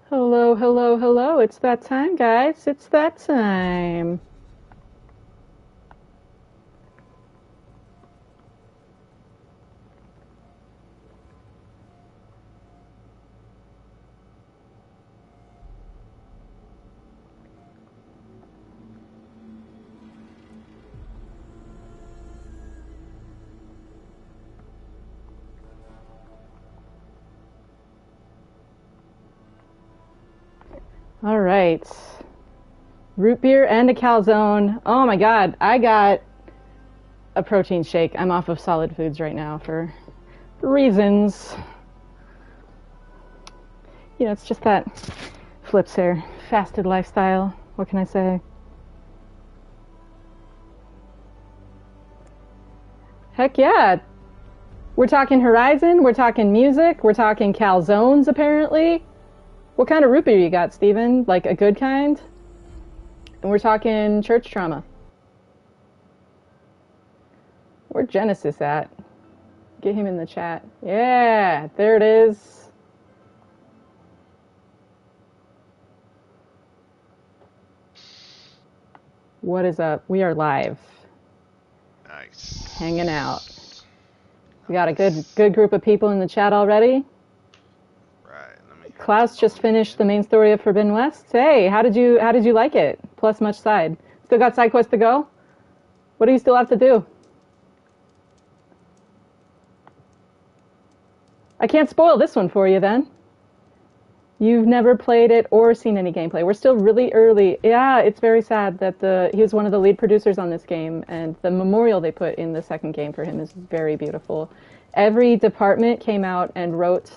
Hello, hello, hello. It's that time, guys. It's that time. All right. Root beer and a calzone. Oh my god, I got a protein shake. I'm off of solid foods right now for reasons. You know, it's just that flips here. Fasted lifestyle. What can I say? Heck yeah. We're talking Horizon, we're talking music, we're talking calzones apparently. What kind of root beer you got, Steven? Like a good kind? And we're talking church trauma. Where's Genesis at? Get him in the chat. Yeah, there it is. What is up? We are live. Nice. Hanging out. We got a good group of people in the chat already. Right. Klaus just finished the main story of Forbidden West. Hey, how did you like it? Plus much side. Still got side quests to go? What do you still have to do? I can't spoil this one for you then. You've never played it or seen any gameplay. We're still really early. Yeah, it's very sad that he was one of the lead producers on this game, and the memorial they put in the second game for him is very beautiful. Every department came out and wrote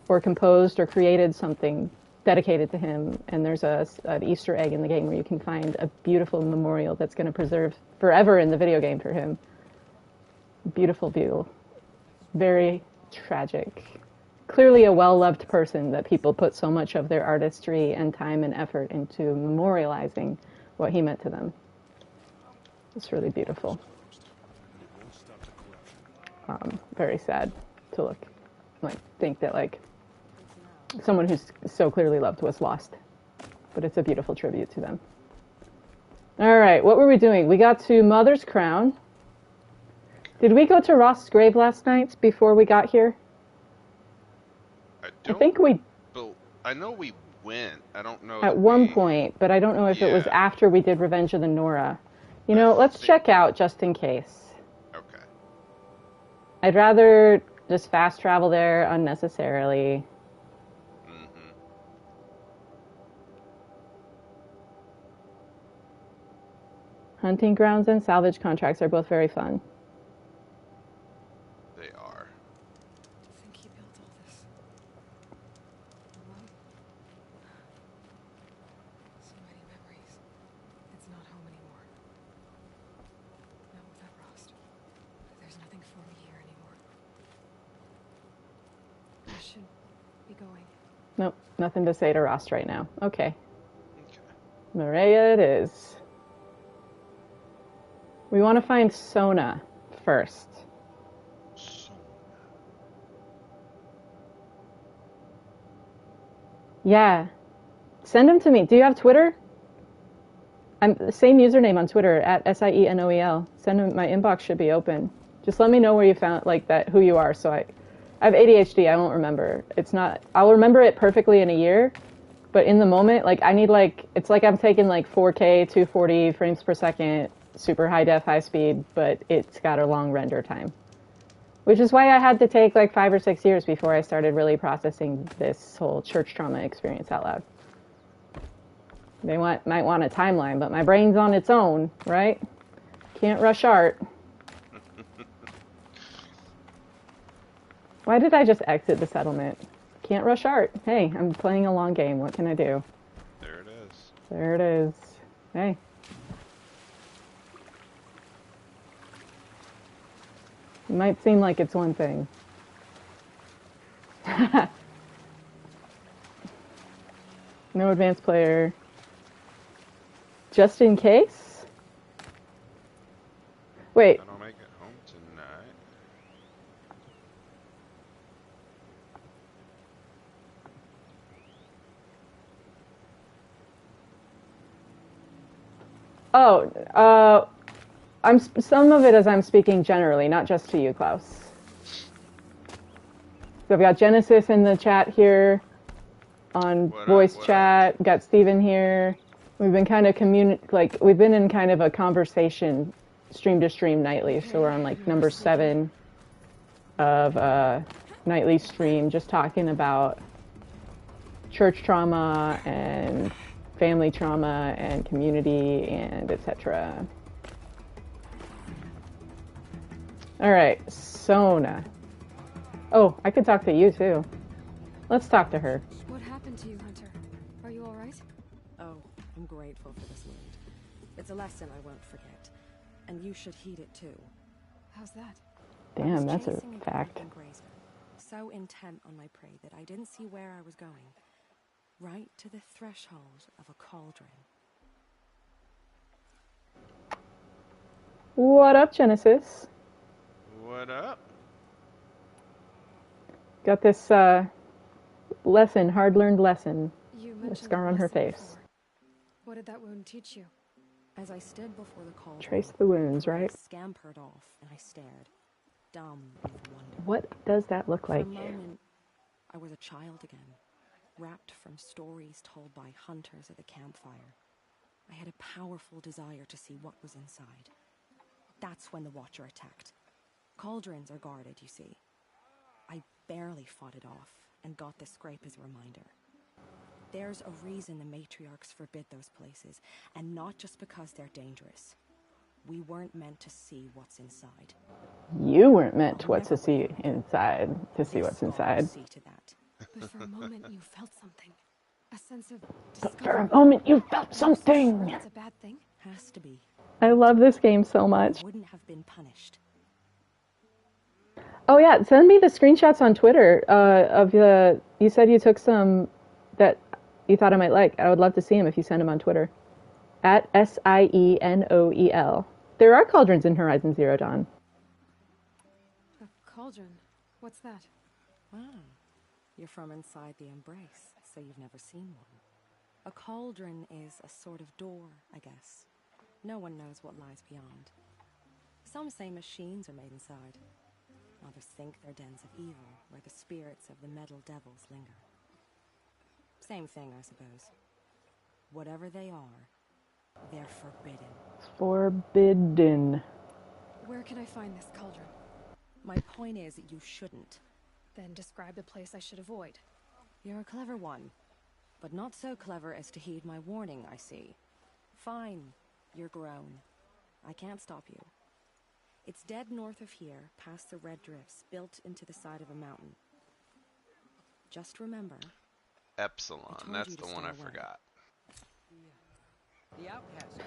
or composed or created something dedicated to him. And there's an Easter egg in the game where you can find a beautiful memorial that's going to preserve forever in the video game for him. Beautiful, beautiful. Very tragic. Clearly a well-loved person that people put so much of their artistry and time and effort into memorializing what he meant to them. It's really beautiful. Very sad to look, like, think that, like, someone who's so clearly loved was lost. But it's a beautiful tribute to them. All right, what were we doing? We got to Mother's Crown. Did we go to Rost's grave last night before we got here? I think we... I know we went. I don't know. At one point, but I don't know if it was after we did Revenge of the Nora. You know, let's check out just in case. Okay. I'd rather just fast travel there unnecessarily. Mm-hmm. Hunting grounds and salvage contracts are both very fun. They are. I think he built all this. Alone. So many memories. It's not home anymore. Not without Rost. There's nothing for me here anymore. I should be going. Nope, nothing to say to Rost right now. Okay. Okay. Maria it is. We want to find Sona first. Yeah. Send them to me. Do you have Twitter? I'm the same username on Twitter, at SIENOEL. Send them, my inbox should be open. Just let me know where you found, like, that, who you are, so I have ADHD, I won't remember. It's not, I'll remember it perfectly in a year, but in the moment, like, I need, like, it's like I'm taking, like, 4K, 240 frames per second, super high def, high speed, but it's got a long render time. Which is why I had to take, like, 5 or 6 years before I started really processing this whole church trauma experience out loud. They might want a timeline, but my brain's on its own, right? Can't rush art. Why did I just exit the settlement? Can't rush art. Hey, I'm playing a long game. What can I do? There it is. There it is. Hey. It might seem like it's one thing. No advanced player. Just in case? Wait. I don't make it home tonight. Oh, some of it as I'm speaking generally, not just to you, Klaus. So I've got Genesis in the chat here on voice chat. We've got Steven here. We've been kind of we've been in kind of a conversation stream to stream nightly. So we're on like number 7 of nightly stream, just talking about church trauma and family trauma and community and etc. All right, Sona. Oh, I could talk to you too. Let's talk to her. What happened to you, Hunter? Are you all right? Oh, I'm grateful for this wound. It's a lesson I won't forget. And you should heed it too. How's that? Damn, that's a fact. So intent on my prey that I didn't see where I was going. Right to the threshold of a cauldron. What up, Genesis? What up? Got this lesson, hard-learned lesson. You A mentioned scar on her face. before. What did that wound teach you? As I stood before the cauldron, Trace the wounds, right? I scampered off and I stared, dumb with wonder. What does that look like? For a moment, I was a child again, wrapped from stories told by hunters at the campfire. I had a powerful desire to see what was inside. That's when the Watcher attacked. Cauldrons are guarded, you see. I barely fought it off and got this scrape as a reminder. There's a reason the matriarchs forbid those places, and not just because they're dangerous. We weren't meant to see what's inside. You weren't meant to see inside. To see what's inside. See to that. But for a moment, you felt something. A sense of But for discovery. a moment, you felt Are you so something. sure it's a bad thing? Has to be. I love this game so much. Wouldn't have been punished. Oh yeah, send me the screenshots on Twitter of the. You said you took some that you thought I might like. I would love to see them if you send them on Twitter. At SIENOEL. There are cauldrons in Horizon Zero Dawn. A cauldron. What's that? Wow. You're from inside the Embrace, so you've never seen one. A cauldron is a sort of door, I guess. No one knows what lies beyond. Some say machines are made inside. Others think they're dens of evil, where the spirits of the metal devils linger. Same thing, I suppose. Whatever they are, they're forbidden. Forbidden. Where can I find this cauldron? My point is, you shouldn't. Then describe the place I should avoid. You're a clever one, but not so clever as to heed my warning, I see. Fine, you're grown. I can't stop you. It's dead north of here, past the red drifts, built into the side of a mountain. Just remember... Epsilon. told That's you the to one stay I away. forgot.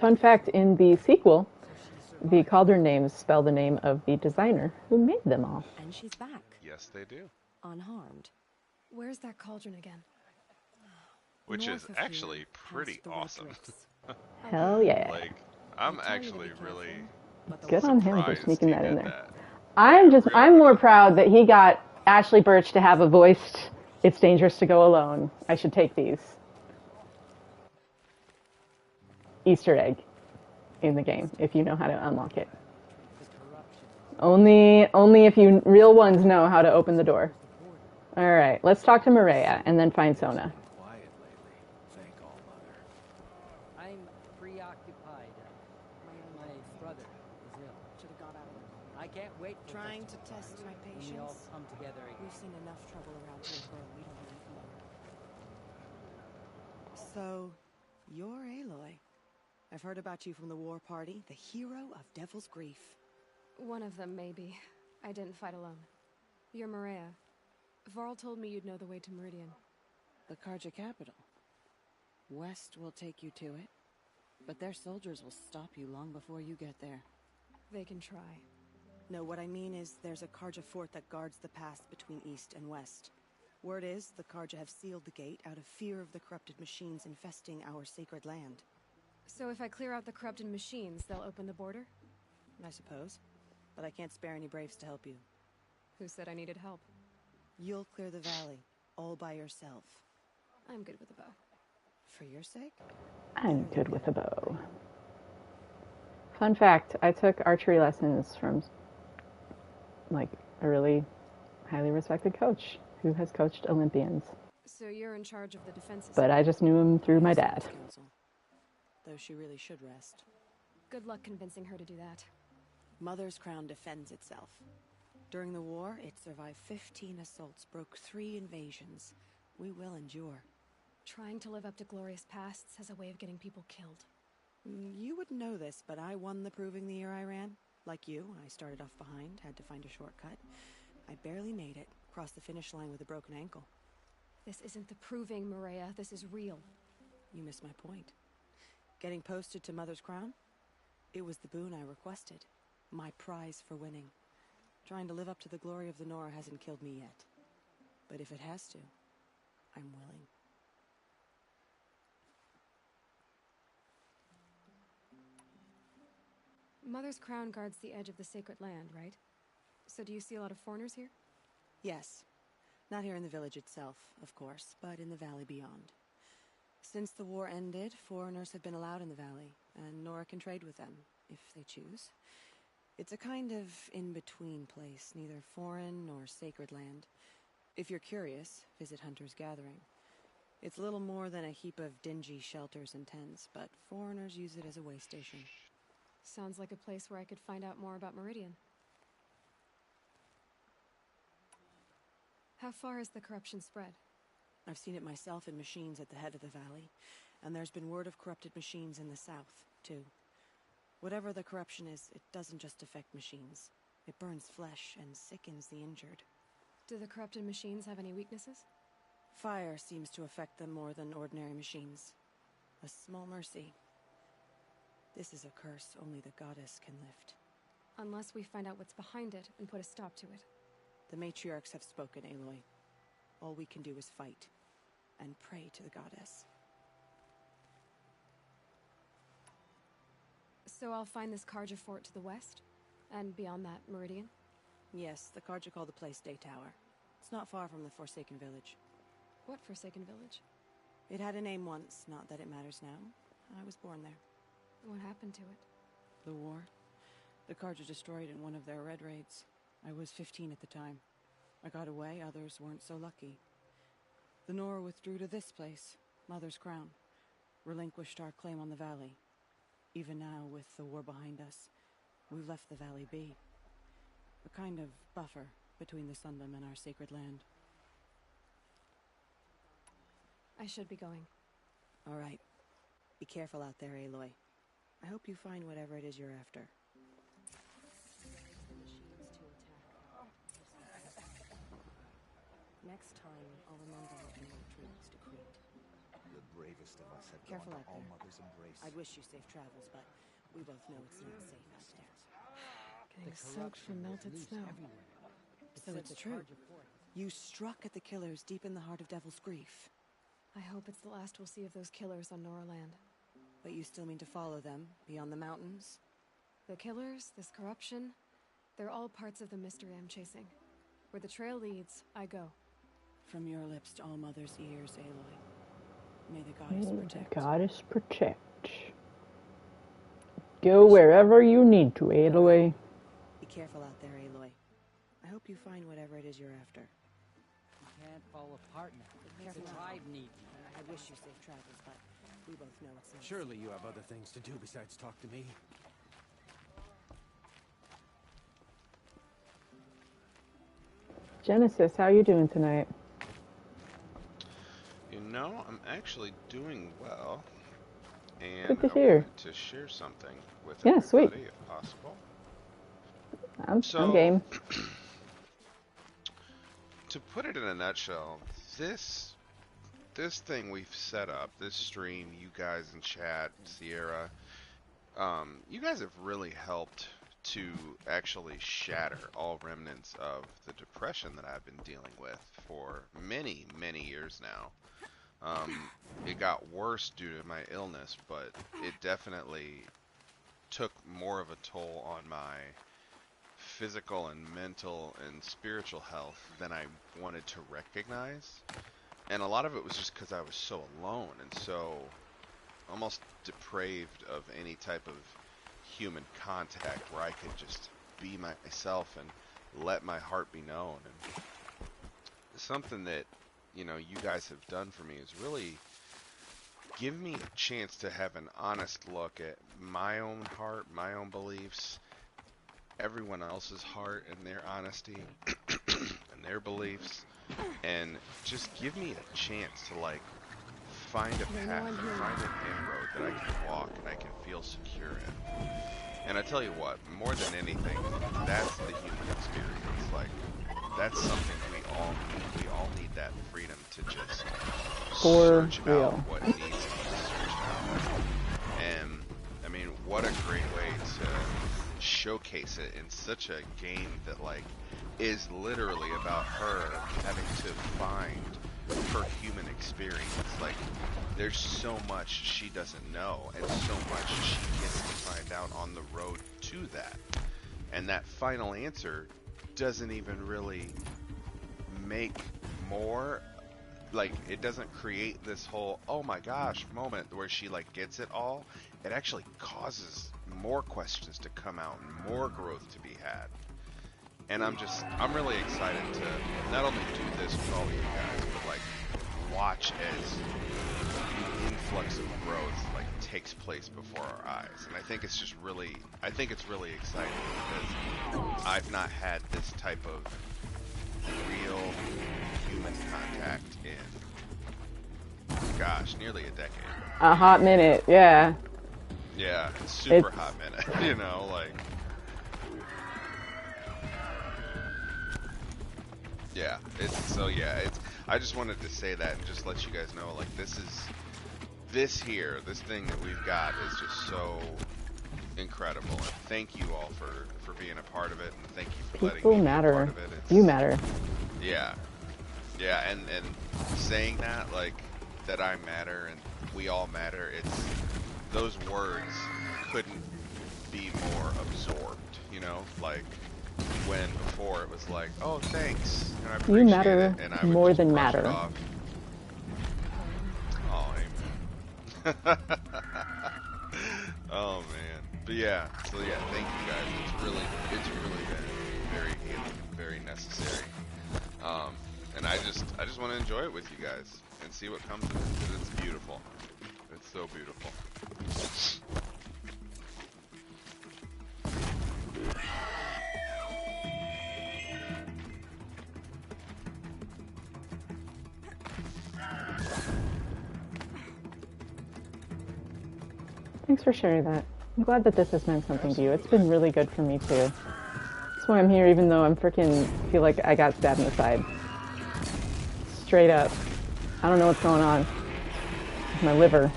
Fun fact, in the sequel, the cauldron names spell the name of the designer who made them all. And she's back, Yes, they do. unharmed. Where's that cauldron again? Which North is of here, actually past pretty the red awesome. drifts. Hell yeah. Like, I'm They tell you to actually be really careful, but the Good water on him for surprised sneaking he that in did there. that. I'm more proud that he got Ashley Birch to have a voiced "It's dangerous to go alone. I should take these." Easter egg in the game if you know how to unlock it. Only if you real ones know how to open the door. All right, let's talk to Maria and then find Sona. Quiet lately. Thank all, Mother. I'm preoccupied. My brother is ill. Should have got out of there. I can't wait for Trying such to a test time my when we all patience. come together again. We've seen enough trouble around here for a we don't need more. So, you're Aloy. I've heard about you from the war party, the hero of Devil's Grief. One of them, maybe. I didn't fight alone. You're Maria. Varl told me you'd know the way to Meridian. The Karja capital. West will take you to it, but their soldiers will stop you long before you get there. They can try. No, what I mean is there's a Karja fort that guards the pass between East and West. Word is, the Karja have sealed the gate out of fear of the corrupted machines infesting our sacred land. So if I clear out the corrupted machines, they'll open the border? I suppose. But I can't spare any braves to help you. Who said I needed help? You'll clear the valley, all by yourself. I'm good with a bow. For your sake? I'm good with a bow. Fun fact, I took archery lessons from like a really highly respected coach who has coached Olympians. So you're in charge of the defenses. But I just knew him through my dad. Council. Though she really should rest. Good luck convincing her to do that. Mother's crown defends itself. During the war, it survived 15 assaults, broke 3 invasions. We will endure. Trying to live up to glorious pasts has a way of getting people killed. You wouldn't know this, but I won the proving the year I ran. Like you, I started off behind, had to find a shortcut. I barely made it, crossed the finish line with a broken ankle. This isn't the proving, Maria. This is real. You missed my point. Getting posted to Mother's crown? It was the boon I requested. My prize for winning. Trying to live up to the glory of the Nora hasn't killed me yet. But if it has to, I'm willing. Mother's crown guards the edge of the sacred land, right? So do you see a lot of foreigners here? Yes. Not here in the village itself, of course, but in the valley beyond. Since the war ended, foreigners have been allowed in the valley, and Nora can trade with them, if they choose. It's a kind of in-between place, neither foreign nor sacred land. If you're curious, visit Hunter's Gathering. It's little more than a heap of dingy shelters and tents, but foreigners use it as a way station. Sounds like a place where I could find out more about Meridian. How far has the corruption spread? I've seen it myself in machines at the head of the valley, and there's been word of corrupted machines in the south, too. Whatever the corruption is, it doesn't just affect machines. It burns flesh and sickens the injured. Do the corrupted machines have any weaknesses? Fire seems to affect them more than ordinary machines. A small mercy. This is a curse only the goddess can lift. Unless we find out what's behind it and put a stop to it. The matriarchs have spoken, Aloy. All we can do is fight and pray to the goddess. So I'll find this Karja fort to the west? And beyond that, Meridian? Yes, the Karja call the place Day Tower. It's not far from the Forsaken Village. What Forsaken Village? It had a name once, not that it matters now. I was born there. What happened to it? The war. The Karja destroyed in one of their red raids. I was 15 at the time. I got away, others weren't so lucky. The Nora withdrew to this place, Mother's Crown. Relinquished our claim on the valley. Even now, with the war behind us, we've left the valley be. A kind of buffer between the Sundom and our sacred land. I should be going. All right. Be careful out there, Aloy. I hope you find whatever it is you're after. Next time, I'll remember what the matriarchs decreed. The bravest of us have Careful gone out to all there. mother's embrace. I'd wish you safe travels, but we both know it's not safe out there. Getting soaked from melted snow. So it's true. You struck at the killers deep in the heart of Devil's Grief. I hope it's the last we'll see of those killers on Nora Land. But you still mean to follow them, beyond the mountains? The killers, this corruption, they're all parts of the mystery I'm chasing. Where the trail leads, I go. From your lips to all mother's ears, Aloy. May the goddess May the protect. goddess protect. Go wherever you need to, Aloy. Be careful out there, Aloy. I hope you find whatever it is you're after. You can't fall apart now. The Careful now. tribe needs you. I wish you safe travels, but we both know it's not Surely you have other things to do besides talk to me. Genesis, how you doing tonight? You know, I'm actually doing well. And Good to I hear. wanted to share something with Yeah, sweet. everybody, if possible. I'm game. To put it in a nutshell, this thing we've set up, this stream, you guys in chat, Sierra, you guys have really helped to actually shatter all remnants of the depression that I've been dealing with for many, many years now. It got worse due to my illness, but it definitely took more of a toll on my physical and mental and spiritual health than I wanted to recognize. And a lot of it was just because I was so alone and so almost depraved of any type of human contact where I could just be myself and let my heart be known. And something that, you know, you guys have done for me is really give me a chance to have an honest look at my own heart, my own beliefs, everyone else's heart and their honesty and their beliefs, and just give me a chance to like find a path, find an inroad that I can walk and I can feel secure in. And I tell you what, more than anything, that's the human experience. Like, that's something we all need. We all need that freedom to just search out what needs to be searched out. And I mean, what a great way to showcase it in such a game that like is literally about her having to find her human experience. Like, there's so much she doesn't know and so much she gets to find out on the road to that. And that final answer doesn't even really make more, like, it doesn't create this whole oh my gosh moment where she like gets it all. It actually causes more questions to come out and more growth to be had. And I'm really excited to not only do this with all of you guys, but like watch as the influx of growth like takes place before our eyes. And I think it's really exciting because I've not had this type of real human contact in, gosh, nearly a decade. A hot minute, yeah. Yeah, super hot minute, you know, like. Yeah, it's so yeah, it's I just wanted to say that and just let you guys know, like, this thing that we've got is just so incredible, and thank you all for being a part of it, and thank you for letting me be a part of it. You matter. Yeah. Yeah, and saying that, like, that I matter and we all matter, it's those words couldn't be more absorbed, you know? Like, when before it was like, oh, thanks, and I appreciate You matter it, and I would more just than brush matter. it off. Oh, amen. Oh, man. But yeah, so yeah, thank you guys. It's really been very healing, very necessary. And I just want to enjoy it with you guys and see what comes of it, because it's beautiful. It's so beautiful. Thanks for sharing that. I'm glad that this has meant something to you. It's been really good for me too. That's why I'm here, even though I'm freaking feel like I got stabbed in the side. Straight up. I don't know what's going on with my liver.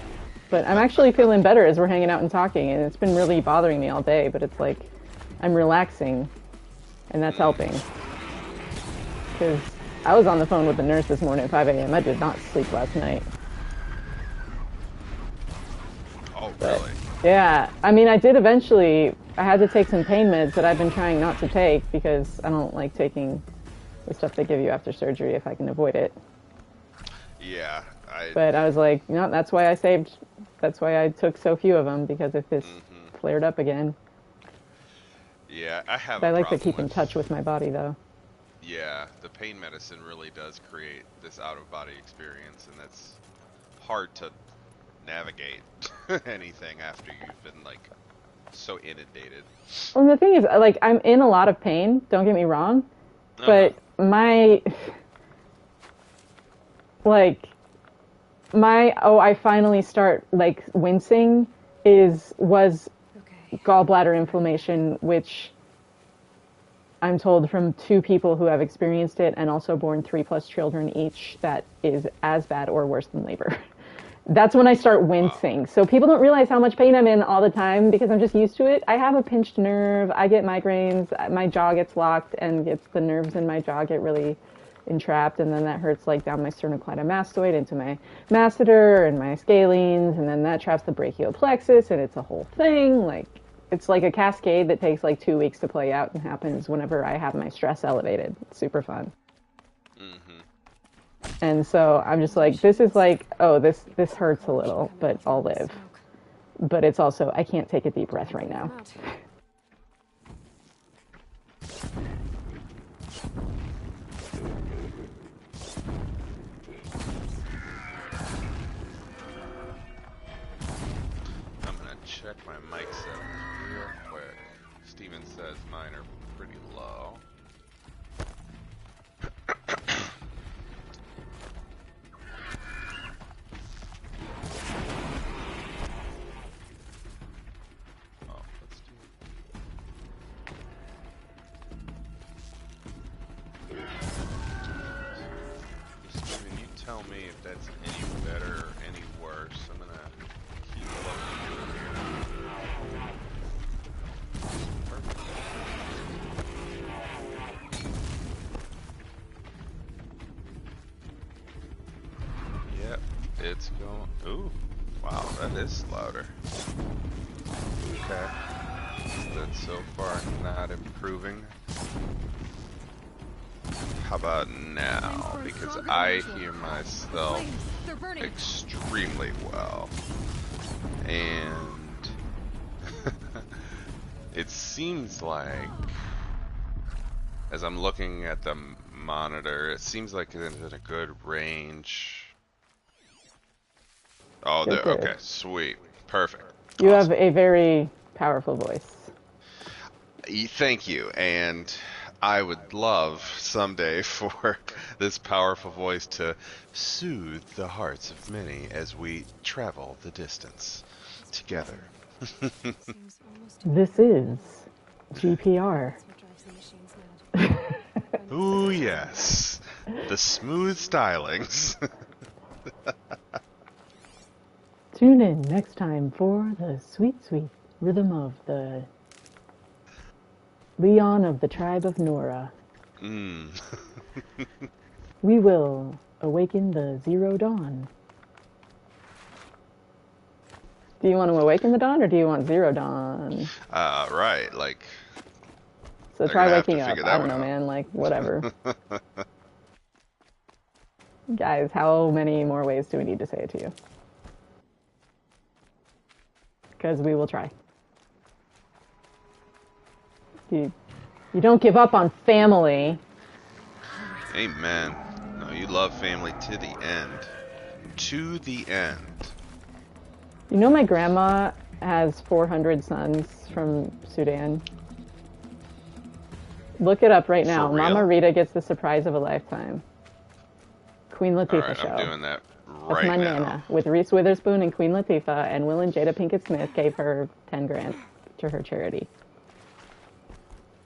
But I'm actually feeling better as we're hanging out and talking, and it's been really bothering me all day, but it's like I'm relaxing, and that's helping. Because I was on the phone with the nurse this morning at 5 a.m. I did not sleep last night. Oh, But, really? yeah, I mean, I did eventually. I had to take some pain meds that I've been trying not to take because I don't like taking the stuff they give you after surgery if I can avoid it. Yeah, But I was like, you know, that's why I took so few of them, because if this flared up again. Yeah, I have I a like to problem keep in with, touch with my body, though. yeah, the pain medicine really does create this out-of-body experience, and that's hard to navigate anything after you've been, like, so inundated. Well, the thing is, like, I'm in a lot of pain, don't get me wrong, but I finally start, like, wincing was gallbladder inflammation, which I'm told from 2 people who have experienced it and also born 3+ children each, that is as bad or worse than labor. That's when I start wincing. Wow. So people don't realize how much pain I'm in all the time because I'm just used to it. I have a pinched nerve. I get migraines. My jaw gets locked, and the nerves in my jaw get really entrapped, and then that hurts like down my sternocleidomastoid into my masseter and my scalenes, and then that traps the brachial plexus, and it's a whole thing. Like, it's like a cascade that takes like 2 weeks to play out and happens whenever I have my stress elevated. It's super fun. And so I'm just like, this is like, oh, this hurts a little, but I'll live. But it's also, I can't take a deep breath right now. I'm gonna check my mic settings real quick. Steven says mine are pretty low. Tell me if that's any better or any worse. I'm gonna keep looking here. Perfect. Yep, it's going. Ooh, wow, that is louder. Okay, that's so far not improving. How about now? Because I hear myself extremely well. And it seems like, as I'm looking at the monitor, it seems like it's in a good range. Oh, there. Okay, sweet. Perfect. You have a very powerful voice. Thank you. And I would love someday for this powerful voice to soothe the hearts of many as we travel the distance together. This is GPR. Ooh. Ooh, yes. The smooth stylings. Tune in next time for the sweet, sweet rhythm of the Leon of the tribe of Nora. We will awaken the zero dawn. Do you want to awaken the dawn, or do you want zero dawn? Right, like... So They're try gonna have to waking up. figure that I don't one know, out. man. Like, whatever. Guys, how many more ways do we need to say it to you? Because we will try. You don't give up on family. Amen. No, you love family to the end. To the end. You know my grandma has 400 sons from Sudan? Look it up right now. For real? Mama Rita gets the surprise of a lifetime. Queen Latifah Alright, show. I'm doing that That's right my now. Nana. With Reese Witherspoon and Queen Latifah, and Will and Jada Pinkett Smith gave her 10 grand to her charity.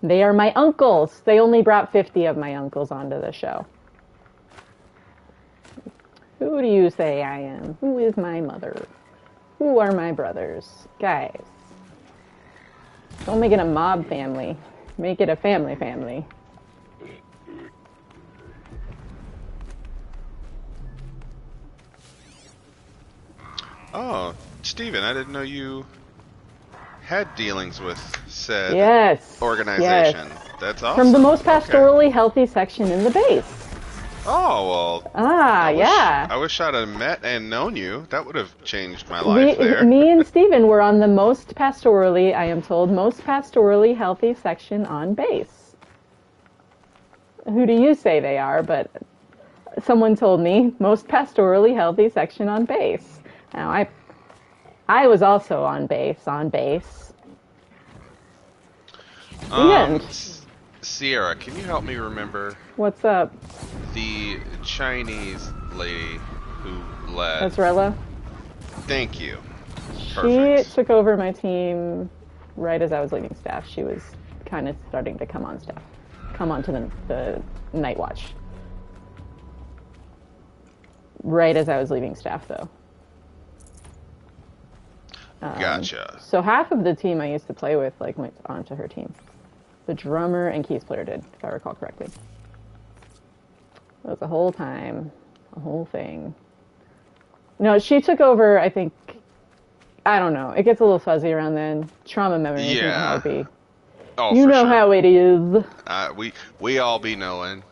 They are my uncles. They only brought 50 of my uncles onto the show. Who do you say I am? Who is my mother? Who are my brothers? Guys, don't make it a mob family. Make it a family family. Oh, Steven, I didn't know you had dealings with said Yes. organization. Yes. That's awesome. From the most Okay. pastorally healthy section in the base. Oh, well. Ah, yeah. I wish I'd have met and known you. That would have changed my life there. Me and Steven were on the most pastorally, I am told, most pastorally healthy section on base. Who do you say they are? But someone told me most pastorally healthy section on base. Now, I was also on base. The end. Sierra, can you help me remember What's up? the Chinese lady who led? That's Rella. Thank you. She Perfect. took over my team right as I was leaving staff. She was kind of starting to come onto the night watch. Right as I was leaving staff, though. Gotcha. So half of the team I used to play with went onto her team. The drummer and keys player did, if I recall correctly. It was a whole time, a whole thing. No, she took over, I think, I don't know. It gets a little fuzzy around then. Trauma memories, you know how it be. Oh, You for know sure. how it is. We all be knowing.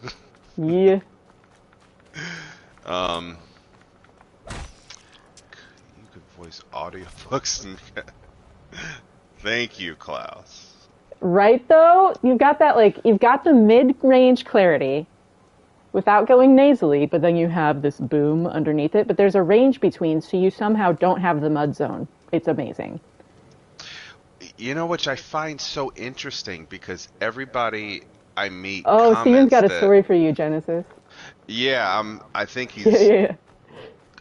Yeah. You could voice audiobooks and thank you, Klaus. Right, though? You've got that, you've got the mid-range clarity without going nasally, but then you have this boom underneath it. But there's a range between, so you somehow don't have the mud zone. It's amazing. You know, which I find so interesting because everybody I meet. Oh, Steven's got a that, story for you, Genesis. Yeah, I think he's. Yeah.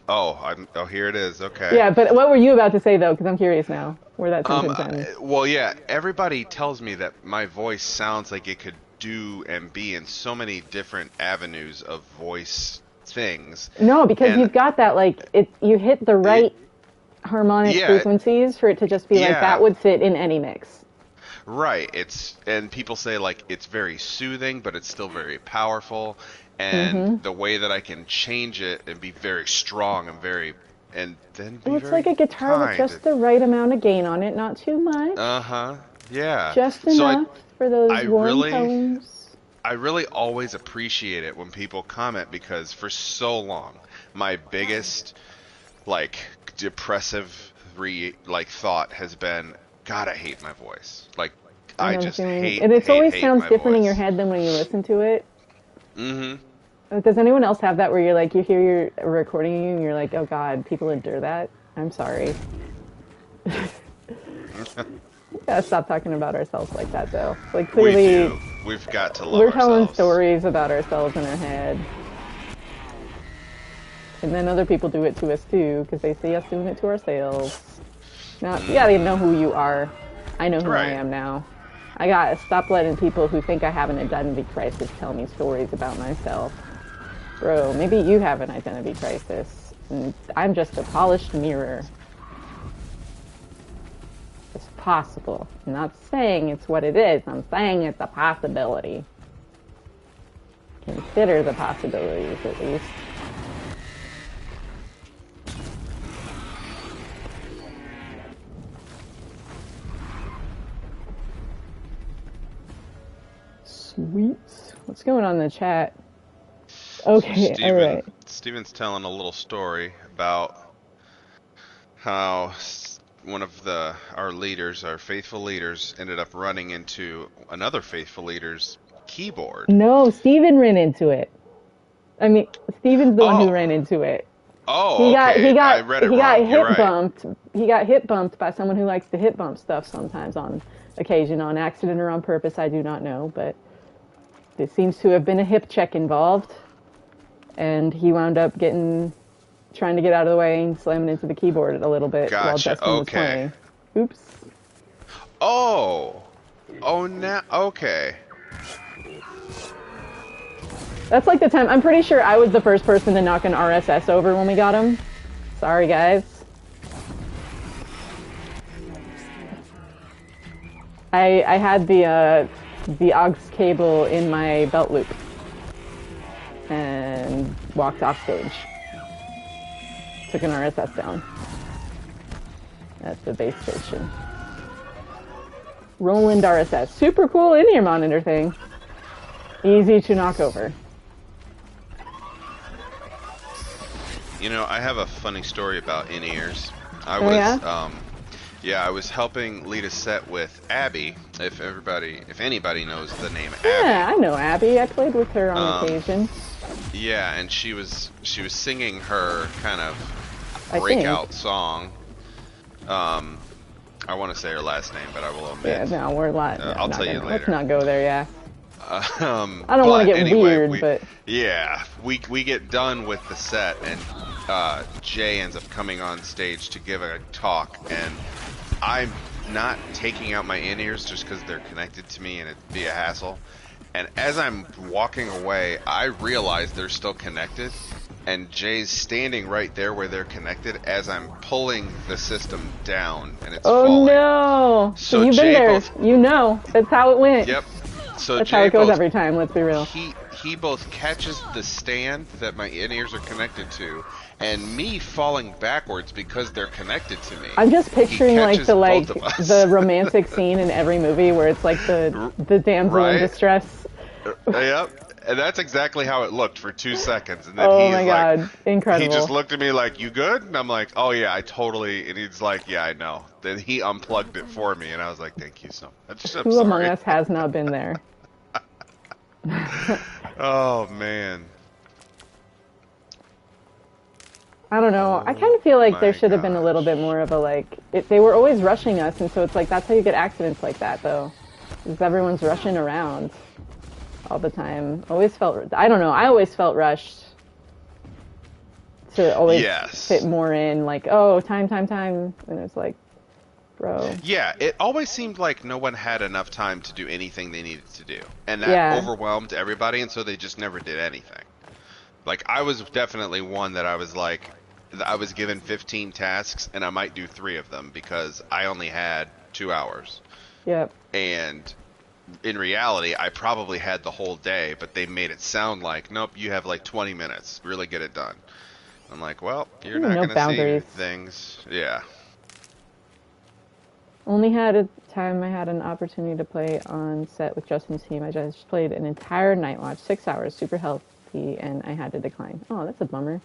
Oh, here it is. Okay. Yeah, but what were you about to say, though? Because I'm curious now where that sentence ends. Well, yeah, everybody tells me that my voice sounds like it could do and be in so many different avenues of voice things. No, because you've got that, you hit the right harmonic frequencies for it to just be that would fit in any mix. Right. And people say, it's very soothing, but it's still very powerful. And the way that I can change it and be very strong and then be It's very like a guitar kind. with just the right amount of gain on it, not too much. Yeah. Just enough for those warm tones. I really always appreciate it when people comment because for so long, my biggest, depressive thought has been, God, I hate my voice. I just hate and it always hate sounds my different in voice. your head than when you listen to it. Mm-hmm. Does anyone else have that where you're you hear your recording you and you're like, oh God, people endure that? I'm sorry. We gotta stop talking about ourselves like that, though. Clearly, we do. We've got to love we're telling ourselves. stories about ourselves in our head. And then other people do it to us, too, because they see us doing it to ourselves. Now, you gotta know who you are. I know who I am now. I gotta stop letting people who think I have an identity crisis tell me stories about myself. Bro, maybe you have an identity crisis, and I'm just a polished mirror. It's possible. I'm not saying it's what it is, I'm saying it's a possibility. Consider the possibilities, at least. Sweet. What's going on in the chat? Okay, alright. Steven's telling a little story about how one of our leaders, our faithful leaders, ended up running into another faithful leader's keyboard. No, Steven ran into it. I mean, Steven's the one who ran into it. Oh, okay. I read it wrong. He got hit You're bumped. He got hit bumped by someone who likes to hit bump stuff sometimes on occasion, on accident or on purpose. I do not know, but there seems to have been a hip check involved, and he wound up trying to get out of the way and slamming into the keyboard a little bit while Justin was playing. Oops. Oh, now okay. That's like the time. I'm pretty sure I was the first person to knock an RSS over when we got him. Sorry, guys. I had the aux cable in my belt loop and walked off stage. Took an RSS down at the base station. Roland RSS. Super cool in-ear monitor thing. Easy to knock over. You know, I have a funny story about in-ears. I was helping lead a set with Abby. If anybody knows the name Abby. Yeah, I know Abby. I played with her on occasion. Yeah, and she was singing her kind of breakout song. I want to say her last name, but I will omit. Yeah, no, we're not. I'll tell you later. Let's not go there. Yeah. I don't want to get weird, but yeah, we get done with the set, and Jay ends up coming on stage to give a talk, and I'm not taking out my in-ears just because they're connected to me and it'd be a hassle. And as I'm walking away, I realize they're still connected, and Jay's standing right there where they're connected as I'm pulling the system down, and it's falling. Oh no! So you've been there. You know, that's how it went. Yep. So that's how it goes every time, let's be real. He both catches the stand that my in-ears are connected to, and me falling backwards because they're connected to me. I'm just picturing the romantic scene in every movie where it's like the damsel in distress. Yep. And that's exactly how it looked for 2 seconds. And then oh my god, incredible. He just looked at me like, "You good?" And I'm like, "Oh yeah, I totally." And he's like, "Yeah, I know." Then he unplugged it for me, and I was like, "Thank you so much." Who among us has not been there? Oh man. I don't know. I kind of feel like there should have been a little bit more of a they were always rushing us, and so it's like that's how you get accidents like that, though. Because everyone's rushing around all the time. I don't know. I always felt rushed to always fit more in. Like, oh, time, and it's like, bro. Yeah, it always seemed like no one had enough time to do anything they needed to do, and that overwhelmed everybody, and so they just never did anything. Like, I was definitely one that I was like, I was given 15 tasks, and I might do 3 of them because I only had 2 hours. Yep. And in reality, I probably had the whole day, but they made it sound like, nope, you have like 20 minutes. Really get it done. I'm like, well, you're not going to see things. Yeah. Only had a time I had an opportunity to play on set with Justin's team. I just played an entire night watch, 6 hours, super healthy, and I had to decline. Oh, that's a bummer.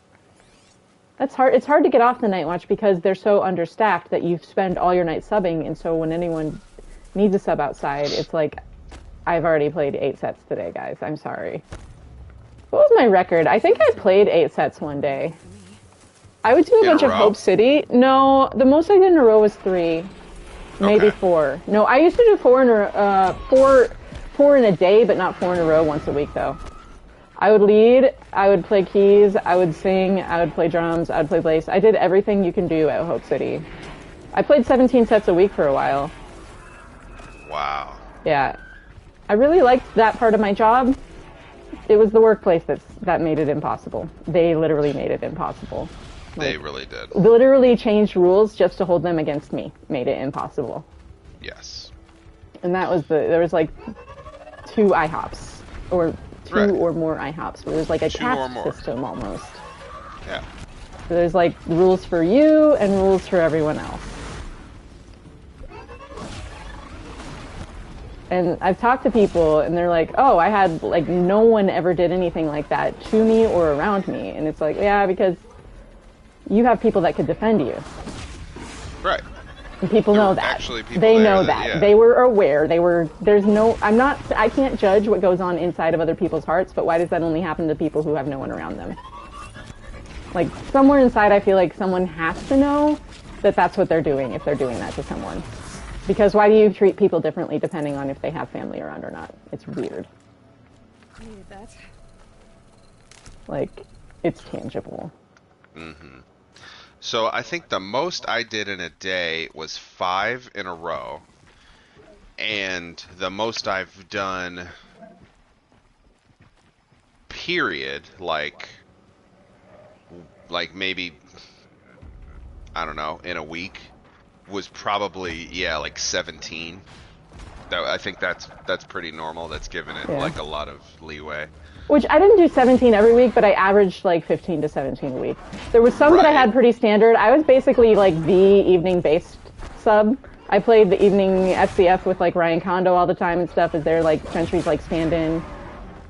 That's hard. It's hard to get off the night watch because they're so understaffed that you spend all your night subbing, and so when anyone needs a sub outside, it's like, I've already played 8 sets today, guys. I'm sorry. What was my record? I think I played 8 sets one day. I would do a bunch of Hope City. No, the most I did in a row was 3. Maybe 4. No, I used to do 4 in a day, but not 4 in a row once a week, though. I would lead, I would play keys, I would sing, I would play drums, I would play bass. I did everything you can do at Hope City. I played 17 sets a week for a while. Wow. Yeah. I really liked that part of my job. It was the workplace that made it impossible. They literally made it impossible. They really did. Literally changed rules just to hold them against me. Made it impossible. Yes. And that was there was like 2 IHOPs. Or 2 Right. or more IHOPs. Where there's like a 2 or caste more. system almost. Yeah. So there's like rules for you and rules for everyone else. And I've talked to people and they're like, oh, I had, like, no one ever did anything like that to me or around me. And it's like, yeah, because you have people that could defend you. Right. And people There know were that. actually people They there know that- that. yeah. They were aware. I can't judge what goes on inside of other people's hearts, but why does that only happen to people who have no one around them? Like, somewhere inside I feel like someone has to know that that's what they're doing if they're doing that to someone. Because why do you treat people differently depending on if they have family around or not? It's weird. I needed that. Like, it's tangible. Mm-hmm. So I think the most I did in a day was 5 in a row. And the most I've done, period, like maybe, I don't know, in a week, was probably, yeah, like 17. I think that's pretty normal. That's given it, Yeah. like, a lot of leeway. Which I didn't do 17 every week, but I averaged like 15 to 17 a week. There was some that I Right. had pretty standard. I was basically like the evening-based sub. I played the evening FCF with like Ryan Kondo all the time and stuff as their like Sentry's like stand-in.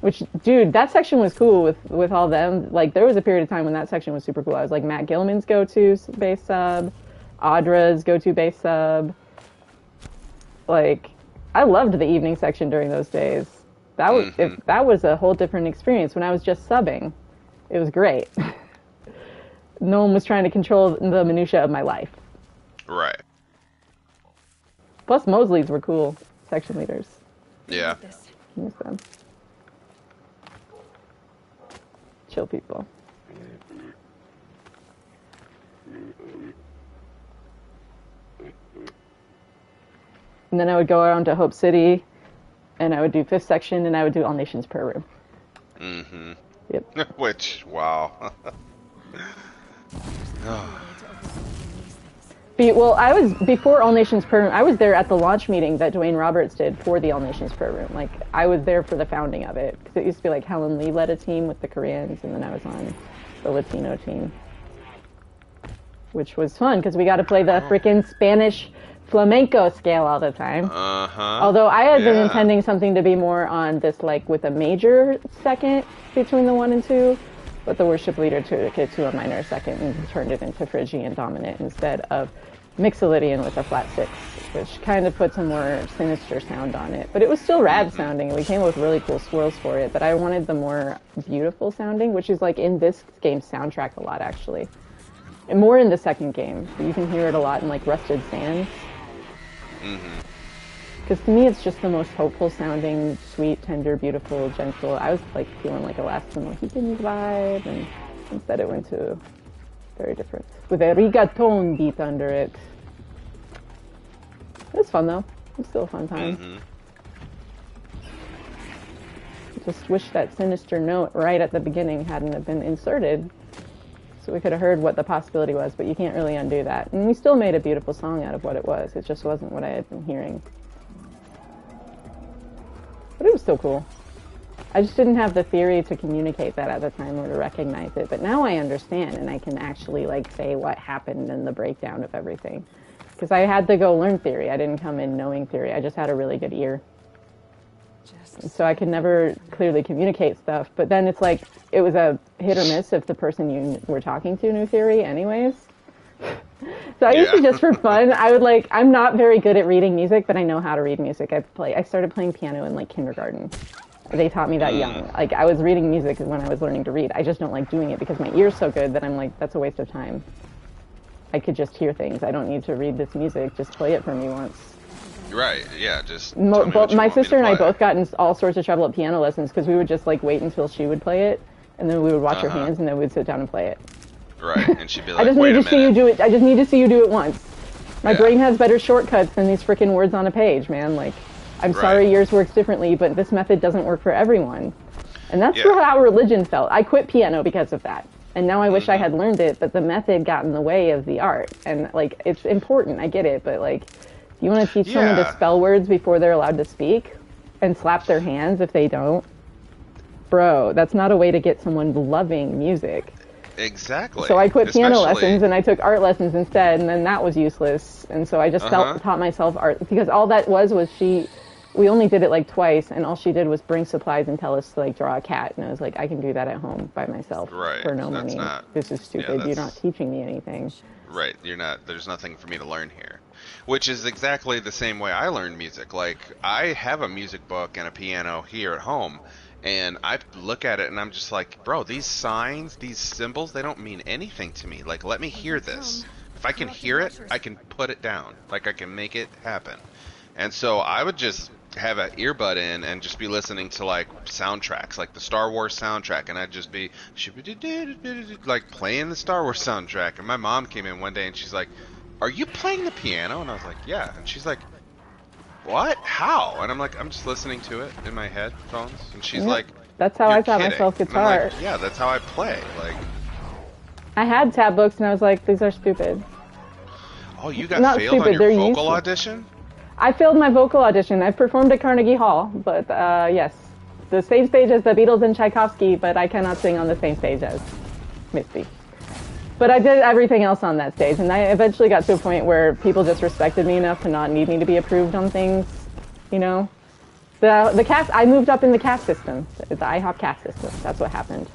Which, dude, that section was cool with all them. Like, there was a period of time when that section was super cool. I was like Matt Gilman's go-to base sub, Audra's go-to base sub. Like, I loved the evening section during those days. That was that was a whole different experience. When I was just subbing, it was great. No one was trying to control the minutia of my life. Right. Plus, Mosley's were cool section leaders. Yeah. This. Miss them. Chill people. And then I would go around to Hope City, and I would do 5th section, and I would do All Nations Prayer Room. Mm-hmm. Yep. Which, wow. Well, I was, before All Nations Prayer Room, I was there at the launch meeting that Dwayne Roberts did for the All Nations Prayer Room. Like, I was there for the founding of it. Because it used to be like Helen Lee led a team with the Koreans, and then I was on the Latino team. Which was fun, because we got to play the frickin' Spanish flamenco scale all the time. Uh-huh. Although I had been Yeah. intending something to be more on this, like, with a major second between the 1 and 2. But the worship leader took it to a minor second and turned it into Phrygian dominant instead of Mixolydian with a flat 6, which kind of puts a more sinister sound on it. But it was still rad sounding, and we came up with really cool swirls for it. But I wanted the more beautiful sounding, which is like in this game's soundtrack a lot, actually. And more in the second game. You can hear it a lot in like Rusted Sands. Because to me, it's just the most hopeful sounding, sweet, tender, beautiful, gentle. I was like feeling like a last Mohican vibe, and instead it went to very different, with a reggaeton beat under it. It was fun though. It was still a fun time. Just wish that sinister note right at the beginning hadn't have been inserted, so we could have heard what the possibility was. But you can't really undo that. And we still made a beautiful song out of what it was. It just wasn't what I had been hearing. But it was still cool. I just didn't have the theory to communicate that at the time or to recognize it. But now I understand, and I can actually like say what happened and the breakdown of everything. Because I had to go learn theory. I didn't come in knowing theory. I just had a really good ear. And so I could never clearly communicate stuff. But then it's like, it was a hit or miss if the person you were talking to knew theory anyways. So I used to, just for fun, I would like, I'm not very good at reading music, but I know how to read music. I started playing piano in like kindergarten. They taught me that young. Like, I was reading music when I was learning to read. I just don't like doing it because my ear's so good that I'm like, that's a waste of time. I could just hear things. I don't need to read this music. Just play it for me once. Right, yeah, just My sister and I both got in all sorts of trouble at piano lessons because we would just like wait until she would play it, and then we would watch her hands, and then we'd sit down and play it. Right, and she'd be like, I just wait need a to see you minute. do it. I just need to see you do it once. My brain has better shortcuts than these freaking words on a page, man. Like, I'm Right. sorry yours works differently, but this method doesn't work for everyone. And that's Yeah. how religion felt. I quit piano because of that. And now I wish I had learned it, but the method got in the way of the art. And, like, it's important, I get it, but, like, you want to teach someone to Yeah. spell words before they're allowed to speak and slap their hands if they don't? Bro, that's not a way to get someone loving music. Exactly. So I quit piano Especially- lessons and I took art lessons instead, and then that was useless. And so I just taught myself art, because all that was we only did it like twice, and all she did was bring supplies and tell us to like draw a cat, and I was like, I can do that at home by myself Right. for no That's money. not- This is stupid. You're that's- not teaching me anything. Right, you're not, there's nothing for me to learn here. Which is exactly the same way I learned music. Like, I have a music book and a piano here at home, and I look at it and I'm just like, bro, these signs, these symbols, they don't mean anything to me. Like, let me hear this. If I can hear it, I can put it down. Like, I can make it happen. And so I would just have an earbud in and just be listening to like soundtracks, like the Star Wars soundtrack, and I'd just be like playing the Star Wars soundtrack. And my mom came in one day and she's like, "Are you playing the piano?" And I was like, "Yeah." And she's like, "What? How?" And I'm like, "I'm just listening to it in my headphones." And she's Yep. like, That's how "You're I taught kidding." myself And I'm guitar. like, "Yeah, that's how I play." Like, I had tab books, and I was like, these are stupid. oh, you got Not failed on stupid, your they're vocal useless. audition? I failed my vocal audition. I've performed at Carnegie Hall, but yes. The same stage as the Beatles and Tchaikovsky, but I cannot sing on the same stage as Misty. But I did everything else on that stage, and I eventually got to a point where people just respected me enough to not need me to be approved on things, you know? The cast, I moved up in the cast system, the IHOPKC system. That's what happened.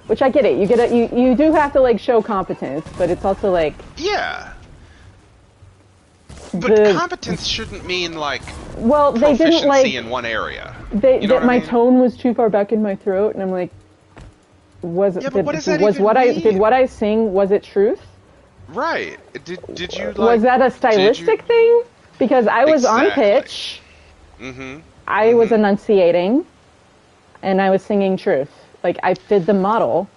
Which I get it. You do have to like show competence, but it's also like Yeah. But the competence shouldn't mean like well, they proficiency didn't like in one area. they You know that what I my mean? tone was too far back in my throat, and I'm like, Yeah, but what does that was even what mean? did what I sing, was it truth? Right. Did you like... Was that a stylistic thing? Because I was on Exactly. pitch. Mm-hmm. I was enunciating, and I was singing truth. Like, I fit the model.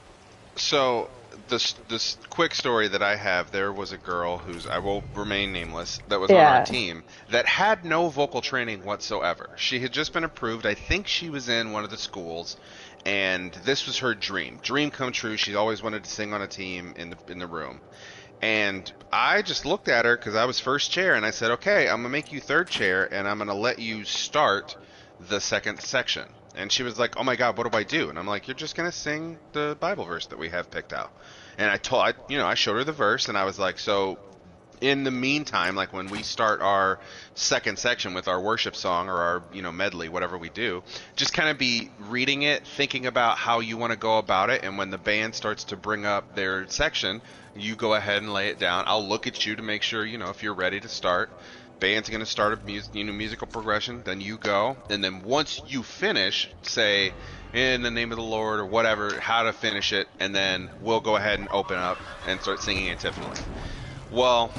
So, this quick story that I have, there was a girl who's, I will remain nameless, that was on Yeah. our team, that had no vocal training whatsoever. She had just been approved. I think she was in one of the schools, and this was her dream come true. She always wanted to sing on a team in the room. And I just looked at her because I was first chair, and I said, okay, I'm going to make you third chair, and I'm going to let you start the second section. And she was like, oh my God, what do I do? And I'm like, you're just going to sing the Bible verse that we have picked out. And I showed her the verse, and I was like, so in the meantime, like when we start our second section with our worship song or our, medley, whatever we do, just kind of be reading it, thinking about how you want to go about it. And when the band starts to bring up their section, you go ahead and lay it down. I'll look at you to make sure, if you're ready to start. Band's going to start a musical progression, then you go. And then once you finish, say, in the name of the Lord or whatever, how to finish it. And then we'll go ahead and open up and start singing antiphonally. Well,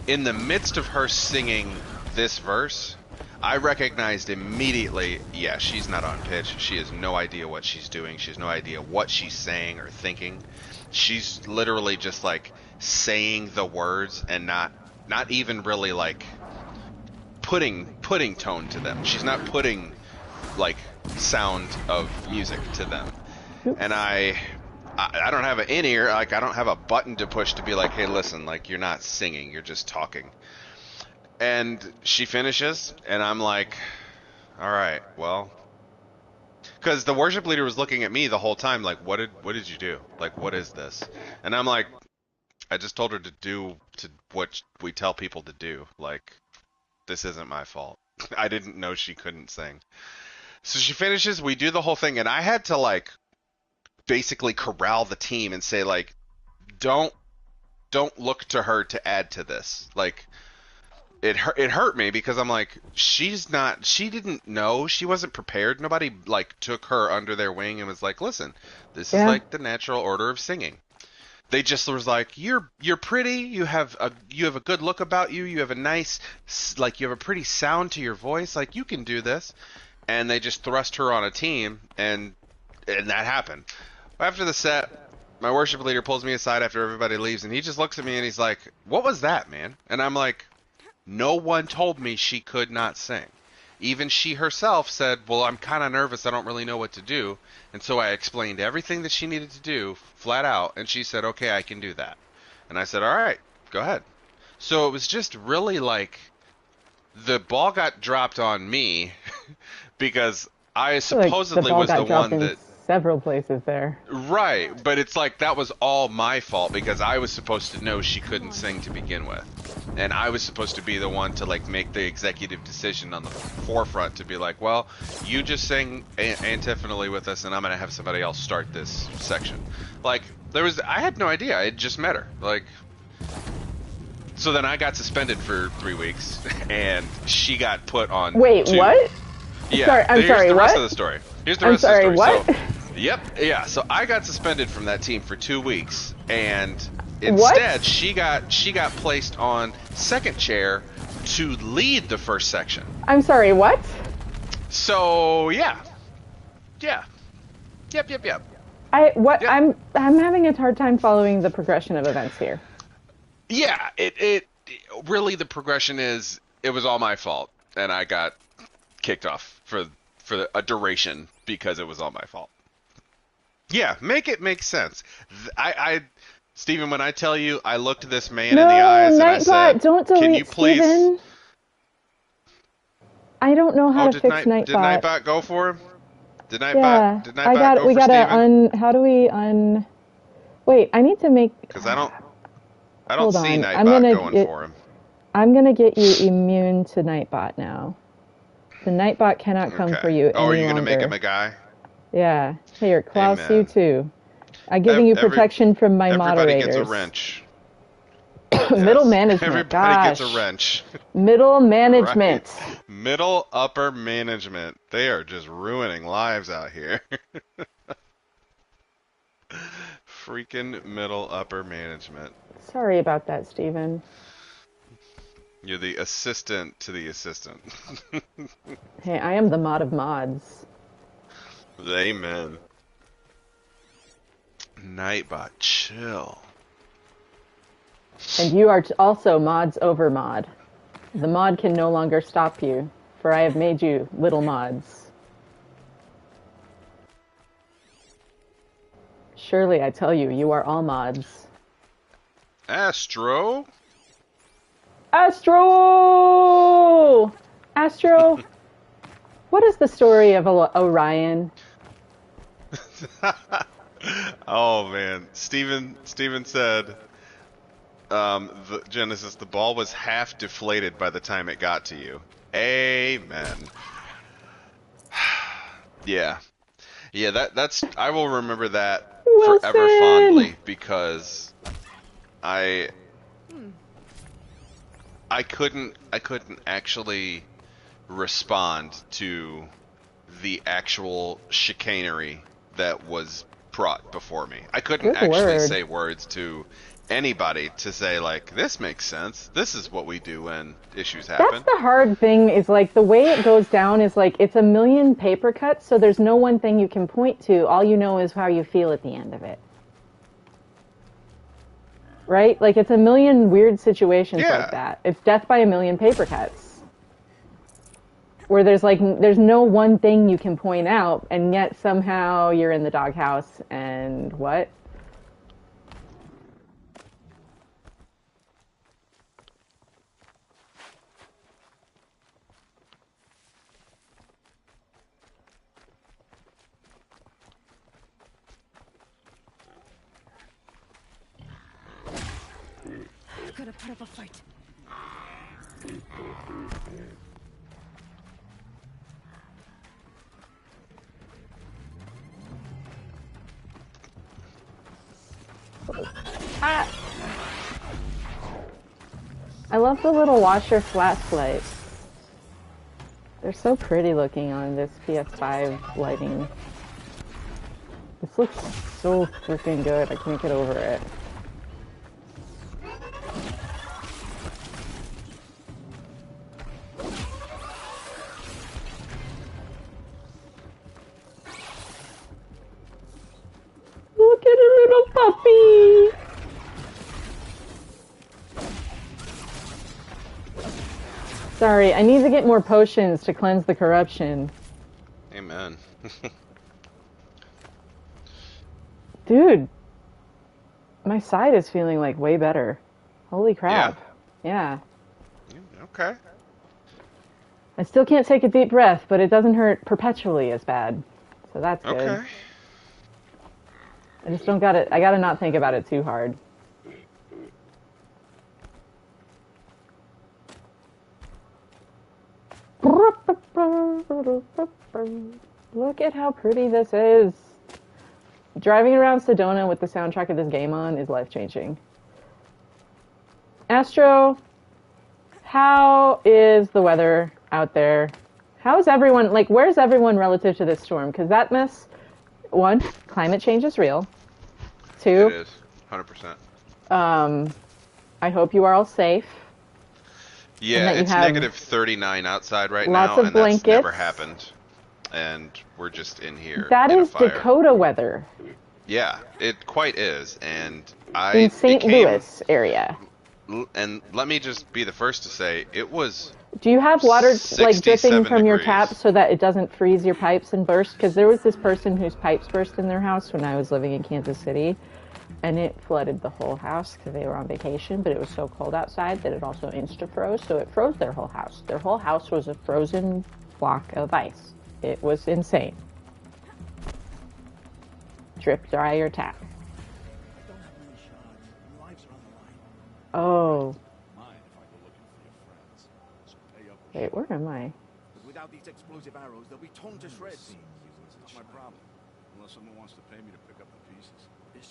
in the midst of her singing this verse, I recognized immediately, yeah, she's not on pitch. She has no idea what she's doing. She has no idea what she's saying or thinking. She's literally just like saying the words and not even really like putting tone to them. She's not putting like sound of music to them. And I don't have an in-ear, like I don't have a button to push to be like, hey, listen, like you're not singing, you're just talking. And she finishes, and I'm like, all right, well, because the worship leader was looking at me the whole time, like, what did you do? Like, what is this? And I'm like, I just told her to do what we tell people to do. Like, this isn't my fault. I didn't know she couldn't sing. So she finishes, we do the whole thing, and I had to like basically corral the team and say like, don't look to her to add to this. Like, it hurt me because I'm like, she didn't know, she wasn't prepared. Nobody like took her under their wing and was like, listen, this is like the natural order of singing. They just was like, you're pretty, you have a good look about you, you have a nice, like you have a pretty sound to your voice, like you can do this. And they just thrust her on a team, and that happened. After the set, my worship leader pulls me aside after everybody leaves, and he just looks at me and he's like, what was that, man? And I'm like, no one told me she could not sing. even she herself said, well, I'm kind of nervous. I don't really know what to do. And so I explained everything that she needed to do flat out. And she said, okay, I can do that. And I said, all right, go ahead. So it was just really like the ball got dropped on me because I supposedly was the one that... several places there. Right, but it's like that was all my fault because I was supposed to know she couldn't sing to begin with. And I was supposed to be the one to like make the executive decision on the forefront to be like, well, you just sing antiphonally with us and I'm going to have somebody else start this section. Like, I had no idea. I had just met her. Like, so then I got suspended for 3 weeks and she got put on Wait, 2. what? Yeah, I'm sorry, here's the what? rest of the story. Here's the rest of the story. What? So, yep, yeah. So I got suspended from that team for 2 weeks, and instead she got placed on second chair to lead the first section. I'm sorry, what? So yeah, yep. Yeah. Yep. I'm having a hard time following the progression of events here. Yeah, it really the progression is it was all my fault, and I got kicked off for a duration because it was all my fault. Yeah, make it make sense. Stephen, when I tell you, I looked this man in the eyes and I said, don't delete, "Can you please?" Steven. I don't know how to fix Nightbot. Did Nightbot go for him? Did Nightbot? Yeah, Did Nightbot go for Steven? How do we Wait, I need to make. Because I don't Hold see on. Nightbot going for him. I'm gonna get you immune to Nightbot now. The Nightbot cannot come for you any longer. Oh, are you gonna make him a guy? Yeah. Here, Klaus, Amen. you too. I'm giving you protection from my moderators. Everybody gets a wrench. Middle management. Everybody gets a wrench. Middle management. Right. Middle upper management. They are just ruining lives out here. Freaking middle upper management. Sorry about that, Steven. You're the assistant to the assistant. Hey, I am the mod of mods. Amen. Nightbot, chill. And you are also mods over mod. The mod can no longer stop you, for I have made you little mods. Surely I tell you, you are all mods. Astro? Astro! Astro, what is the story of Orion? Oh man, Steven said, Genesis, the ball was half deflated by the time it got to you. Amen. Yeah, that's I will remember that Wilson! forever fondly because I couldn't actually respond to the actual chicanery that was brought before me. I couldn't actually say words to anybody to say, like, this makes sense. This is what we do when issues happen. That's the hard thing, is like the way it goes down is like it's a million paper cuts, so there's no one thing you can point to. All you know is how you feel at the end of it. Right? Like it's a million weird situations like that. It's death by a million paper cuts. Where there's no one thing you can point out, and yet somehow you're in the doghouse and what? Could have put up a fight. Ah. I love the little washer flashlights. They're so pretty looking on this PS5 lighting. This looks so freaking good. I can't get over it. Look at a little puppy! Sorry, I need to get more potions to cleanse the corruption. Amen. Dude, my side is feeling like way better. Holy crap. Yeah. Okay. I still can't take a deep breath, but it doesn't hurt perpetually as bad. So that's good. Okay. I just don't got it. I gotta not think about it too hard. Look at how pretty this is. Driving around Sedona with the soundtrack of this game on is life-changing. Astro, how is the weather out there? How is everyone, like, where's everyone relative to this storm? Because that mess, one, climate change is real. Two, It is. 100%. I hope you are all safe. Yeah, it's negative 39 outside right now, of and blankets. That's never happened. And we're just in here. That in is a fire. Dakota weather. Yeah, it quite is. And in St. Louis area. And let me just be the first to say, it was. Do you have water like dripping from your degrees. tap so that it doesn't freeze your pipes and burst? Because there was this person whose pipes burst in their house when I was living in Kansas City, and it flooded the whole house because they were on vacation. But it was so cold outside that it also insta-froze, so it froze their whole house. Their whole house was a frozen block of ice. It was insane. Drip dry your tap. Oh. Wait, where am I? But without these explosive arrows, they'll be torn to shreds. Not my problem. Unless someone wants to pay me to pick up the pieces.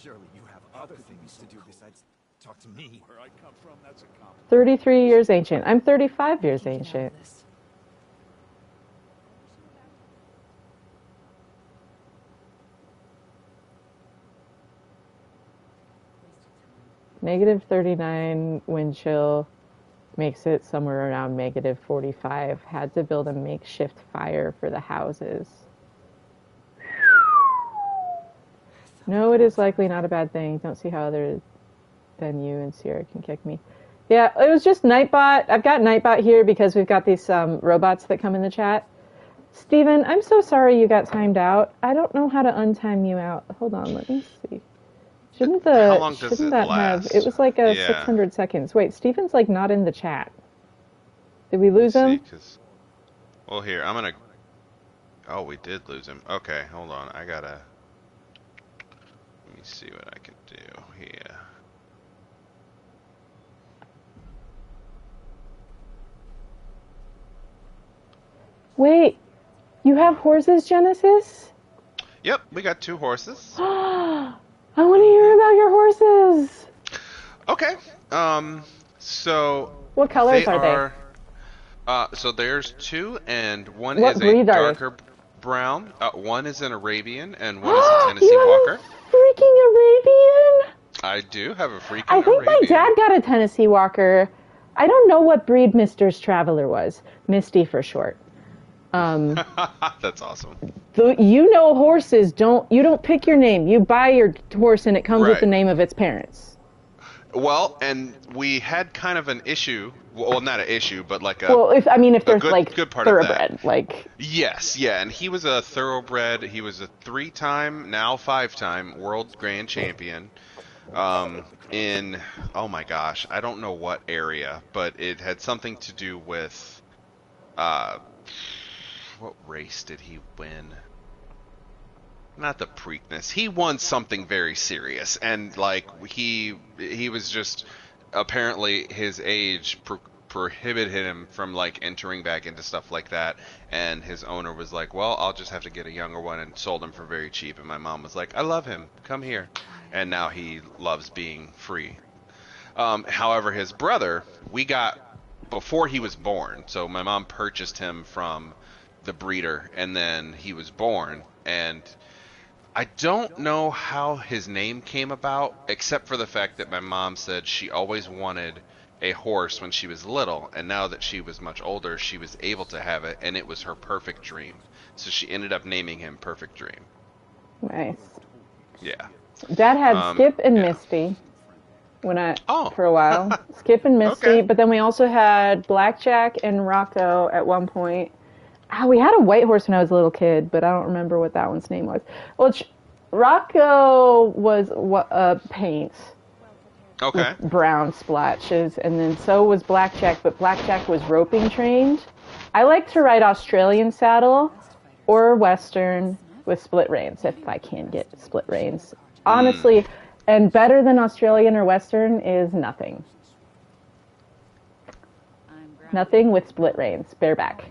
Surely you have other things to do besides talk to me. Where I come from, that's a compliment. 33 years ancient. I'm 35 years ancient. Negative 39 wind chill makes it somewhere around negative 45. Had to build a makeshift fire for the houses. No, it is likely not a bad thing. Don't see how others than you and Sierra can kick me. Yeah, it was just Nightbot. I've got Nightbot here because we've got these robots that come in the chat. Steven, I'm so sorry you got timed out. I don't know how to untime you out. Hold on, let me see. Shouldn't How long does shouldn't it that last? have? It was like a Yeah. 600 seconds. Wait, Steven's like not in the chat. Did we lose him? Well, here, I'm gonna. Oh, we did lose him. Okay, hold on. I gotta. Let me see what I can do here. Wait, you have horses, Genesis? Yep, we got 2 horses. I want to hear about your horses. Okay. So. What colors are they? So there's 2, and one What is a breed are they? darker brown. One is an Arabian, and one is a Tennessee Walker. Freaking Arabian? I do have a freaking I think Arabian. my dad got a Tennessee Walker. I don't know what breed Mister's Traveler was. Misty for short. That's awesome. You know horses you don't pick your name. You buy your horse and it comes with Right. the name of its parents. Well, and we had kind of an issue. Well, not an issue, but like a. Well, if there's good part of that. thoroughbred, like. Yes, yeah, and he was a thoroughbred. He was a 3-time, now 5-time world grand champion. In oh my gosh, I don't know what area, but it had something to do with what race did he win? Not the Preakness. He won something very serious, and like he was just apparently his age prohibited him from like entering back into stuff like that, and his owner was like, well, I'll just have to get a younger one, and sold him for very cheap. And my mom was like, I love him, come here. And now he loves being free. However, his brother we got before he was born, so my mom purchased him from the breeder, and then he was born, and I don't know how his name came about, except for the fact that my mom said she always wanted a horse when she was little, and now that she was much older, she was able to have it, and it was her perfect dream. So she ended up naming him Perfect Dream. Nice. Yeah. Dad had Skip and yeah. Misty. when I Oh. for a while. Skip and Misty, Okay. but then we also had Blackjack and Rocco at one point. Ah, we had a white horse when I was a little kid, but I don't remember what that one's name was. Well, Rocco was paint Okay. with brown splatches, and then so was Blackjack, but Blackjack was roping trained. I like to ride Australian saddle or Western with split reins if I can get split reins. Honestly, and better than Australian or Western is nothing. Nothing with split reins, bareback.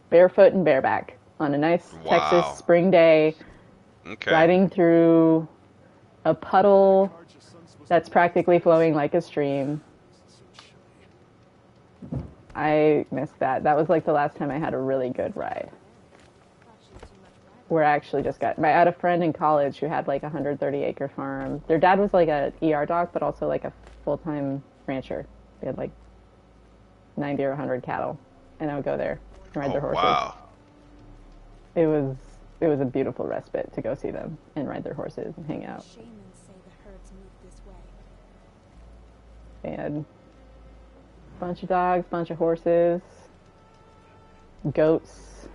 Barefoot and bareback on a nice Wow. Texas spring day, Okay. riding through a puddle that's practically flowing like a stream. I missed that. That was like the last time I had a really good ride. Where I actually just got... I had a friend in college who had like a 130-acre farm. Their dad was like a ER doc, but also like a full-time rancher. They had like 90 or 100 cattle. And I would go there and ride their horses. Wow. It was a beautiful respite to go see them and ride their horses and hang out. Shamans say the herds move this way. They had a bunch of dogs, bunch of horses, goats,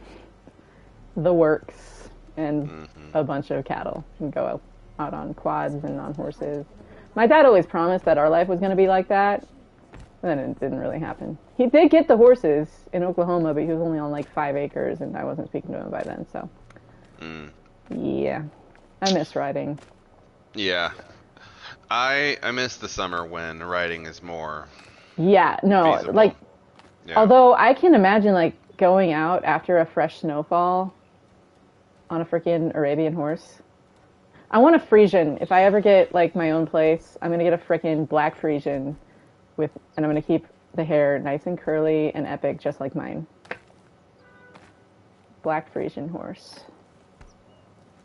the works, and a bunch of cattle. And go out on quads and on horses. My dad always promised that our life was going to be like that. And then it didn't really happen. He did get the horses in Oklahoma, but he was only on like 5 acres, and I wasn't speaking to him by then, so. Yeah. I miss riding. Yeah. I miss the summer when riding is more Yeah, no, feasible. like, Yeah. although I can imagine like going out after a fresh snowfall on a freaking Arabian horse. I want a Frisian. If I ever get like my own place, I'm gonna get a freaking black Frisian and I'm gonna keep the hair nice and curly and epic, just like mine. Black Frisian horse.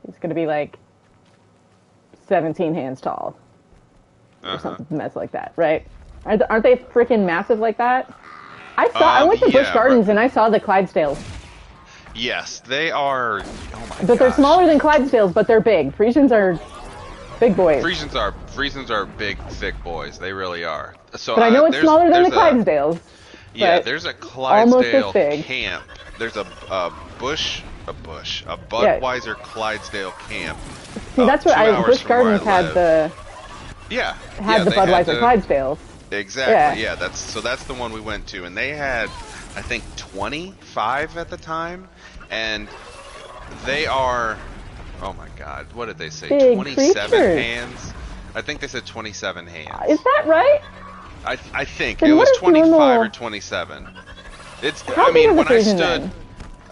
He's gonna be like 17 hands tall, or something mess like that, right? Aren't they freaking massive like that? I went to Busch yeah, Gardens and I saw the Clydesdales. Yes, they are. Oh my But they're gosh. smaller than Clydesdales, but they're big. Friesians are big boys. Friesians are big, thick boys. They really are. So But I know it's smaller than the there's Clydesdales. Yeah, but there's a almost as Clydesdale big. camp. There's a Budweiser Clydesdale camp. See, that's what 2 hours Busch from where Gardens I had live. the Yeah, the they Budweiser Clydesdales. Exactly. Yeah. Yeah, that's the one we went to, and they had, I think, 25 at the time, and they are, oh my God, what did they say? Big 27 creatures. hands. I think they said 27 hands. Is that right? I think Then it what was is 25 normal- or 27. It's. How I big mean, is a when I Frisian stood. then?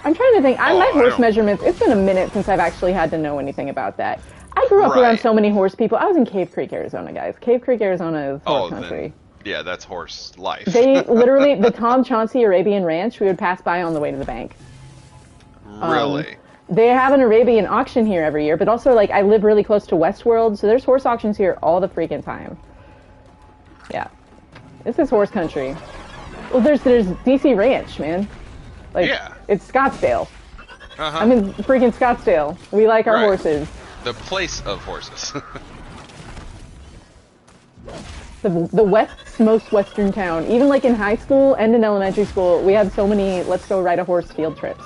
I'm trying to think. My I horse don't- measurements. It's been a minute since I've actually had to know anything about that. I grew up around Right. so many horse people. I was in Cave Creek, Arizona, guys. Cave Creek, Arizona is horse Then, country. yeah, that's horse life. They literally, the Tom Chauncey Arabian Ranch, we would pass by on the way to the bank. Really. They have an Arabian auction here every year, but also, like, I live really close to Westworld, so there's horse auctions here all the freaking time. Yeah. This is horse country. Well, there's DC Ranch, man. Like, Yeah. it's Scottsdale. Uh-huh. I'm in freaking Scottsdale. We like our Right. horses. The place of horses. The West's most western town. Even like in high school and in elementary school, we had so many let's go ride a horse field trips.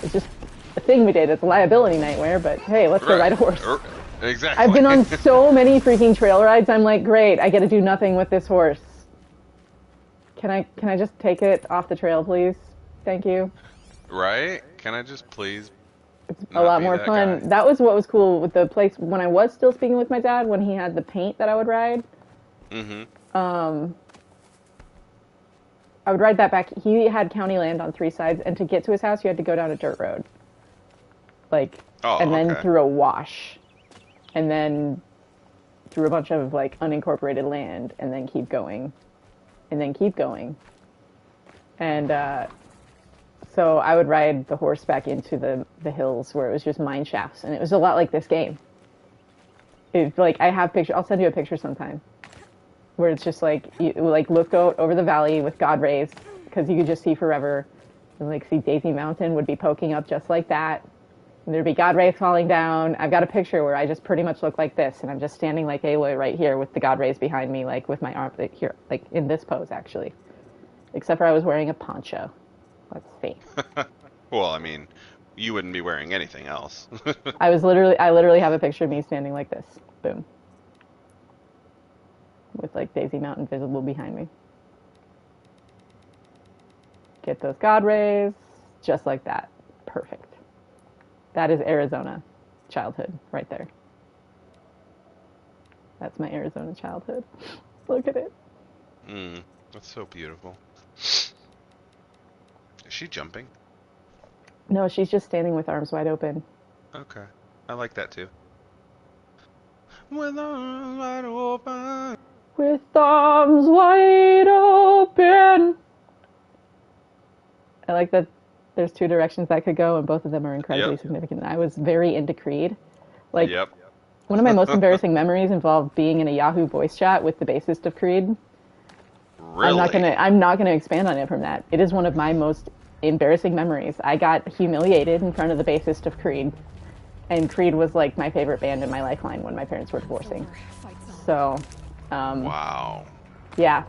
It's just a thing we did. It's a liability nightmare, but hey, let's go ride a horse. Exactly. I've been on so many freaking trail rides. I'm like, great, I get to do nothing with this horse. Can I just take it off the trail, please? Thank you. Right? Can I just please? A lot more fun. Guy? That was what was cool with the place when I was still speaking with my dad, when he had the paint that I would ride. Mm-hmm. I would ride that back. He had county land on 3 sides, and to get to his house, you had to go down a dirt road. Like, and then okay. through a wash. And then through a bunch of, like, unincorporated land, and then keep going. And then keep going. And, so I would ride the horse back into the hills where it was just mine shafts, and it was a lot like this game. It's like, I have pictures. I'll send you a picture sometime. Where it's just like, you like look out over the valley with God rays, because you could just see forever. And like see Daisy Mountain would be poking up just like that. And there'd be God rays falling down. I've got a picture where I just pretty much look like this, and I'm just standing like Aloy right here with the God rays behind me, like with my arm like here, like in this pose actually. Except for I was wearing a poncho. Let's see. Well, I mean, you wouldn't be wearing anything else. I literally have a picture of me standing like this. Boom. With like Daisy Mountain visible behind me. Get those God rays, just like that. Perfect. That is Arizona childhood right there. That's my Arizona childhood. Look at it. That's so beautiful. Is she jumping? No, she's just standing with arms wide open. Okay. I like that too. With arms wide open. With arms wide open. I like that there's two directions that could go, and both of them are incredibly significant. I was very into Creed. Like, one of my most embarrassing memories involved being in a Yahoo voice chat with the bassist of Creed. Really? I'm not gonna expand on it from that. It is one of my most embarrassing memories. I got humiliated in front of the bassist of Creed, and Creed was like my favorite band in my lifeline when my parents were divorcing. So, wow. Yeah.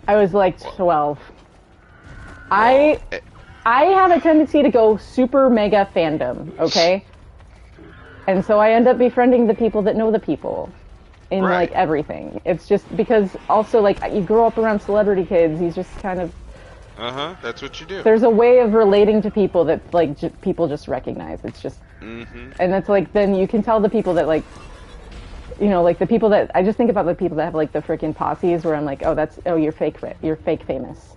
I was like 12. I have a tendency to go super mega fandom, okay? And so I end up befriending the people that know the people in like everything. It's just because also like you grow up around celebrity kids, you just kind of that's what you do. There's a way of relating to people that like people just recognize. It's just and it's like then you can tell the people that like you know, like the people that I just think about the people that have like the freaking posses where I'm like, oh, you're fake famous.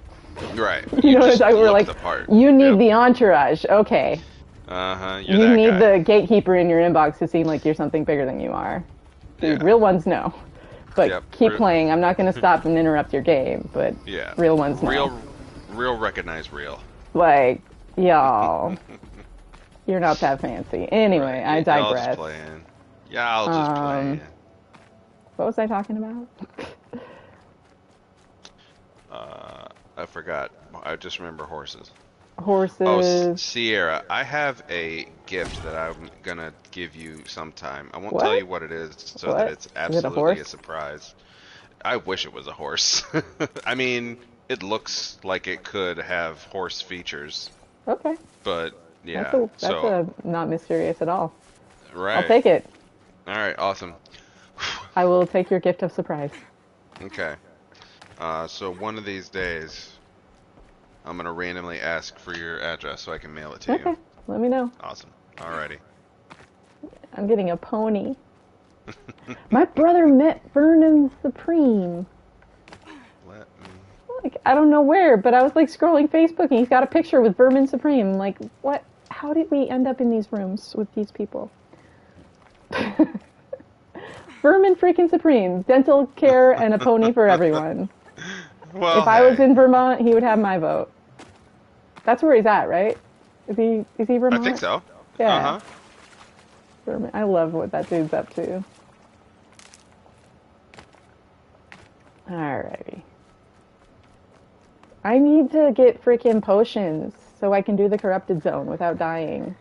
Right. You know, we're like, you need the entourage. Okay. You need the gatekeeper in your inbox to seem like you're something bigger than you are. The real ones know. But keep playing. I'm not going to stop and interrupt your game. But real ones know. Real recognize real. Like, y'all. You're not that fancy. Anyway, I digress. Y'all just playing. Y'all just playing. What was I talking about? I forgot. I just remember horses. Horses. Oh, Sierra, I have a gift that I'm gonna give you sometime. I won't tell you what it is so that it's absolutely a surprise. I wish it was a horse. I mean, it looks like it could have horse features. Okay. But, yeah. That's not mysterious at all. Right. I'll take it. Alright, awesome. I will take your gift of surprise. Okay. So one of these days, I'm gonna randomly ask for your address so I can mail it to you. Okay, let me know. Awesome. Alrighty. I'm getting a pony. My brother met Vernon Supreme. Like, I don't know where, but I was like scrolling Facebook and he's got a picture with Vermin Supreme. Like, what? How did we end up in these rooms with these people? Vermin freaking Supreme. Dental care and a pony for everyone. Well, if I was in Vermont, he would have my vote. That's where he's at, right? Is he Vermont? I think so. Yeah. Vermin. I love what that dude's up to. Alrighty. I need to get freaking potions so I can do the corrupted zone without dying.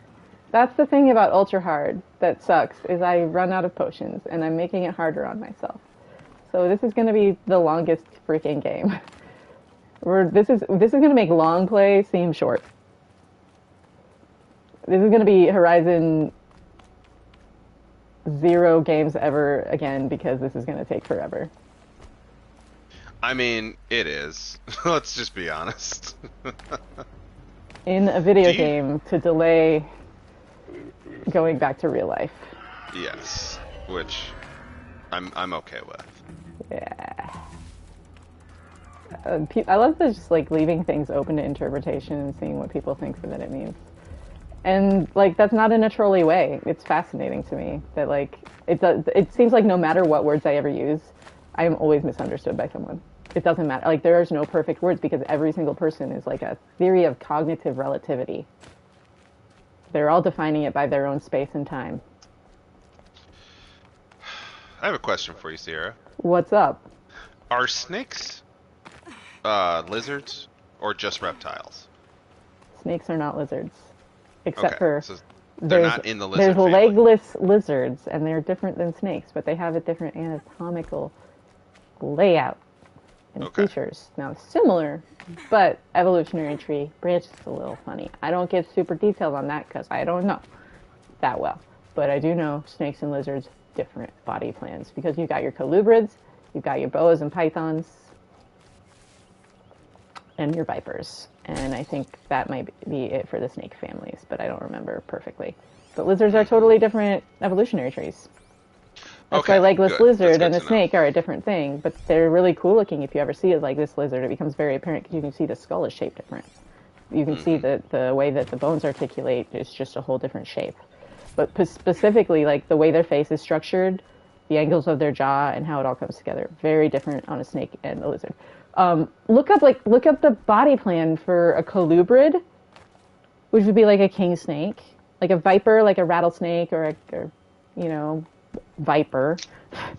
That's the thing about Ultra Hard that sucks, is I run out of potions, and I'm making it harder on myself. So this is going to be the longest freaking game. This is going to make long play seem short. This is going to be Horizon 0 games ever again, because this is going to take forever. I mean, it is. Let's just be honest. In a video game, to delay going back to real life. Yes, which I'm okay with. Yeah. I love just like leaving things open to interpretation and seeing what people think that it means. And like that's not in a trolly way. It's fascinating to me that like it seems like no matter what words I ever use, I am always misunderstood by someone. It doesn't matter. Like there is no perfect words because every single person is like a theory of cognitive relativity. They're all defining it by their own space and time. I have a question for you, Sierra. What's up? Are snakes lizards or just reptiles? Snakes are not lizards. except Okay, for so they're there's not in the lizard there's family. legless lizards, and they're different than snakes, but they have a different anatomical layout and Okay. features. Now, similar, but evolutionary tree branch is a little funny. I don't get super detailed on that because I don't know that well. But I do know snakes and lizards, different body plans, because you've got your colubrids, you've got your boas and pythons, and your vipers. And I think that might be it for the snake families, but I don't remember perfectly. But lizards are totally different evolutionary trees. That's Okay, why legless good. lizard That's and good a to know. snake are a different thing, but they're really cool looking. If you ever see it like this lizard, it becomes very apparent because you can see the skull is shaped different. You can see that the way that the bones articulate is just a whole different shape. But specifically, like the way their face is structured, the angles of their jaw, and how it all comes together, very different on a snake and a lizard. Look up the body plan for a colubrid, which would be like a king snake, like a viper, like a rattlesnake, or viper.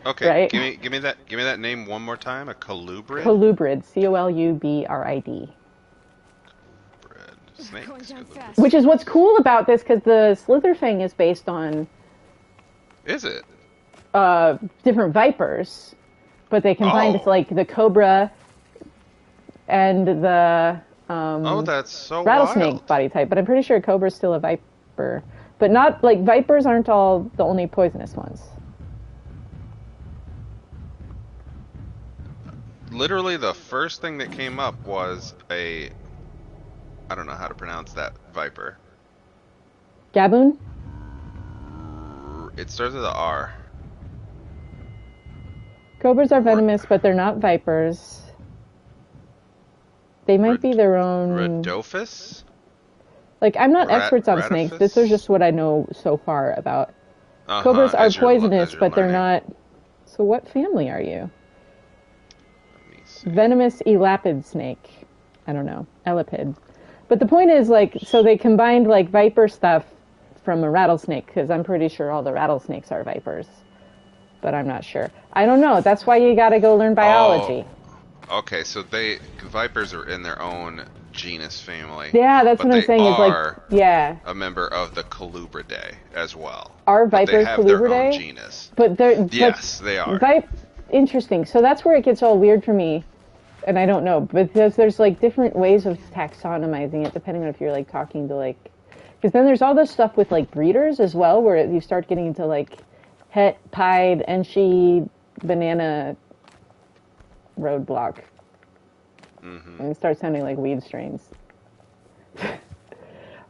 Okay, Right? give me that name one more time. A colubrid. Colubrid, COLUBRID. Snake. Going down Colubrid. fast. Which is what's cool about this, because the slither fang is based on Is it? different vipers, but they combined Oh. like the cobra and the Oh, that's so rattlesnake wild. body type. But I'm pretty sure cobra's still a viper. But not like vipers aren't all the only poisonous ones. Literally, the first thing that came up was I don't know how to pronounce that viper. Gaboon? It starts with a R. Cobras are venomous, but they're not vipers. They might be their own. Rodolphus? Like, I'm not experts on snakes. This is just what I know so far about. Cobras are poisonous, but they're not. So, what family are you? Let me see. Venomous elapid snake. I don't know. Elapid. But the point is, like, so they combined, like, viper stuff from a rattlesnake, because I'm pretty sure all the rattlesnakes are vipers. But I'm not sure. I don't know. That's why you gotta go learn biology. Oh, okay, so vipers are in their own genus family. Yeah, that's but what I'm saying. Is like, are yeah. a member of the Colubridae as well. Are But they vipers have their own Colubridae? genus. But they're Yes, they are. Interesting. So that's where it gets all weird for me, and I don't know. But there's like different ways of taxonomizing it depending on if you're like talking to like, because then there's all this stuff with like breeders as well, where you start getting into like het, pied, enshi, banana, roadblock, and it starts sounding like weed strains.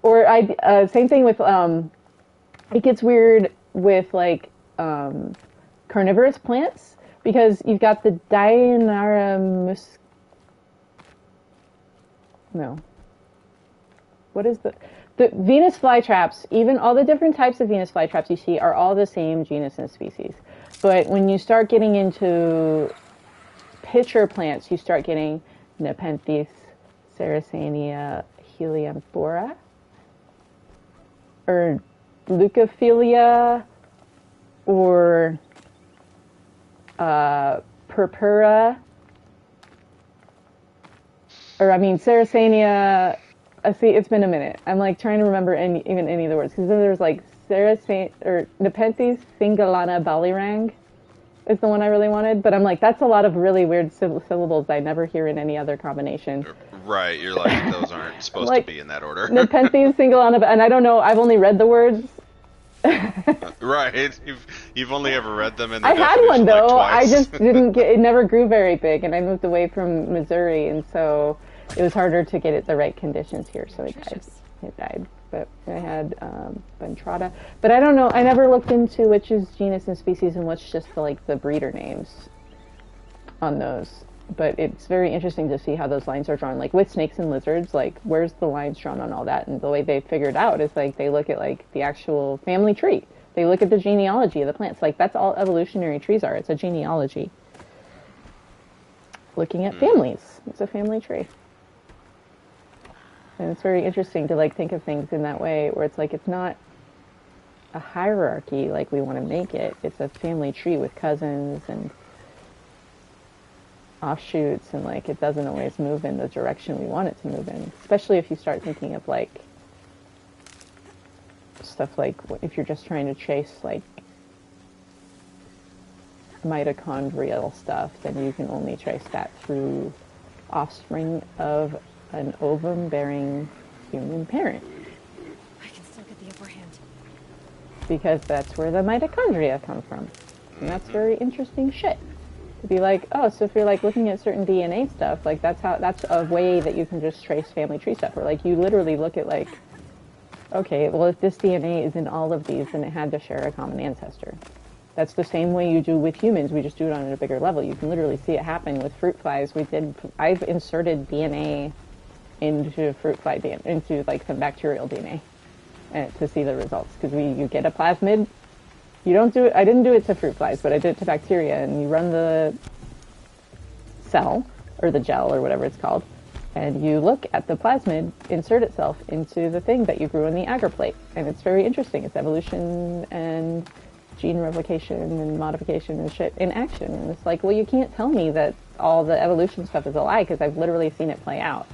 Or same thing with it gets weird with like carnivorous plants, because you've got the what is the Venus flytraps, even all the different types of Venus flytraps you see are all the same genus and species. But when you start getting into pitcher plants, you start getting Nepenthes, Sarracenia, Helianthora, or Leucophilia, or Purpura, or I mean Sarracenia. See, it's been a minute. I'm like trying to remember even any of the words, because then there's like Nepenthes Thingolana Balirang is the one I really wanted, but I'm like, that's a lot of really weird syllables I never hear in any other combination. Right, you're like, those aren't supposed like, to be in that order. Nepenthes Thingolana, and I don't know, I've only read the words. Right, you've only ever read them in the I had one definition, though, like, I twice. just didn't get, it never grew very big, and I moved away from Missouri, and so it was harder to get it the right conditions here, so it died. But I had Ventrata. But I don't know, I never looked into which is genus and species and what's just the breeder names on those. But it's very interesting to see how those lines are drawn. Like with snakes and lizards, like where's the lines drawn on all that? And the way they figured out is like they look at like the actual family tree. They look at the genealogy of the plants. Like that's all evolutionary trees are. It's a genealogy. Looking at families. It's a family tree. And it's very interesting to like think of things in that way, where it's like it's not a hierarchy like we want to make it. It's a family tree with cousins and offshoots, and like it doesn't always move in the direction we want it to move in. Especially if you start thinking of like stuff like if you're just trying to chase like mitochondrial stuff, then you can only trace that through offspring of an ovum-bearing human parent. I can still get the upper hand. Because that's where the mitochondria come from. And that's very interesting shit. To be like, oh, so if you're like looking at certain DNA stuff, like that's a way that you can just trace family tree stuff. Or like you literally look at like, okay, well if this DNA is in all of these, then it had to share a common ancestor. That's the same way you do with humans. We just do it on a bigger level. You can literally see it happen with fruit flies. I've inserted DNA into fruit fly DNA, into like some bacterial DNA, to see the results. Because you get a plasmid. You don't do it. I didn't do it to fruit flies, but I did it to bacteria. And you run the cell or the gel or whatever it's called, and you look at the plasmid insert itself into the thing that you grew in the agar plate, and it's very interesting. It's evolution and gene replication and modification and shit in action. And it's like, well, you can't tell me that all the evolution stuff is a lie because I've literally seen it play out.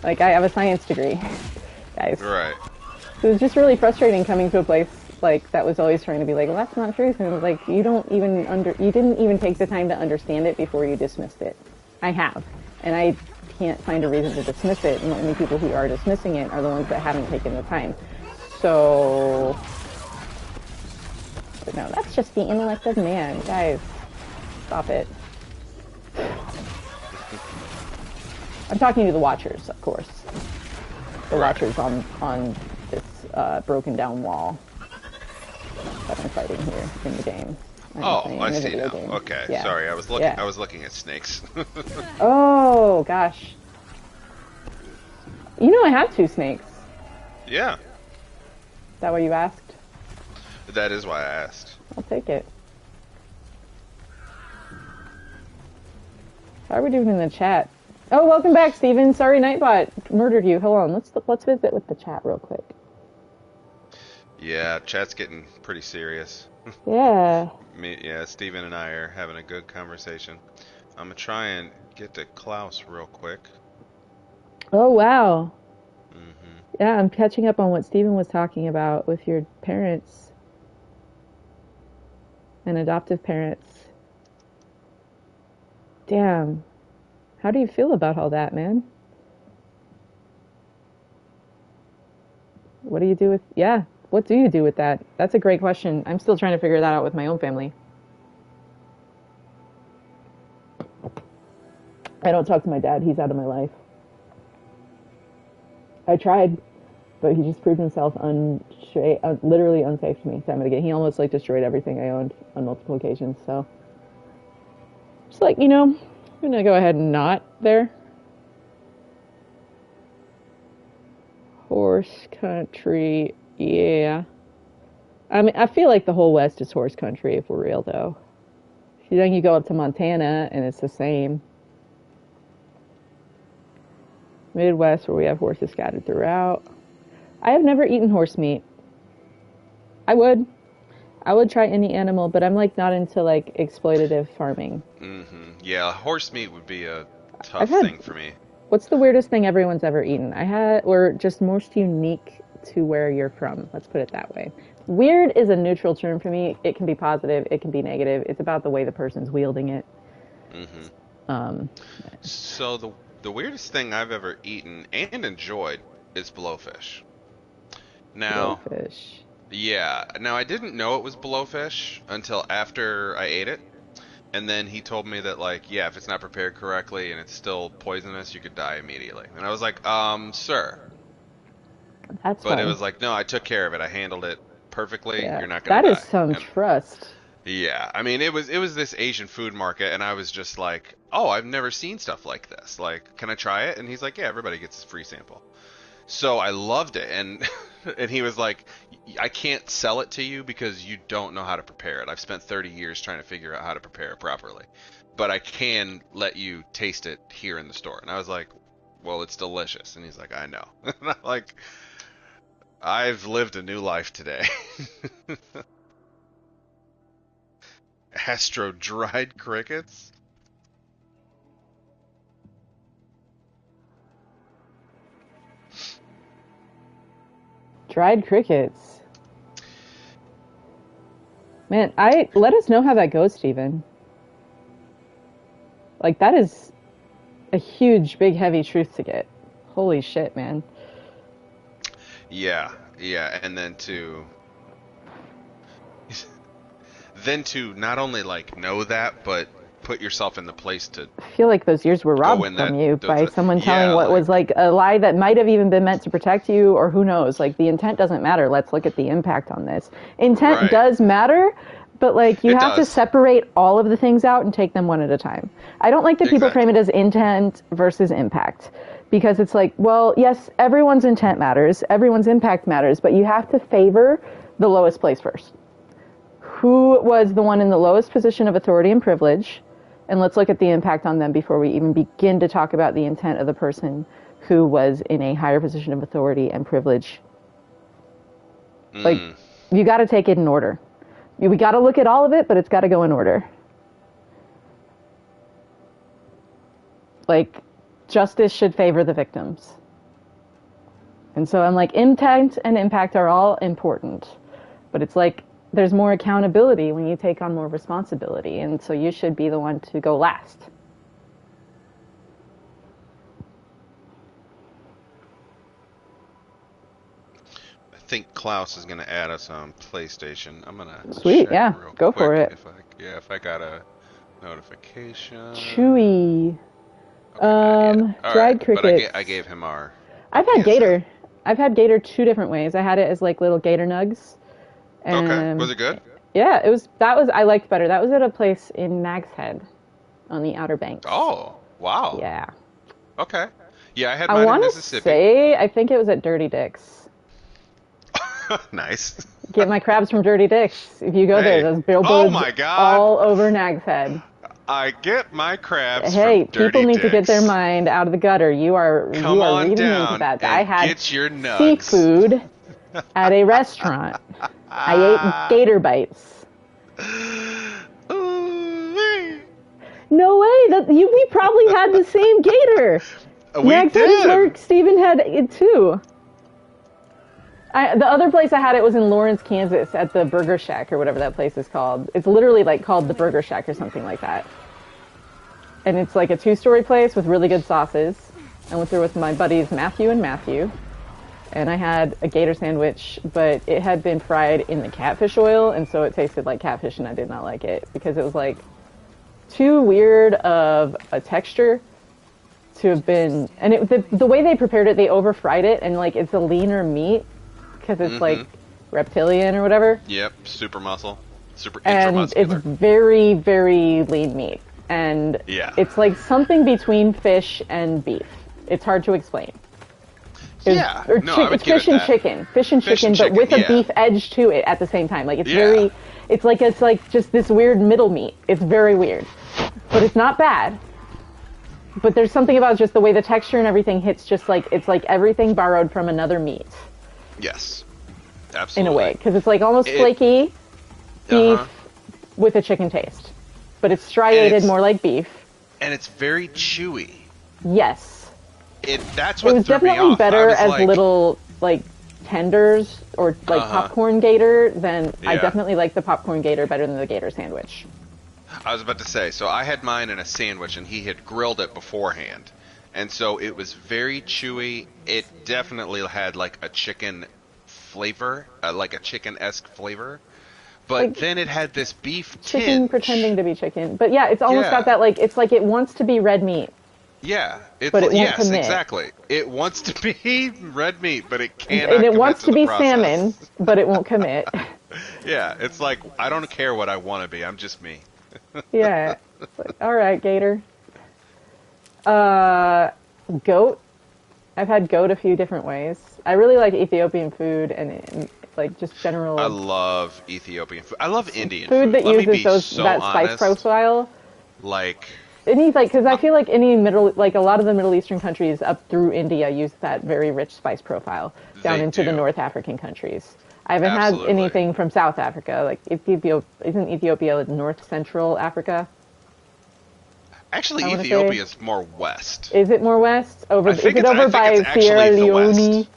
Like, I have a science degree, guys. Right. So it was just really frustrating coming to a place like that was always trying to be like, well, that's not true. And it was like, you didn't even take the time to understand it before you dismissed it. I have. And I can't find a reason to dismiss it. And the only people who are dismissing it are the ones that haven't taken the time. So, but no, that's just the intellect of man. Guys, stop it. I'm talking to the watchers, of course. The watchers on this broken down wall that I'm fighting here in the game. I see now. Game. Okay, yeah. Sorry, I was looking. Yeah. I was looking at snakes. Oh gosh. You know I have 2 snakes. Yeah. Is that what you asked? That is why I asked. I'll take it. How are we doing in the chat? Oh, welcome back, Steven. Sorry, Nightbot murdered you. Hold on, let's visit with the chat real quick. Yeah, chat's getting pretty serious. Yeah. Steven and I are having a good conversation. I'm gonna try and get to Klaus real quick. Oh, wow. Yeah, I'm catching up on what Steven was talking about with your parents and adoptive parents. Damn. How do you feel about all that, man? What do you do with... Yeah, what do you do with that? That's a great question. I'm still trying to figure that out with my own family. I don't talk to my dad. He's out of my life. I tried, but he just proved himself literally unsafe to me time and again. He almost like destroyed everything I owned on multiple occasions. So, just like, you know, I'm gonna go ahead and not there. Horse country, yeah. I mean, I feel like the whole West is horse country if we're real, though. Then you go up to Montana and it's the same. Midwest, where we have horses scattered throughout. I have never eaten horse meat. I would try any animal, but I'm like not into like exploitative farming. Yeah, horse meat would be a tough thing for me. What's the weirdest thing everyone's ever eaten? Or just most unique to where you're from. Let's put it that way. Weird is a neutral term for me. It can be positive. It can be negative. It's about the way the person's wielding it. So the weirdest thing I've ever eaten and enjoyed is blowfish. Now, blowfish. Yeah. Now, I didn't know it was blowfish until after I ate it. And then he told me that, like, yeah, if it's not prepared correctly and it's still poisonous, you could die immediately. And I was like, sir. That's But funny. it was like, no, I took care of it. I handled it perfectly. Yeah. You're not going to die. That is some trust. Yeah. I mean, it was this Asian food market, and I was just like, oh, I've never seen stuff like this. Like, can I try it? And he's like, yeah, everybody gets a free sample. So I loved it, and he was like, I can't sell it to you because you don't know how to prepare it. I've spent 30 years trying to figure out how to prepare it properly. But I can let you taste it here in the store. And I was like, well, it's delicious. And he's like, I know. And I'm like, I've lived a new life today. Astro dried crickets? Dried crickets. Man, let us know how that goes, Steven. Like, that is a huge, big, heavy truth to get. Holy shit, man. Yeah, and then to not only like know that, but put yourself in the place to I feel like those years were robbed from you by someone telling what was like a lie that might have even been meant to protect you, or who knows. Like, the intent doesn't matter. Let's look at the impact on this. Intent does matter, but like you have to separate all of the things out and take them one at a time. I don't like that people frame it as intent versus impact, because it's like, well, yes, everyone's intent matters, everyone's impact matters, but you have to favor the lowest place first. Who was the one in the lowest position of authority and privilege? And let's look at the impact on them before we even begin to talk about the intent of the person who was in a higher position of authority and privilege. Like, you got to take it in order. We got to look at all of it, but it's got to go in order. Like, justice should favor the victims. And so I'm like, intent and impact are all important. But it's like, there's more accountability when you take on more responsibility. And so you should be the one to go last. I think Klaus is going to add us on PlayStation. I'm going to Sweet, yeah. Go for it. If I got a notification. Chewy. Okay, dried crickets. But I gave him our I've had gator. I've had gator two different ways. I had it as like little gator nugs. Okay. Was it good? Yeah, I liked better. That was at a place in Nags Head on the Outer Banks. Oh, wow. Yeah. Okay. Yeah, I had mine in Mississippi. I think it was at Dirty Dick's. Nice. Get my crabs from Dirty Dick's. If you go there, those billboards all over Nags Head. I get my crabs from Dirty Dick's. People need to get their mind out of the gutter. You are reading into that. I had get your nugs. Seafood at a restaurant. I ate gator bites. No way! We probably had the same gator. We did. Where Steven had it too. The other place I had it was in Lawrence, Kansas, at the Burger Shack or whatever that place is called. It's literally like called the Burger Shack or something like that. And it's like a 2-story place with really good sauces. I went there with my buddies Matthew and Matthew. And I had a gator sandwich, but it had been fried in the catfish oil, and so it tasted like catfish, and I did not like it because it was like too weird of a texture to have been. And the way they prepared it, they over fried it, and like it's a leaner meat because it's like reptilian or whatever. Yep, super muscle, super intramuscular. And it's very, very lean meat, and it's like something between fish and beef. It's hard to explain. It's fish and chicken, but with a beef edge to it at the same time. Like it's like just this weird middle meat. It's very weird, but it's not bad. But there's something about just the way the texture and everything hits. Just like it's like everything borrowed from another meat. Yes, absolutely. In a way, because it's like almost flaky beef with a chicken taste, but it's striated more like beef. And it's very chewy. Yes. That's what it was threw definitely me off. better as like, little like tenders or like popcorn gator than I definitely like the popcorn gator better than the gator sandwich. I was about to say, so I had mine in a sandwich and he had grilled it beforehand. And so it was very chewy. It definitely had like a chicken flavor, like a chicken-esque flavor. But like, then it had this beef chicken tinge. Pretending to be chicken. But yeah, it's almost got that like, it's like it wants to be red meat. Yeah, but it won't commit. Exactly. It wants to be red meat, but it cannot. And it wants to be process. Salmon, but it won't commit. Yeah, it's like I don't care what I want to be. I'm just me. Yeah. It's like, all right, gator. Goat. I've had goat a few different ways. I really like Ethiopian food and like just general. I love Ethiopian food. I love Indian food that uses that spice profile. Like. Because I feel like a lot of the Middle Eastern countries up through India use that very rich spice profile down into the North African countries. I haven't had anything from South Africa. Like isn't Ethiopia North Central Africa? Actually, Ethiopia is more west. Is it more west? Is it over by Sierra Leone?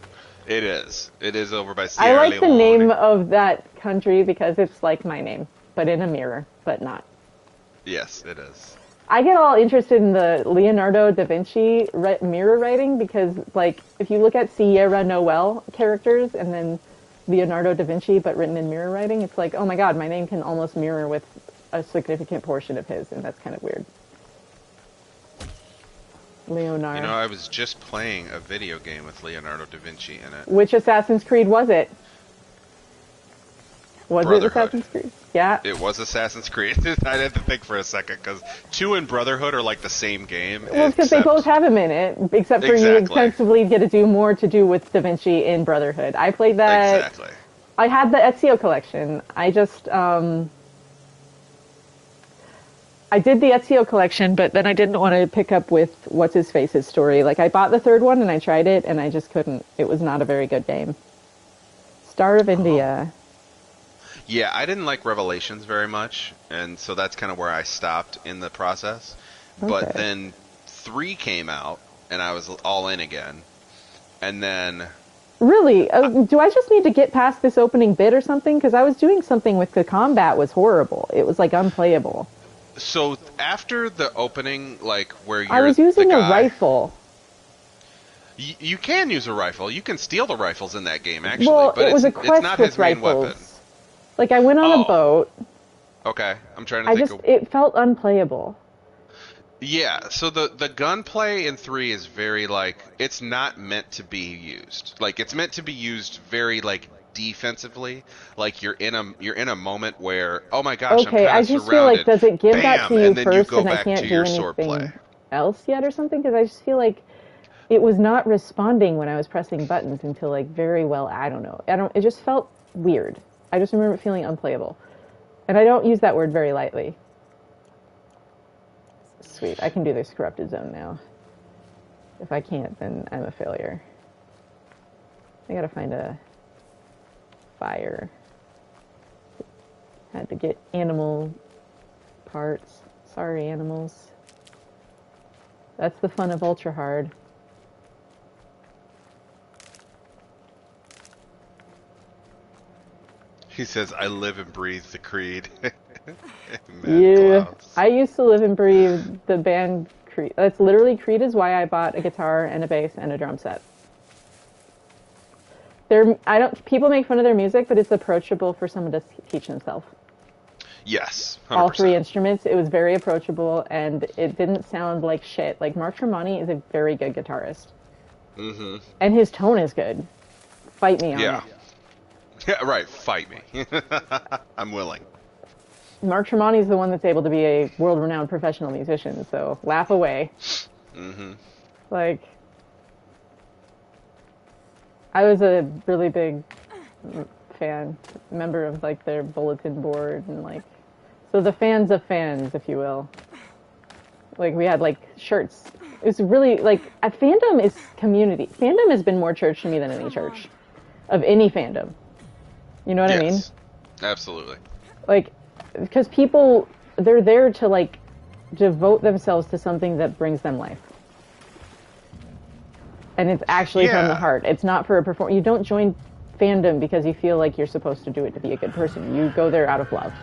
It is. It is over by I Sierra like the Leone. name of that country because it's like my name, but in a mirror, but not. Yes, it is. I get all interested in the Leonardo da Vinci mirror writing because, like, if you look at Sierra Noel characters and then Leonardo da Vinci, but written in mirror writing, it's like, oh my god, my name can almost mirror with a significant portion of his, and that's kind of weird. Leonardo. You know, I was just playing a video game with Leonardo da Vinci in it. Which Assassin's Creed was it? Was it Brotherhood. Assassin's Creed? Yeah. It was Assassin's Creed. I had to think for a second, because 2 and Brotherhood are like the same game. Well, because they both have him in it, except for you Exactly. extensively get to do more to do with Da Vinci in Brotherhood. I played that. Exactly. I had the Ezio collection. I just, I did the Ezio collection, but then I didn't want to pick up with What's-His-Face's story. Like, I bought the third one, and I tried it, and I just couldn't. It was not a very good game. Star of India. Yeah, I didn't like Revelations very much, and so that's kind of where I stopped in the process. But Okay. then 3 came out, and I was all in again. And then... Really? Do I just need to get past this opening bit or something? Because I was doing something with the combat was horrible. It was, like, unplayable. So, after the opening, like, where you're I was using the a guy, rifle. You can use a rifle. You can steal the rifles in that game, actually. Well, but it was a it's quest not with his main rifles. weapon. Like, I went on Oh. a boat. Okay, I'm trying to think of... It felt unplayable. Yeah, so the gunplay in 3 is very, like, it's not meant to be used. Like, it's meant to be used very, like, defensively. Like, you're in a moment where, oh my gosh, I'm Okay, kind I of just feel like, surrounded. does it give Bam, that to you and then first you go and I back can't to do your sword anything play. else yet or something? Because I just feel like it was not responding when I was pressing buttons until, like, very well, I don't know. It just felt weird. I just remember it feeling unplayable. And I don't use that word very lightly. Sweet, I can do this corrupted zone now. If I can't, then I'm a failure. I gotta find a fire. Had to get animal parts. Sorry, animals. That's the fun of Ultra Hard. He says, I live and breathe the Creed. Yeah, I used to live and breathe the band Creed. That's literally Creed is why I bought a guitar and a bass and a drum set. People make fun of their music, but it's approachable for someone to teach themselves. Yes, 100%. All 3 instruments, it was very approachable, and it didn't sound like shit. Like, Mark Tremonti is a very good guitarist. Mm-hmm. And his tone is good. Fight me on Yeah. it. Yeah, right, fight me. I'm willing. Mark Tremonti is the one that's able to be a world-renowned professional musician, so laugh away. Mm-hmm. Like, I was a really big member of, like, their bulletin board, and, like, so the fans of fans, if you will. Like, we had, like, shirts. It was really, like, a fandom is community. Fandom has been more church to me than any church. Of any fandom. You know what I mean? Absolutely. Like, because people, they're there to, like, devote themselves to something that brings them life. And it's actually from the heart. It's not for a performance. You don't join fandom because you feel like you're supposed to do it to be a good person. You go there out of love.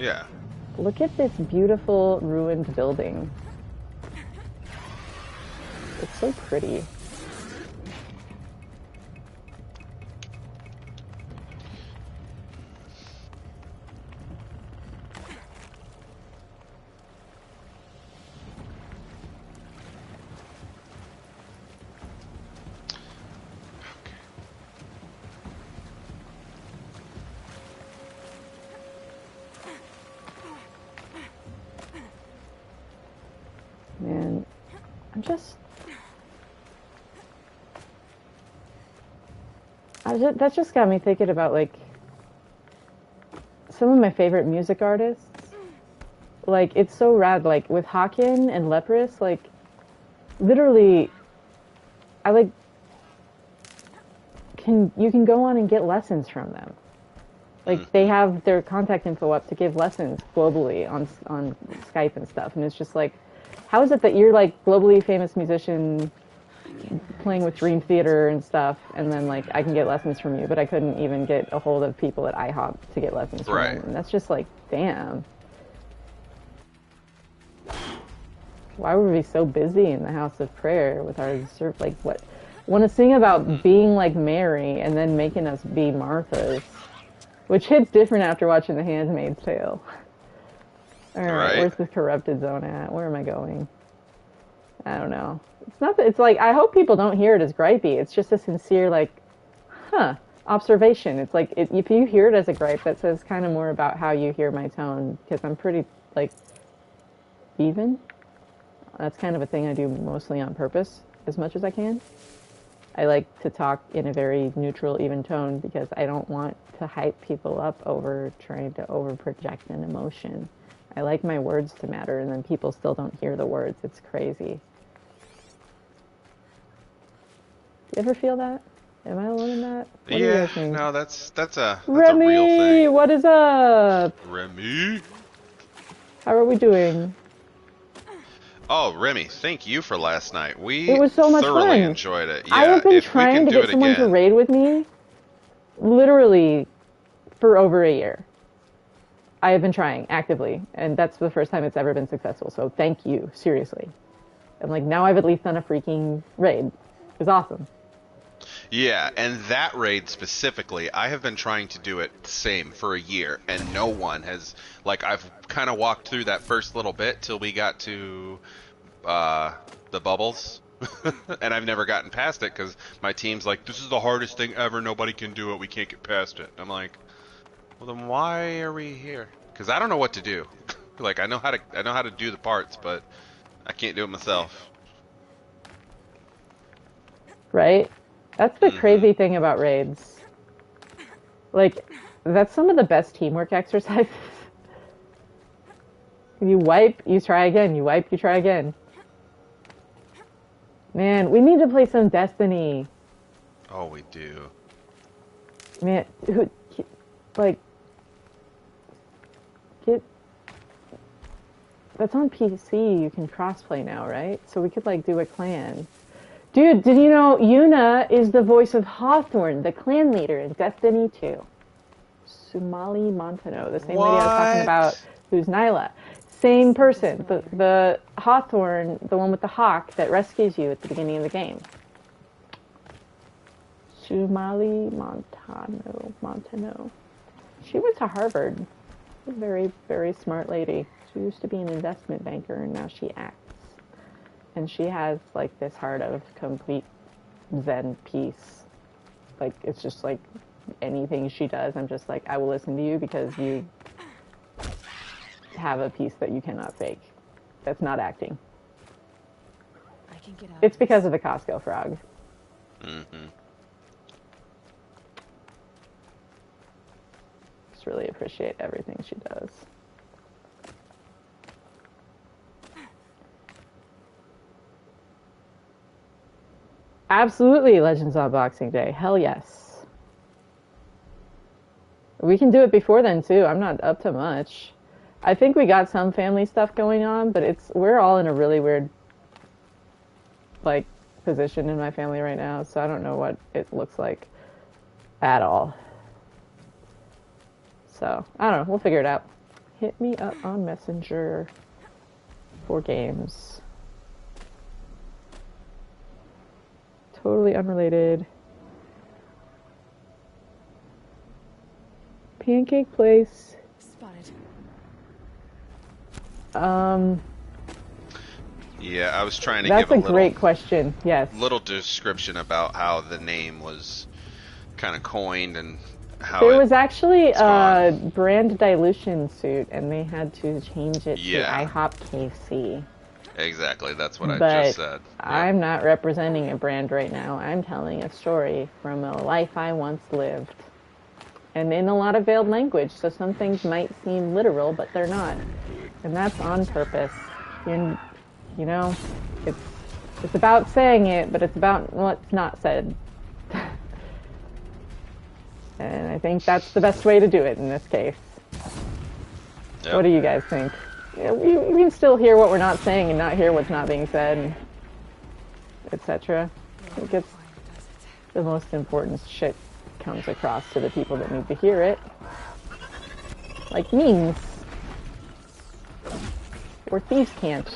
Yeah. Look at this beautiful ruined building. It's so pretty. Man, that just got me thinking about, like, some of my favorite music artists. Like, it's so rad, like, with Haken and Leprous, like, literally, you can go on and get lessons from them. Like, they have their contact info up to give lessons globally on Skype and stuff, and it's just like, how is it that you're, like, globally famous musician, playing with Dream Theater and stuff, and then like I can get lessons from you, but I couldn't even get a hold of people at IHOP to get lessons from them. And that's just like, damn. Why would we be so busy in the house of prayer with our like what? Want to sing about being like Mary and then making us be Marthas, which hits different after watching The Handmaid's Tale. All right, where's the corrupted zone at? Where am I going? I don't know. It's not that, it's like, I hope people don't hear it as gripey. It's just a sincere, like, observation. It's like, if you hear it as a gripe, that says kind of more about how you hear my tone, because I'm pretty, like, even. That's kind of a thing I do mostly on purpose, as much as I can. I like to talk in a very neutral, even tone, because I don't want to hype people up over trying to over-project an emotion. I like my words to matter, and then people still don't hear the words. It's crazy. You ever feel that? Am I alone in that? What yeah, no, that's a Remy, real thing. What is up? Remy? How are we doing? Oh, Remy, thank you for last night. It was so much thoroughly fun. enjoyed it. Yeah, I have been trying to get someone to raid with me, literally, for over a year. I have been trying actively, and that's the first time it's ever been successful. So thank you, seriously. And like now I've at least done a freaking raid. It was awesome. Yeah, and that raid specifically, I have been trying to do it same for a year, and no one has, like, I've kind of walked through that first little bit till we got to the bubbles, and I've never gotten past it, because my team's like, this is the hardest thing ever, nobody can do it, we can't get past it. I'm like, well then why are we here? Because I don't know what to do. Like, I know how to do the parts, but I can't do it myself. Right? That's the crazy thing about raids. Like, that's some of the best teamwork exercises. You wipe, you try again. You wipe, you try again. Man, we need to play some Destiny. Oh, we do. Man, like, that's on PC. You can crossplay now, right? So we could, like, do a clan. Dude, did you know Yuna is the voice of Hawthorne, the clan leader in Destiny 2? Sumali Montano, the same lady I was talking about, who's Nyla. Same person, the Hawthorne, the one with the hawk that rescues you at the beginning of the game. Sumali Montano. She went to Harvard. A very, very smart lady. She used to be an investment banker, and now she acts. And she has, like, this heart of complete zen peace. Like, it's just, like, anything she does, I'm just like, I will listen to you because you have a piece that you cannot fake. That's not acting. I can get out. It's because of the Costco frog. Mm-hmm. Just really appreciate everything she does. Absolutely, Legends on Boxing Day. Hell yes. We can do it before then, too. I'm not up to much. I think we got some family stuff going on, but we're all in a really weird, like, position in my family right now, so I don't know what it looks like at all. So, I don't know. We'll figure it out. Hit me up on Messenger for games. Totally unrelated. Pancake place. Spotted. Yeah, I was trying to give a great question. Yes. Little description about how the name was kind of coined and how there was actually a brand dilution suit, and they had to change it to IHOPKC. Exactly, that's what I just said. But I'm not representing a brand right now. I'm telling a story from a life I once lived. And in a lot of veiled language, so some things might seem literal, but they're not. And that's on purpose. You know, it's about saying it, but it's about what's not said. And I think that's the best way to do it in this case. Yep. What do you guys think? You can still hear what we're not saying and not hear what's not being said, etc. It gets the most important shit comes across to the people that need to hear it. Like memes. Or thieves can't.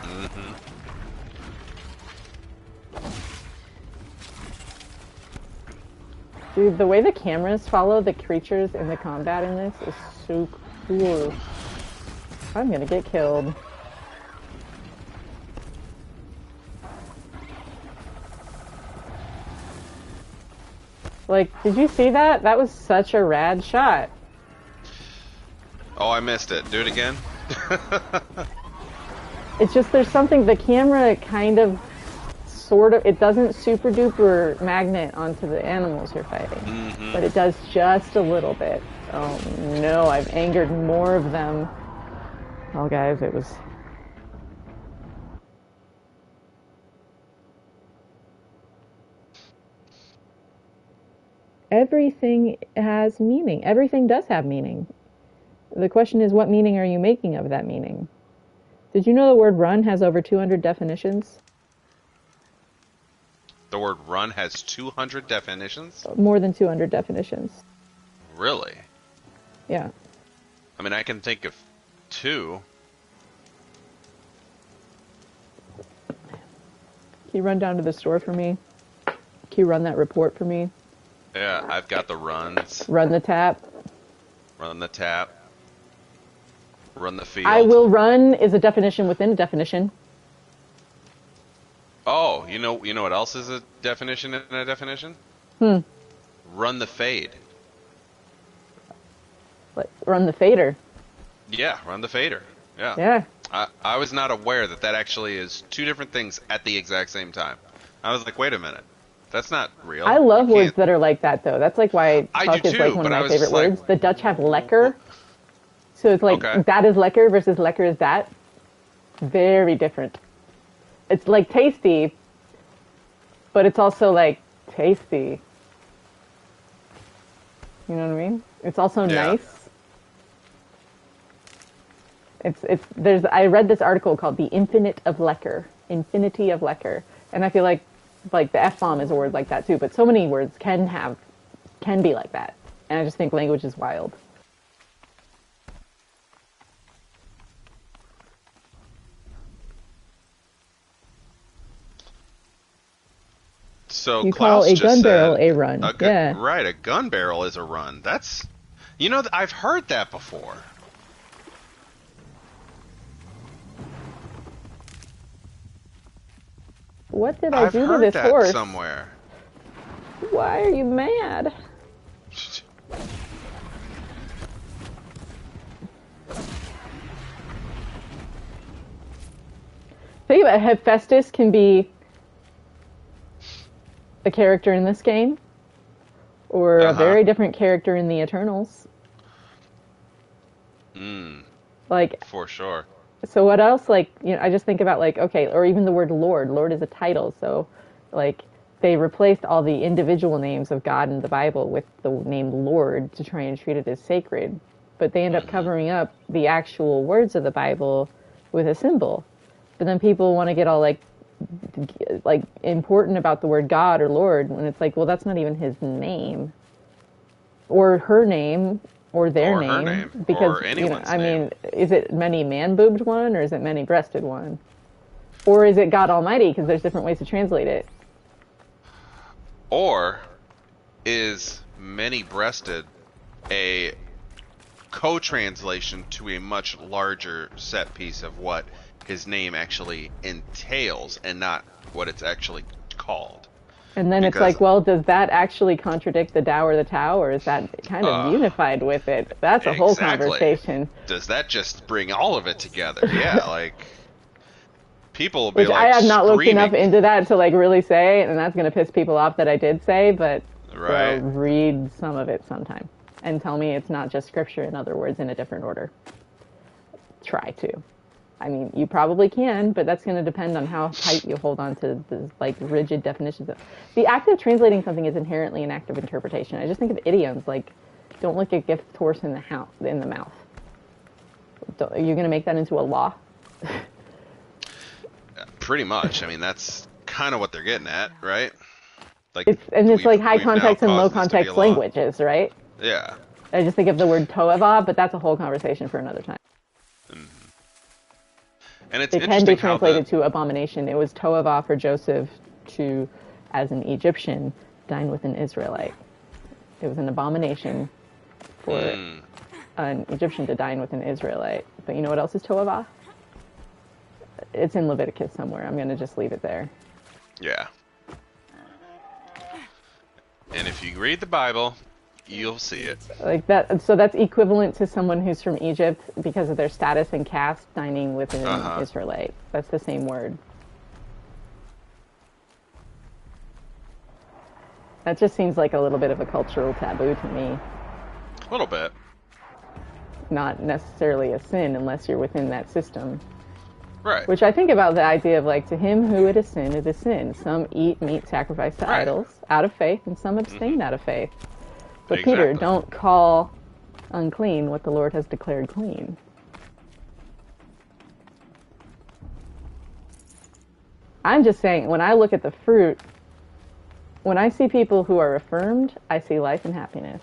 Mm-hmm. Dude, the way the cameras follow the creatures in the combat in this is so cool. I'm gonna get killed. Like, did you see that? That was such a rad shot. Oh, I missed it. Do it again. It's just there's something, the camera kind of, sort of, it doesn't super duper magnet onto the animals you're fighting, but it does just a little bit. Oh no, I've angered more of them. Oh guys, it was... Everything has meaning. Everything does have meaning. The question is, what meaning are you making of that meaning? Did you know the word run has over 200 definitions? The word run has 200 definitions? More than 200 definitions. Really? Yeah. I mean, I can think of two. Can you run down to the store for me? Can you run that report for me? Yeah, I've got the runs. Run the tap. Run the tap. Run the field. I will run is a definition within a definition. Oh, you know what else is a definition in a definition? Run the fade. Like, run the fader. Yeah, run the fader. Yeah. Yeah. I was not aware that that actually is two different things at the exact same time. I was like, wait a minute. That's not real. I love words that are like that, though. That's like why fuck is like one of my favorite words. The Dutch have lekker. So it's like, that is lekker versus lekker is that. Very different. It's like tasty, but it's also like tasty. You know what I mean? It's also nice. I read this article called The Infinity of Lekker, and I feel like the F-bomb is a word like that too, but so many words can be like that. And I just think language is wild. So you Klaus call a just gun said, barrel a run. Yeah. Right, a gun barrel is a run. That's, I've heard that before. What did I do to this horse? I've heard that somewhere. Why are you mad? Think about it, Hephaestus can be a character in this game, or a very different character in the Eternals. Like, for sure. So what else? Like, I just think about okay, or even the word Lord. Lord is a title, so like they replaced all the individual names of God in the Bible with the name Lord to try and treat it as sacred. But they end up covering up the actual words of the Bible with a symbol. But then people want to get all like important about the word God or Lord, when it's like, well, that's not even his name, or her name, or their name, because or anyone's name. mean, is it many man-boobed one, or is it many-breasted one, or is it God Almighty? Because there's different ways to translate it. Or is many-breasted a co-translation to a much larger set piece of what his name actually entails, and not what it's actually called? And then it's like, well, does that actually contradict the Tao or the Tao, or is that kind of unified with it? That's a whole conversation. Does that just bring all of it together? Yeah, like, people will be Which like, I have not looked screaming. enough into that to really say, and that's going to piss people off that I did say, but Right. read some of it sometime and tell me it's not just scripture, in other words, in a different order. Try to. I mean, you probably can, but that's going to depend on how tight you hold on to the rigid definitions. The act of translating something is inherently an act of interpretation. I just think of idioms like, don't lick a gift horse in the mouth. Are you going to make that into a law? Pretty much. I mean, that's kind of what they're getting at, right? Like, it's like high we've now context and low caused this to be a context law. languages, right? Yeah. I just think of the word to'ava, but that's a whole conversation for another time. And it's It can interesting be how translated to abomination. It was to'ava for Joseph to, as an Egyptian, dine with an Israelite. It was an abomination for an Egyptian to dine with an Israelite. But you know what else is to'ava? It's in Leviticus somewhere. I'm going to just leave it there. Yeah. And if you read the Bible, you'll see it. Like that. So that's equivalent to someone who's from Egypt because of their status and caste dining with an Israelite. That's the same word. That just seems like a little bit of a cultural taboo to me. A little bit. Not necessarily a sin unless you're within that system. Right. Which I think about the idea of like, to him who it is sin, it is sin. Some eat meat sacrificed to idols out of faith, and some abstain out of faith. But Peter, don't call unclean what the Lord has declared clean. I'm just saying, when I look at the fruit, when I see people who are affirmed, I see life and happiness.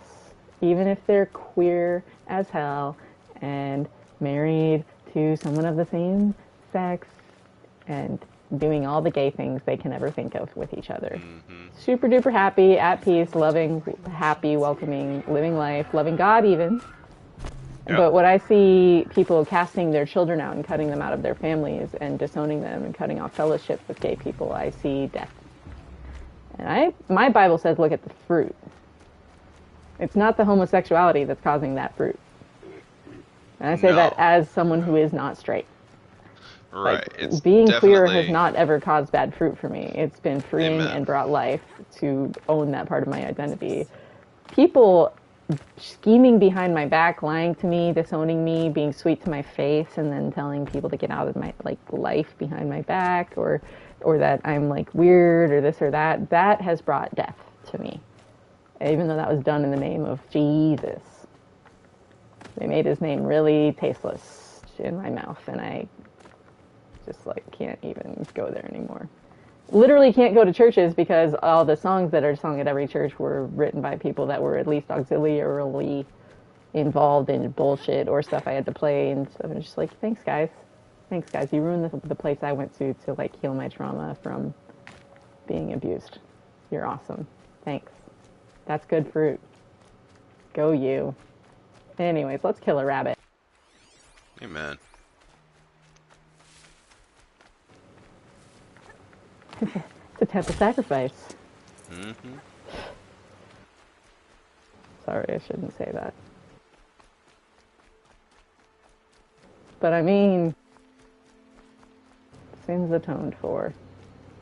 Even if they're queer as hell and married to someone of the same sex and doing all the gay things they can ever think of with each other. Super duper happy, at peace, loving, happy, welcoming, living life, loving God even. Yep. But when I see people casting their children out and cutting them out of their families and disowning them and cutting off fellowship with gay people, I see death. And my Bible says look at the fruit. It's not the homosexuality that's causing that fruit. And I say that as someone who is not straight. Right. Like, it's being queer definitely... has not ever caused bad fruit for me. It's been freeing and brought life to own that part of my identity. People scheming behind my back, lying to me, disowning me, being sweet to my face, and then telling people to get out of my life behind my back, or that I'm like weird or this or that, that has brought death to me. Even though that was done in the name of Jesus. They made his name really tasteless in my mouth, and I just can't even go there anymore. Literally can't go to churches because all the songs that are sung at every church were written by people that were at least auxiliarily involved in bullshit or stuff I had to play, and so I'm just like, thanks guys, you ruined the place I went to heal my trauma from being abused. You're awesome, thanks. That's good fruit. Go you. Anyways, let's kill a rabbit. Amen. It's a temple sacrifice. Sorry, I shouldn't say that. But I mean, sins atoned for.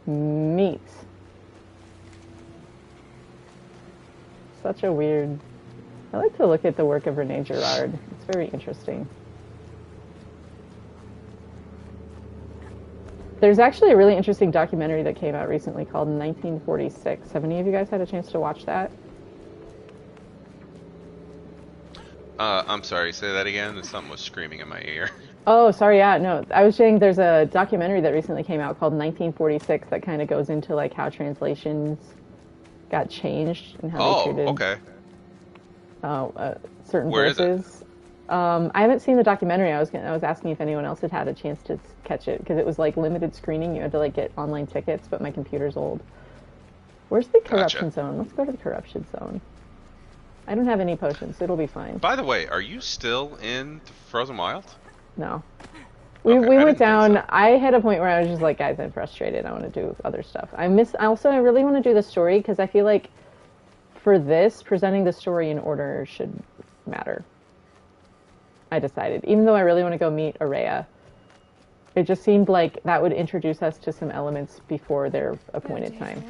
Meat. Such a weird... I like to look at the work of Renee Girard. It's very interesting. There's actually a really interesting documentary that came out recently called 1946. Have any of you guys had a chance to watch that? I'm sorry, say that again? Something was screaming in my ear. Oh, sorry, yeah, no. I was saying there's a documentary that recently came out called 1946 that kind of goes into how translations got changed and how they treated certain Where verses. Is it? I haven't seen the documentary. I was asking if anyone else had a chance to catch it because it was limited screening. You had to get online tickets, but my computer's old. Where's the corruption zone? Let's go to the corruption zone. I don't have any potions, so it'll be fine. By the way, are you still in Frozen Wild? No. We went down. So. I had a point where I was just like, guys, I'm frustrated. I want to do other stuff. I really want to do the story because I feel like for this, presenting the story in order should matter. I decided. Even though I really want to go meet Araya, it just seemed like that would introduce us to some elements before their appointed time.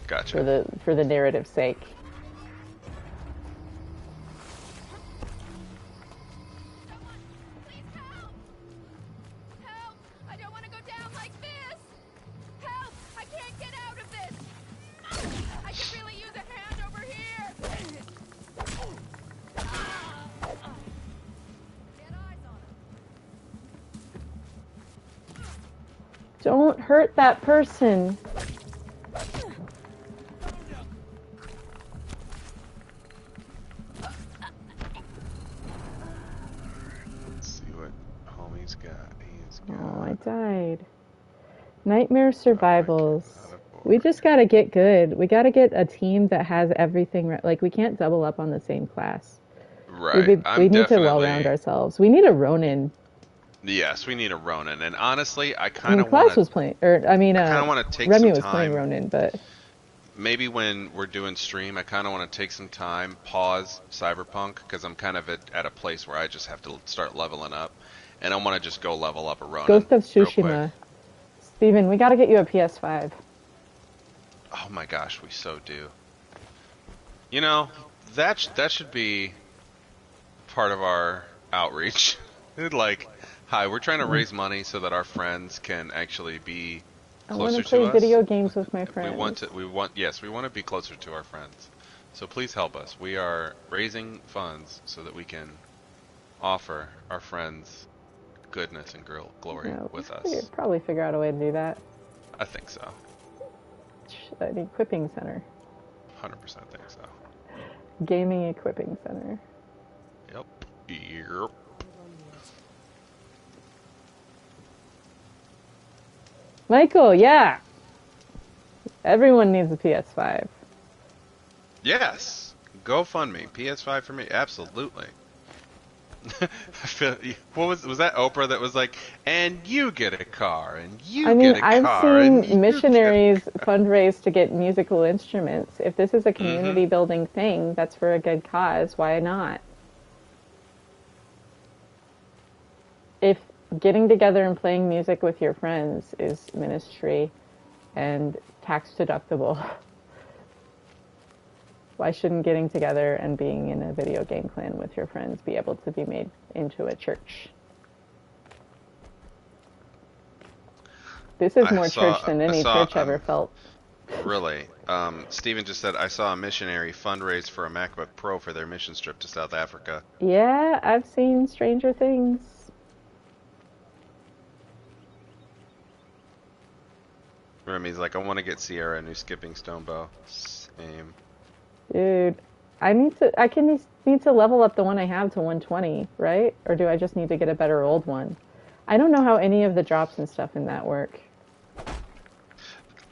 Gotcha. For the narrative's sake. Don't hurt that person. died. Nightmare survivals. We just gotta get good. We gotta get a team that has everything right. Like, we can't double up on the same class. Right. We need to well-round ourselves. We need a Ronin. Yes, we need a Ronin. And honestly, I I kind mean, of Klaus want was playing, or I mean, I kind of want to take Remy some was playing time. Ronin, but Maybe when we're doing stream, I kind of want to take some time, pause Cyberpunk, because I'm kind of at a place where I just have to start leveling up. And I want to just go level up a Ronin. Ghost of real quick. Tsushima. Steven, we gotta get you a PS5. Oh my gosh, we so do. You know, that should be part of our outreach. Like, hi, we're trying to raise money so that our friends can actually be I closer want to to play us. video games with my friends. We want to be closer to our friends. So please help us. We are raising funds so that we can offer our friends goodness and glory with us. We could probably figure out a way to do that. I think so. An equipping center. 100% think so. Gaming equipping center. Yep. Yep. Michael, yeah. Everyone needs a PS5. Yes. GoFundMe. PS5 for me. Absolutely. I feel, what was that Oprah that was like, and you get a car, and you get a car. I've seen missionaries fundraise to get musical instruments. If this is a community building thing that's for a good cause, why not? If getting together and playing music with your friends is ministry and tax deductible, why shouldn't getting together and being in a video game clan with your friends be able to be made into a church? This is more church than any church ever felt. Really? Steven just said, I saw a missionary fundraise for a MacBook Pro for their mission trip to South Africa. Yeah, I've seen stranger things. Remy's like, I want to get Sierra a new skipping stone bow. Same. Dude, I need to level up the one I have to 120, right? Or do I just need to get a better old one? I don't know how any of the drops and stuff in that work.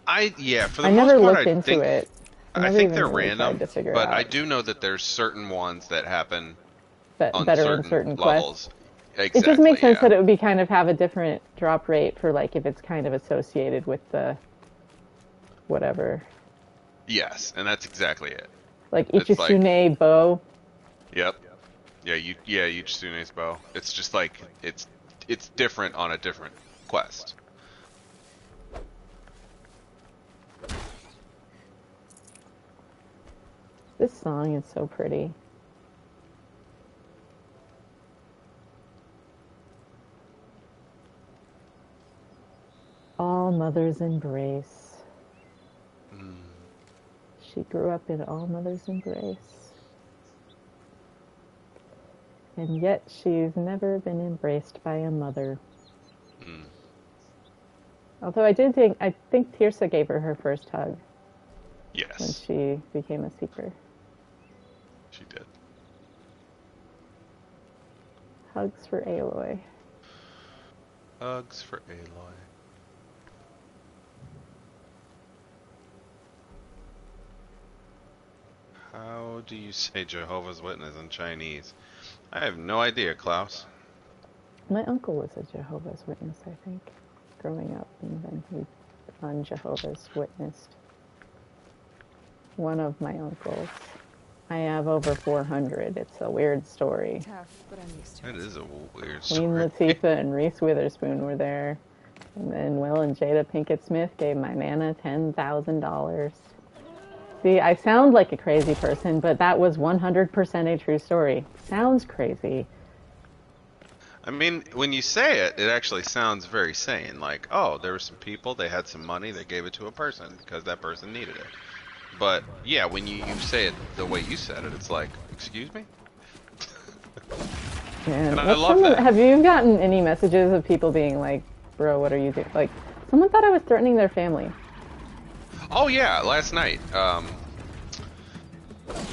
For the I most never part, looked into it. I think they're really random, but out. I do know that there's certain ones that happen on better in certain levels. quests. Exactly, It just makes sense that it would be kind of have a different drop rate for like if it's kind of associated with the whatever. Yes, and that's exactly it. Like Ichisune bow. Yep. Yeah, Ichisune's bow. It's just like it's different on a different quest. This song is so pretty. All Mother's Embrace. She grew up in All Mother's Embrace. And yet she's never been embraced by a mother. Although I think Tirsa gave her her first hug. Yes. When she became a seeker. She did. Hugs for Aloy. Hugs for Aloy. How do you say Jehovah's Witness in Chinese? I have no idea, Klaus. My uncle was a Jehovah's Witness, I think, growing up, and then he un-Jehovah's Witnessed. One of my uncles. I have over 400. It's a weird story. Tough, but I'm used to it. That is a weird Queen story. Latifah and Reese Witherspoon were there. And then Will and Jada Pinkett Smith gave my Nana $10,000. See, I sound like a crazy person, but that was 100% a true story. Sounds crazy. I mean, when you say it, it actually sounds very sane. Like, oh, there were some people, they had some money, they gave it to a person because that person needed it. But, yeah, when you say it the way you said it, it's like, excuse me? Man, and I love that. Have you gotten any messages of people being like, bro, what are you doing? Like, someone thought I was threatening their family. Oh, yeah, last night.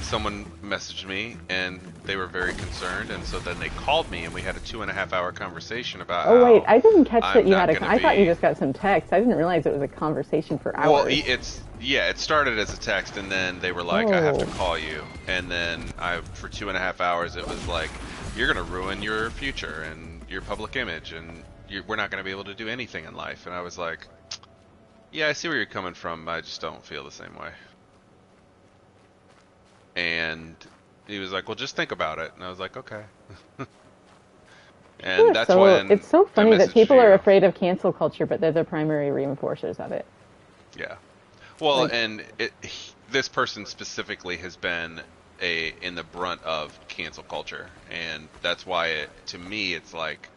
someone messaged me and they were very concerned, and so then they called me and we had a 2.5-hour conversation about. Oh wait, I didn't catch that you had a. I thought you just got some text. I didn't realize it was a conversation for hours. Well, it started as a text, and then they were like, "I have to call you," and then for 2.5 hours, it was like, "You're gonna ruin your future and your public image, and we're not gonna be able to do anything in life." And I was like, "Yeah, I see where you're coming from. I just don't feel the same way." And he was like, "Well, just think about it." And I was like, "Okay." And that's when it's so funny that people are afraid of cancel culture, but they're the primary reinforcers of it. Yeah. Well, and this person specifically has been in the brunt of cancel culture, and that's why to me it's like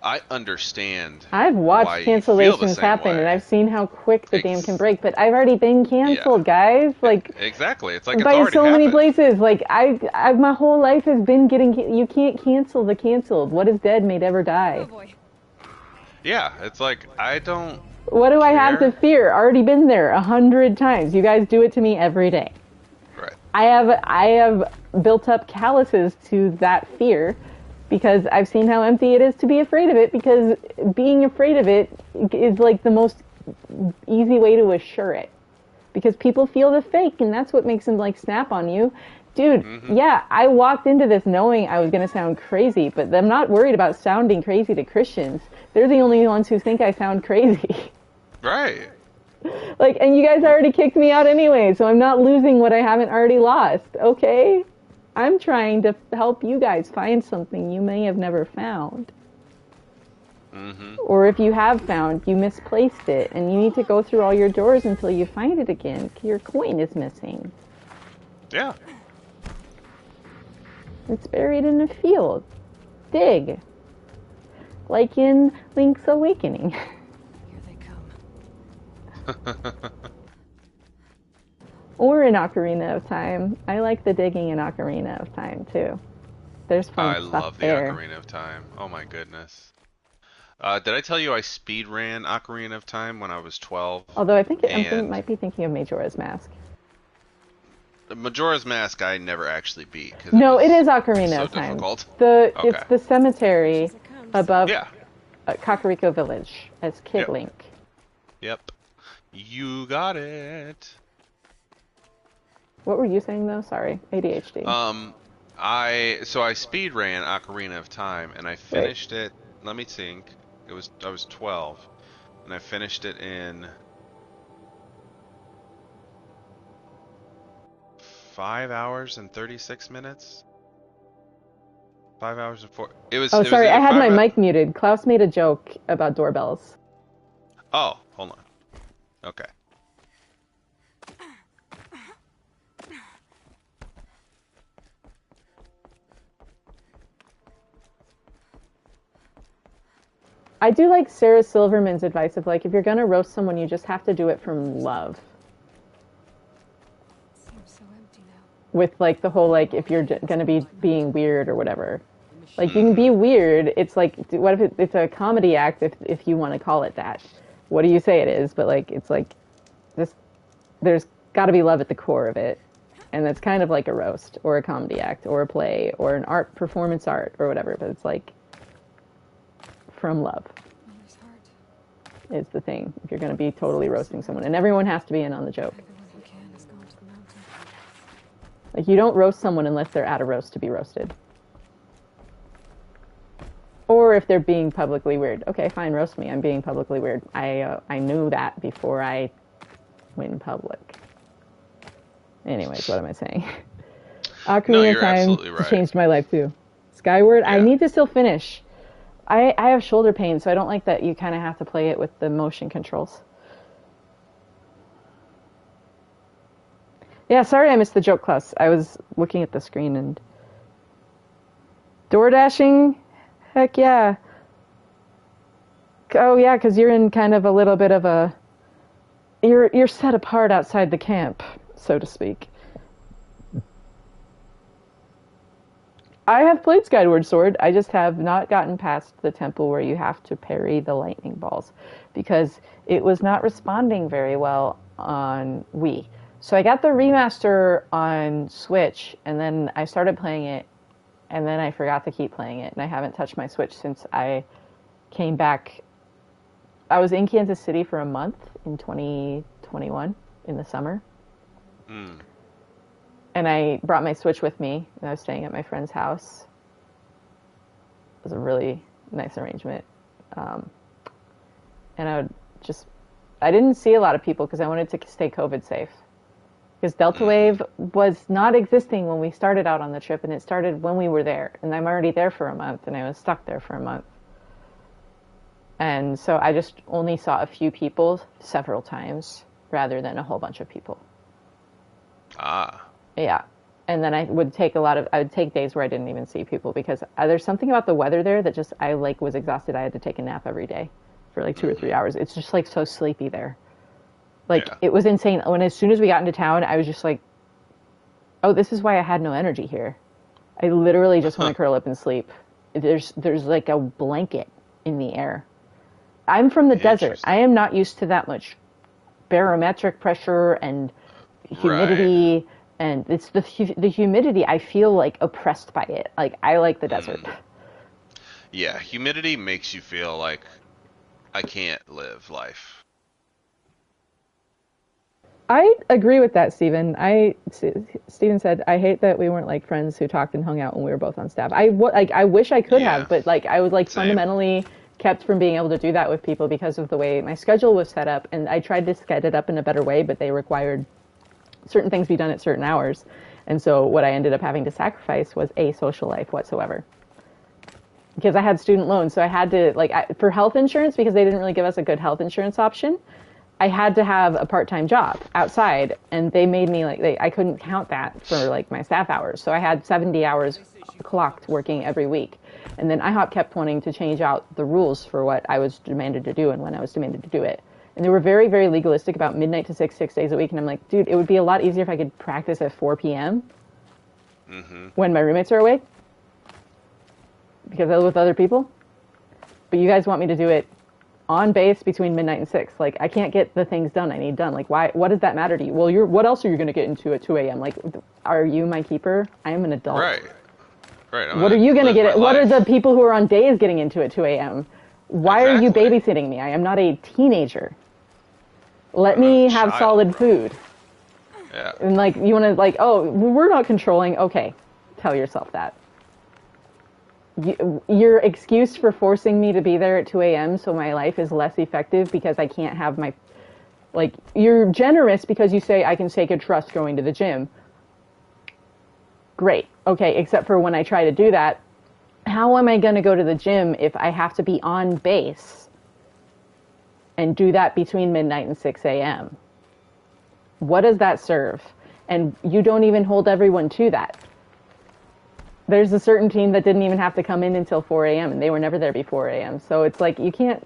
I understand. I've watched cancellations happen, and I've seen how quick the game can break. But I've already been canceled, guys. Like exactly, it's like it's by already so happened. many places. Like I my whole life has been getting. You can't cancel the canceled. What is dead may never die. Oh boy. Yeah, it's like I don't. What do I have to fear? Already been there 100 times. You guys do it to me every day. Right. I have built up calluses to that fear because I've seen how empty it is to be afraid of it, because being afraid of it is like the most easy way to assure it. Because people feel the fake, and that's what makes them like snap on you. Dude, yeah, I walked into this knowing I was going to sound crazy, but I'm not worried about sounding crazy to Christians. They're the only ones who think I sound crazy. Right. Like, and you guys already kicked me out anyway, so I'm not losing what I haven't already lost, okay? I'm trying to help you guys find something you may have never found. Or if you have found, you misplaced it, and you need to go through all your drawers until you find it again. Your coin is missing. Yeah. It's buried in a field. Dig. Like in Link's Awakening. Here they come. Or in Ocarina of Time. I like the digging in Ocarina of Time, too. There's fun stuff love the there. Ocarina of Time. Oh my goodness. Did I tell you I speed ran Ocarina of Time when I was 12? Although I think I might be thinking of Majora's Mask. The Majora's Mask I never actually beat. No, it is Ocarina so of Time. Difficult. It's the cemetery above Yeah. Kakariko Village as Kid Link. Yep. You got it. What were you saying though? Sorry, ADHD. I speed ran Ocarina of Time and I finished it. Let me think. I was 12, and I finished it in 5 hours and 36 minutes. 5 hours and 4. It was. Oh, it sorry, was I had my mic mic muted. Klaus made a joke about doorbells. Oh, hold on. Okay. I do like Sarah Silverman's advice of like, if you're gonna roast someone, you just have to do it from love. Seems so empty now. With like the whole like, if you're gonna be being weird or whatever, like you can be weird. It's like, what if it's a comedy act if you want to call it that? What do you say it is? But like, it's like, this, there's got to be love at the core of it, and that's kind of like a roast or a comedy act or a play or an performance art or whatever. But it's like from love. Mother's heart. Is the thing if you're going to be totally roasting someone, and everyone has to be in on the joke. Everyone who can has gone to the mountain. Like you don't roast someone unless they're at a roast to be roasted, or if they're being publicly weird. Okay, fine, roast me. I'm being publicly weird. I knew that before I went public. Anyways, what am I saying? Ocarina of Time right. changed my life too. Skyward, I need to still finish. I have shoulder pain, so I don't like that you kind of have to play it with the motion controls. Yeah, sorry I missed the joke, Klaus. I was looking at the screen and... Door dashing? Heck yeah. Oh yeah, because you're in kind of a little bit of a... You're set apart outside the camp, so to speak. I have played Skyward Sword. I just have not gotten past the temple where you have to parry the lightning balls because it was not responding very well on Wii. So I got the remaster on Switch, and then I started playing it, and then I forgot to keep playing it, and I haven't touched my Switch since I came back. I was in Kansas City for a month in 2021 in the summer. And I brought my Switch with me, and I was staying at my friend's house. It was a really nice arrangement. And I didn't see a lot of people because I wanted to stay COVID safe. Because Delta Wave was not existing when we started out on the trip, and it started when we were there. And I'm already there for a month, and I was stuck there for a month. And so I just only saw a few people several times rather than a whole bunch of people. Yeah. And then I would take days where I didn't even see people because there's something about the weather there that just, I like was exhausted. I had to take a nap every day for like 2 or 3 hours. It's just like so sleepy there. Like it was insane. As soon as we got into town, I was just like, oh, this is why I had no energy here. I literally just want to curl up and sleep. There's like a blanket in the air. I'm from the desert. I am not used to that much barometric pressure and humidity. Right. And it's the humidity. I feel like oppressed by it. Like I like the desert. Yeah, humidity makes you feel like I can't live life. I agree with that, Stephen. Stephen said, I hate that we weren't like friends who talked and hung out when we were both on staff. I wish I could have, but like I was like fundamentally kept from being able to do that with people because of the way my schedule was set up. And I tried to set it up in a better way, but they required certain things be done at certain hours. And so what I ended up having to sacrifice was a social life whatsoever. Because I had student loans, so I had to, for health insurance, because they didn't really give us a good health insurance option, I had to have a part-time job outside, and they made me, I couldn't count that for, my staff hours. So I had 70 hours clocked working every week. And then IHOP kept wanting to change out the rules for what I was demanded to do and when I was demanded to do it. And they were very, very legalistic about midnight to 6 days a week. And I'm like, dude, it would be a lot easier if I could practice at 4 p.m. When my roommates are awake. Because I live with other people. But you guys want me to do it on base between midnight and 6. Like, I can't get the things done I need done. Like, why? What does that matter to you? Well, what else are you going to get into at 2 a.m.? Like, are you my keeper? I am an adult. Right. What are you going to get? What are the people who are on days getting into at 2 a.m.? Why are you babysitting me? I am not a teenager. Let me have solid food. Yeah. And you want to oh, we're not controlling. Okay, tell yourself that. Your excuse for forcing me to be there at 2 a.m. so my life is less effective because I can't have my, you're generous because you say I can sacred trust going to the gym. Great. Okay, except for when I try to do that, how am I going to go to the gym if I have to be on base and do that between midnight and 6 a.m.? What does that serve? And you don't even hold everyone to that. There's a certain team that didn't even have to come in until 4 a.m. and they were never there before 4 a.m. So it's you can't,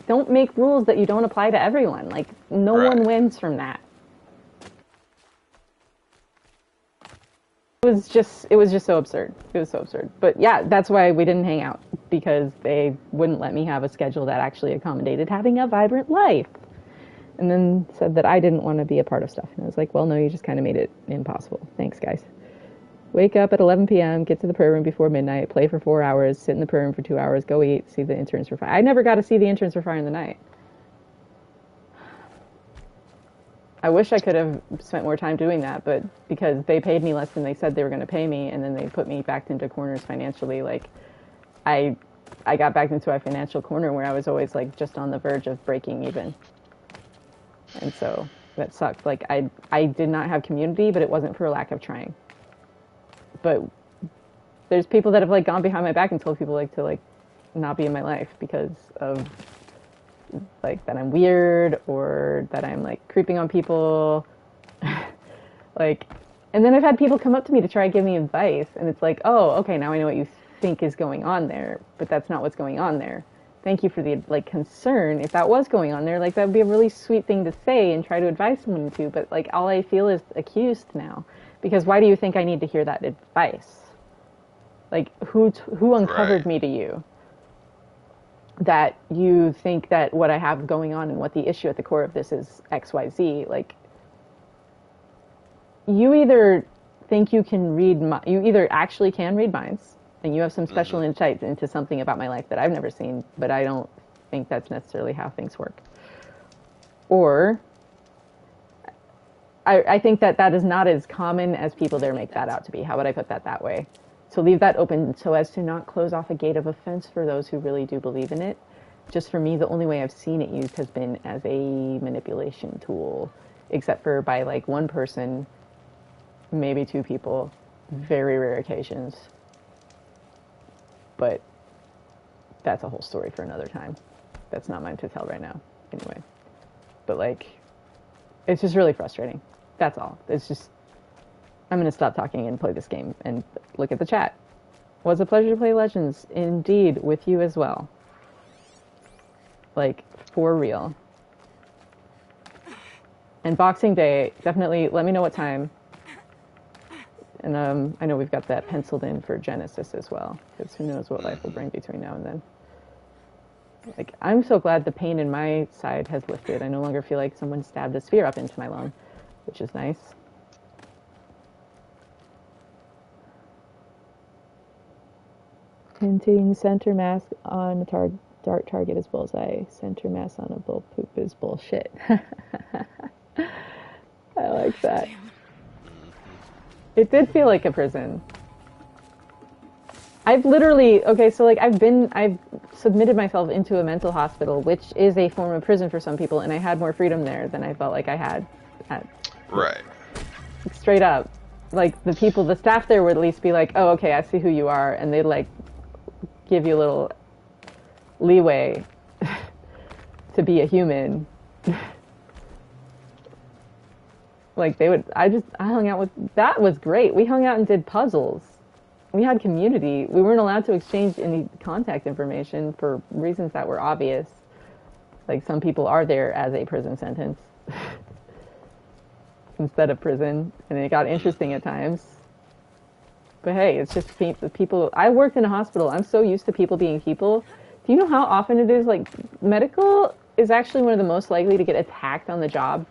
don't make rules that you don't apply to everyone. No one wins from that. It was just so absurd. It was so absurd. But yeah, that's why we didn't hang out, because they wouldn't let me have a schedule that actually accommodated having a vibrant life. And then said that I didn't want to be a part of stuff. And I was like, well, no, you just kind of made it impossible. Thanks, guys. Wake up at 11 p.m., get to the prayer room before midnight, play for 4 hours, sit in the prayer room for 2 hours, go eat, see the interns for fire. I never got to see the interns for fire in the night. I wish I could have spent more time doing that, but because they paid me less than they said they were going to pay me, and then they put me back into corners financially, I got back into a financial corner where I was always just on the verge of breaking even. And so that sucked. I did not have community, but it wasn't for a lack of trying. But there's people that have gone behind my back and told people to not be in my life because of that I'm weird or that I'm creeping on people. And then I've had people come up to me to try and give me advice, and it's oh, okay, now I know what you think is going on there, but that's not what's going on there. Thank you for the concern. If that was going on there, that would be a really sweet thing to say and try to advise someone to, but all I feel is accused now. Because why do you think I need to hear that advice? Who uncovered me to you? That you think that what I have going on and what the issue at the core of this is XYZ. you either think you can read, you either actually can read minds, and you have some special insights into something about my life that I've never seen, but I don't think that's necessarily how things work. Or I think that that is not as common as people there make that out to be. How would I put that way? So leave that open so as to not close off a gate of offense for those who really do believe in it. Just for me, the only way I've seen it used has been as a manipulation tool, except for by like one person, maybe two people, very rare occasions. But that's a whole story for another time. That's not mine to tell right now, anyway. But like, it's just really frustrating. That's all. It's just, I'm going to stop talking and play this game and look at the chat. Was a pleasure to play Legends, indeed, with you as well. Like, for real. And Boxing Day, definitely let me know what time. And I know we've got that penciled in for Genesis as well, because who knows what life will bring between now and then. Like, I'm so glad the pain in my side has lifted. I no longer feel like someone stabbed a spear up into my lung, which is nice. Hinting center mass on a dart target is bullseye. Center mass on a bull poop is bullshit. I like that. It did feel like a prison. I've literally, okay, so like I've submitted myself into a mental hospital, which is a form of prison for some people, and I had more freedom there than I felt like I had at. Right. Straight up. Like, the staff there would at least be like, oh, okay, I see who you are, and they'd like give you a little leeway to be a human. Like, I hung out with, that was great. We hung out and did puzzles. We had community. We weren't allowed to exchange any contact information for reasons that were obvious. Like, some people are there as a prison sentence instead of prison, and it got interesting at times. But hey, it's just people. I worked in a hospital. I'm so used to people being people. Do you know how often it is, like, medical is actually one of the most likely to get attacked on the job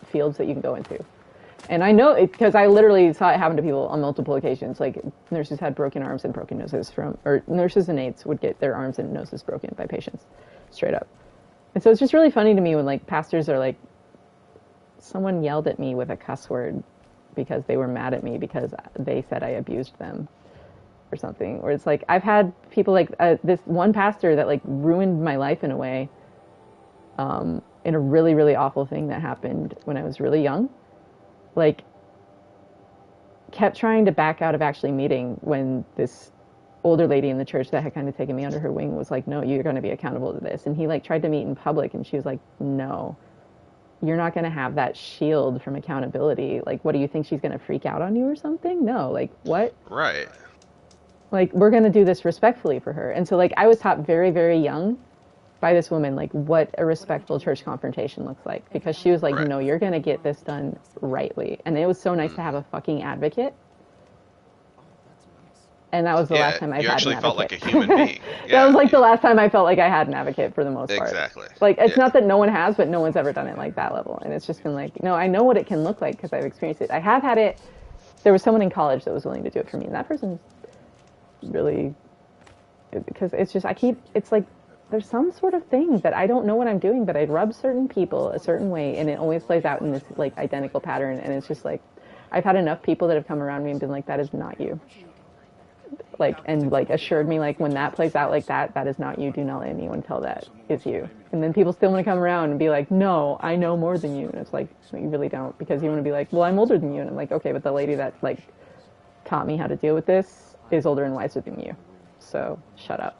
fields that you can go into. And I know it because I literally saw it happen to people on multiple occasions. Like, nurses had broken arms and broken noses or nurses and aides would get their arms and noses broken by patients, straight up. And so it's just really funny to me when, like, pastors are like, someone yelled at me with a cuss word because they were mad at me because they said I abused them or something. Or it's like, I've had people like this one pastor that like ruined my life in a way, in a really, really awful thing that happened when I was really young. Like, kept trying to back out of actually meeting when this older lady in the church that had kind of taken me under her wing was like, no, you're going to be accountable to this. And he like tried to meet in public, and she was like, no, you're not going to have that shield from accountability. Like, what do you think, she's going to freak out on you or something? No, like, what? Right. Like, we're going to do this respectfully for her. And so, like, I was taught very, very young by this woman, like, what a respectful church confrontation looks like. Because she was like, Right. no, you're going to get this done rightly. And it was so nice to have a fucking advocate. And that was the last time I had an advocate. You actually felt like a human being. That was like the last time I felt like I had an advocate for the most part. Exactly. Like, it's not that no one has, but no one's ever done it like that level. And it's just been like, no, I know what it can look like because I've experienced it. I have had it. There was someone in college that was willing to do it for me. And that person's really, because it's just, it's like, there's some sort of thing that I don't know what I'm doing, but I rub certain people a certain way, and it always plays out in this like identical pattern. And it's just like, I've had enough people that have come around me and been like, that is not you. Like, and like assured me, like, when that plays out like that, that is not you. Do not let anyone tell that is you. And then people still want to come around and be like, no, I know more than you. And it's like, no, you really don't, because you want to be like, well, I'm older than you. And I'm like, okay, but the lady that like taught me how to deal with this is older and wiser than you. So shut up.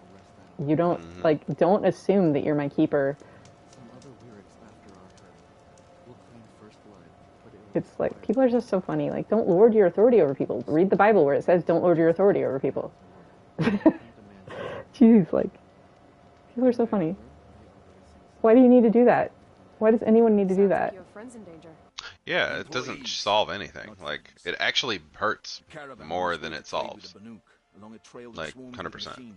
You don't, like, don't assume that you're my keeper. It's like, people are just so funny. Like, don't lord your authority over people. Read the Bible where it says don't lord your authority over people. Jeez, like, people are so funny. Why do you need to do that? Why does anyone need to do that? Yeah, it doesn't solve anything. Like, it actually hurts more than it solves. Like, 100%.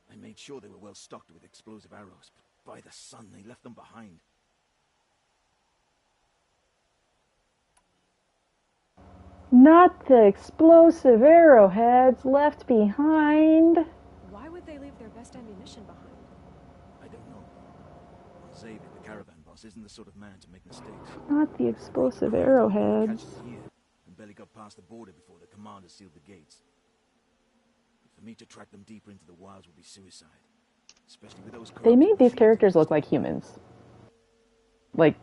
I made sure they were well stocked with explosive arrows, but by the sun, they left them behind. Not the explosive arrowheads left behind. Why would they leave their best ammunition behind? I don't know. Xavier, the caravan boss, isn't the sort of man to make mistakes. Not the explosive Catch arrowheads. them here, and barely got past the border before the commander sealed the gates. For me to track them deeper into the wilds would be suicide. Especially with those They made these corrupted characters machines. look like humans. Like,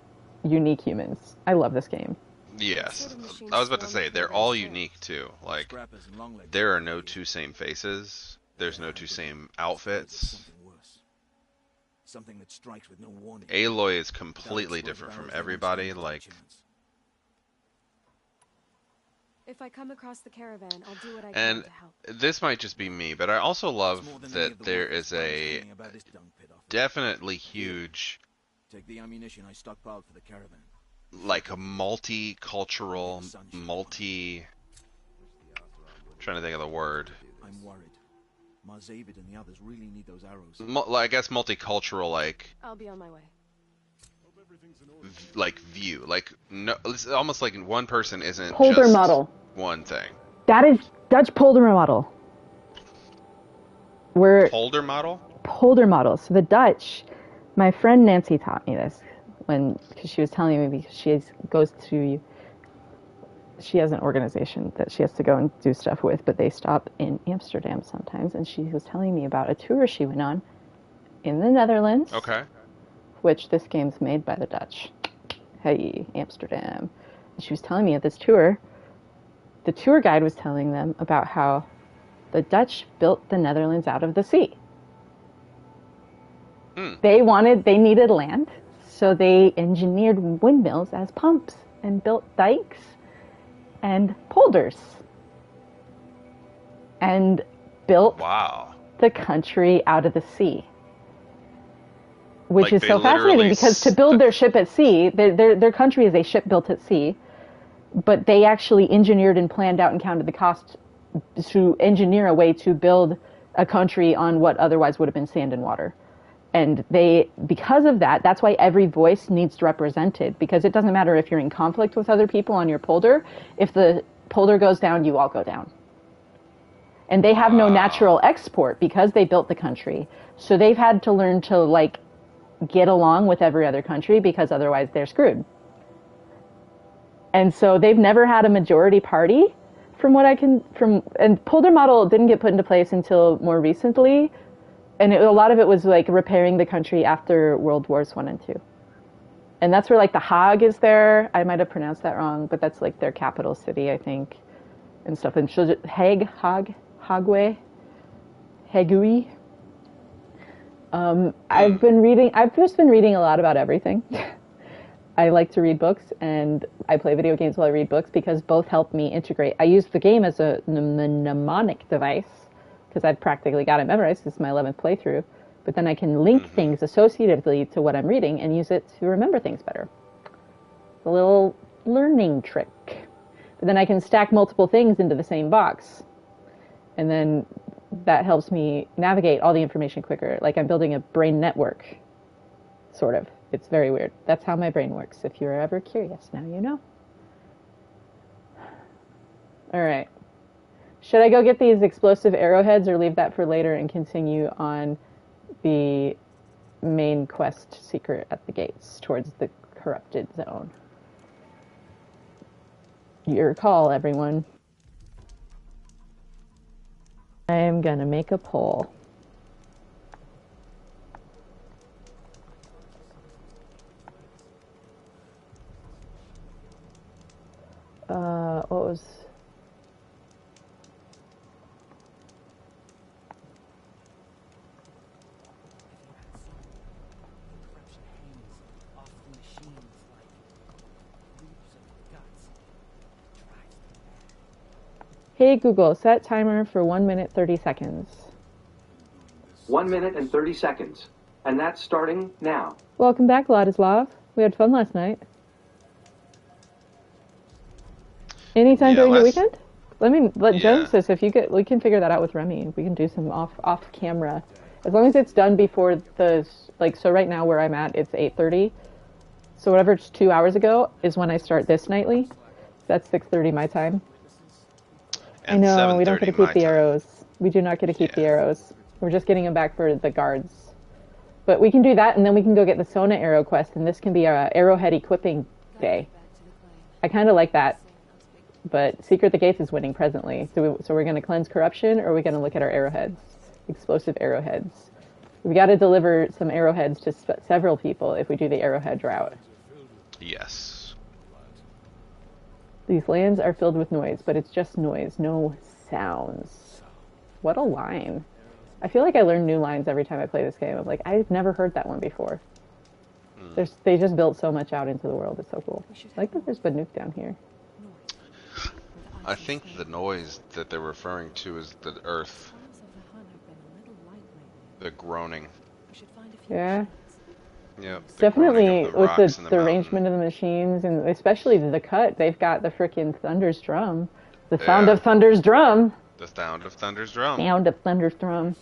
unique humans. I love this game. Yes. I was about to say, they're all unique too. Like, Scrappers and long legs there are no two same faces. There's no two same outfits. Something worse. Something that strikes with no warning. Aloy is completely different from everybody. Like, If I come across the caravan, I'll do what I and can to help. this might just be me, but I also love that there is a definitely huge, Take the ammunition I stockpiled for the caravan. like a multicultural, trying to think of the word. I'm worried. Xavier and the others really need those arrows. I guess multicultural, I'll be on my way. like view. Like, no, it's almost like one person isn't Polder just model. one thing. That is Dutch polder model. We're Polder model? polder model. So the Dutch, my friend Nancy taught me this because she was telling me, because she has an organization that she has to go and do stuff with, but they stop in Amsterdam sometimes, and she was telling me about a tour she went on in the Netherlands. Okay. Which this game's made by the Dutch. Hey, Amsterdam. And she was telling me at this tour, the tour guide was telling them about how the Dutch built the Netherlands out of the sea. They needed land, so they engineered windmills as pumps and built dikes and polders and built the country out of the sea. Which Like, is they so fascinating literally because to build their ship at sea, their country is a ship built at sea, but they actually engineered and planned out and counted the cost to engineer a way to build a country on what otherwise would have been sand and water. And because of that, that's why every voice needs to be represented, because it doesn't matter if you're in conflict with other people on your polder. If the polder goes down, you all go down. And they have no natural export because they built the country. So they've had to learn to, get along with every other country, because otherwise they're screwed. And so they've never had a majority party, and polder model didn't get put into place until more recently. And a lot of it was repairing the country after World Wars 1 and 2. And that's where the Hague is there. I might have pronounced that wrong, but that's their capital city, I think, and stuff. And Hague, Hagwe, Hagui. I've just been reading a lot about everything. I like to read books, and I play video games while I read books, because both help me integrate. I use the game as a mnemonic device, because I've practically got it memorized. This is my 11th playthrough. But then I can link things associatively to what I'm reading and use it to remember things better. A little learning trick. But then I can stack multiple things into the same box. And then that helps me navigate all the information quicker. Like I'm building a brain network, sort of. It's very weird. That's how my brain works. If you're ever curious, now you know. All right. Should I go get these explosive arrowheads or leave that for later and continue on the main quest secret at the gates towards the corrupted zone? Your call, everyone. I am gonna make a poll. What was... Hey Google, set timer for 1 minute 30 seconds. 1 minute and 30 seconds. And that's starting now. Welcome back, Ladislav. We had fun last night. Anytime during the weekend? Let Genesis, if you get, we can figure that out with Remy. We can do some off camera. As long as it's done before the, so right now where I'm at, it's 8:30. So whatever it's 2 hours ago is when I start this nightly. That's 6:30 my time. I And know, we don't 7:30 get to my keep the time. arrows. We do not get to keep the Yeah. arrows. We're just getting them back for the guards. But we can do that, and then we can go get the Sona arrow quest, and this can be our arrowhead equipping day. I kind of like that. But Secret the Gates is winning presently. So we're going to cleanse corruption, or are we going to look at our arrowheads? Explosive arrowheads. We got to deliver some arrowheads to several people if we do the arrowhead route. Yes. These lands are filled with noise, but it's just noise, no sounds. What a line. I feel like I learn new lines every time I play this game. I'm like, I've never heard that one before. They just built so much out into the world. It's so cool. I like that there's Banuk down here. I think the noise that they're referring to is the earth. The groaning. Yeah. Yep. The Definitely groaning of the with rocks in the the mountain. arrangement of the machines, and especially the cut, they've got the frickin' Thunder's drum. The sound Yeah. of Thunder's drum. The sound of Thunder's drum. Sound of Thunder's drum.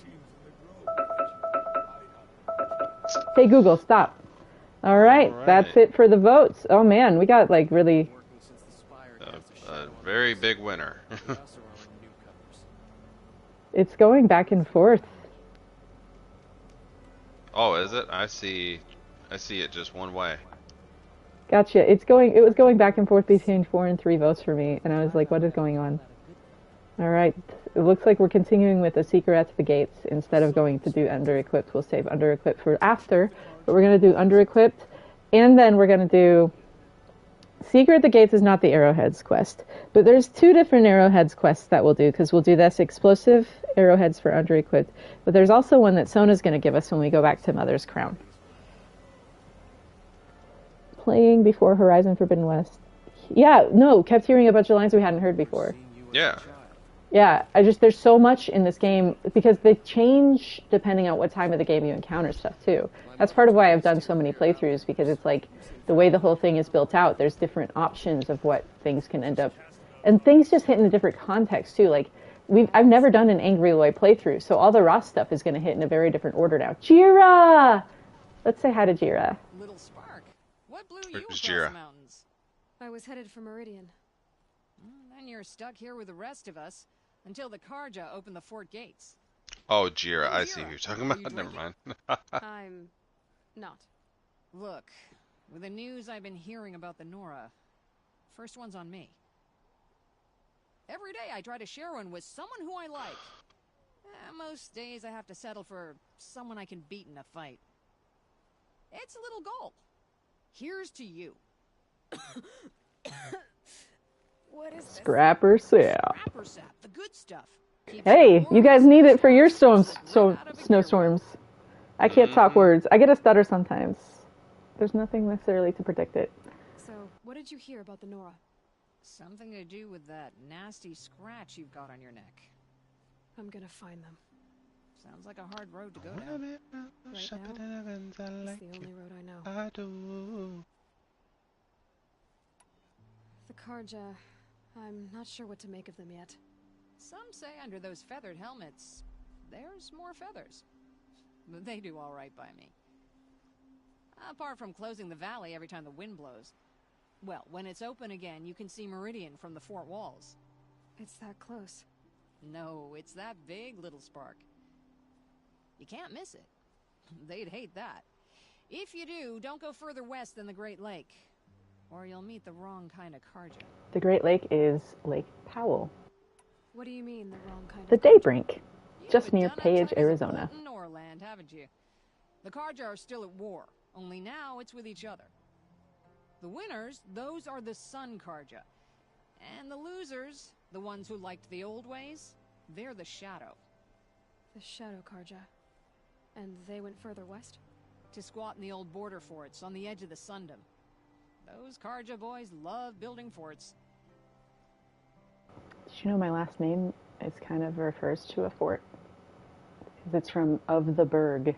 Hey Google, stop. All right, that's it for the votes. Oh man, we got like really... A very big winner. It's going back and forth. Oh, is it? I see it just one way. Gotcha. It was going back and forth between 4 and 3 votes for me, and I was like, what is going on? All right. It looks like we're continuing with the Secret at the Gates. Instead of going to do under-equipped, we'll save under-equipped for after, but we're going to do under-equipped, and then we're going to do... Secret at the Gates is not the Arrowheads quest, but there's 2 different Arrowheads quests that we'll do, because we'll do this explosive arrowheads for under-equipped, but there's also one that Sona's going to give us when we go back to Mother's Crown. Playing before Horizon Forbidden West. Yeah, no, kept hearing a bunch of lines we hadn't heard before. Yeah. Yeah, there's so much in this game, because they change depending on what time of the game you encounter stuff, too. That's part of why I've done so many playthroughs, because it's like, the way the whole thing is built out, there's different options of what things can end up... And things just hit in a different context, too. Like, I've never done an Angry Loy playthrough, so all the Ross stuff is going to hit in a very different order now. Jira! Let's say hi to Jira. Little spark. What blew you Where's across Jira? the mountains? I was headed for Meridian. Then you're stuck here with the rest of us until the Karja opened the fort gates. Oh, Jira. Oh, I see Jira. who you're talking Are you about. Never drinking? mind. I'm not. Look, with the news I've been hearing about the Nora, first one's on me. Every day I try to share one with someone who I like. Most days I have to settle for someone I can beat in a fight. It's a little goal. Here's to you. What is this? Scrapper sap. Scrapper sap, the good stuff. Keeps Hey, warm, you guys need it for your snowstorms out of a snowstorms. I can't talk words. I get a stutter sometimes. There's nothing necessarily to predict it. So, what did you hear about the Nora? Something to do with that nasty scratch you've got on your neck. I'm gonna find them. Sounds like a hard road to go down. Right now, it's the only road I know. I do. The Karja, I'm not sure what to make of them yet. Some say under those feathered helmets, there's more feathers. But they do all right by me. Apart from closing the valley every time the wind blows. Well, when it's open again, you can see Meridian from the fort walls. It's that close. No, it's that big, little spark. You can't miss it. They'd hate that. If you do, don't go further west than the Great Lake, or you'll meet the wrong kind of Karja. The Great Lake is Lake Powell. What do you mean, the wrong kind The of Daybrink, You've just near done a Page, trace of Arizona. Bolton Norland, haven't you? The Karja are still at war, only now it's with each other. The winners, those are the Sun Karja. And the losers, the ones who liked the old ways, they're the Shadow. The Shadow Karja. And they went further west? To squat in the old border forts on the edge of the Sundom. Those Karja boys love building forts. Did you know my last name is kind of refers to a fort? Because it's from of the Berg.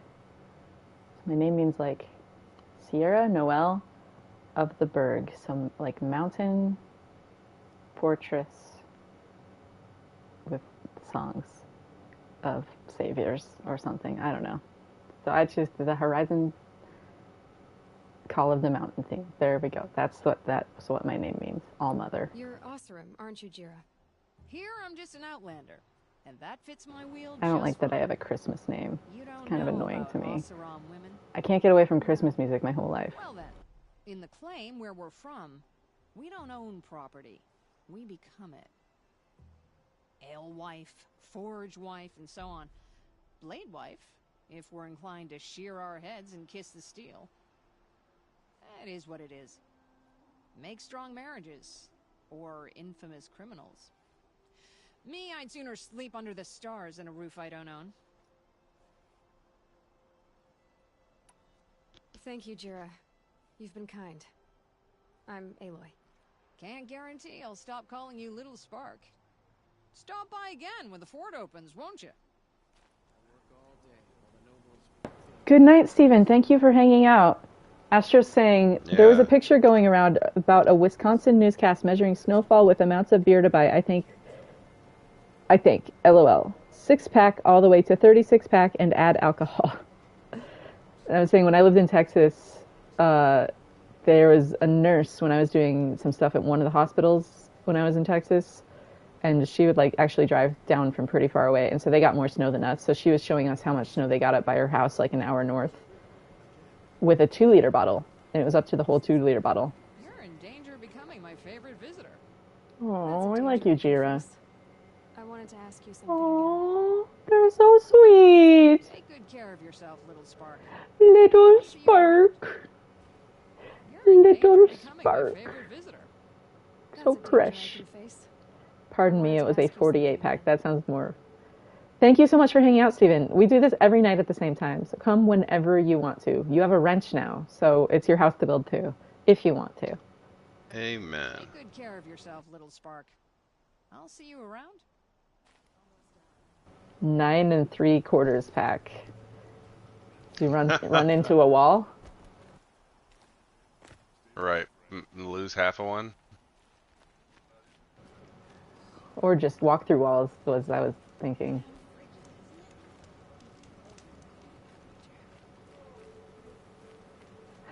My name means like Sierra Noel of the Berg, some like mountain fortress with songs of saviors or something. I don't know. So I choose the Horizon Call of the Mountain thing. There we go. That's what my name means. All Mother. You're Oseram, aren't you, Jira? Here I'm just an outlander, and that fits my wheel. I don't just like that I fine. have a Christmas name. You don't It's kind of know annoying about to me. Ossaram women? I can't get away from Christmas music my whole life. Well then, in the claim where we're from, we don't own property. We become it. Alewife, forge wife, and so on. Blade wife, if we're inclined to shear our heads and kiss the steel. It is what it is. Make strong marriages, or infamous criminals. Me, I'd sooner sleep under the stars than a roof I don't own. Thank you, Jira. You've been kind. I'm Aloy. Can't guarantee I'll stop calling you Little Spark. Stop by again when the fort opens, won't you? Good night, Stephen. Thank you for hanging out. Astro's saying, there was a picture going around about a Wisconsin newscast measuring snowfall with amounts of beer to buy. I think, LOL. 6-pack all the way to 36-pack and add alcohol. I was saying, when I lived in Texas, there was a nurse when I was doing some stuff at one of the hospitals when I was in Texas, and she would like actually drive down from pretty far away, and so they got more snow than us. So she was showing us how much snow they got up by her house, like an hour north, with a 2-liter bottle, and it was up to the whole 2-liter bottle. You're in danger of becoming my favorite visitor. Oh, I like you, Jira. I wanted to ask you something Oh, they're so sweet. Take good care of yourself, Little Spark. Little Spark. Little Spark. So fresh. Pardon me, it was a 48-pack. That sounds more. Thank you so much for hanging out, Stephen. We do this every night at the same time, so come whenever you want to. You have a wrench now, so it's your house to build too, if you want to. Amen. Take good care of yourself, Little Spark. I'll see you around. 9 3/4 pack. Do you run into a wall? Right. Lose half of one? Or just walk through walls, was I was thinking.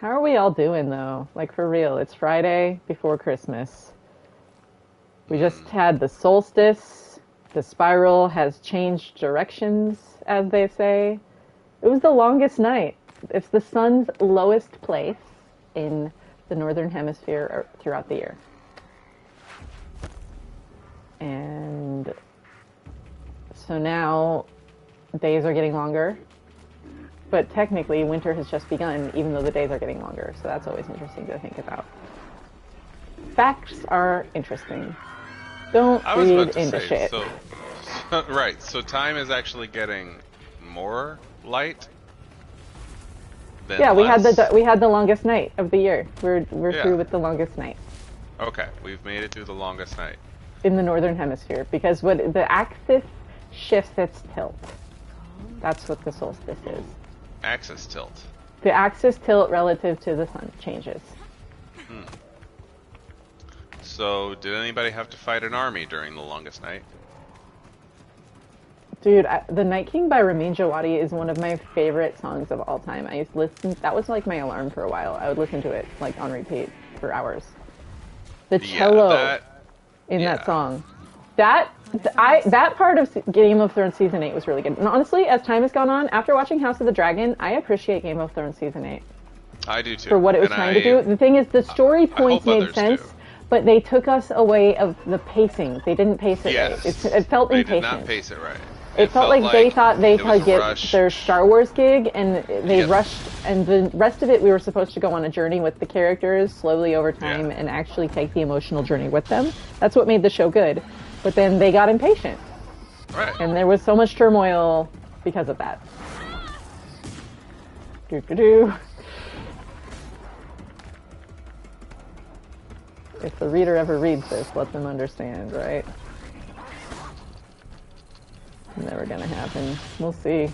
How are we all doing, though? Like, for real, it's Friday before Christmas. We just had the solstice. The spiral has changed directions, as they say. It was the longest night. It's the sun's lowest place in the northern hemisphere throughout the year. And so now days are getting longer, but technically winter has just begun, even though the days are getting longer. So that's always interesting to think about. Facts are interesting. Don't read into shit. Right, so time is actually getting more light than less. we had the longest night of the year. We're through with the longest night. Okay, we've made it through the longest night. In the northern hemisphere, because what the axis shifts its tilt. That's what the solstice is. Axis tilt. The axis tilt relative to the sun changes. So, did anybody have to fight an army during the longest night? Dude, The Night King by Ramin Djawadi is one of my favorite songs of all time. I used to listen. That was like my alarm for a while. I would listen to it like on repeat for hours. The cello in that song. That part of Game of Thrones Season 8 was really good. And honestly, as time has gone on, after watching House of the Dragon, I appreciate Game of Thrones Season 8. I do too. For what it was trying to do. The thing is, the story points made sense, but they took us away of the pacing. They didn't pace it right. It felt impatient. They did not pace it right. It felt like they thought they could get their Star Wars gig, and they rushed, and the rest of it, we were supposed to go on a journey with the characters slowly over time and actually take the emotional journey with them. That's what made the show good. But then they got impatient. Right. And there was so much turmoil because of that. Doo-doo-doo. If the reader ever reads this, let them understand, right? Never gonna happen. We'll see.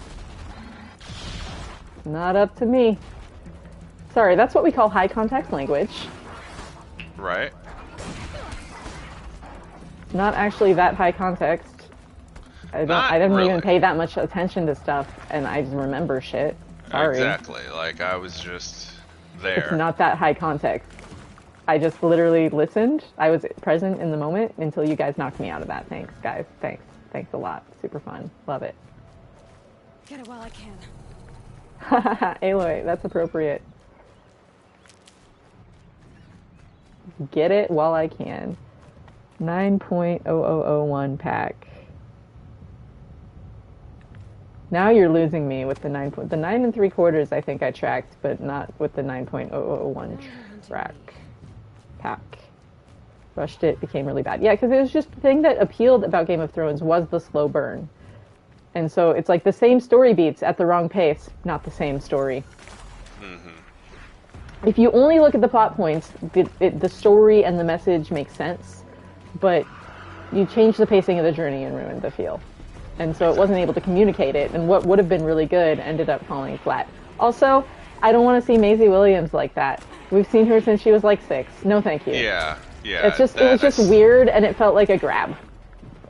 Not up to me. Sorry, that's what we call high context language. Right. Not actually that high context. I didn't even pay that much attention to stuff, and I just remember shit. Sorry. Exactly. Like, I was just there. It's not that high context. I just literally listened. I was present in the moment until you guys knocked me out of that. Thanks, guys. Thanks. Thanks a lot. Super fun. Love it. Get it while I can. Aloy, that's appropriate. Get it while I can. 9.0001 pack. Now you're losing me with the 9 3/4. I think I tracked, but not with the 9.001 pack. Rushed it, became really bad. Yeah, because it was just the thing that appealed about Game of Thrones was the slow burn. And so it's like the same story beats at the wrong pace, not the same story. Mm-hmm. If you only look at the plot points, the story and the message make sense, but you change the pacing of the journey and ruined the feel. And so it wasn't able to communicate it, and what would have been really good ended up falling flat. Also, I don't want to see Maisie Williams like that. We've seen her since she was like 6. No, thank you. Yeah. It was just weird, and it felt like a grab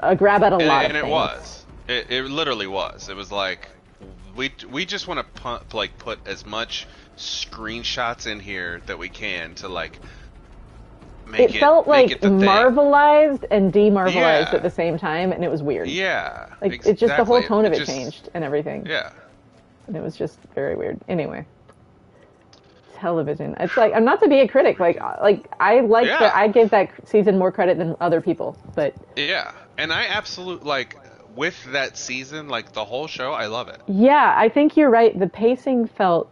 at a lot of things. And it was. It literally was. It was like we just want to put as much screenshots in here that we can to like. It felt like marvelized and demarvelized at the same time, and it was weird. Yeah. Like, exactly. It's just the whole tone of it changed and everything. Yeah. And it was just very weird. Anyway. Television. It's like, I'm not to be a critic. I gave that season more credit than other people, but. Yeah. And I absolutely, with that season, the whole show, I love it. Yeah, I think you're right. The pacing felt.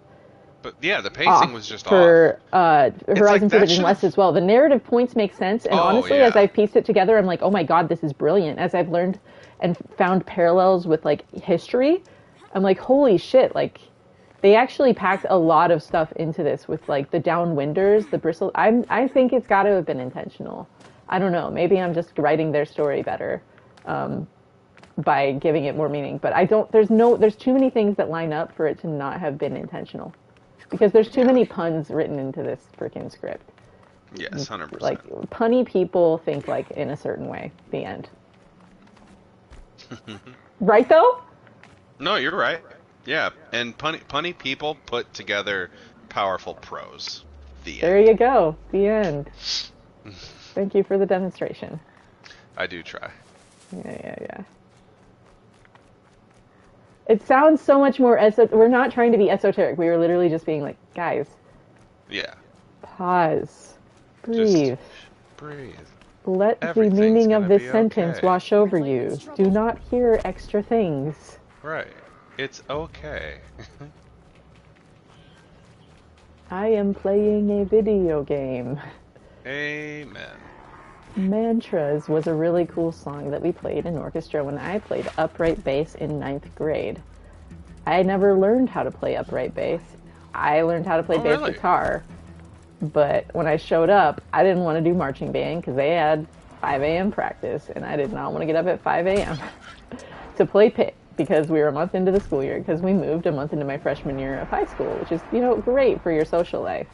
But yeah, the pacing was just for Horizon Forbidden West as well. The narrative points make sense, and honestly, as I've pieced it together, I'm like, oh my god, this is brilliant. As I've learned and found parallels with history, I'm like, holy shit! They actually packed a lot of stuff into this with the downwinders, the bristle. I think it's got to have been intentional. I don't know. Maybe I'm just writing their story better by giving it more meaning. But I don't. There's too many things that line up for it to not have been intentional. Because there's too many puns written into this freaking script. Yes, 100%. Punny people think in a certain way. The end. Right though? No, you're right. Yeah, and punny people put together powerful prose. There you go. The end. Thank you for the demonstration. I do try. Yeah. It sounds so much more we're not trying to be esoteric. We were literally just being like, guys. Yeah. Pause. Breathe. Just breathe. Let the meaning of this sentence wash over you. Do not hear extra things. Right. It's okay. I am playing a video game. Amen. Mantras was a really cool song that we played in orchestra when I played upright bass in 9th grade. I never learned how to play upright bass. I learned how to play bass guitar. But when I showed up, I didn't want to do marching band because they had 5 a.m. practice, and I did not want to get up at 5 a.m. to play pit because we were a month into the school year, because we moved a month into my freshman year of high school, which is, great for your social life.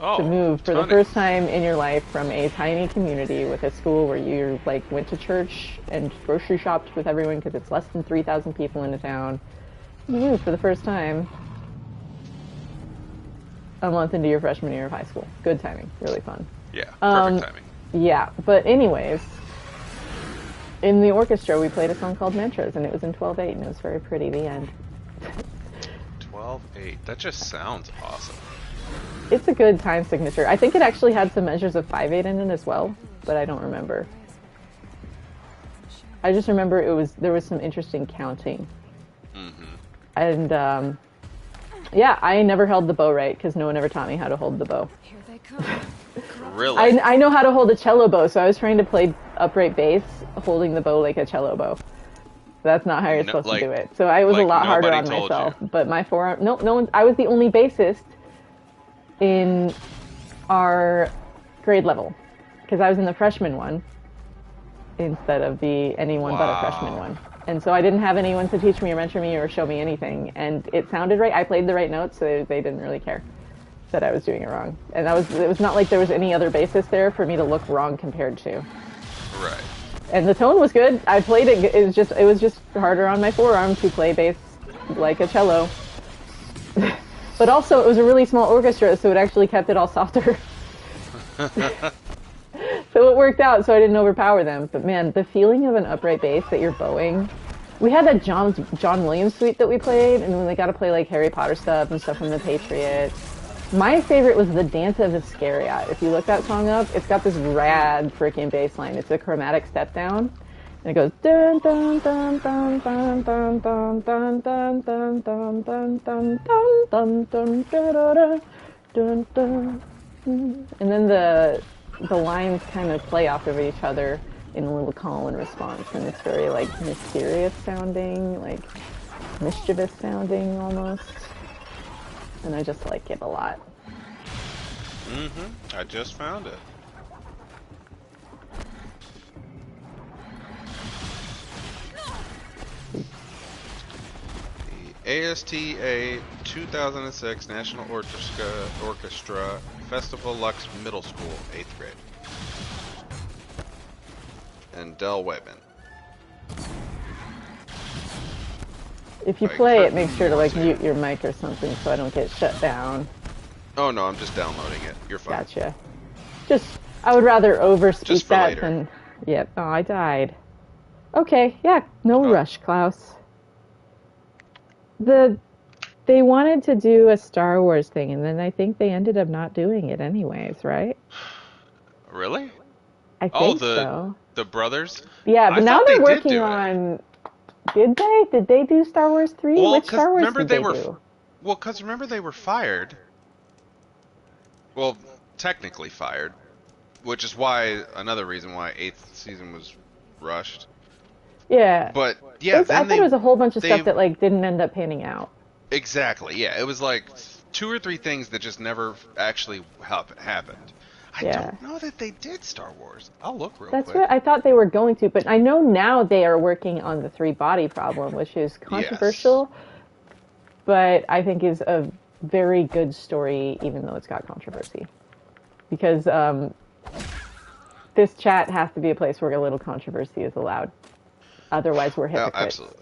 To move for the first time in your life from a tiny community with a school where you went to church and grocery shopped with everyone because it's less than 3,000 people in a town. You move for the first time a month into your freshman year of high school. Good timing. Really fun. Yeah, perfect timing. Yeah, but anyways, in the orchestra we played a song called Mantras, and it was in 12/8, and it was very pretty. The end. 12/8. That just sounds awesome. It's a good time signature. I think it actually had some measures of 5/8 in it as well, but I don't remember. I just remember there was some interesting counting. Mm-hmm. And yeah, I never held the bow right because no one ever taught me how to hold the bow. Here they come. Really? I know how to hold a cello bow, so I was trying to play upright bass holding the bow like a cello bow. That's not how you're supposed to do it. So I was a lot harder on myself. But my forearm, no one. I was the only bassist in our grade level because I was in the freshman one instead of the anyone but a freshman one. And so I didn't have anyone to teach me or mentor me or show me anything. And it sounded right. I played the right notes, so they didn't really care that I was doing it wrong. And it was not like there was any other bassist there for me to look wrong compared to. Right. And the tone was good. I played it. It was just harder on my forearm to play bass like a cello. But also, it was a really small orchestra, so it actually kept it all softer. So it worked out, so I didn't overpower them. But man, the feeling of an upright bass that you're bowing. We had that John Williams suite that we played, and then we got to play like Harry Potter stuff and stuff from The Patriot. My favorite was the Dance of Iscariot. If you look that song up, it's got this rad freaking bass line. It's a chromatic step down, and it goes dun dun dun dun dun dun dun dun dun dun dun dun dun dun dun dun dun dun. And then the lines kind of play off of each other in a little call and response, and it's very like mysterious sounding, like mischievous sounding almost. And I just like it a lot. I just found it. The ASTA 2006 National Orchestra Festival Lux Middle School, 8th grade. And Del Webman. If you play it, make sure to like mute your mic or something so I don't get shut down. Oh no, I'm just downloading it. You're fine. Gotcha. I would rather overspeak that later. than... Yep. Oh, I died. Okay, yeah, no rush, Klaus. They wanted to do a Star Wars thing, and then I think they ended up not doing it anyways, right? Really? I think so. The brothers? Yeah, but now they're working do on... Did they? Did they do Star Wars 3? Well, Which Star Wars did they do? Well, because remember they were fired. Well, technically fired. Which is why, another reason why 8th season was rushed. Yeah. But, yeah, I thought it was a whole bunch of stuff that, like, didn't end up panning out. Exactly, yeah. It was like 2 or 3 things that just never actually happened. I don't know that they did Star Wars. I'll look real quick. That's what I thought they were going to, but I know now they are working on the 3-body problem, which is controversial, but I think is a very good story, even though it's got controversy. Because this chat has to be a place where a little controversy is allowed. Otherwise, we're hypocrites. Oh, absolutely.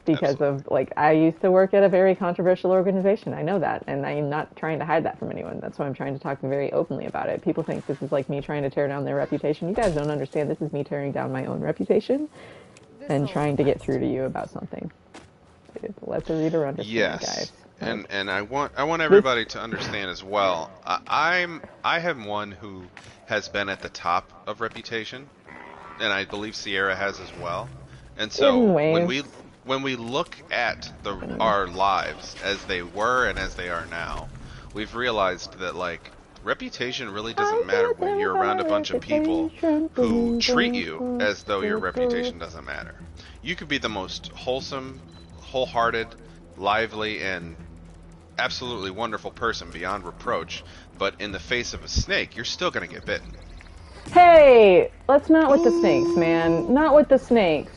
Because of, like, I used to work at a very controversial organization. I know that, and I'm not trying to hide that from anyone. That's why I'm trying to talk very openly about it. People think this is like me trying to tear down their reputation. You guys don't understand. This is me tearing down my own reputation and trying to get through to you about something. Let the reader understand, guys. And I want everybody to understand as well. I have one who has been at the top of reputation, and I believe Sierra has as well. And so when we look at our lives as they were and as they are now, we've realized that, like, reputation really doesn't matter when you're around a bunch of people who treat you as though your reputation doesn't matter. You could be the most wholesome, wholehearted, lively, and absolutely wonderful person beyond reproach, but in the face of a snake, you're still going to get bitten. Hey, let's not with the snakes, man. Not with the snakes.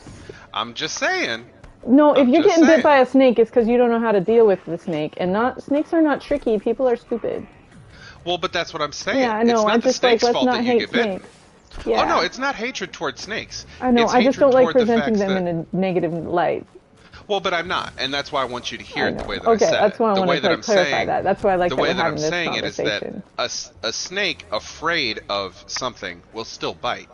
I'm just saying. No, if you're getting bit by a snake, it's because you don't know how to deal with the snake. And snakes are not tricky. People are stupid. Well, but that's what I'm saying. Yeah, I know. It's not the snake's fault that you get bitten. Yeah. Oh, no, it's not hatred towards snakes. I know. I just don't like presenting them in a negative light. Well, but I'm not. And that's why I want you to hear it the way that I said it. Okay, that's why I want to clarify that. That's why I like that we're having this conversation. The way that I'm saying it is that a snake afraid of something will still bite.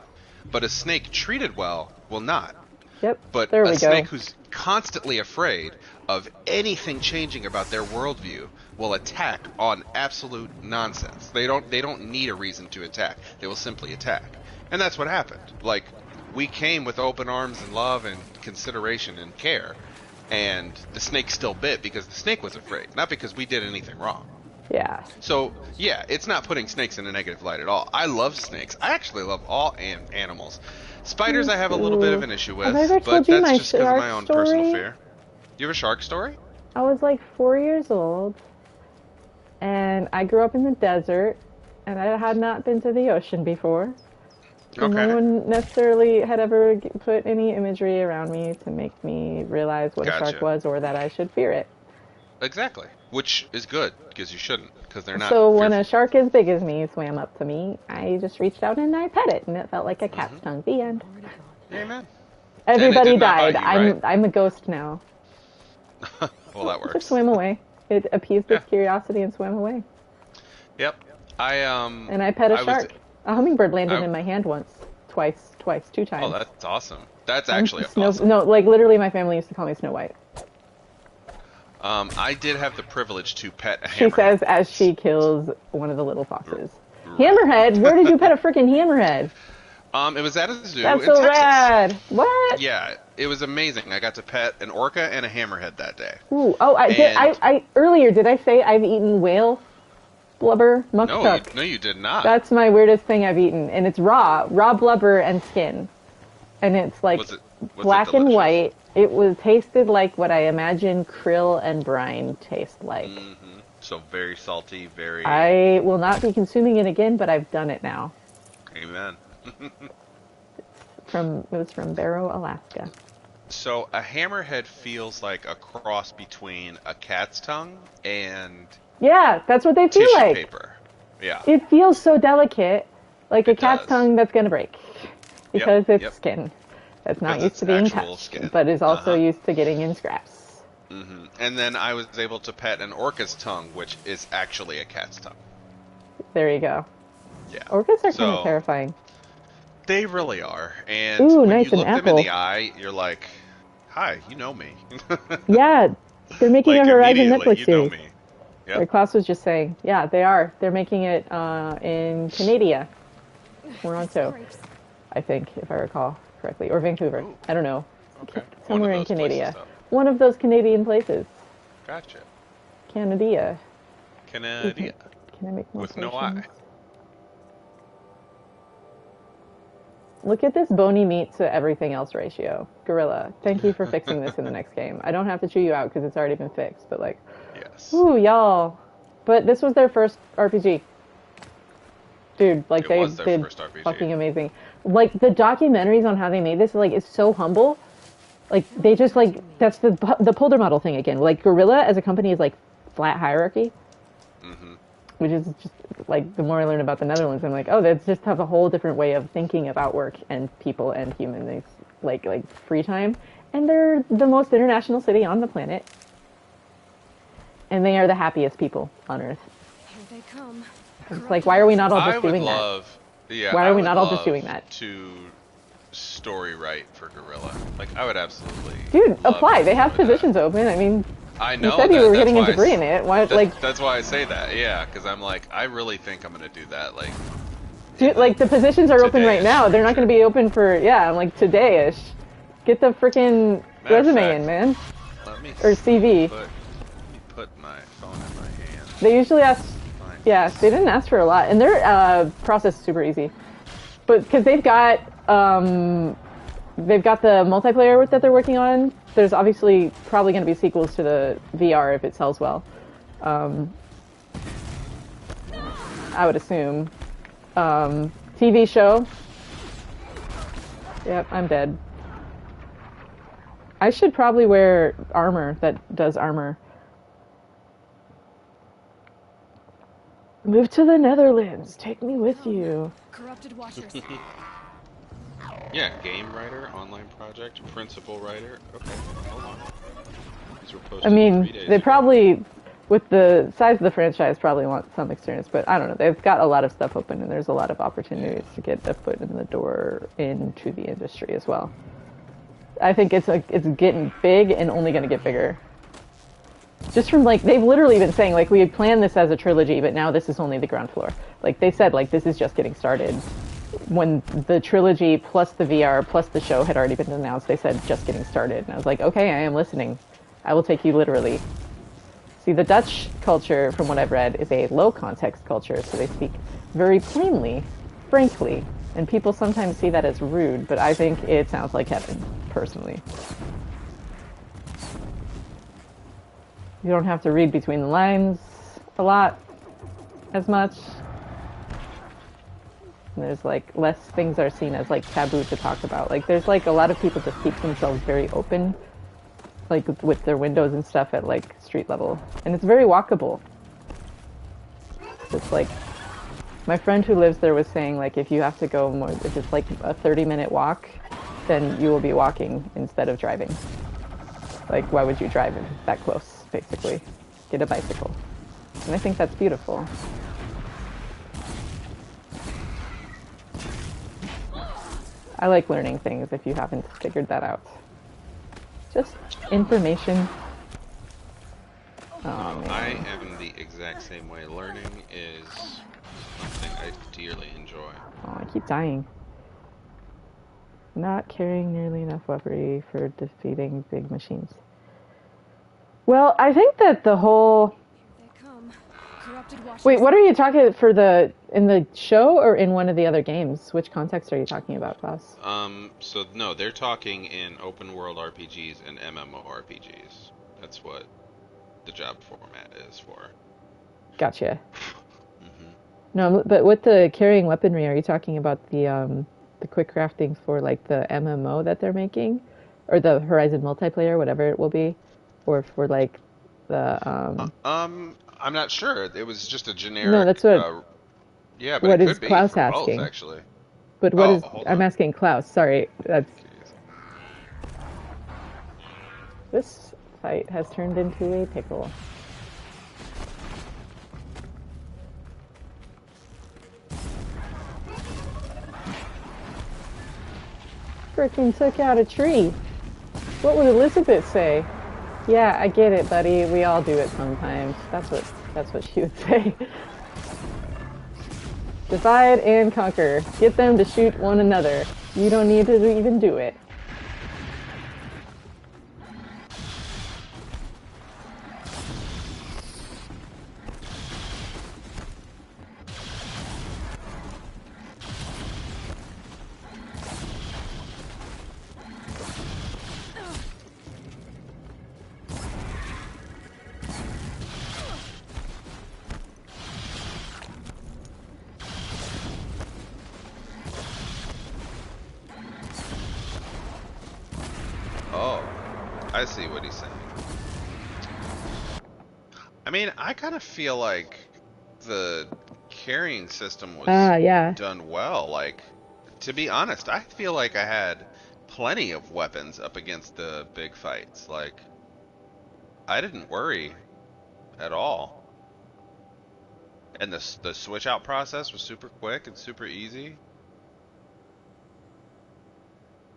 But a snake treated well will not. Yep. But a snake who's constantly afraid of anything changing about their worldview will attack on absolute nonsense. They don't need a reason to attack. They will simply attack. And that's what happened. Like, we came with open arms and love and consideration and care, and the snake still bit because the snake was afraid, not because we did anything wrong. Yeah. So, yeah, it's not putting snakes in a negative light at all. I love snakes. I actually love all animals. Spiders I have a little bit of an issue with, but that's just because of my own personal fear. You have a shark story? I was like 4 years old, and I grew up in the desert, and I had not been to the ocean before. Okay. No one necessarily had ever put any imagery around me to make me realize what a shark was or that I should fear it. Exactly. Which is good, because you shouldn't, because they're not So when a shark as big as me swam up to me, I just reached out and I pet it, and it felt like a cat's tongue. The end. Amen. Everybody died. I'm a ghost now. Well, that works. Just swim away. It appeased its curiosity and swam away. Yep. And I pet a shark. A hummingbird landed in my hand once. Twice, 2 times. Oh, that's awesome. That's actually awesome. No, like literally my family used to call me Snow White. I did have the privilege to pet a hammerhead. She says as she kills one of the little foxes. Right. Hammerhead? Where did you pet a freaking hammerhead? It was at a zoo That's in so Texas. rad. What? Yeah, it was amazing. I got to pet an orca and a hammerhead that day. Ooh, oh, I earlier, did I say I've eaten whale blubber muktuk? No, you did not. That's my weirdest thing I've eaten, and it's raw blubber and skin, and it's like black and white. It tasted like what I imagine krill and brine taste like. Mm-hmm. So very salty, very. I will not be consuming it again, but I've done it now. Amen. It was from Barrow, Alaska. So a hammerhead feels like a cross between a cat's tongue and yeah, that's what they feel tissue like. Paper. Yeah. It feels so delicate, like a cat's tongue that's gonna break because it's skin that's not used to being touched, skin. But is also used to getting in scraps. Mm-hmm. And then I was able to pet an orca's tongue, which is actually a cat's tongue. There you go. Yeah. Orcas are kind of terrifying. They really are. And ooh, when nice, you look an them apple. in the eye, you're like, hi, you know me. Yeah, they're making a Horizon Netflix you series. know me. Yep. Or Klaus was just saying, yeah, they are. They're making it in Canada. Toronto, I think, if I recall correctly. Or Vancouver. Ooh. I don't know. Okay. Somewhere in Canada. One of those Canadian places. Gotcha. Canada. Can I make more with no eye. Look at this bony meat to everything else ratio. Gorilla, thank you for fixing this in the next game. I don't have to chew you out because it's already been fixed, but like, yes. Ooh, y'all. But this was their first RPG. Dude, like they did fucking amazing. Like the documentaries on how they made this, like, is so humble. Like they just like, that's the Polder model thing again. Like Gorilla as a company is like flat hierarchy. Mm-hmm. Which is just, like, the more I learn about the Netherlands, I'm like, oh, they just have a whole different way of thinking about work and people and humans, like free time. And they're the most international city on the planet. And they are the happiest people on Earth. Here they come. It's like, why are we not all just doing that? Yeah, why are we not all just doing that? To story write for Gorilla. Like, I would absolutely. Dude, apply. They have positions open. I mean, I know. You said you were getting a degree in it. Why, that's why I say that. Yeah, because I'm like, I really think I'm gonna do that. Like, dude, like the positions are open right now. They're not gonna be open for I'm like today-ish. Get the freaking resume in, man. Or CV. Let me put my phone in my hand. They usually ask. Yeah, they didn't ask for a lot, and their process is super easy. But because they've got the multiplayer that they're working on. There's obviously probably going to be sequels to the VR if it sells well. I would assume. TV show. Yep, I'm dead. I should probably wear armor that does armor. Move to the Netherlands. Take me with you. Corrupted watchers. Yeah, game writer, online project, principal writer. Okay, hold on. These were posted 3 days they ago. probably, with the size of the franchise, probably want some experience, but I don't know. They've got a lot of stuff open, and there's a lot of opportunities to get a foot in the door into the industry as well. I think it's getting big and only going to get bigger. Just from, like, they've literally been saying, like, we had planned this as a trilogy, but now this is only the ground floor. Like, they said, like, this is just getting started. When the trilogy plus the VR plus the show had already been announced, they said just getting started. And I was like, okay, I am listening. I will take you literally. See, the Dutch culture, from what I've read, is a low context culture, so they speak very plainly, frankly, and people sometimes see that as rude, but I think it sounds like heaven, personally. You don't have to read between the lines a lot, as much. And there's like less things are seen as like taboo to talk about. Like there's like a lot of people just keep themselves very open, like with their windows and stuff at like street level, and it's very walkable. It's like my friend who lives there was saying, like, if you have to go more, if it's like a 30-minute walk, then you will be walking instead of driving. Like, why would you drive that close, basically? Get a bicycle. And I think that's beautiful. I like learning things if you haven't figured that out. Just information. Oh, man. I am the exact same way. Learning is something I dearly enjoy. Oh, I keep dying. Not carrying nearly enough weaponry for defeating big machines. Well, I think that the whole... Wait, what are you talking for in the show or in one of the other games? Which context are you talking about, Klaus? So no, they're talking in open world RPGs and MMORPGs. That's what the job format is for. Gotcha. No, but with the carrying weaponry, are you talking about the quick crafting for like the MMO that they're making, or the Horizon multiplayer, whatever it will be, or for like the I'm not sure. It was just a generic. No, that's what. Yeah, but what it is could Klaus be for asking? both, actually. But what is? I'm asking Klaus. Sorry, that's. This fight has turned into a pickle. Frickin' took out a tree. What would Elizabeth say? Yeah, I get it, buddy. We all do it sometimes. That's what she would say. Divide and conquer. Get them to shoot one another. You don't need to even do it. I see what he's saying. I mean, I kind of feel like the carrying system was done well. Like, to be honest, I feel like I had plenty of weapons up against the big fights. Like, I didn't worry at all. And the switch out process was super quick and super easy.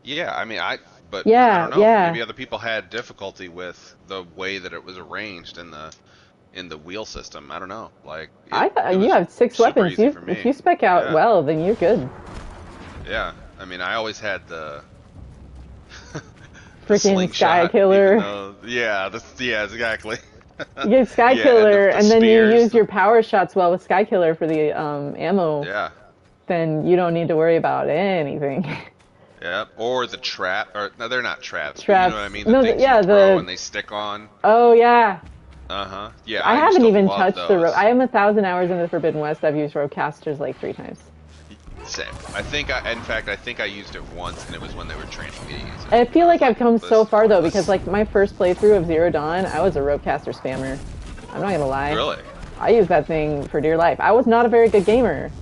Yeah, I mean, I don't know. Maybe other people had difficulty with the way that it was arranged in the wheel system. I don't know. Like, you have 6 weapons. If you spec out well, then you're good. Yeah, I mean, I always had the freaking Sky Killer. Yeah, exactly. You get Sky Killer, and then you use your power shots well with Sky Killer for the ammo. Yeah. Then you don't need to worry about anything. Yeah, or the trap, or no, they're not traps. Traps. But you know what I mean? The things you throw and they stick on. Oh yeah. Yeah. I haven't even touched the rope. I am 1,000 hours in the Forbidden West. I've used rope casters like 3 times. Same. In fact, I think I used it once, and it was when they were training me to use it. I feel like I've come so far though, because like my first playthrough of Zero Dawn, I was a rope caster spammer. I'm not gonna lie. Really? I used that thing for dear life. I was not a very good gamer.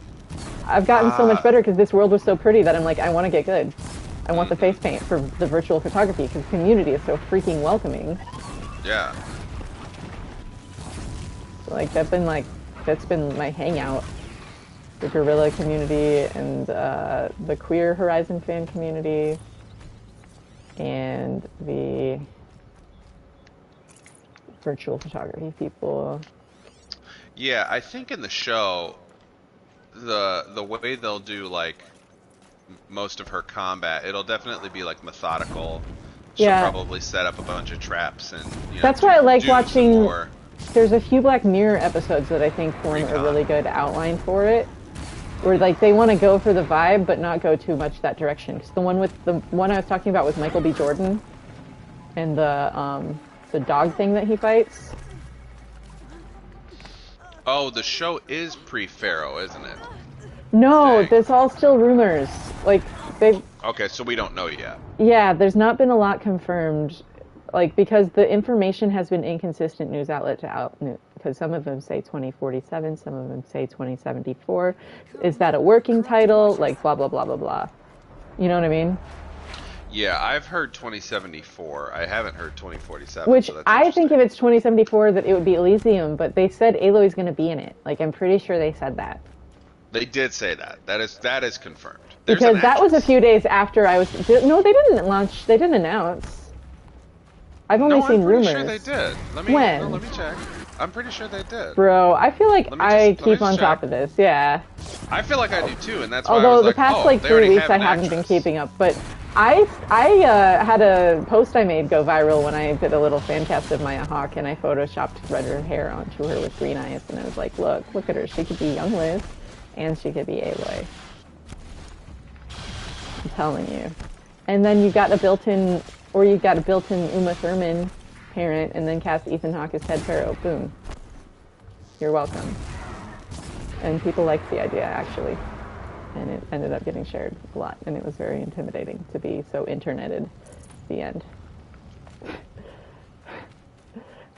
I've gotten so much better because this world was so pretty that I'm like, I want to get good. I want the face paint for the virtual photography because the community is so freaking welcoming. Yeah. Like that's been my hangout. The guerrilla community and the queer Horizon fan community and the virtual photography people. Yeah, I think in the show, the way they'll do like most of her combat, it'll definitely be like methodical. She'll probably set up a bunch of traps and that's why I like watching. There's a few Black Mirror episodes that I think form a really good outline for it, where like they want to go for the vibe but not go too much that direction. Because the one I was talking about was Michael B. Jordan and the dog thing that he fights. Oh, the show is pre-Pharaoh, isn't it? No, that's all still rumors. Like they. Okay, so we don't know yet. Yeah, there's not been a lot confirmed, like because the information has been inconsistent news outlet to outlet. Because some of them say 2047, some of them say 2074. Is that a working title? Like blah blah blah blah blah. You know what I mean? Yeah, I've heard 2074. I haven't heard 2047. Which so I think if it's 2074, that it would be Elysium. But they said Aloy's going to be in it. Like I'm pretty sure they said that. They did say that. That is confirmed. Because that was a few days after I was... No, they didn't launch. They didn't announce. I've only seen rumors. I'm pretty sure they did. When? Let me check. I'm pretty sure they did. Bro, I feel like I keep on top of this. Yeah. I feel like I do too, and that's why Although I was the past like 3 weeks I haven't been keeping up, but I had a post I made go viral when I did a little fan cast of Maya Hawke, and I photoshopped red hair onto her with green eyes, and I was like, look at her. She could be young Liz, and she could be Aloy. I'm telling you. And then you got a built-in Uma Thurman parent, and then cast Ethan Hawke as Ted Faro. Boom. You're welcome. And people liked the idea, actually. And it ended up getting shared a lot, and it was very intimidating to be so interneted at the end.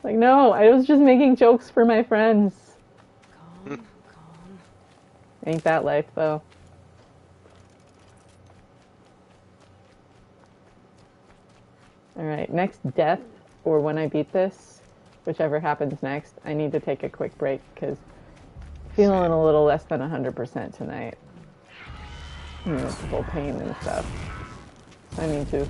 Like, no, I was just making jokes for my friends. Calm. Ain't that life, though. Alright, next death, or when I beat this, whichever happens next, I need to take a quick break, because I'm feeling a little less than 100% tonight. You know, the whole pain and stuff. So I need to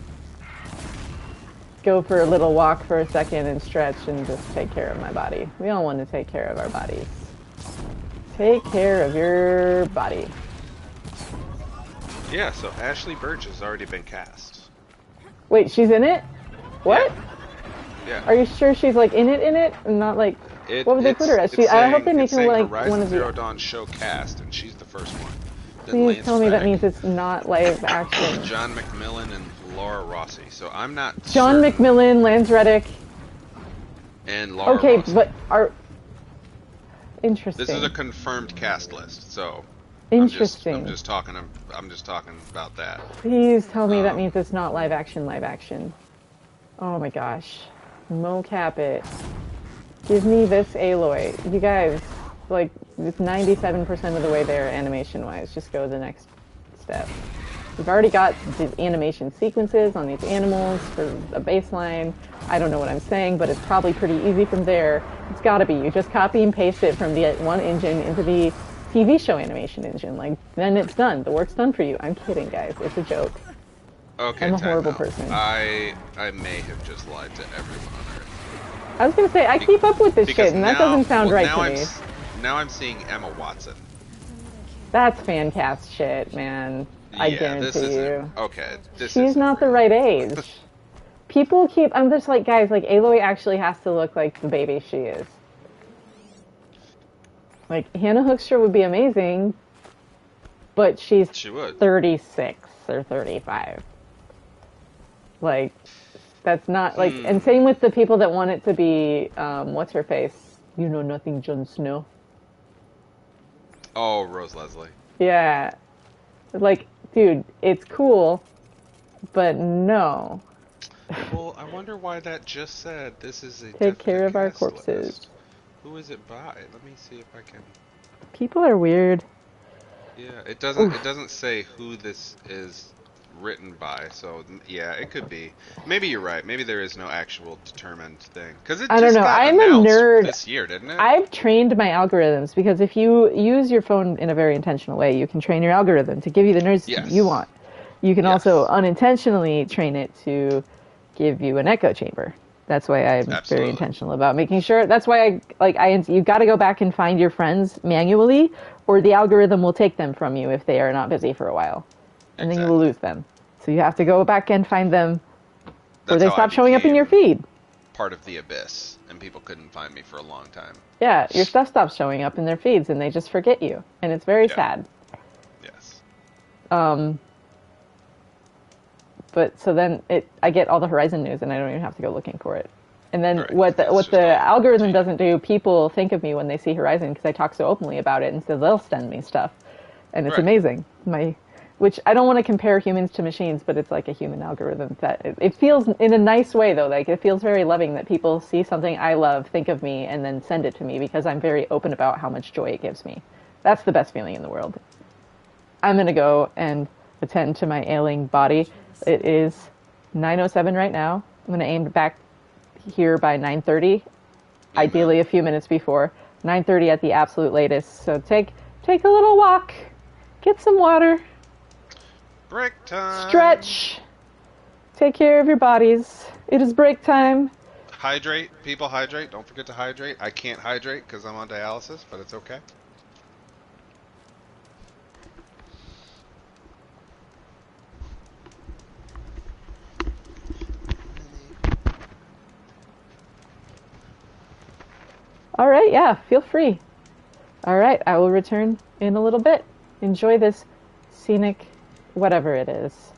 go for a little walk for a second and stretch and just take care of my body. We all want to take care of our bodies. Take care of your body. Yeah, so Ashley Burch has already been cast. Wait, she's in it? What? Yeah. Are you sure she's like in it, and not like? What would they put her as? I hope they make her like one of the Zero Dawn show cast, and she's the first one. Please tell me that means it's not live action. John McMillan and Laura Rossi. So I'm not. John McMillan, Lance Reddick, and Laura. Okay, Rossi. but are interesting. This is a confirmed cast list, so. Interesting. I'm just talking about that. Please tell me that means it's not live action. Oh my gosh. Mocap it. Give me this Aloy. You guys, like, it's 97% of the way there animation-wise. Just go to the next step. We've already got the animation sequences on these animals for a baseline. I don't know what I'm saying, but it's probably pretty easy from there. It's gotta be. You just copy and paste it from the one engine into the TV show animation engine. Like, then it's done. The work's done for you. I'm kidding, guys. It's a joke. Okay, I'm a horrible person. I may have just lied to everyone on Earth. I was gonna say, I keep up with this shit, and that doesn't sound right to me. Now I'm seeing Emma Watson. That's fan cast shit, man. I guarantee you. Okay, she's not the right age. People keep... I'm just like, guys, like, Aloy actually has to look like the baby she is. Like, Hannah Hoekstra would be amazing, but she's 36 or 35. Like, that's not, like, and same with the people that want it to be, what's her face? You know nothing, Jon Snow. Oh, Rose Leslie. Yeah. Like, dude, it's cool, but no. Well, I wonder why that just said this is a take care of our corpses. List. Who is it by? Let me see if I can. People are weird. Yeah, it doesn't say who this is written by, so yeah, it could be. Maybe you're right. Maybe there is no actual determined thing because it. I don't know. I'm a nerd. This year, didn't it? I've trained my algorithms because if you use your phone in a very intentional way, you can train your algorithm to give you the nerds you want. You can also unintentionally train it to give you an echo chamber. That's why I'm very intentional about making sure. That's why you got to go back and find your friends manually, or the algorithm will take them from you if they are not busy for a while, and then you will lose them. So you have to go back and find them, or they stop showing up in your feed. Part of the abyss, and people couldn't find me for a long time. Yeah, your stuff stops showing up in their feeds, and they just forget you, and it's very sad. Yes. But so then I get all the Horizon news, and I don't even have to go looking for it. And then what the algorithm doesn't do, people think of me when they see Horizon because I talk so openly about it, and so they'll send me stuff, and it's amazing. Which I don't want to compare humans to machines, but it's like a human algorithm that it feels in a nice way though. Like it feels very loving that people see something I love, think of me, and then send it to me because I'm very open about how much joy it gives me. That's the best feeling in the world. I'm gonna go and attend to my ailing body. It is 9:07 right now. I'm going to aim back here by 9:30, ideally a few minutes before. 9:30 at the absolute latest. So take a little walk, get some water, Break time. Stretch. Take care of your bodies. It is break time. Hydrate. People hydrate. Don't forget to hydrate. I can't hydrate because I'm on dialysis, but it's okay. All right, yeah, feel free. All right, I will return in a little bit. Enjoy this scenic whatever it is.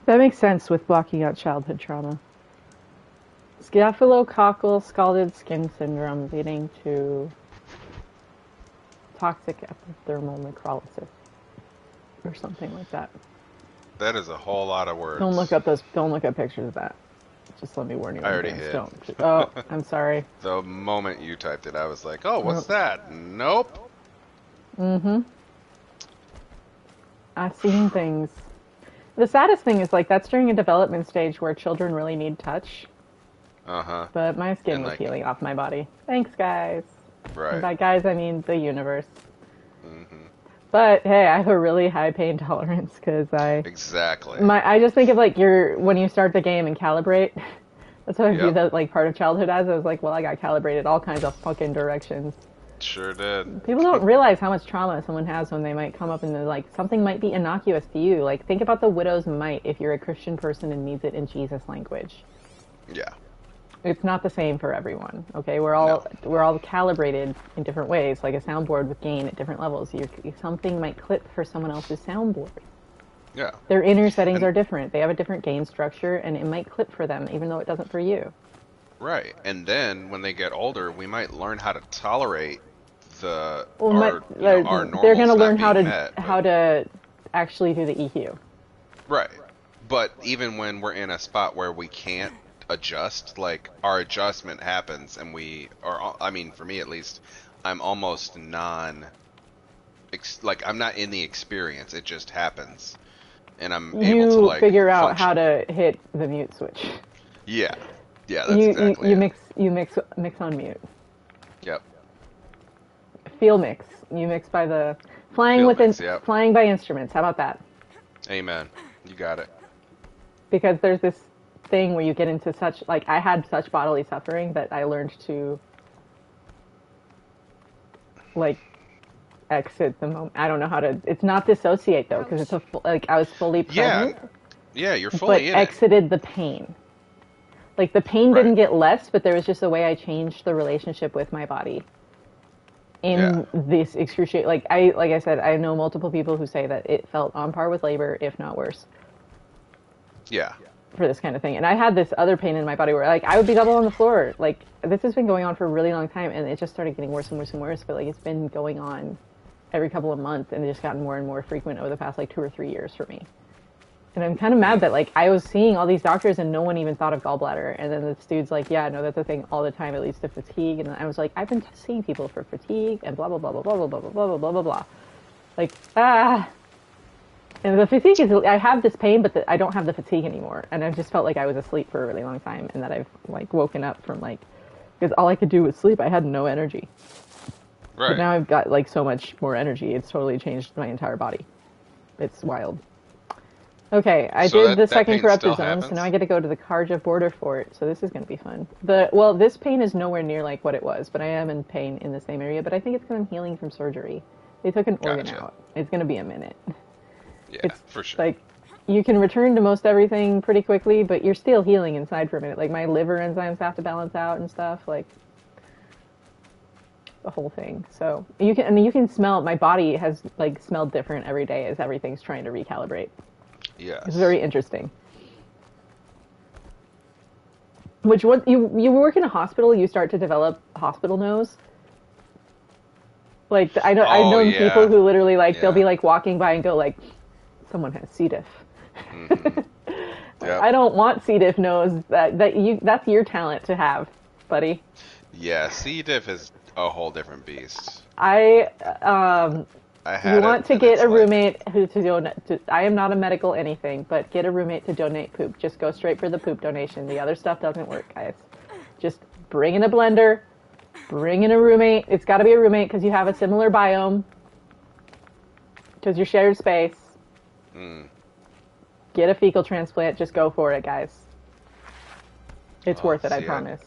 That makes sense with blocking out childhood trauma. Staphylococcal scalded skin syndrome leading to toxic epithermal necrolysis. Or something like that. That is a whole lot of words. Don't look up pictures of that. Just let me warn you. I already hit. Don't. Oh, I'm sorry. The moment you typed it, I was like, oh, what's that? Nope. Mm-hmm. I've seen things. The saddest thing is, like, that's during a development stage where children really need touch. Uh-huh. But my skin was like, healing off my body. Thanks, guys. Right. And by guys, I mean the universe. Mm-hmm. But, hey, I have a really high pain tolerance, because Exactly. I just think of, like, when you start the game and calibrate. That's what I view that, like, part of childhood as. I was like, well, I got calibrated all kinds of fucking directions. Sure did. People don't realize how much trauma someone has when they might come up and they're like, something might be innocuous to you. Like, think about the widow's mite if you're a Christian person and needs it in Jesus language. Yeah. It's not the same for everyone, okay? We're all calibrated in different ways, like a soundboard with gain at different levels. Something might clip for someone else's soundboard. Yeah. Their inner settings are different. They have a different gain structure, and it might clip for them, even though it doesn't for you. Right. And then, when they get older, we might learn how to tolerate our normals. They're going to learn how to actually do the EQ. Right. But even when we're in a spot where we can't adjust, like, our adjustment happens, and for me at least, I'm almost I'm not in the experience, it just happens. And I'm able to, like, figure out function. how to hit the mute switch. Yeah. Yeah, that's exactly it. You mix on mute. Yep. Feel mix. You mix by the flying by instruments. How about that? Amen. You got it. Because there's this thing where you get into such, like, I had such bodily suffering that I learned to, like, exit the moment. I don't know how to. It's not dissociate though, because it's I was fully present. Yeah, you're fully in it. But exited the pain. Like, the pain didn't get less, but there was just a way I changed the relationship with my body. In this excruciating, like I said, I know multiple people who say that it felt on par with labor, if not worse. Yeah. For this kind of thing. And I had this other pain in my body where, like, I would be double on the floor. Like, this has been going on for a really long time, and it just started getting worse and worse and worse, but, like, it's been going on every couple of months, and it's just gotten more and more frequent over the past, like, 2 or 3 years for me. And I'm kind of mad that, like, I was seeing all these doctors and no one even thought of gallbladder. And then this dude's like, yeah, no, that's a thing all the time. It leads to fatigue. And I was like, I've been seeing people for fatigue and blah, blah, blah, blah, blah, blah, blah, blah, blah, blah, blah, blah. Like, And the fatigue is, I have this pain, but I don't have the fatigue anymore. And I just felt like I was asleep for a really long time. And that I've, like, woken up from, like, because all I could do was sleep. I had no energy. Right. But now I've got, like, so much more energy. It's totally changed my entire body. It's wild. Okay, I did the second corrupted zone, so now I get to go to the Karja border fort, so this is going to be fun. This pain is nowhere near like what it was, but I am in pain in the same area, but I think it's because I'm healing from surgery. They took an organ out. It's going to be a minute. Yeah, it's for sure. Like, you can return to most everything pretty quickly, but you're still healing inside for a minute. Like, my liver enzymes have to balance out and stuff, like, the whole thing. So, you can smell, my body has, like, smelled different every day as everything's trying to recalibrate. Yes. It's very interesting. You work in a hospital, you start to develop hospital nose. Like, I've known people who literally, like, they'll be, like, walking by and go, like, someone has C. diff. Mm-hmm. Yep. I don't want C. diff nose. That's your talent to have, buddy. Yeah, C. diff is a whole different beast. You want to get a roommate who to donate. I am not a medical anything, but get a roommate to donate poop. Just go straight for the poop donation. The other stuff doesn't work, guys. Just bring in a blender, bring in a roommate. It's got to be a roommate because you have a similar biome. Because you're shared space. Get a fecal transplant. Just go for it, guys. It's worth it, I promise.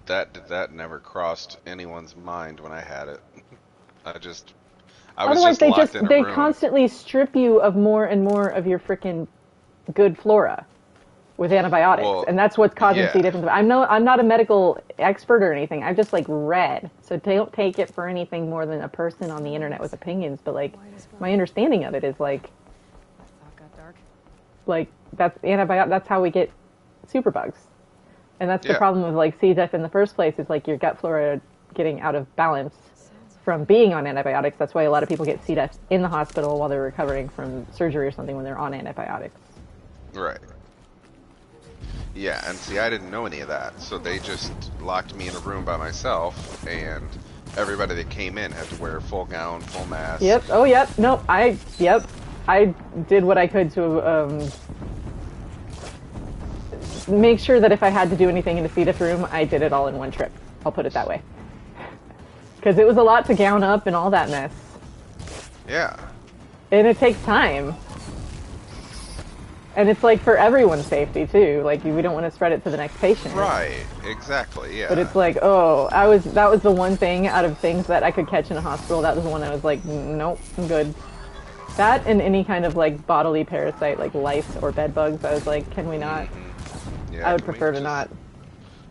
That never crossed anyone's mind when I had it. Otherwise, they constantly strip you of more and more of your freaking good flora with antibiotics, and that's what's causing C. diff. I'm not a medical expert or anything. I've just, like, read, so don't take it for anything more than a person on the internet with opinions. But, like, my understanding of it is, like, Like, that's antibiotic. That's how we get superbugs. And that's the problem with, like, C. diff in the first place, is, like, your gut flora getting out of balance from being on antibiotics. That's why a lot of people get C. diff in the hospital while they're recovering from surgery or something when they're on antibiotics. Right. Yeah, and see, I didn't know any of that, so they just locked me in a room by myself, and everybody that came in had to wear full gown, full mask. Yep. Oh, yep. No, I did what I could to make sure that if I had to do anything in a C. diff room, I did it all in one trip. I'll put it that way. Because it was a lot to gown up and all that mess. Yeah. And it takes time. And it's like for everyone's safety too. Like, we don't want to spread it to the next patient. Right. Exactly. Yeah. But it's like, oh, that was the one thing out of things that I could catch in a hospital. That was the one I was like, nope, I'm good. That and any kind of like bodily parasite, like lice or bed bugs. I was like, can we not? Yeah, I would prefer to not.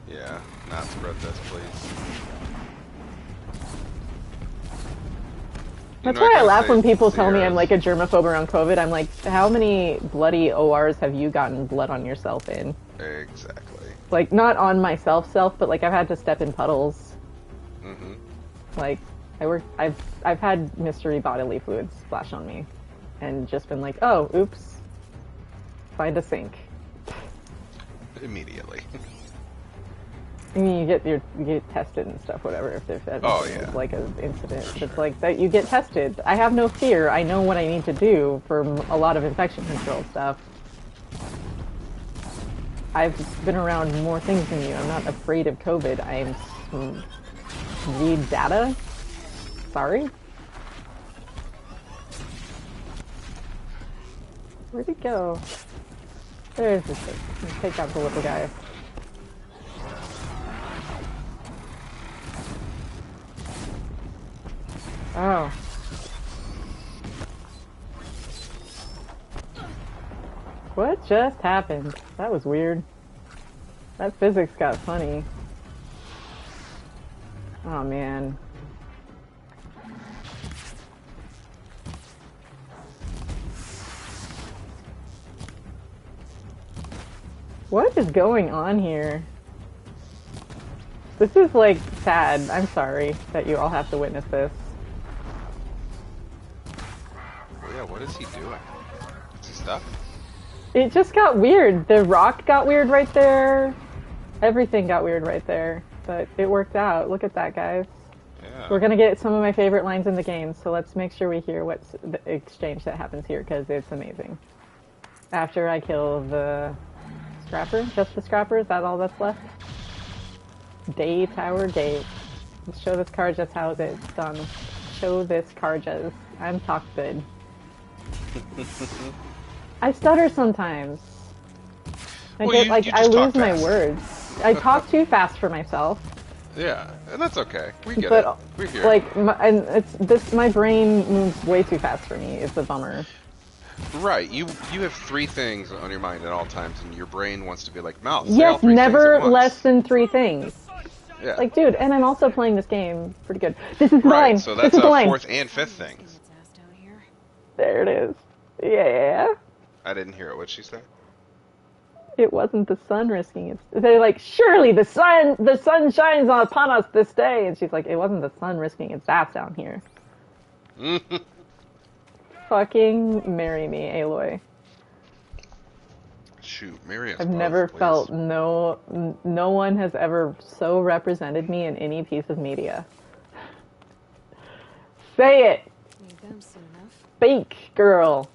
Yeah, not spread this, please. That's why I laugh when people tell me I'm like a germaphobe around COVID. I'm like, how many bloody ORs have you gotten blood on yourself in? Exactly. Like, not on myself, but like I've had to step in puddles. Mm-hmm. Like, I've had mystery bodily fluids splash on me, and just been like, oh, oops, find a sink. Immediately. I mean, you get tested and stuff, whatever. If there's like an incident, it's like that. You get tested. I have no fear. I know what I need to do for a lot of infection control stuff. I've been around more things than you. I'm not afraid of COVID. Read data. Sorry. Where'd it go? There's this thing. Let's take out the little guy. Oh. What just happened? That was weird. That physics got funny. Oh man. What is going on here? This is like sad. I'm sorry that you all have to witness this. Yeah, what is he doing? Is he stuck? It just got weird. The rock got weird right there. Everything got weird right there. But it worked out. Look at that, guys. Yeah. We're gonna get some of my favorite lines in the game, so let's make sure we hear what's the exchange that happens here, because it's amazing. After I kill the scrapper, just the scrapper, is that all that's left? Day Tower Gate. Let's show this card just how it's done. Show this card just. I'm talk good. I stutter sometimes. I lose my words. I talk too fast for myself. Yeah, and that's okay. We get it. We're here. Like, my brain moves way too fast for me. It's a bummer. Right, you have 3 things on your mind at all times, and your brain wants to be like, mouth. Yes, never less than 3 things. Yeah. Like, dude, and I'm also playing this game pretty good. This is the right, line. So that's this is a the line. 4th and 5th thing. There it is. Yeah. I didn't hear it. What'd she say? It wasn't the sun risking it. They're like, surely the sun shines upon us this day. And she's like, it wasn't the sun risking its ass down here. Fucking marry me, Aloy. Shoot, marry us I've both, never please. felt no one has ever so represented me in any piece of media. Say it. Speak, girl.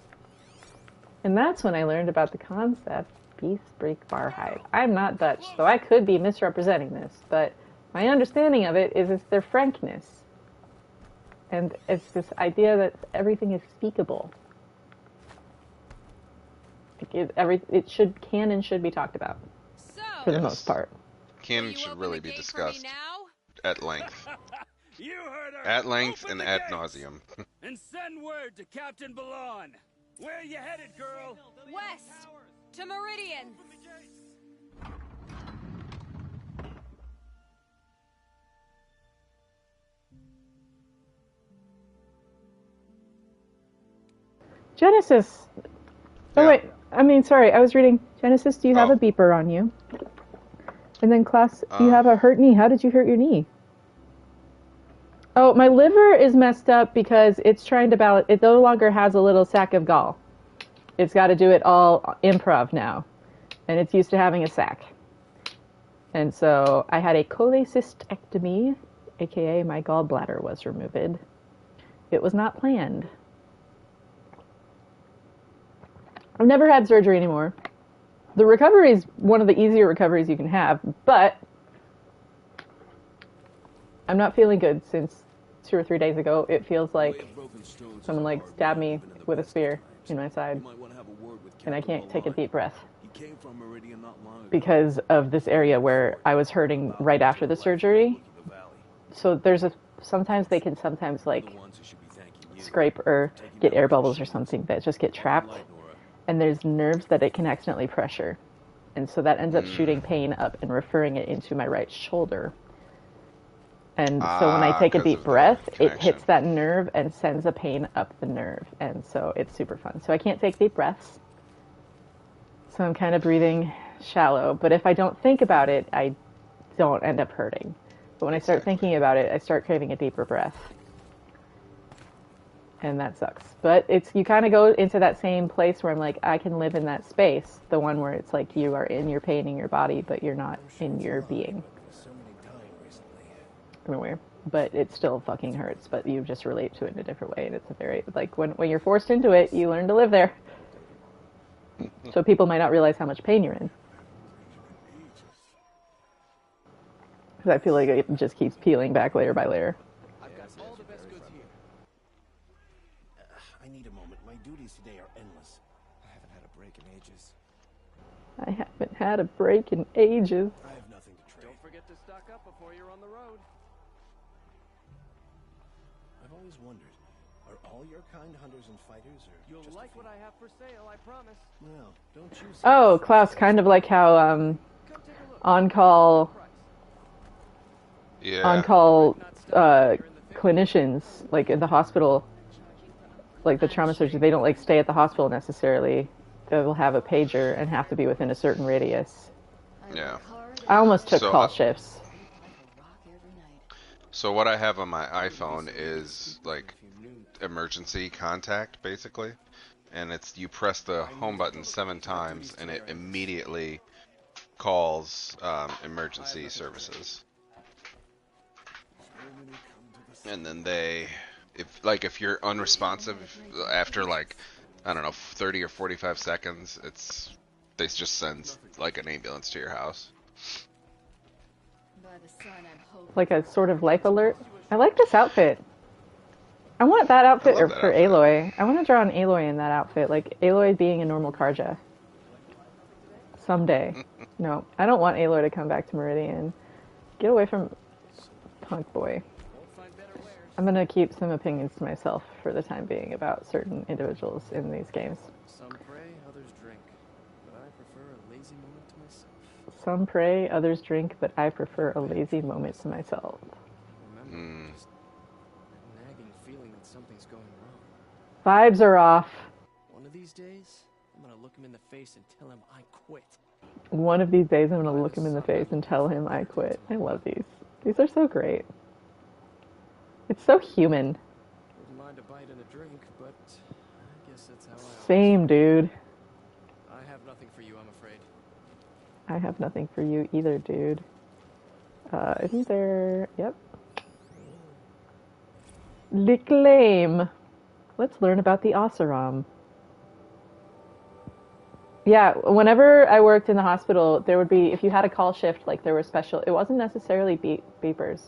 And that's when I learned about the concept Beestbreek Barheid. I'm not Dutch, so I could be misrepresenting this, but my understanding of it is it's their frankness. And it's this idea that everything is speakable. It can and should be talked about. For the most part. Can should really be discussed at length. At length and ad nauseum. And send word to Captain Ballon. Where you headed, girl? West to Meridian. Genesis. Oh wait, I mean, sorry, I was reading. Genesis, do you have a beeper on you? And then Klaus, you have a hurt knee. How did you hurt your knee? Oh, my liver is messed up because it's trying to balance. It no longer has a little sack of gall. It's got to do it all improv now. And it's used to having a sack. And so I had a cholecystectomy, aka my gallbladder was removed. It was not planned. I've never had surgery anymore. The recovery is one of the easier recoveries you can have, but I'm not feeling good since 2 or 3 days ago. It feels like someone like stabbed me with a spear in my side, and I can't take a deep breath because of this area where I was hurting right after the surgery. So there's sometimes they can like scrape or get air bubbles or something that just get trapped, and there's nerves that it can accidentally pressure, and so that ends up shooting pain up and referring it into my right shoulder. And so when I take a deep breath, it hits that nerve and sends a pain up the nerve, and so it's super fun. So I can't take deep breaths, so I'm kind of breathing shallow, but if I don't think about it, I don't end up hurting. But when I start thinking about it, I start craving a deeper breath. And that sucks. But you kind of go into that same place where I'm like, I can live in that space. The one where it's like you are in your pain in your body, but you're not in your being. Anyway, but it still fucking hurts, but you just relate to it in a different way. And it's a very, like, when you're forced into it, you learn to live there. So people might not realize how much pain you're in. Because I feel like it just keeps peeling back layer by layer. I need a moment. My duties today are endless. I haven't had a break in ages. I haven't had a break in ages. I have nothing to trade. Don't forget to stock up before you're on the road. I've always wondered, are all your kind hunters and fighters, or you'll just like what I have for sale, I promise. Well, don't you see? Oh, Klaus, kind of like how on-call clinicians, like in the hospital, like the trauma surgeons, they don't like stay at the hospital necessarily. They will have a pager and have to be within a certain radius. Yeah. I almost took call shifts. So what I have on my iPhone is like emergency contact, basically. And it's, you press the home button 7 times and it immediately calls emergency services. And then if you're unresponsive after like, I don't know, 30 or 45 seconds, they just send like an ambulance to your house. Like a sort of life alert. I like this outfit. I want that outfit for Aloy. I want to draw an Aloy in that outfit, like Aloy being a normal Karja. Someday. No, I don't want Aloy to come back to Meridian. Get away from Punk Boy. I'm going to keep some opinions to myself for the time being about certain individuals in these games. Some pray, others drink, but I prefer a lazy moment to myself. Some pray, others drink, but I prefer a lazy moment to myself. Remember, just that nagging feeling that something's going wrong. Vibes are off. One of these days, I'm going to look him in the face and tell him I quit. One of these days, I'm going to look him in the face and tell him I quit. I love these. These are so great. It's so human. Wouldn't mind a bite and a drink, but I guess that's how I... Same, dude. I have nothing for you, I'm afraid. I have nothing for you either, dude. Isn't there... Yep. Le claim. Let's learn about the Oseram. Yeah, whenever I worked in the hospital, there would be, if you had a call shift, like there were special, it wasn't necessarily beepers,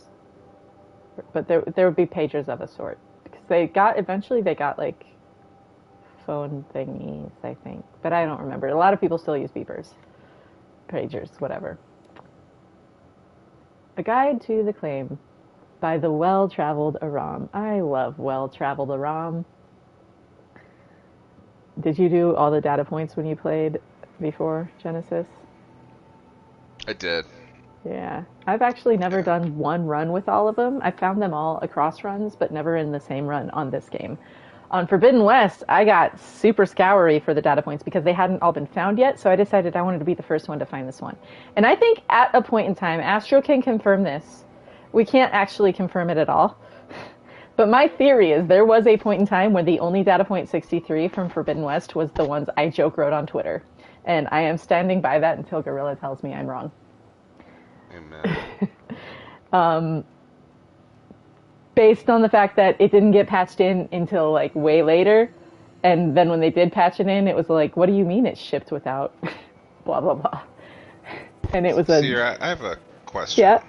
but there would be pagers of a sort. Because eventually they got like phone thingies, I think. But I don't remember. A lot of people still use beepers. Pagers, whatever. A Guide to the Claim by the Well-Traveled Aram. I love Well-Traveled Aram. Did you do all the data points when you played before Genesis? I did. Yeah. I've actually never done one run with all of them. I found them all across runs, but never in the same run on this game. On Forbidden West, I got super scoury for the data points because they hadn't all been found yet, so I decided I wanted to be the first one to find this one. And I think at a point in time, Astro can confirm this. We can't actually confirm it at all. But my theory is there was a point in time where the only data point 63 from Forbidden West was the ones I joke wrote on Twitter. And I am standing by that until Gorilla tells me I'm wrong. Amen. Based on the fact that it didn't get patched in until like way later, and then when they did patch it in, it was like, what do you mean it shipped without blah blah blah? And it was Sierra, I have a question. Yeah.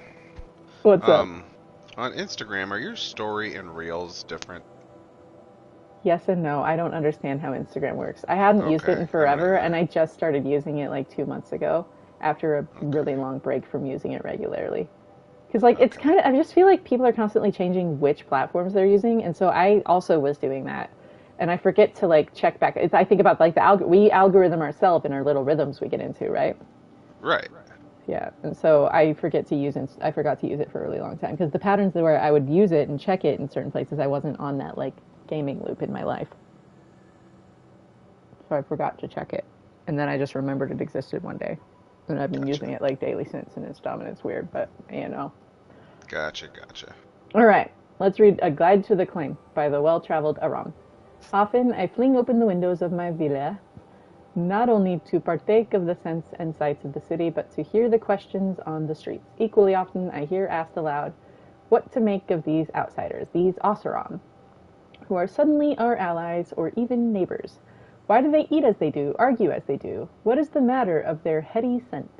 What's up? On Instagram, are your story and reels different? Yes and no. I don't understand how Instagram works. I hadn't used it in forever, and I just started using it like 2 months ago after a really long break from using it regularly. Because, like, it's kind of, I just feel like people are constantly changing which platforms they're using, and so I also was doing that. And I forget to, like, check back. I think about, like, we algorithm ourselves in our little rhythms we get into, right? Right. Yeah, and so I forgot to use it for a really long time, because the patterns where I would use it and check it in certain places, I wasn't on that, like, gaming loop in my life. So I forgot to check it. And then I just remembered it existed one day. And I've been using it, like, daily since, and it's dumb and it's weird, but, you know. Gotcha. All right, let's read A Guide to the Claim by the well-traveled Aram. Often I fling open the windows of my villa, not only to partake of the scents and sights of the city, but to hear the questions on the streets. Equally often I hear asked aloud, what to make of these outsiders, these Oseram, who are suddenly our allies or even neighbors. Why do they eat as they do, argue as they do? What is the matter of their heady scent?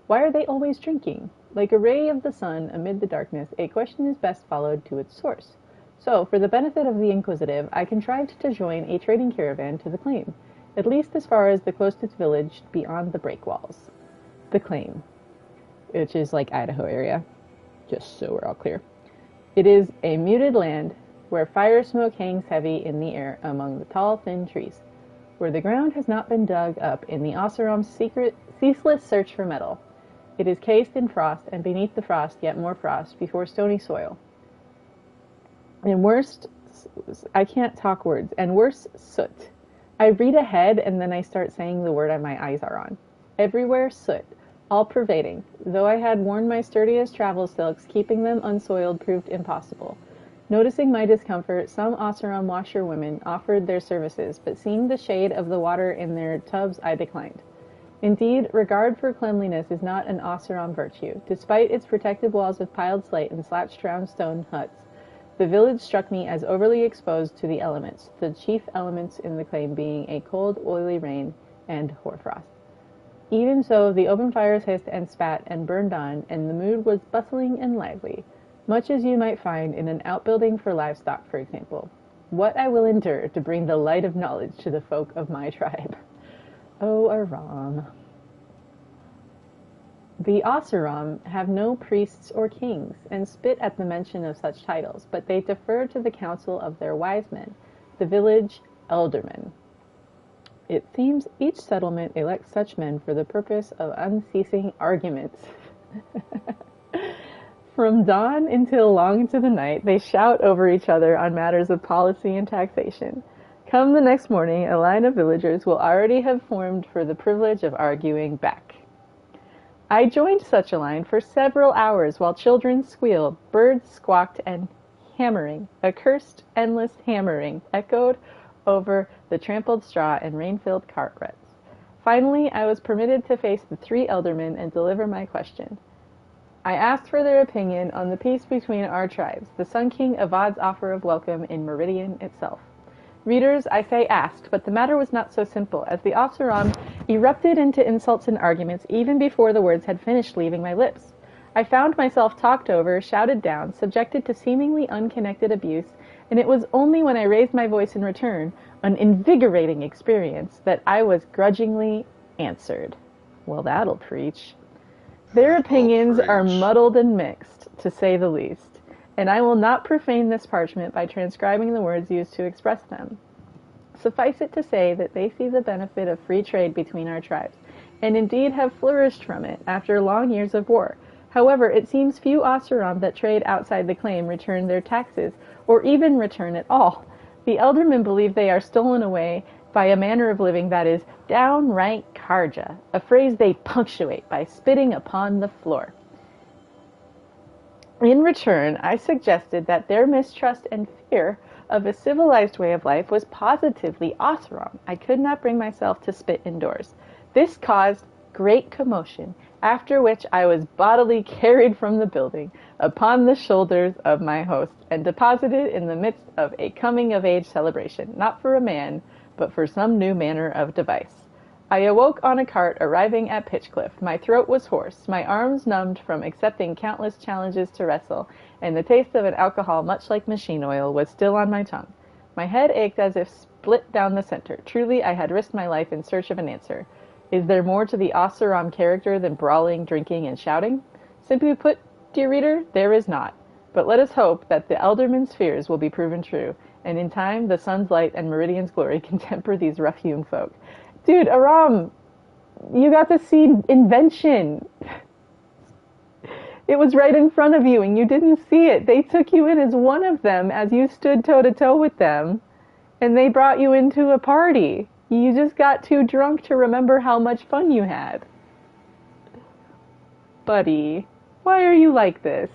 Why are they always drinking? Like a ray of the sun amid the darkness, a question is best followed to its source. So, for the benefit of the inquisitive, I contrived to join a trading caravan to the claim, at least as far as the closest village beyond the breakwalls. The claim, which is like Idaho area, just so we're all clear. It is a muted land where fire smoke hangs heavy in the air among the tall, thin trees, where the ground has not been dug up in the Oseram's ceaseless search for metal. It is cased in frost, and beneath the frost yet more frost, before stony soil. And worst, I can't talk words, and worse, soot. I read ahead, and then I start saying the word my eyes are on. Everywhere soot, all-pervading. Though I had worn my sturdiest travel silks, keeping them unsoiled proved impossible. Noticing my discomfort, some Oseram washerwomen offered their services, but seeing the shade of the water in their tubs, I declined. Indeed, regard for cleanliness is not an Oseram virtue. Despite its protected walls of piled slate and slatched-round stone huts, the village struck me as overly exposed to the elements, the chief elements in the claim being a cold, oily rain and hoarfrost. Even so, the open fires hissed and spat and burned on, and the mood was bustling and lively, much as you might find in an outbuilding for livestock, for example. What I will endure to bring the light of knowledge to the folk of my tribe. O Aram. The Oseram have no priests or kings, and spit at the mention of such titles, but they defer to the counsel of their wise men, the village eldermen. It seems each settlement elects such men for the purpose of unceasing arguments. From dawn until long into the night, they shout over each other on matters of policy and taxation. Come the next morning, a line of villagers will already have formed for the privilege of arguing back. I joined such a line for several hours while children squealed, birds squawked, and hammering, accursed endless hammering, echoed over the trampled straw and rain-filled cart ruts. Finally, I was permitted to face the three eldermen and deliver my question. I asked for their opinion on the peace between our tribes, the Sun King Avad's offer of welcome in Meridian itself. Readers, I say asked, but the matter was not so simple, as the Oseram erupted into insults and arguments even before the words had finished leaving my lips. I found myself talked over, shouted down, subjected to seemingly unconnected abuse, and it was only when I raised my voice in return, an invigorating experience, that I was grudgingly answered. Well, that'll preach. Their opinions are muddled and mixed, to say the least, and I will not profane this parchment by transcribing the words used to express them. Suffice it to say that they see the benefit of free trade between our tribes, and indeed have flourished from it after long years of war. However, it seems few Oseram that trade outside the claim return their taxes, or even return at all. The Eldermen believe they are stolen away by a manner of living that is downright Karja, a phrase they punctuate by spitting upon the floor. In return, I suggested that their mistrust and fear of a civilized way of life was positively Oseram. I could not bring myself to spit indoors. This caused great commotion, after which I was bodily carried from the building upon the shoulders of my host and deposited in the midst of a coming-of-age celebration, not for a man, but for some new manner of device. I awoke on a cart arriving at Pitchcliff. My throat was hoarse, my arms numbed from accepting countless challenges to wrestle, and the taste of an alcohol much like machine oil was still on my tongue. My head ached as if split down the center. Truly, I had risked my life in search of an answer. Is there more to the Oseram character than brawling, drinking, and shouting? Simply put, dear reader, there is not. But let us hope that the Elderman's fears will be proven true, and in time the sun's light and Meridian's glory can temper these rough-hewn folk. Dude, Aram, you got to see invention. It was right in front of you and you didn't see it. They took you in as one of them as you stood toe-to-toe with them, and they brought you into a party. You just got too drunk to remember how much fun you had. Buddy, why are you like this?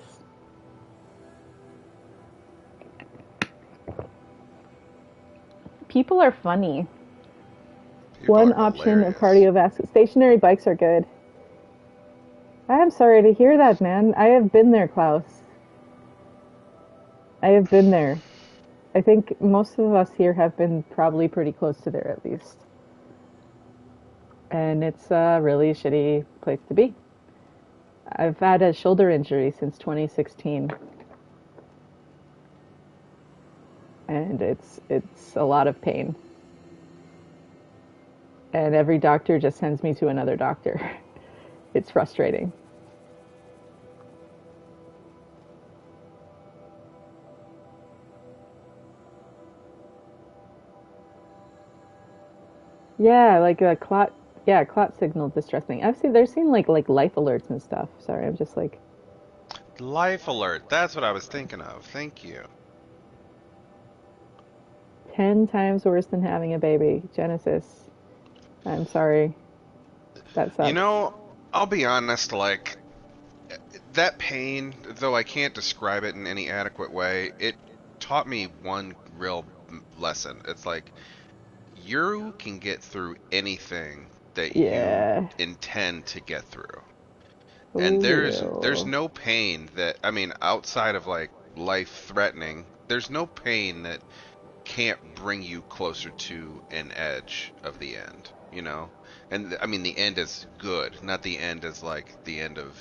People are funny. One option of cardiovascular. Stationary bikes are good. I'm sorry to hear that, man. I have been there, Klaus. I have been there. I think most of us here have been probably pretty close to there, at least. And it's a really shitty place to be. I've had a shoulder injury since 2016. And it's a lot of pain. And every doctor just sends me to another doctor. It's frustrating. Yeah, like a clot. Yeah, clot signal distressing. They're seeing like life alerts and stuff. Sorry, I'm just like. Life alert. That's what I was thinking of. Thank you. 10 times worse than having a baby. Genesis. I'm sorry. That sucks. You know, I'll be honest, like, that pain, though I can't describe it in any adequate way, it taught me one real lesson. It's like, you can get through anything that you intend to get through. And there's no pain that, I mean, outside of, like, life-threatening, there's no pain that can't bring you closer to an edge of the end, you know? And I mean, the end is good, not the end is like the end of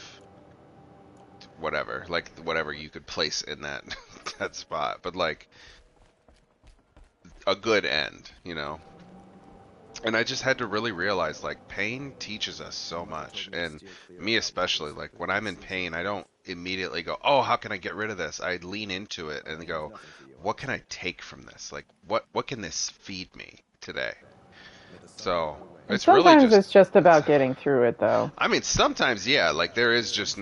whatever, like whatever you could place in that that spot, but like a good end, you know? And I just had to really realize, like, pain teaches us so much, and me especially, like, when I'm in pain, I don't immediately go, oh, how can I get rid of this? I lean into it and go, what can I take from this? Like, what can this feed me today? So it's sometimes it's just about getting through it, though. I mean, sometimes, yeah, like there is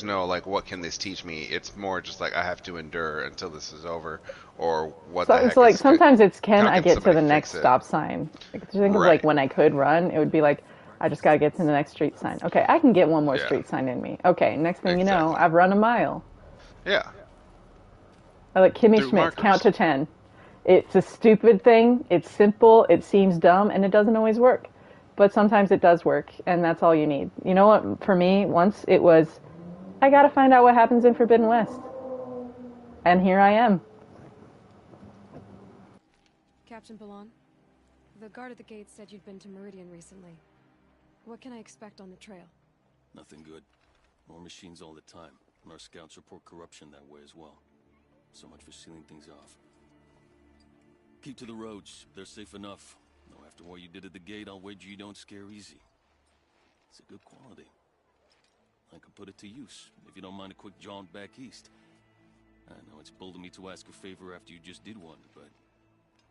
no like, what can this teach me? It's more just like, I have to endure until this is over, or what the heck it's like, sometimes it's can I get to the next fix it? stop sign? Like, think of like when I could run, it would be like, I just gotta get to the next street sign. Okay, I can get one more street sign in me. Okay, next thing you know, I've run a mile. Yeah. I like Kimmy Schmidt, count to 10. It's a stupid thing, it's simple, it seems dumb, and it doesn't always work. But sometimes it does work, and that's all you need. You know what, for me, once it was, I gotta find out what happens in Forbidden West. And here I am. Captain Ballon, the guard at the gate said you'd been to Meridian recently. What can I expect on the trail? Nothing good. More machines all the time, and our scouts report corruption that way as well. So much for sealing things off. Keep to the roads. They're safe enough. Though after what you did at the gate, I'll wager you don't scare easy. It's a good quality. I could put it to use, if you don't mind a quick jaunt back east. I know it's bold of me to ask a favor after you just did one, but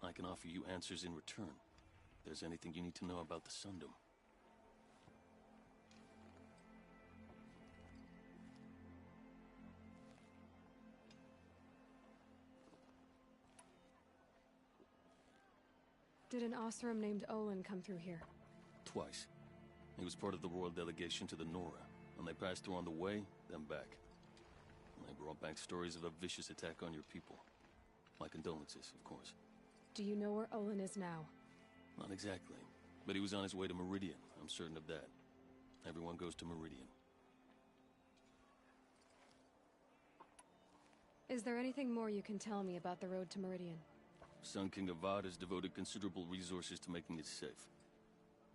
I can offer you answers in return. If there's anything you need to know about the Sundom. Did an Osram named Olin come through here? Twice. He was part of the royal delegation to the Nora, and they passed through on the way, then back. And they brought back stories of a vicious attack on your people. My condolences, of course. Do you know where Olin is now? Not exactly, but he was on his way to Meridian, I'm certain of that. Everyone goes to Meridian. Is there anything more you can tell me about the road to Meridian? Sun King Avad has devoted considerable resources to making it safe.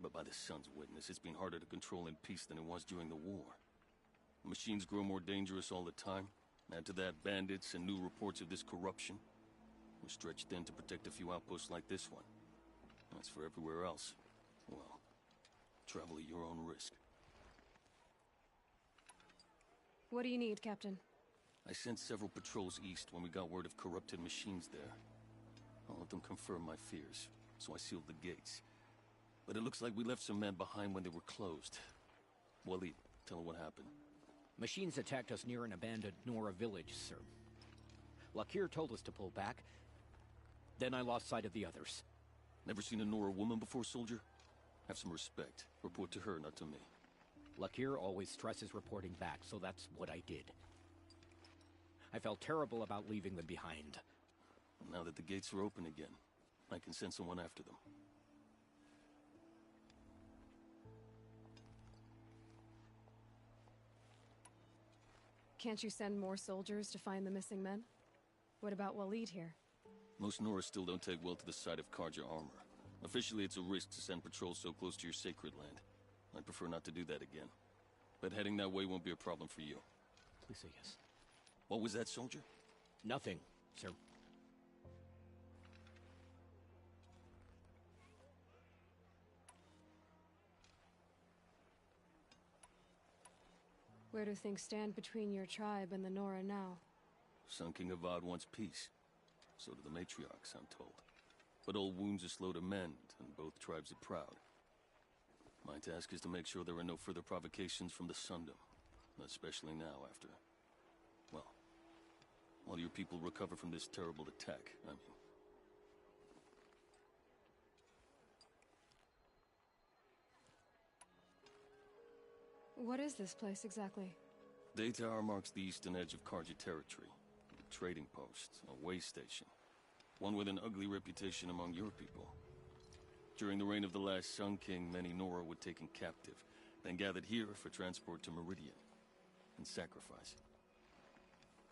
But by the Sun's witness, it's been harder to control in peace than it was during the war. The machines grow more dangerous all the time. Add to that bandits and new reports of this corruption. We're stretched thin to protect a few outposts like this one. As for everywhere else, well, travel at your own risk. What do you need, Captain? I sent several patrols east when we got word of corrupted machines there. All of them confirmed my fears, so I sealed the gates. But it looks like we left some men behind when they were closed. Waleed, tell her what happened. Machines attacked us near an abandoned Nora village, sir. Lakir told us to pull back. Then I lost sight of the others. Never seen a Nora woman before, soldier? Have some respect. Report to her, not to me. Lakir always stresses reporting back, so that's what I did. I felt terrible about leaving them behind. Now that the gates are open again, I can send someone after them. Can't you send more soldiers to find the missing men? What about Waleed here? Most Nora still don't take well to the sight of Karja armor. Officially, it's a risk to send patrols so close to your sacred land. I'd prefer not to do that again. But heading that way won't be a problem for you. Please say yes. What was that, soldier? Nothing, sir. Where do things stand between your tribe and the Nora now? Sun King Avad wants peace. So do the matriarchs, I'm told. But old wounds are slow to mend, and both tribes are proud. My task is to make sure there are no further provocations from the Sundom. Especially now after... well, while your people recover from this terrible attack, I mean. What is this place exactly? Day Tower marks the eastern edge of Karja territory. A trading post, a way station. One with an ugly reputation among your people. During the reign of the last Sun King, many Nora were taken captive, then gathered here for transport to Meridian, and sacrifice.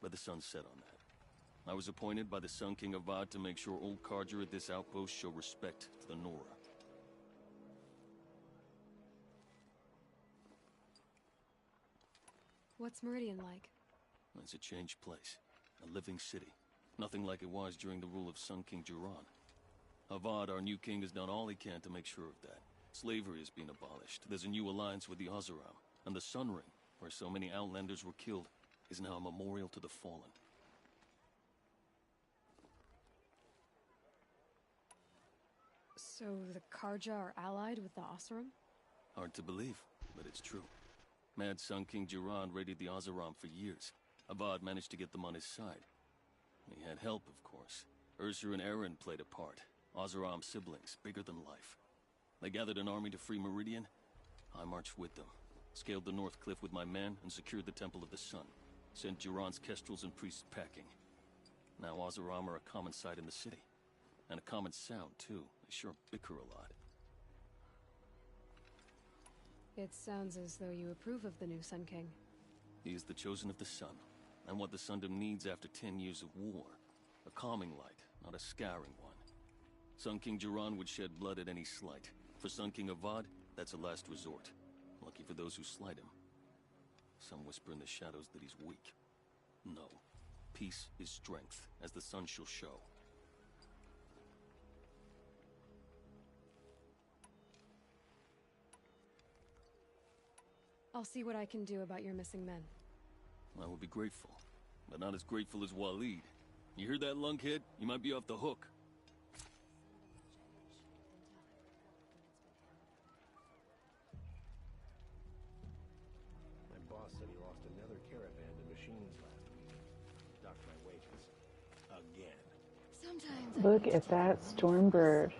But the sun set on that. I was appointed by the Sun King Avad to make sure old Karja at this outpost show respect to the Nora. What's Meridian like? It's a changed place. A living city. Nothing like it was during the rule of Sun King Jiran. Avad, our new king, has done all he can to make sure of that. Slavery has been abolished. There's a new alliance with the Oseram. And the Sun Ring, where so many Outlanders were killed, is now a memorial to the fallen. So the Karja are allied with the Oseram? Hard to believe, but it's true. Mad Sun King Jiran raided the Oseram for years. Avad managed to get them on his side. He had help, of course. Ursur and Eren played a part. Oseram siblings, bigger than life. They gathered an army to free Meridian. I marched with them. Scaled the North Cliff with my men and secured the Temple of the Sun. Sent Jiran's kestrels and priests packing. Now Oseram are a common sight in the city. And a common sound, too. They sure bicker a lot. It sounds as though you approve of the new Sun King. He is the chosen of the Sun, and what the Sundom needs after 10 years of war. A calming light, not a scouring one. Sun King Jiran would shed blood at any slight. For Sun King Avad, that's a last resort. Lucky for those who slight him. Some whisper in the shadows that he's weak. No. Peace is strength, as the sun shall show. I'll see what I can do about your missing men. I will be grateful, but not as grateful as Waleed. You hear that, lunkhead? You might be off the hook. My boss said he lost another caravan to machines last week. Docked my wages. Again. Look at that stormbird.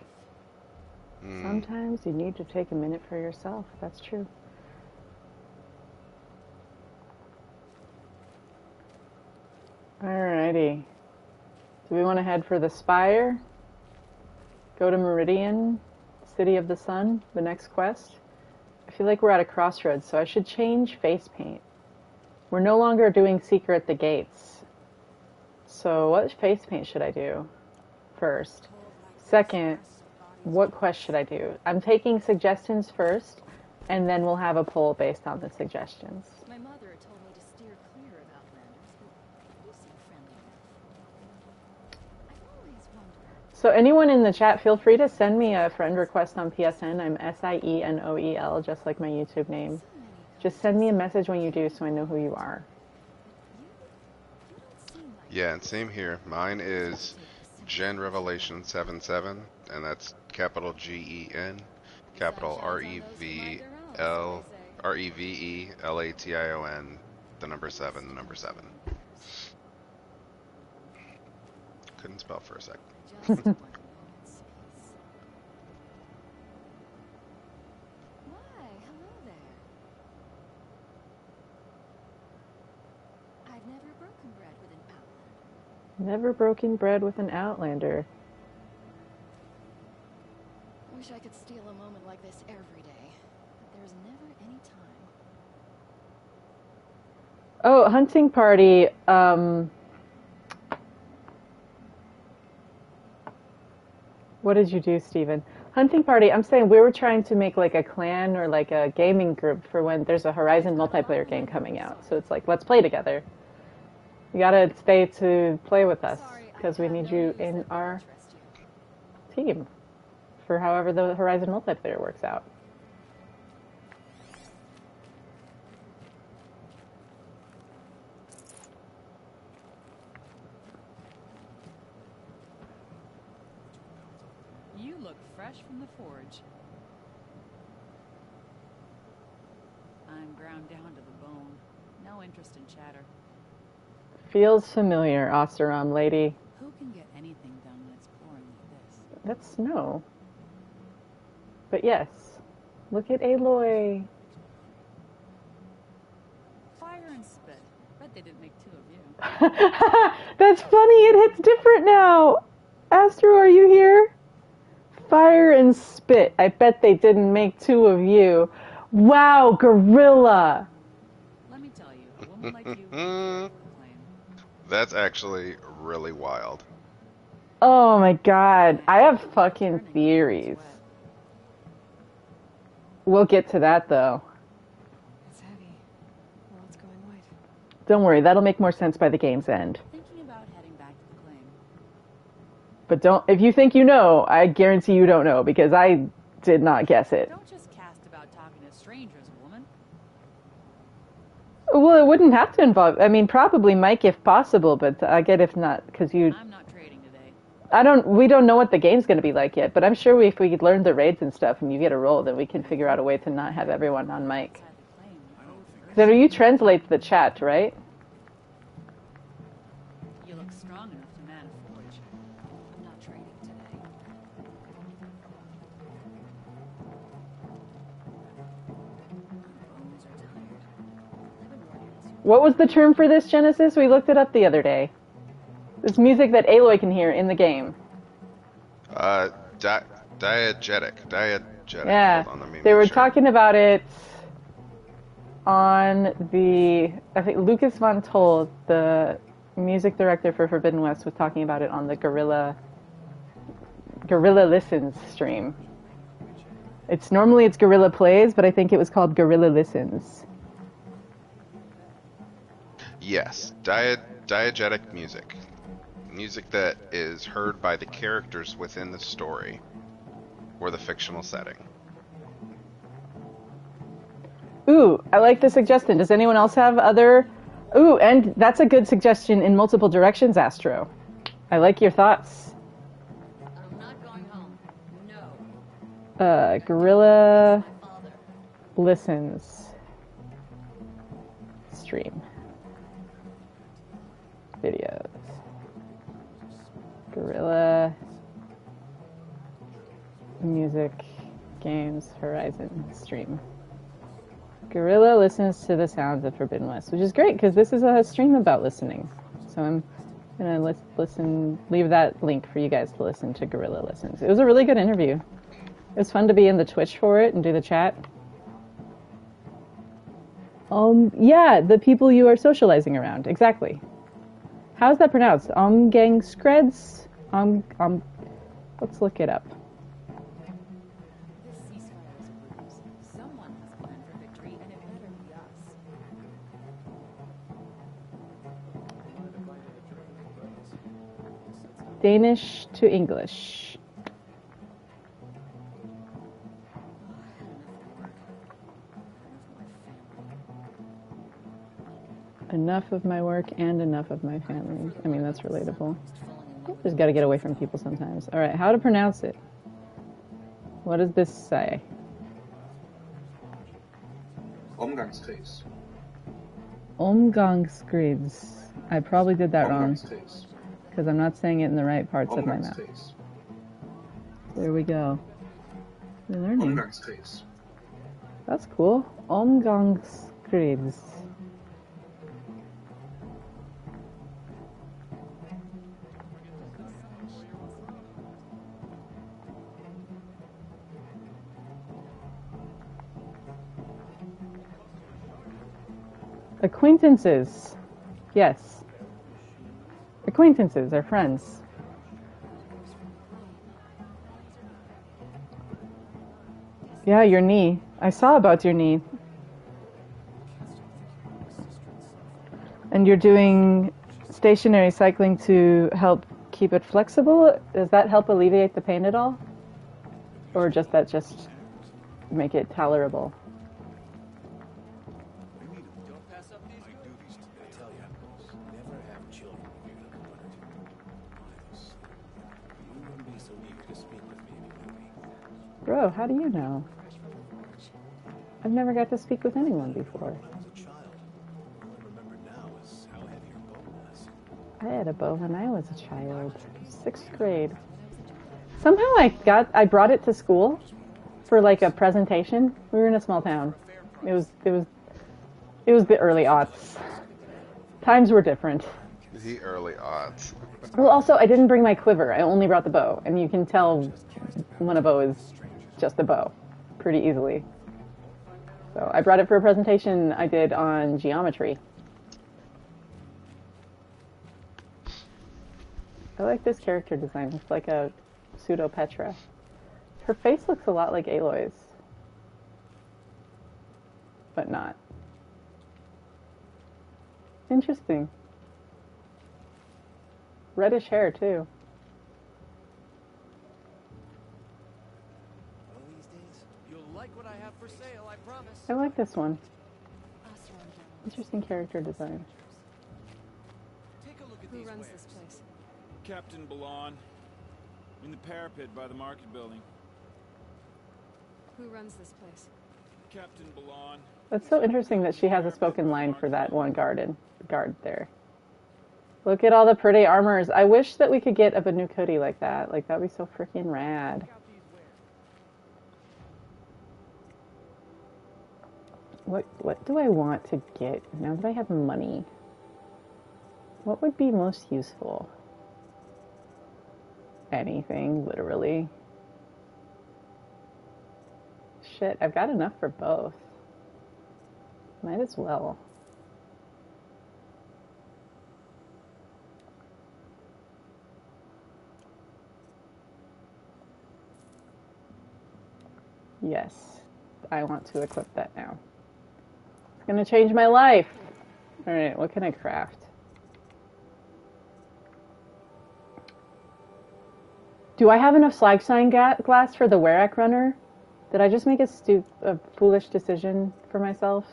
Sometimes you need to take a minute for yourself. That's true. Alrighty. Do we want to head for the Spire? Go to Meridian, City of the Sun, the next quest? I feel like we're at a crossroads, so I should change face paint. We're no longer doing Secret at the Gates. So what face paint should I do first? Second, what quest should I do? I'm taking suggestions first, and then we'll have a poll based on the suggestions. My mother told me to steer clear of Outlanders, but you seem friendly enough. I've always wondered. So anyone in the chat, feel free to send me a friend request on PSN. I'm SIENOEL, just like my YouTube name. Just send me a message when you do so I know who you are. Yeah, and same here. Mine is Gen Revelation 77, and that's capital GEN, capital REVELATION, the number 7, the number 7. Couldn't spell for a second. Never broken bread with an Outlander. Wish I could steal a moment like this every day, but there's never any time. Oh, hunting party. What did you do, Steven? Hunting party, I'm saying we were trying to make like a clan or like a gaming group for when there's a Horizon multiplayer game coming out. So it's like, let's play together. You gotta stay to play with us, because we need you in our team for however the Horizon multiplayer works out. You look fresh from the forge. I'm ground down to the bone. No interest in chatter. Feels familiar, Osterom lady. Who can get anything done when it's pouring like this? That's snow. But yes, look at Aloy. Fire and spit. Bet they didn't make two of you. That's funny, it hits different now. Astro, are you here? Fire and spit. I bet they didn't make two of you. Wow, gorilla. Let me tell you, a woman like you. That's actually really wild. Oh my god, I have fucking theories. We'll get to that though. It's heavy. Well, it's going white. Don't worry, that'll make more sense by the game's end. Thinking about heading back to the claim. But don't, if you think you know, I guarantee you don't know, because I did not guess it. Don't just cast about talking to strangers, woman. Well, it wouldn't have to involve, I mean, probably Mike if possible, but I get if not, because you... I'm not trading today. We don't know what the game's going to be like yet, but I'm sure if we learn the raids and stuff and you get a role, then we can figure out a way to not have everyone on mic. So you translate the chat, right? You look strong enough to man a forge. I'm not trading today. What was the term for this, Genesis? We looked it up the other day. It's music that Aloy can hear in the game. Diegetic. Yeah, hold on, they were talking about it on the, I think Lucas Von Toll, the music director for Forbidden West, was talking about it on the Gorilla Listens stream. Normally it's Gorilla Plays, but I think it was called Gorilla Listens. Yes, diegetic music. Music that is heard by the characters within the story or the fictional setting. Ooh, I like the suggestion. Does anyone else have other... Ooh, and that's a good suggestion in multiple directions, Astro. I like your thoughts. I'm not going home. No. Gorilla Listens stream. Videos. Gorilla music, games, Horizon stream. Gorilla listens to the sounds of Forbidden West, which is great because this is a stream about listening. So I'm gonna leave that link for you guys to listen to Gorilla Listens. It was a really good interview. It was fun to be in the Twitch for it and do the chat. Yeah, the people you are socializing around, exactly. How's that pronounced? Omgangskreds? Let's look it up. This ceasefire is a ruse. Someone has planned for victory, and it better be us. Danish to English. Enough of my work and enough of my family. I mean, that's relatable. Just got to get away from people sometimes. All right, how to pronounce it? What does this say? Omgangskreds. Omgangskreds. I probably did that wrong because I'm not saying it in the right parts of my mouth. There we go. We're learning. That's cool. Omgangskreds. Acquaintances. Yes. Acquaintances are friends. Yeah, your knee. I saw about your knee. And you're doing stationary cycling to help keep it flexible? Does that help alleviate the pain at all? Or just make it tolerable? Bro, how do you know? I've never got to speak with anyone before. I had a bow when I was a child, 6th grade. Somehow I brought it to school for like a presentation. We were in a small town. It was the early aughts. Times were different. The early aughts. Well, also I didn't bring my quiver. I only brought the bow, and you can tell when a bow is just a bow pretty easily. So I brought it for a presentation I did on geometry. I like this character design. It's like a pseudo Petra. Her face looks a lot like Aloy's, but not. Interesting. Reddish hair too. You'll like what I have for sale, I promise. I like this one. Interesting character design. Take a look at Who these runs wares. this place? Captain Balon. In the parapet by the market building. Who runs this place? Captain Balon. That's so interesting that she has a spoken line for that one guard there. Look at all the pretty armors. I wish that we could get a Banuk hoodie like that. Like, that'd be so freaking rad. What do I want to get now that I have money? What would be most useful? Anything, literally. Shit, I've got enough for both. Might as well. Yes, I want to equip that now. It's gonna change my life. All right, what can I craft? Do I have enough slag sign glass for the Werak runner? Did I just make a foolish decision for myself?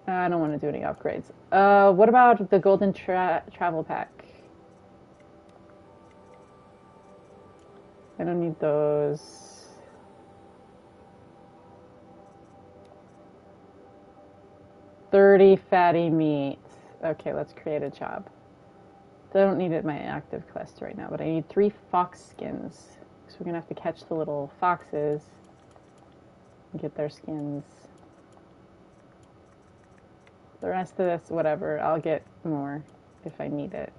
I don't want to do any upgrades. What about the golden travel pack? I don't need those. $30 fatty meat. Okay, let's create a job. I don't need it in my active quest right now, but I need 3 fox skins. So we're gonna have to catch the little foxes and get their skins. The rest of this, whatever, I'll get more if I need it.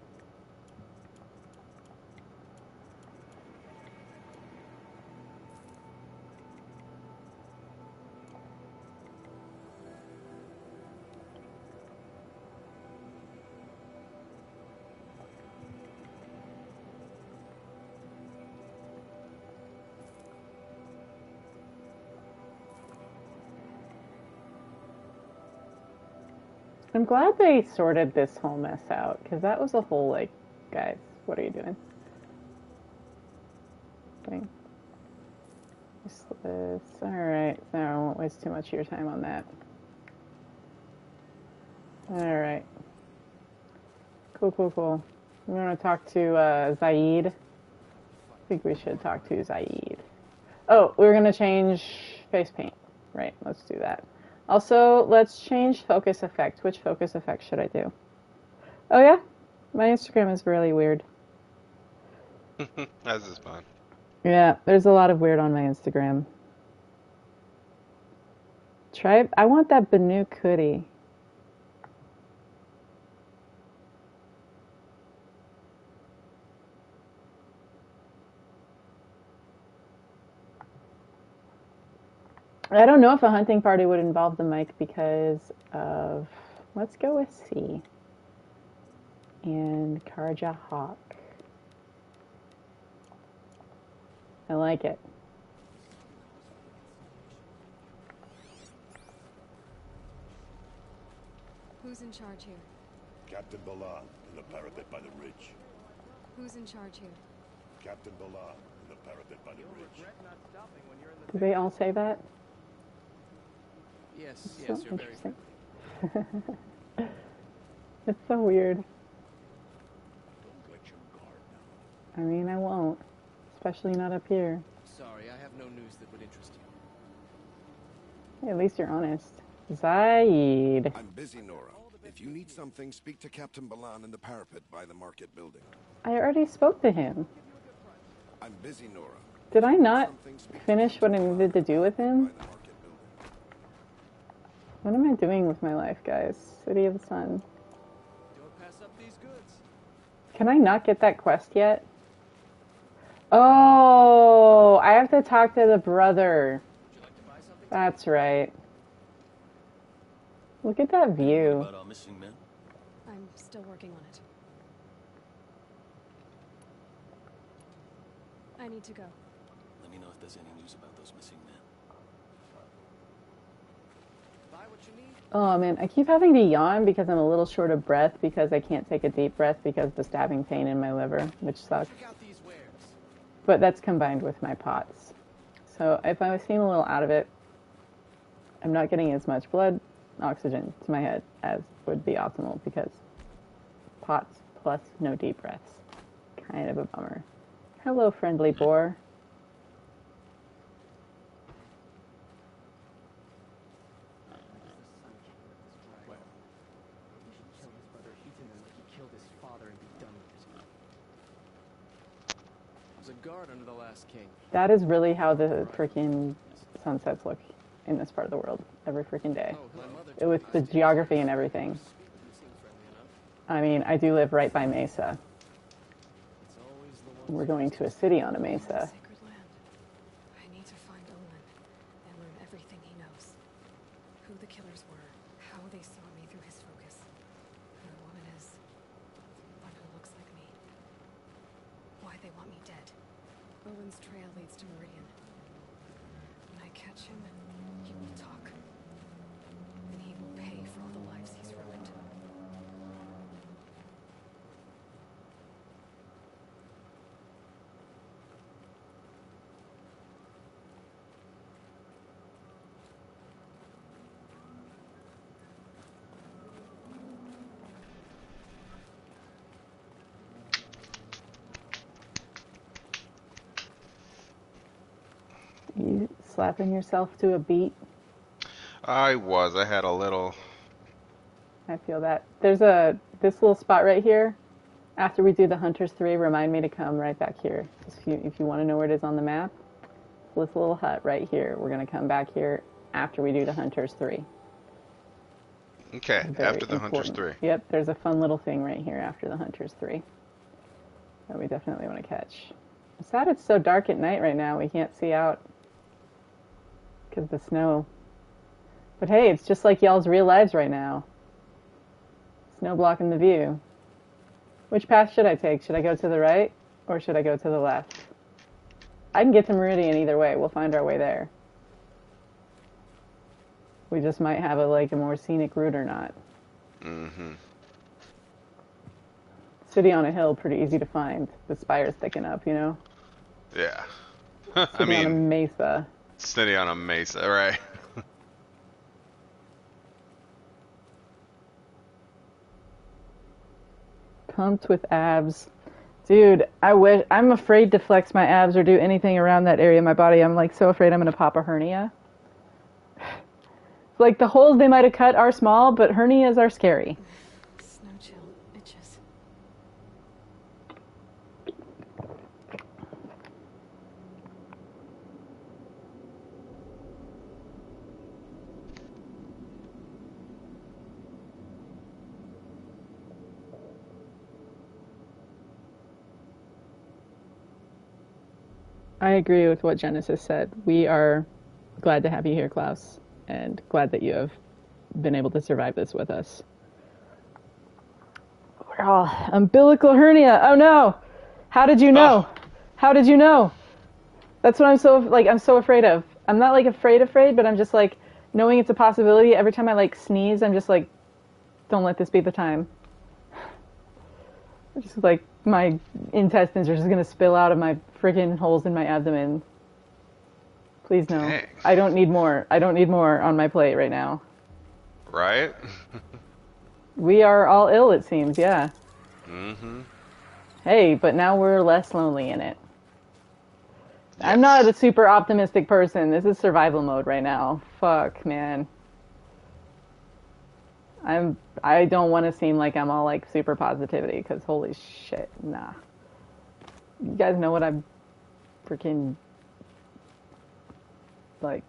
I'm glad they sorted this whole mess out, because that was a whole, like, guys, what are you doing? Okay. Alright, so I won't waste too much of your time on that. Alright. Cool. I'm gonna talk to, Zaid. I think we should talk to Zaid. Oh, we're gonna change face paint. Right, let's do that. Also, let's change focus effect. Which focus effect should I do? Oh yeah? My Instagram is really weird. As is mine. Yeah, there's a lot of weird on my Instagram. I want that Banuk hoodie. I don't know if a hunting party would involve the mic because of... Let's go with C. And Karja Hawk. I like it. Who's in charge here? Captain Balan in the parapet by the ridge. Who's in charge here? Captain Balan in the parapet by the ridge. Do they all say that? Yes, It's yes, so you're very interesting. It's so weird. Don't let your guard down. I mean, I won't. Especially not up here. sorry. I have no news that would interest you. Hey, at least you're honest. Zaid. I'm busy, Nora. If you need something, speak to Captain Balan in the parapet by the market building. I already spoke to him. I'm busy, Nora. Did I not finish what I needed to do with him? What am I doing with my life, guys? City of the Sun. Don't pass up these goods. Can I not get that quest yet? Oh, I have to talk to the brother. That's right. Look at that view. About our missing men? I'm still working on it. I need to go. Let me know if there's any news about those missing men. Buy what you need. Oh man, I keep having to yawn because I'm a little short of breath because I can't take a deep breath because of the stabbing pain in my liver, which sucks. Check out these wares. But that's combined with my POTS. So if I seem a little out of it, I'm not getting as much blood oxygen to my head as would be optimal because POTS plus no deep breaths. Kind of a bummer. Hello, friendly boar. There's a guard under the last king. That is really how the freaking sunsets look in this part of the world every freaking day. With the geography and everything. I mean, I do live right by Mesa. We're going to a city on a mesa. Sacred land. I need to find Olin and learn everything he knows. Who the killers were, how they saw me through his focus, who the woman is, one who looks like me, why they want me dead. Olin's trail leads to Meridian. When I catch him, he will talk. And he will pay for all the lives he's ruined. You slapping yourself to a beat? I had a little. I feel that. There's this little spot right here After we do the Hunters 3, remind me to come right back here. If you want to know where it is on the map, this little hut right here. We're going to come back here after we do the Hunters 3. Okay, after the Hunters 3. Yep, there's a fun little thing right here after the Hunters 3 that we definitely want to catch. I'm sad it's so dark at night right now. We can't see out because of the snow. But hey, it's just like y'all's real lives right now. Snow blocking the view. Which path should I take? Should I go to the right or should I go to the left? I can get to Meridian either way. We'll find our way there. We just might have a more scenic route or not. Mm-hmm. City on a hill, pretty easy to find. The spires sticking up, you know? Yeah. I mean, on a mesa. City on a mesa, right? Pumped with abs. Dude, I'm afraid to flex my abs or do anything around that area of my body. I'm so afraid I'm going to pop a hernia. The holes they might have cut are small, but hernias are scary. Snow chill itches. I agree with what Genesis said. We are glad to have you here, Klaus, and glad that you have been able to survive this with us. We're all umbilical hernia. Oh no! How did you know? How did you know? That's what I'm so afraid of. I'm not afraid, but I'm just knowing it's a possibility. Every time I sneeze, I'm just don't let this be the time. Just my intestines are just gonna spill out of my freaking holes in my abdomen. Please no. Dang. I don't need more. I don't need more on my plate right now. Right? We are all ill, it seems, yeah. Mm-hmm. Hey, but now we're less lonely in it. Yes. I'm not a super optimistic person. This is survival mode right now. Fuck, man. I don't want to seem like I'm all super positivity, because holy shit, nah. You guys know what I'm freaking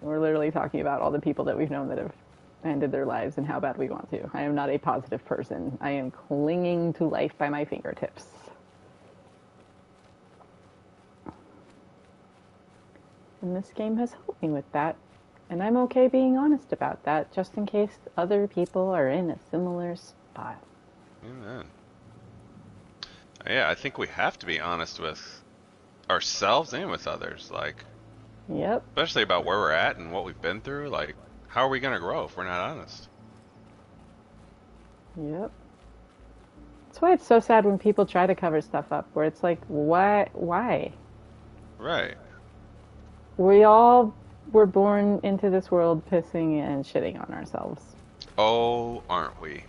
we're literally talking about all the people that we've known that have ended their lives and how bad we want to. I am not a positive person. I am clinging to life by my fingertips. And this game has helped me with that. And I'm okay being honest about that, just in case other people are in a similar spot. Amen. Yeah, I think we have to be honest with ourselves and with others. Yep. Especially about where we're at and what we've been through. How are we going to grow if we're not honest? Yep. That's why it's so sad when people try to cover stuff up, where it's why? Right. We all were born into this world pissing and shitting on ourselves. Oh, aren't we?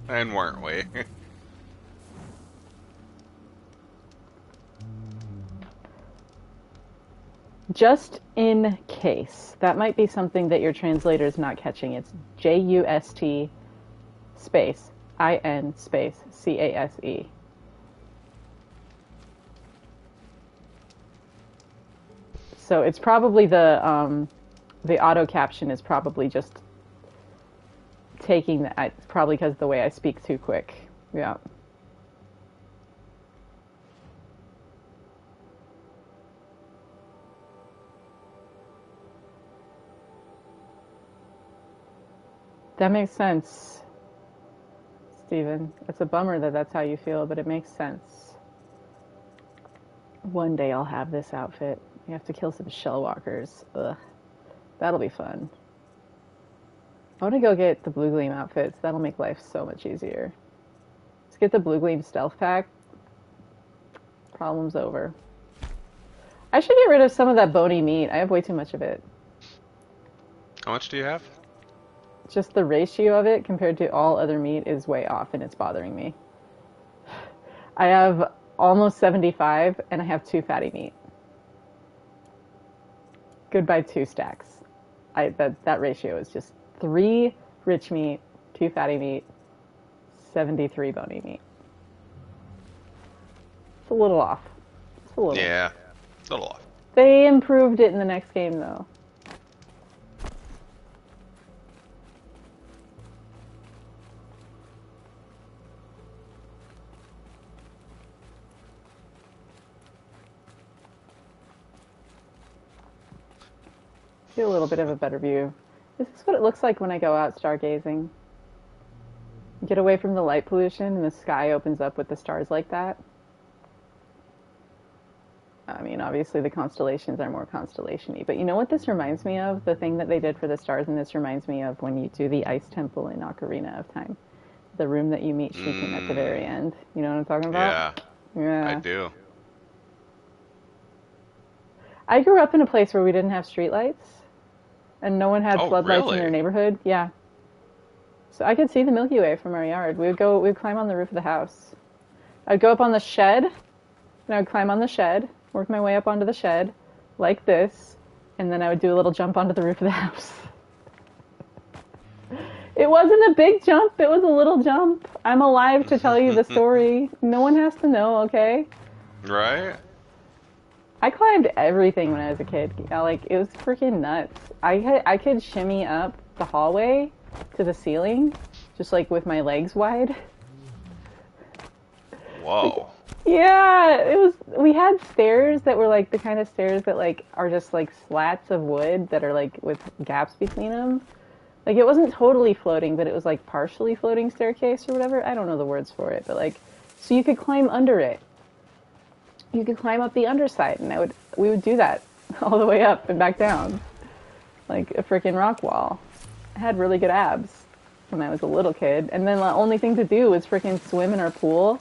And weren't we? Just in case. That might be something that your translator is not catching. It's JUST space IN space CASE. So it's probably the auto caption is probably just taking that. It's probably because of the way I speak too quick. Yeah. That makes sense, Steven. It's a bummer that that's how you feel, but it makes sense. One day I'll have this outfit. You have to kill some shell walkers. Ugh. That'll be fun. I want to go get the Blue Gleam outfits. That'll make life so much easier. Let's get the Blue Gleam stealth pack. Problem's over. I should get rid of some of that bony meat. I have way too much of it. How much do you have? Just the ratio of it compared to all other meat is way off, and it's bothering me. I have almost 75, and I have 2 fatty meat. Goodbye 2 stacks. That ratio is just 3 rich meat, 2 fatty meat, 73 bony meat. It's a little off. It's a little. Yeah, it's a little off. They improved it in the next game, though. Get a little bit of a better view. This is what it looks like when I go out stargazing. Get away from the light pollution and the sky opens up with the stars like that. I mean, obviously the constellations are more constellation-y, but you know what this reminds me of? The thing that they did for the stars, and this reminds me of when you do the ice temple in Ocarina of Time. The room that you meet Sheikah at the very end. You know what I'm talking about? Yeah. I do. I grew up in a place where we didn't have streetlights, and no one had floodlights in their neighborhood. Yeah. So I could see the Milky Way from our yard. We would climb on the roof of the house. I'd go up on the shed, and I would climb on the shed, work my way up onto the shed, like this, and then I would do a little jump onto the roof of the house. It wasn't a big jump, it was a little jump. I'm alive to tell you the story. No one has to know, okay? Right? I climbed everything when I was a kid. Like, it was freaking nuts. I could shimmy up the hallway to the ceiling, just like with my legs wide. Whoa. Yeah, it was. We had stairs that were like the kind of stairs that like are just like slats of wood that are like with gaps between them. Like, it wasn't totally floating, but it was like partially floating staircase or whatever. I don't know the words for it, but like, so you could climb under it. You could climb up the underside, and we would do that all the way up and back down, like a freaking rock wall. I had really good abs when I was a little kid, and then the only thing to do was freaking swim in our pool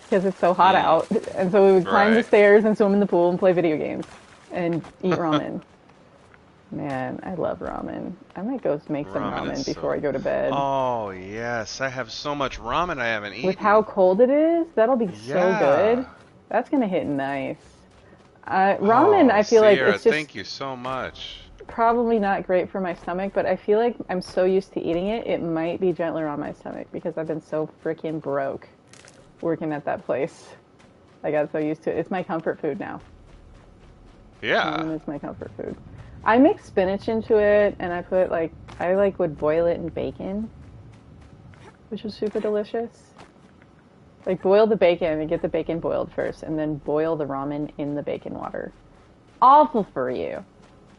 because it's so hot out, and so we would climb the stairs and swim in the pool and play video games and eat ramen. Man, I love ramen. I might go make some ramen before I go to bed. Oh yes, I have so much ramen I haven't eaten. With how cold it is, that'll be so good. That's gonna hit nice. Ramen, I feel Sierra, like it's just thank you so much. probably not great for my stomach, but I feel like I'm so used to eating it, it might be gentler on my stomach because I've been so freaking broke working at that place. I got so used to it. It's my comfort food now. Yeah. Ramen is my comfort food. I mix spinach into it, and I put I would boil it in bacon, which was super delicious. Like, boil the bacon and get the bacon boiled first, and then boil the ramen in the bacon water. Awful for you.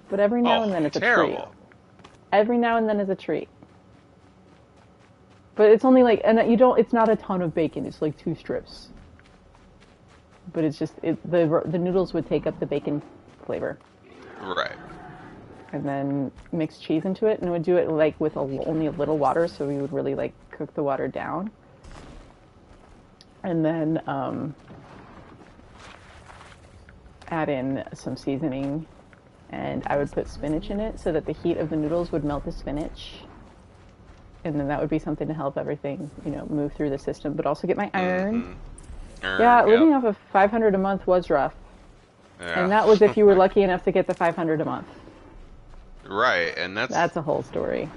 But every now and then it's a treat. Every now and then is a treat. But it's only like, and it's not a ton of bacon, it's like 2 strips. But it's just, the noodles would take up the bacon flavor. Right. And then mix cheese into it, and it would do it like with only a little water, so we would really like cook the water down. And then add in some seasoning, and I would put spinach in it so that the heat of the noodles would melt the spinach. And then that would be something to help everything, move through the system, but also get my iron. Yeah, living off of 500 a month was rough. Yeah. And that was if you were lucky enough to get the 500 a month. Right, and that's a whole story.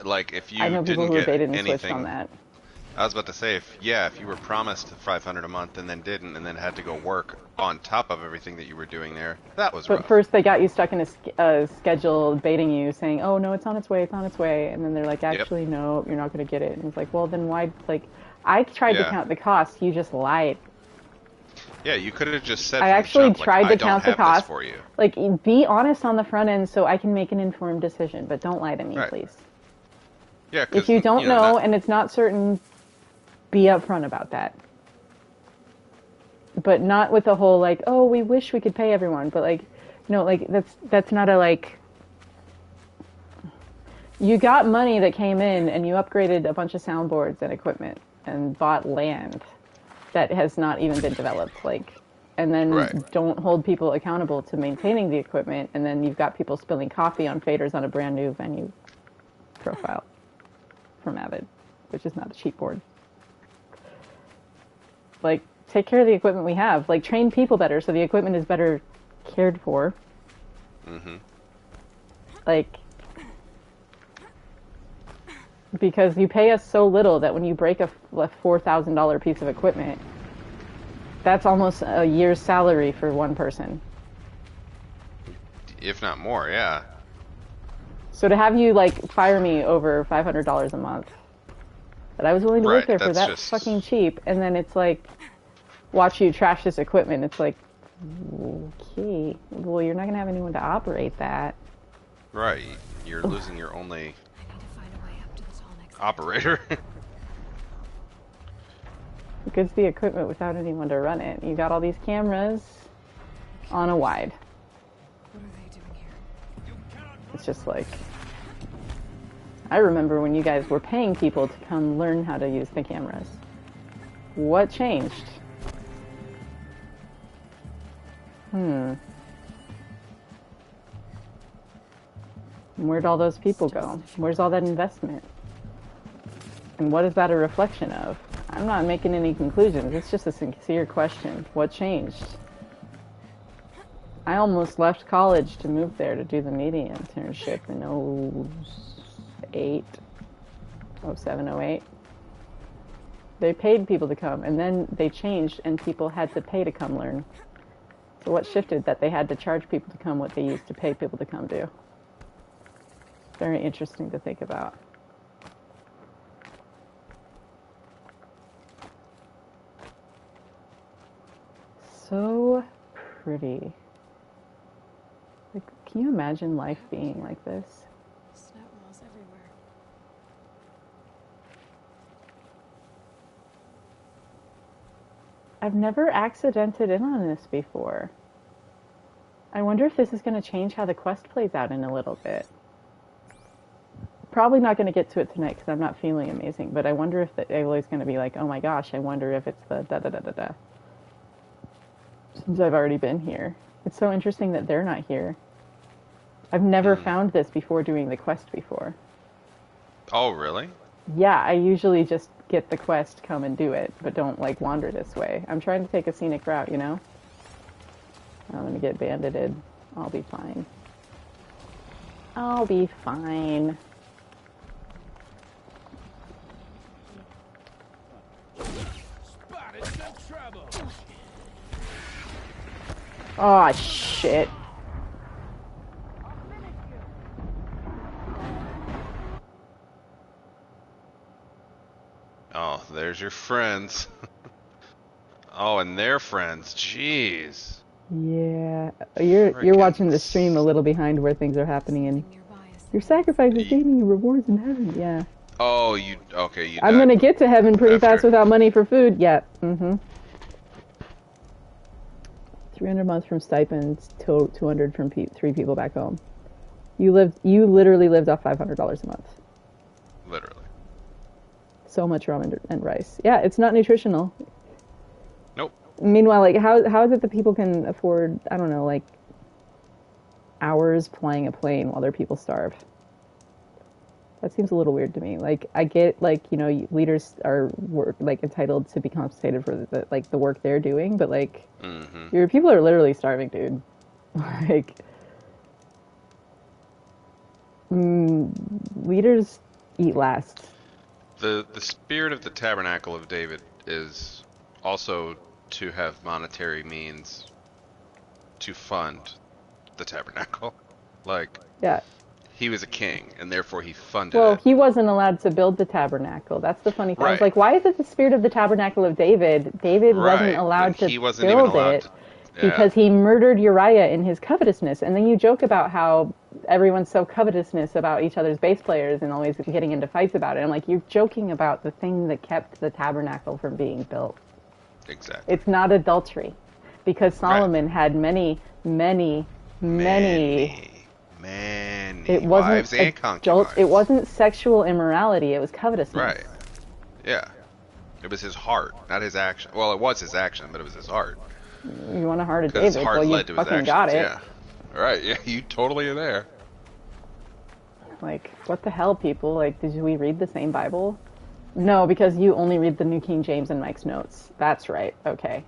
Like, if you I know people didn't who get baited and anything, switched on that. I was about to say, if you were promised 500 a month and then didn't, and then had to go work on top of everything that you were doing there, that was rough. But first they got you stuck in a schedule baiting you, saying, oh, no, it's on its way, and then they're like, actually, no, you're not going to get it. And it's like, well, then why, I tried to count the costs, you just lied. Yeah, you could have just said I actually tried to count the cost. For you. Like, be honest on the front end so I can make an informed decision, but don't lie to me, please. Yeah, if you don't know and it's not certain, be upfront about that. But not with the whole, oh, we wish we could pay everyone, but that's not a, you got money that came in and you upgraded a bunch of soundboards and equipment and bought land that has not even been developed, and then don't hold people accountable to maintaining the equipment, and then you've got people spilling coffee on faders on a brand new venue profile from Avid, which is not a cheap board. Take care of the equipment we have. Train people better so the equipment is better cared for. Mm-hmm. Because you pay us so little that when you break a $4,000 piece of equipment, That's almost a year's salary for one person. If not more, yeah. So to have you, like, fire me over $500 a month, that I was willing to work there for that fucking cheap, and then it's like, watch you trash this equipment, it's like, okay, well, you're not going to have anyone to operate that. Right, you're losing your only operator. Who gets the equipment without anyone to run it? You got all these cameras on a wide. What are they doing here? It's just like, I remember when you guys were paying people to come learn how to use the cameras. What changed? Where'd all those people go? Where's all that investment? And what is that a reflection of? I'm not making any conclusions. It's just a sincere question. What changed? I almost left college to move there to do the media internship in 07, 08. They paid people to come, and then they changed, and people had to pay to come learn. So what shifted that they had to charge people to come what they used to pay people to come do? Very interesting to think about. So pretty. Like, can you imagine life being like this? Snout walls everywhere. I've never accidented in on this before. I wonder if this is going to change how the quest plays out in a little bit. Probably not going to get to it tonight because I'm not feeling amazing, but I wonder if the Aloy's going to be like, oh my gosh, I wonder if it's the da-da-da-da-da. Since I've already been here. It's so interesting that they're not here. I've never found this before doing the quest before. Oh, really? Yeah, I usually just get the quest, come and do it, but don't, like, wander this way. I'm trying to take a scenic route, you know? I'm gonna get bandited. I'll be fine. I'll be fine. Oh, shit. Oh, there's your friends. Oh, and their friends. Jeez. Yeah. You're watching the stream a little behind where things are happening, and your sacrifice is gaining you rewards in heaven. Yeah. Oh, okay, I'm gonna get to heaven pretty fast without money for food. Yeah. 300 months from stipends to 200 from 3 people back home. You literally lived off $500 a month. Literally. So much ramen and rice. Yeah, it's not nutritional. Nope. Meanwhile, like, how is it that people can afford, I don't know, like, hours flying a plane while their people starve? That seems a little weird to me. Like, I get, like, you know, leaders are entitled to be compensated for the work they're doing, but like, your people are literally starving, dude. Like, leaders eat last. The spirit of the Tabernacle of David is also to have monetary means to fund the Tabernacle. Like, yeah. He was a king, and therefore he funded it. Well, he wasn't allowed to build the tabernacle. That's the funny thing. I was like, why is it the spirit of the Tabernacle of David? David wasn't allowed to build it because he murdered Uriah in his covetousness. And then you joke about how everyone's so covetousness about each other's bass players and always getting into fights about it. I'm like, you're joking about the thing that kept the tabernacle from being built. Exactly. It's not adultery, because Solomon had many wives and concubines. It wasn't sexual immorality. It was covetousness. Right. Yeah. It was his heart, not his action. Well, it was his action, but it was his heart. You want a heart of David? His heart led to his fucking actions. got it. Yeah. Right. Yeah. You totally are there. Like, what the hell, people? Like, did we read the same Bible? No, because you only read the New King James and Mike's notes. That's right. Okay.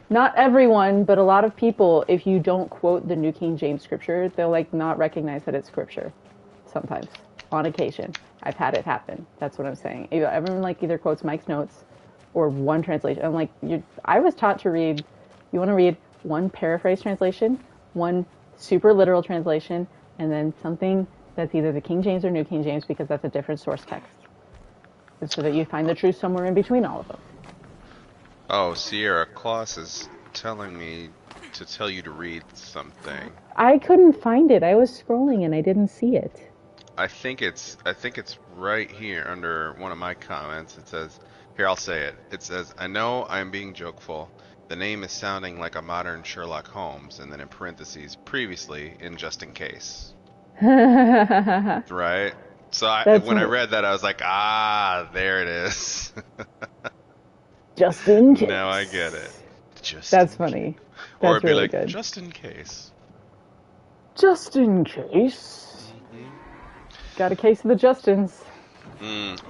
Not everyone, but a lot of people, if you don't quote the New King James scripture, they'll, like, not recognize that it's scripture. Sometimes. On occasion. I've had it happen. That's what I'm saying. Everyone, like, either quotes Mike's notes or one translation. I'm like, I was taught to read, you want to read one paraphrase translation, one super literal translation, and then something that's either the King James or New King James, because that's a different source text. And so that you find the truth somewhere in between all of them. Oh, Sierra Claus is telling me to tell you to read something. I couldn't find it. I was scrolling and I didn't see it. I think it's right here under one of my comments. It says, here, I'll say it. It says, I know I'm being jokeful. The name is sounding like a modern Sherlock Holmes, and then in parentheses, previously in just in case. Right? So when I read that, I was like, ah, there it is. Just in case. Now I get it. That's funny. That's or it'd be really like, good. just in case. Just in case. Got a case of the Justins.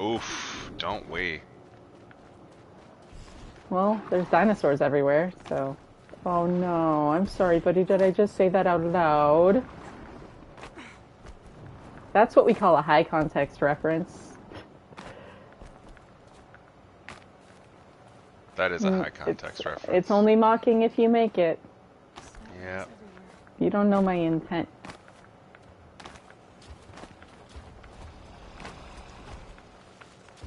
Oof, don't we? Well, there's dinosaurs everywhere, so... Oh no, I'm sorry, buddy, did I just say that out loud? That's what we call a high context reference. That is a high context reference. It's only mocking if you make it. Yeah. You don't know my intent.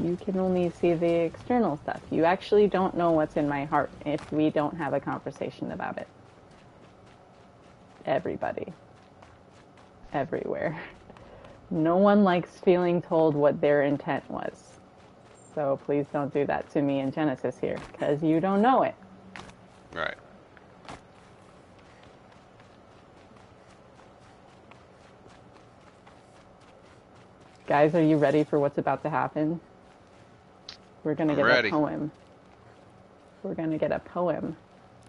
You can only see the external stuff. You actually don't know what's in my heart if we don't have a conversation about it. Everybody. Everywhere. No one likes feeling told what their intent was. So please don't do that to me in Genesis here, because you don't know it. Right. Guys, are you ready for what's about to happen? We're going to get ready. a poem. We're going to get a poem.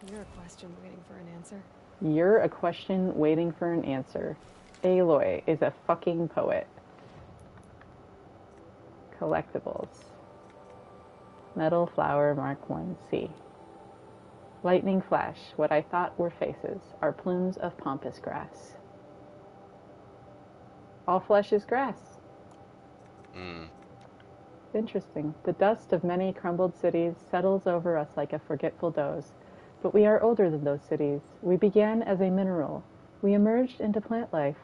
You're a question waiting for an answer. You're a question waiting for an answer. Aloy is a fucking poet. Collectibles. Metal flower Mark 1C. Lightning flash, what I thought were faces, are plumes of pampas grass. All flesh is grass. Interesting. The dust of many crumbled cities settles over us like a forgetful doze. But we are older than those cities. We began as a mineral. We emerged into plant life,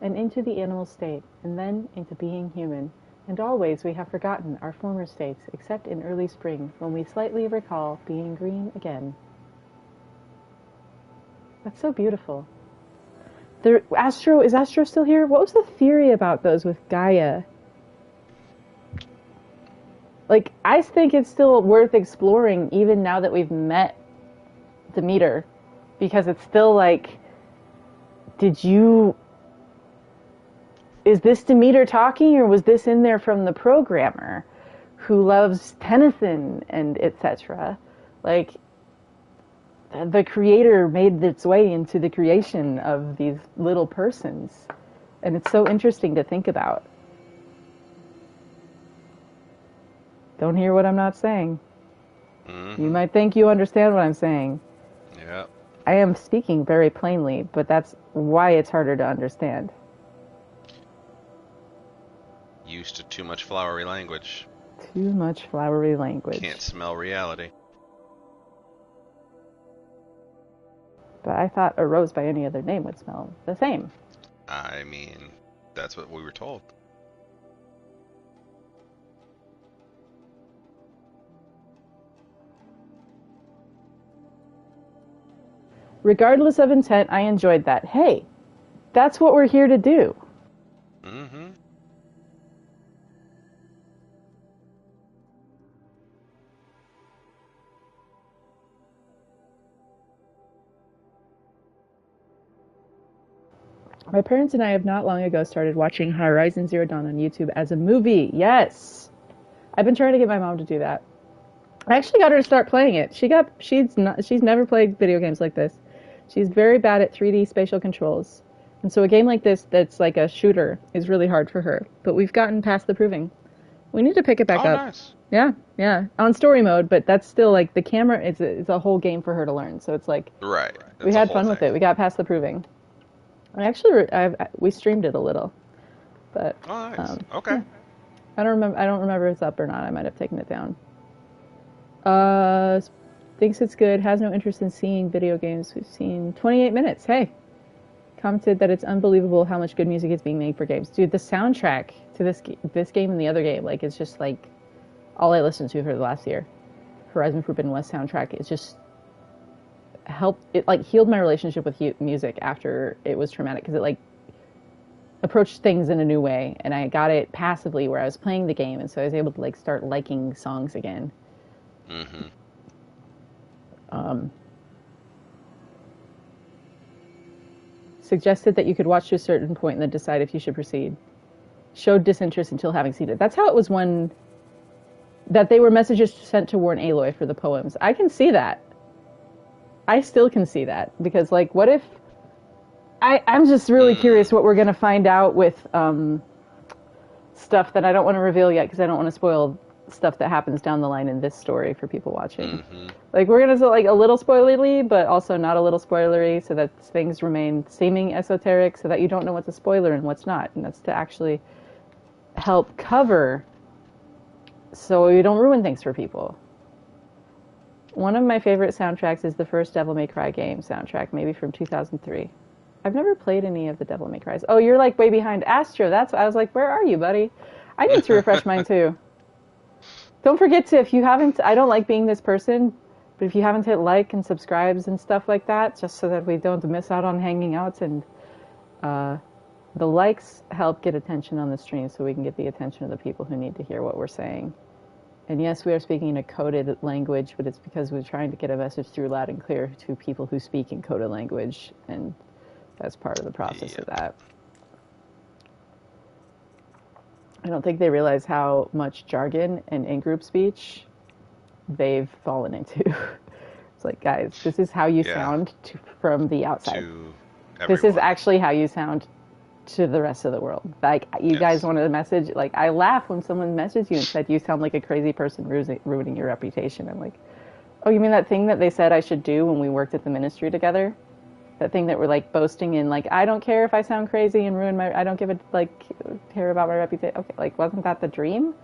and into the animal state, and then into being human. And always we have forgotten our former states, except in early spring, when we slightly recall being green again. That's so beautiful. Is Astro still here? What was the theory about those with Gaia? Like, I think it's still worth exploring even now that we've met Demeter, because it's still like, is this Demeter talking, or was this in there from the programmer who loves Tennyson and etc.? Like, the creator made its way into the creation of these little persons, and it's so interesting to think about. Don't hear what I'm not saying. You might think you understand what I'm saying. Yeah. I am speaking very plainly, but that's why it's harder to understand. Used to too much flowery language. Too much flowery language. Can't smell reality. But I thought a rose by any other name would smell the same. I mean, that's what we were told. Regardless of intent, I enjoyed that. Hey, that's what we're here to do. My parents and I have not long ago started watching Horizon Zero Dawn on YouTube as a movie. Yes! I've been trying to get my mom to do that. I actually got her to start playing it. She's never played video games like this. She's very bad at 3D spatial controls. And so a game like this that's like a shooter is really hard for her. But we've gotten past the proving. We need to pick it back up. Nice. Yeah. On story mode, but that's still like the camera is a whole game for her to learn. So it's like Right. We had fun with it. We got past the proving. I actually we streamed it a little. But nice. Okay. Yeah. I don't remember if it's up or not. I might have taken it down. Thinks it's good, has no interest in seeing video games. We've seen 28 minutes. Hey. Commented that it's unbelievable how much good music is being made for games. Dude, the soundtrack to this game and the other game, like, it's just, like, all I listened to for the last year. Horizon Forbidden West soundtrack. It's just healed my relationship with music after it was traumatic, because it, like, approached things in a new way, and I got it passively where I was playing the game, and so I was able to, like, start liking songs again. Mm-hmm. Suggested that you could watch to a certain point and then decide if you should proceed. Showed disinterest until having seen it. That's how it was that they were messages sent to warn Aloy for the poems. I can see that. I still can see that, because, like, what if... I'm just really curious what we're going to find out with stuff that I don't want to reveal yet, because I don't want to spoil stuff that happens down the line in this story for people watching. Mm-hmm. Like, we're going to, like, a little spoilery, but also not a little spoilery, so that things remain seeming esoteric, so that you don't know what's a spoiler and what's not. And that's to actually help cover so you don't ruin things for people. One of my favorite soundtracks is the first Devil May Cry game soundtrack, maybe from 2003. I've never played any of the Devil May Cries. Oh, you're, like, way behind Astro. I was like, where are you, buddy? I need to refresh mine, too. Don't forget to, if you haven't, I don't like being this person, but if you haven't hit like and subscribes and stuff like that, just so that we don't miss out on hanging out, and the likes help get attention on the stream so we can get the attention of the people who need to hear what we're saying. And yes, we are speaking in a coded language, but it's because we're trying to get a message through loud and clear to people who speak in coded language, and that's part of the process of that. I don't think they realize how much jargon and in-group speech they've fallen into. It's like, guys, this is how you sound from the outside. This is actually how you sound to the rest of the world. Like, you guys wanted a message. Like, I laugh when someone messages you and said you sound like a crazy person ruining your reputation. I'm like, oh, you mean that thing that they said I should do when we worked at the ministry together? That thing that we're, like, boasting in, like, I don't care if I sound crazy and ruin I don't give a, like, care about my reputation. Okay, like, wasn't that the dream?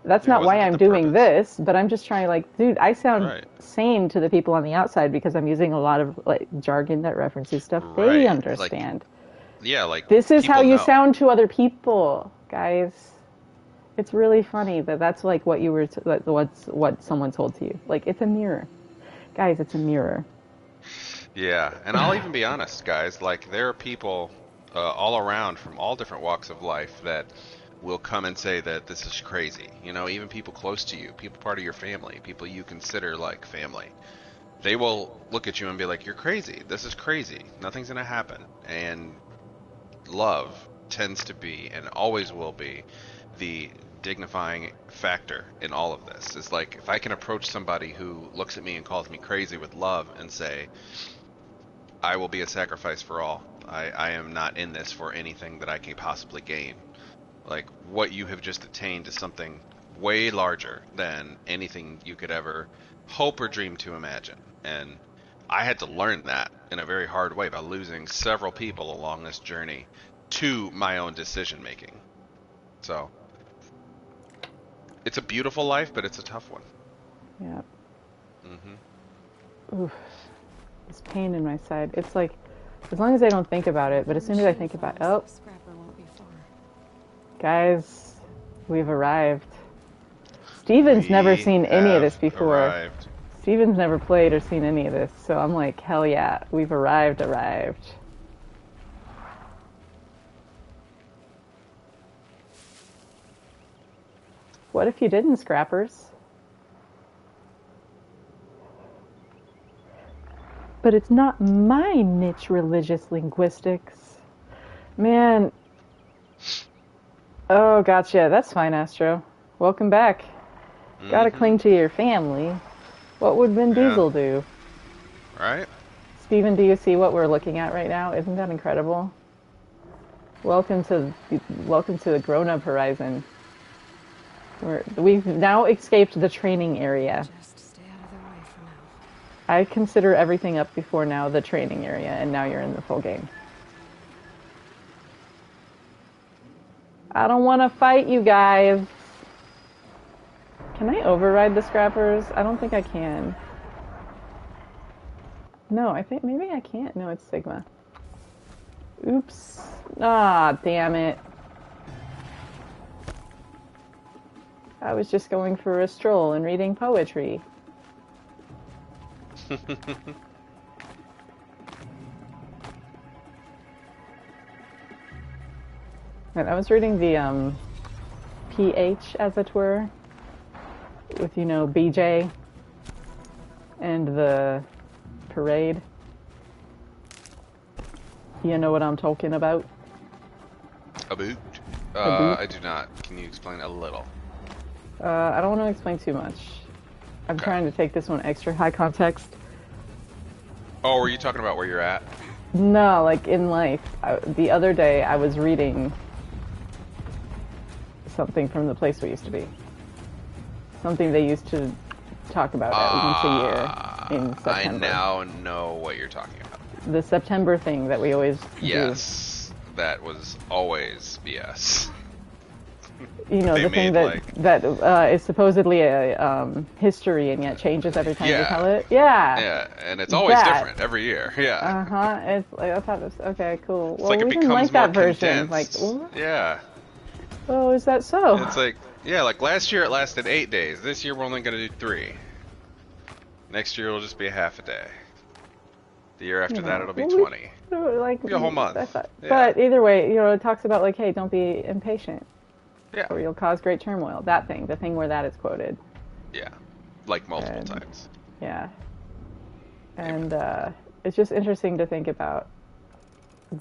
That's not why I'm doing this, but I'm just trying, like, dude, I sound sane to the people on the outside because I'm using a lot of, like, jargon that references stuff they understand. Like, this is how you sound to other people, guys. It's really funny that's, like, what you were, what someone told to you. Like, it's a mirror. Guys, it's a mirror. Yeah, and I'll even be honest, guys, like, there are people all around from all different walks of life that will come and say that this is crazy. You know, even people close to you, people part of your family, people you consider like family. They will look at you and be like, you're crazy. This is crazy. Nothing's going to happen. And love tends to be, and always will be, the dignifying factor in all of this. It's like, if I can approach somebody who looks at me and calls me crazy with love and say, I will be a sacrifice for all. I am not in this for anything that I can possibly gain. Like, what you have just attained is something way larger than anything you could ever hope or dream to imagine. And I had to learn that in a very hard way by losing several people along this journey to my own decision making. So, it's a beautiful life, but it's a tough one. Yeah. Mm-hmm. Oof. This pain in my side. It's like, as long as I don't think about it, but as soon as I think about it, oh. Guys, we've arrived. Steven's never seen any of this before. Steven's never played or seen any of this, so I'm like, hell yeah, we've arrived. What if you didn't, Scrappers? But it's not my niche, religious linguistics. Man. Oh, gotcha. That's fine, Astro. Welcome back. Gotta cling to your family. What would Vin Diesel do? Right? Steven, do you see what we're looking at right now? Isn't that incredible? Welcome to the grown-up horizon. We've now escaped the training area. Just stay out of their way for now. I consider everything up before now the training area, and now you're in the full game. I don't want to fight you guys. Can I override the scrappers? I don't think I can. No, I think maybe I can't. No, it's Sigma. Oops. Ah, damn it. I was just going for a stroll and reading poetry. And I was reading the PH, as it were, with, you know, BJ and the parade. You know what I'm talking about? About? I do not. Can you explain a little? I don't want to explain too much. I'm trying to take this one extra high context. Oh, were you talking about where you're at? No, like in life. The other day I was reading something from the place we used to be. Something they used to talk about once a year in September. I now know what you're talking about. The September thing that we always Yes, that was always BS. You know, the thing that is supposedly a history and yet changes every time you tell it. Yeah. Yeah, and it's always different every year. Yeah. It's like, I thought it was okay, cool. It's well, like we didn't like that version. Like, what? Yeah. Oh, is that so? It's like, yeah, like last year it lasted 8 days. This year we're only going to do 3. Next year it'll just be a half a day. The year after that it'll be 20. Like, be a whole month. But either way, you know, it talks about like, hey, don't be impatient. Yeah. Or you'll cause great turmoil. That thing, the thing where that is quoted. Yeah. Like multiple times. Yeah. And it's just interesting to think about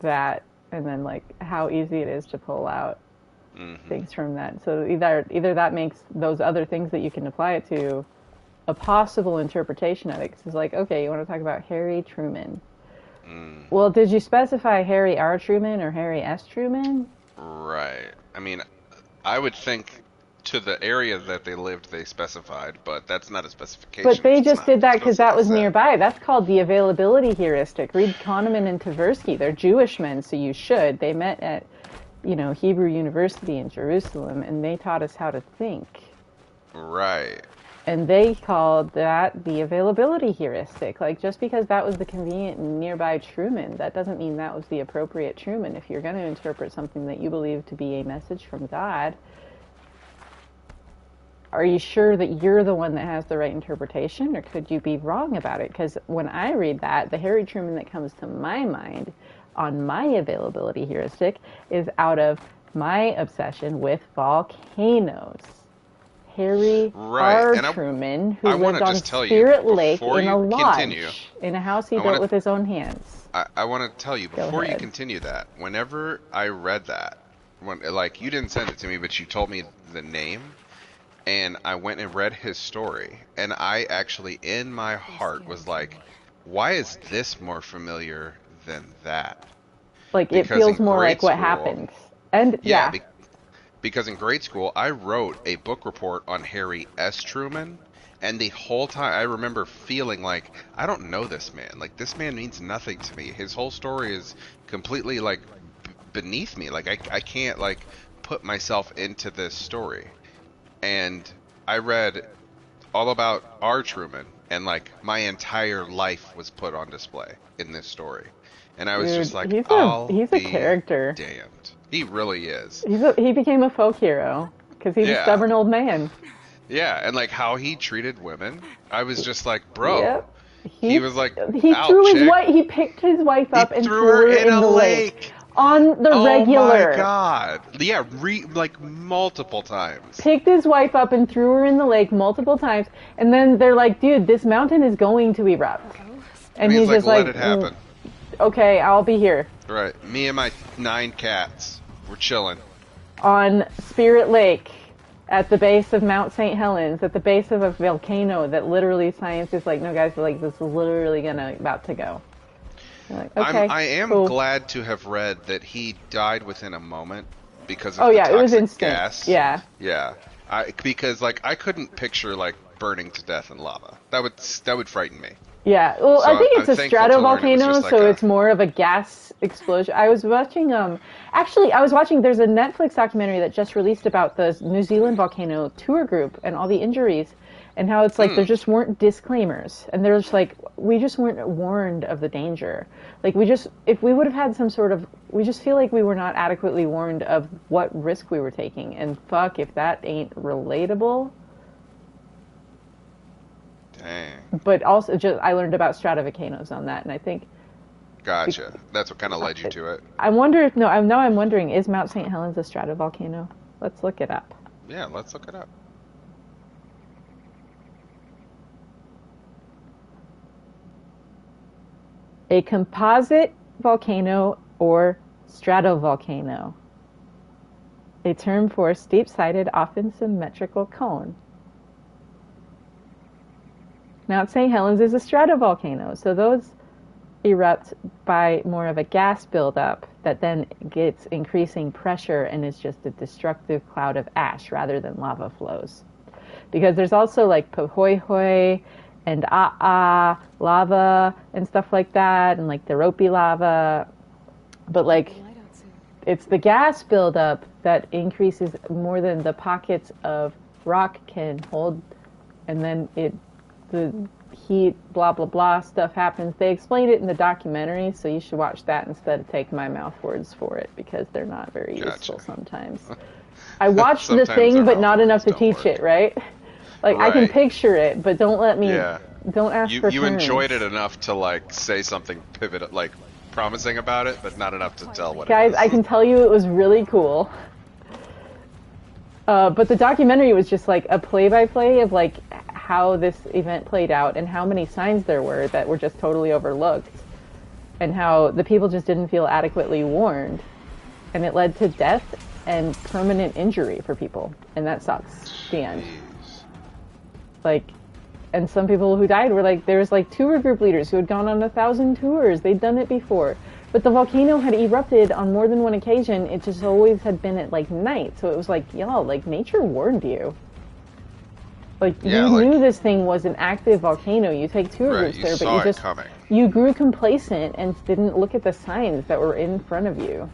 that and then like how easy it is to pull out things from that. So either that makes those other things that you can apply it to a possible interpretation of it. 'Cause it's like, okay, you want to talk about Harry Truman. Well, did you specify Harry R. Truman or Harry S. Truman? Right. I mean, I would think to the area that they lived they specified, but that's not a specification. But they just did that because that was nearby. That's called the availability heuristic. Read Kahneman and Tversky. They're Jewish men, so you should. They met at, you know, Hebrew University in Jerusalem, and they taught us how to think. Right. And they called that the availability heuristic. Like, just because that was the convenient and nearby Truman, that doesn't mean that was the appropriate Truman. If you're going to interpret something that you believe to be a message from God, are you sure that you're the one that has the right interpretation, or could you be wrong about it? Because when I read that, the Harry Truman that comes to my mind on my availability heuristic is out of my obsession with volcanoes. Harry R. Truman, who lived on Spirit Lake in a lodge, in a house he built with his own hands. I want to tell you, before you continue that, whenever I read that, like, you didn't send it to me, but you told me the name, and I went and read his story, and I actually, in my heart, was like, why is this more familiar than that? Like, it feels more like what happened. And, yeah. Because in grade school, I wrote a book report on Harry S. Truman, and the whole time I remember feeling like, I don't know this man. Like, this man means nothing to me. His whole story is completely, like, beneath me. Like, I can't, like, put myself into this story. And I read all about R. Truman, and, like, my entire life was put on display in this story. And I was just like, he's a character. Damned. He really is. He became a folk hero because he's a stubborn old man. Yeah, and like how he treated women, I was just like, bro. Yep. He was like, he picked his wife up and threw her in the lake on the regular. Oh my god! Yeah, like multiple times. Picked his wife up and threw her in the lake multiple times, and then they're like, dude, this mountain is going to erupt, and he's just like, let it happen. Okay, I'll be here. Right. Me and my 9 cats. We're chilling. On Spirit Lake, at the base of Mount St. Helens, at the base of a volcano that literally science is like, no guys, like, this is literally about to go. Like, okay, I am glad to have read that he died within a moment because of the toxic it was instant. Gas. Yeah. Yeah. Because like I couldn't picture like burning to death in lava. That would frighten me. Yeah, well, So I think it's I'm a thankful to learn it was stratovolcano, just like so a- it's more of a gas explosion. I was watching, actually, I was watching, there's a Netflix documentary that just released about the New Zealand volcano tour group and all the injuries, and how it's like there just weren't disclaimers, and they're just like, we just weren't warned of the danger. Like, if we would have had some sort of, we just feel like we were not adequately warned of what risk we were taking, and fuck if that ain't relatable. Dang. But also, I learned about stratovolcanoes on that, and I think. Gotcha. That's what kind of led you to it. I wonder if I'm wondering, is Mount St. Helens a stratovolcano? Let's look it up. Yeah, let's look it up. A composite volcano or stratovolcano. A term for steep-sided, often symmetrical cone. Mount St. Helens is a stratovolcano, so those erupt by more of a gas buildup that then gets increasing pressure and is just a destructive cloud of ash rather than lava flows. Because there's also like Pahoehoe and A'a lava and stuff like that, and like the Ropey lava, but like it's the gas buildup that increases more than the pockets of rock can hold, and then the heat, blah, blah, blah stuff happens. They explained it in the documentary, so you should watch that instead of take my mouth words for it, because they're not very useful sometimes. I watched the thing, but not enough to teach it, right? Like, I can picture it, but don't let me, don't ask for You terms. enjoyed it enough to, like, say something pivot, like, promising about it, but not enough to tell what Guys, it is. I can tell you it was really cool. But the documentary was just like a play-by-play of like how this event played out and how many signs there were that were just totally overlooked, and how the people just didn't feel adequately warned, and it led to death and permanent injury for people, and that sucks. The end. Like, and some people who died were like, there was like tour group leaders who had gone on 1,000 tours. They'd done it before. But the volcano had erupted on more than one occasion. It just always had been at like night. So it was like, y'all, like nature warned you. Like, you knew this thing was an active volcano. You take tour groups there, but you just, you grew complacent and didn't look at the signs that were in front of you.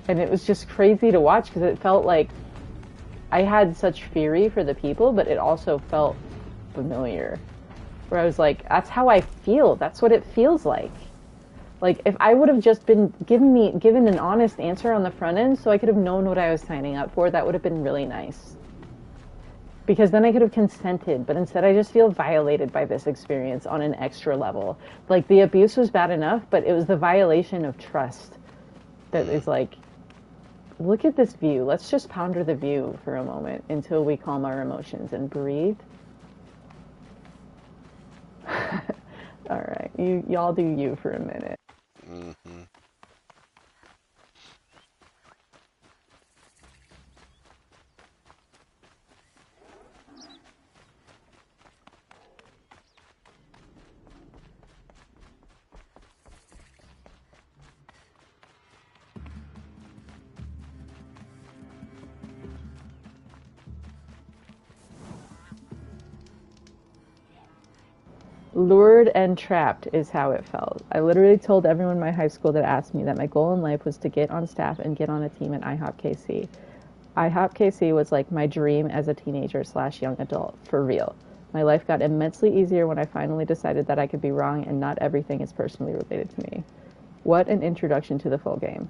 And it was just crazy to watch because it felt like I had such fury for the people, but it also felt familiar. Where I was like, that's how I feel. That's what it feels like. Like, if I would have just been given an honest answer on the front end so I could have known what I was signing up for, that would have been really nice. Because then I could have consented, but instead I just feel violated by this experience on an extra level. Like, the abuse was bad enough, but it was the violation of trust that is like, look at this view. Let's just ponder the view for a moment until we calm our emotions and breathe. All right, y'all do you for a minute. Mm-hmm. Lured and trapped is how it felt. I literally told everyone in my high school that asked me that my goal in life was to get on staff and get on a team at IHOPKC. IHOPKC was like my dream as a teenager / young adult, for real. My life got immensely easier when I finally decided that I could be wrong and not everything is personally related to me. What an introduction to the full game.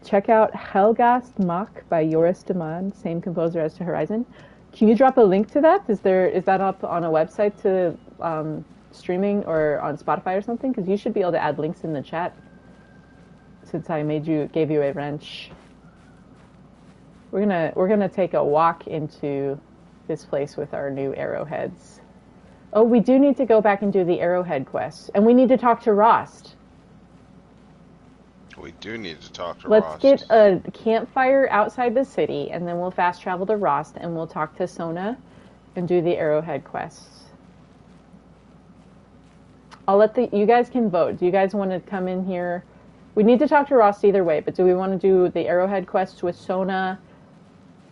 Check out Helgast Mach by Joris de Man, same composer as To Horizon. Can you drop a link to that? Is that up on a website to streaming or on Spotify or something? Because you should be able to add links in the chat since I gave you a wrench. We're gonna take a walk into this place with our new arrowheads. Oh, we do need to go back and do the arrowhead quest, and we need to talk to Rost. We do need to talk to Let's Rost. get a campfire outside the city, and then we'll fast travel to Rost, and we'll talk to Sona and do the arrowhead quests. I'll let you guys can vote. Do you guys want to come in here? We need to talk to Rost either way, but do we want to do the arrowhead quests with Sona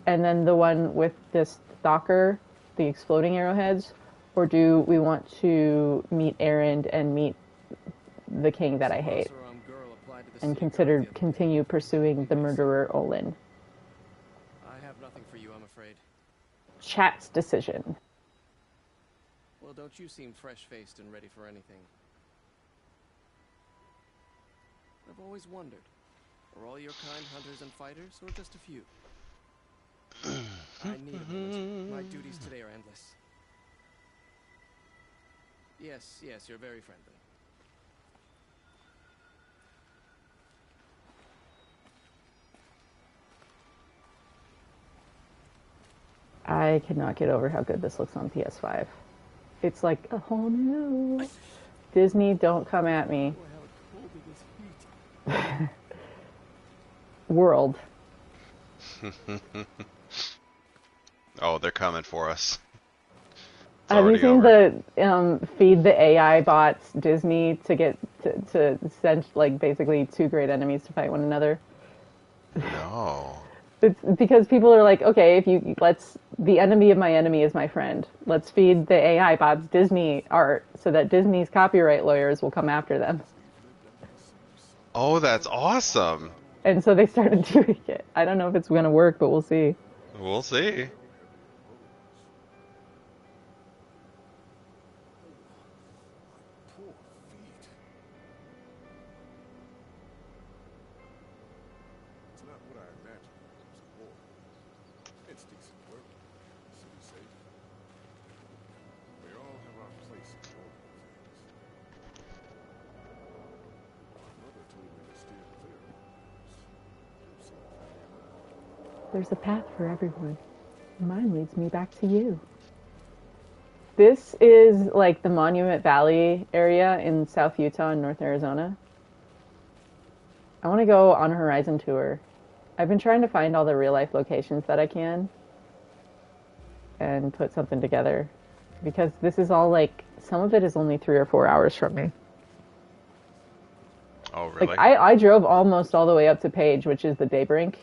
and then the one with this stalker, the exploding arrowheads, or do we want to meet Erend and meet the king that I hate, and continue pursuing the murderer Olin? I have nothing for you, I'm afraid. Chat's decision. Well, don't you seem fresh-faced and ready for anything. I've always wondered, are all your kind hunters and fighters, or just a few? I need a moment. My duties today are endless. Yes, you're very friendly. I cannot get over how good this looks on PS5. It's like a whole new... Disney, don't come at me. World. Oh, they're coming for us. Have you seen the feed the AI bots Disney to get to send like basically two great enemies to fight one another? No. It's because people are like, okay, the enemy of my enemy is my friend. Let's feed the AI bots Disney art so that Disney's copyright lawyers will come after them. Oh, that's awesome. And so they started doing it. I don't know if it's going to work, but we'll see. We'll see. There's a path for everyone. Mine leads me back to you. This is like the Monument Valley area in South Utah and North Arizona. I want to go on a Horizon tour. I've been trying to find all the real life locations that I can and put something together, because this is all like, some of it is only 3 or 4 hours from me. Oh, really? Like I drove almost all the way up to Page, which is the Daybrink,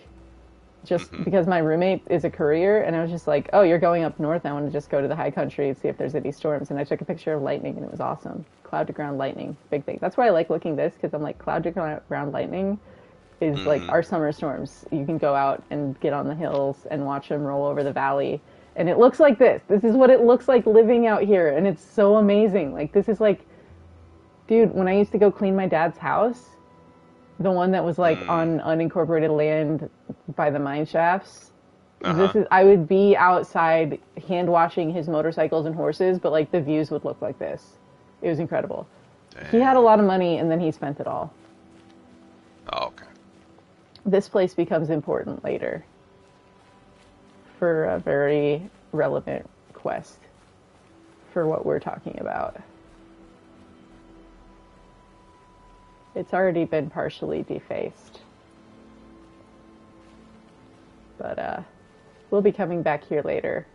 just because my roommate is a courier, and I was just like, oh, you're going up north, I want to just go to the high country and see if there's any storms. And I took a picture of lightning, and it was awesome. Cloud to ground lightning, big thing. That's why I like looking this, because I'm like, cloud to ground lightning is like our summer storms. You can go out and get on the hills and watch them roll over the valley, and it looks like this. This is what it looks like living out here, and it's so amazing. Like, this is like, dude, when I used to go clean my dad's house, the one that was like on unincorporated land by the mine shafts. I would be outside hand washing his motorcycles and horses, but like the views would look like this. It was incredible. Damn. He had a lot of money and then he spent it all. Oh, okay. This place becomes important later for a very relevant quest for what we're talking about. It's already been partially defaced. But we'll be coming back here later.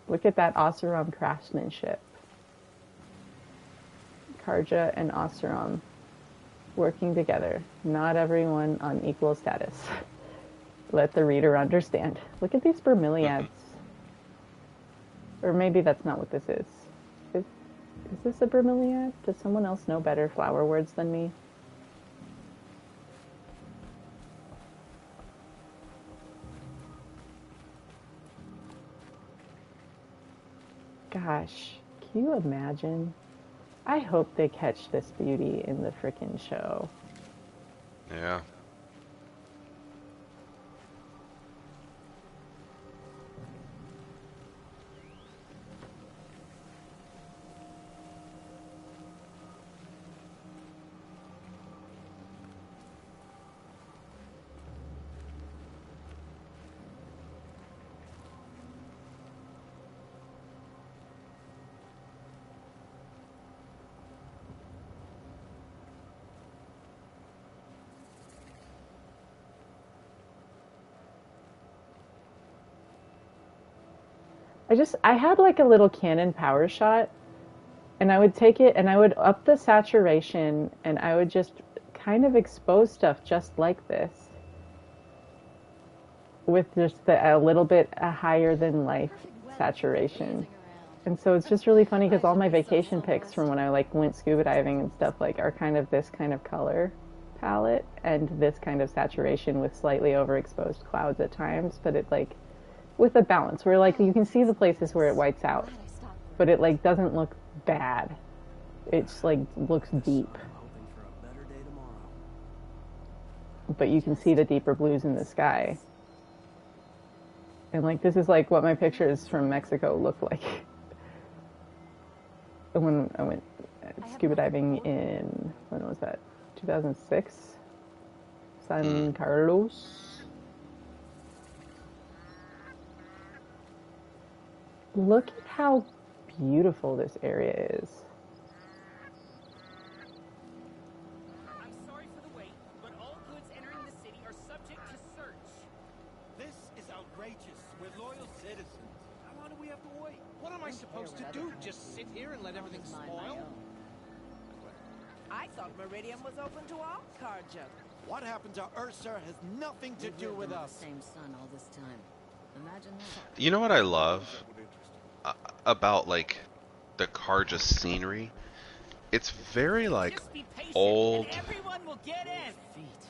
Look at that Oseram craftsmanship. Karja and Oseram working together. Not everyone on equal status. Let the reader understand. Look at these bromeliads. Or maybe that's not what this is. Is this a bromeliad? Does someone else know better flower words than me? Gosh, can you imagine? I hope they catch this beauty in the frickin' show. Yeah. I had like a little Canon power shot, and I would take it and I would up the saturation and I would just kind of expose stuff just like this. with just a little bit higher than life saturation. And so it's just really funny because all my vacation pics from when I like went scuba diving and stuff like are kind of this kind of color palette and this kind of saturation with slightly overexposed clouds at times, but it like with a balance where like you can see the places where it whites out, but it like doesn't look bad. It's like looks deep. But you can see the deeper blues in the sky. And like this is like what my pictures from Mexico look like. When I went scuba diving in, when was that? 2006? San Carlos. Look at how beautiful this area is. I'm sorry for the wait, but all goods entering the city are subject to search. This is outrageous. We're loyal citizens. How long do we have to wait? What am I supposed to do? Just sit here and let everything spoil? I thought Meridian was open to all Carja. What happened to Ursa has nothing to do with us. Same sun all this time. Imagine that. You know what I love about like the Carja scenery? It's very like old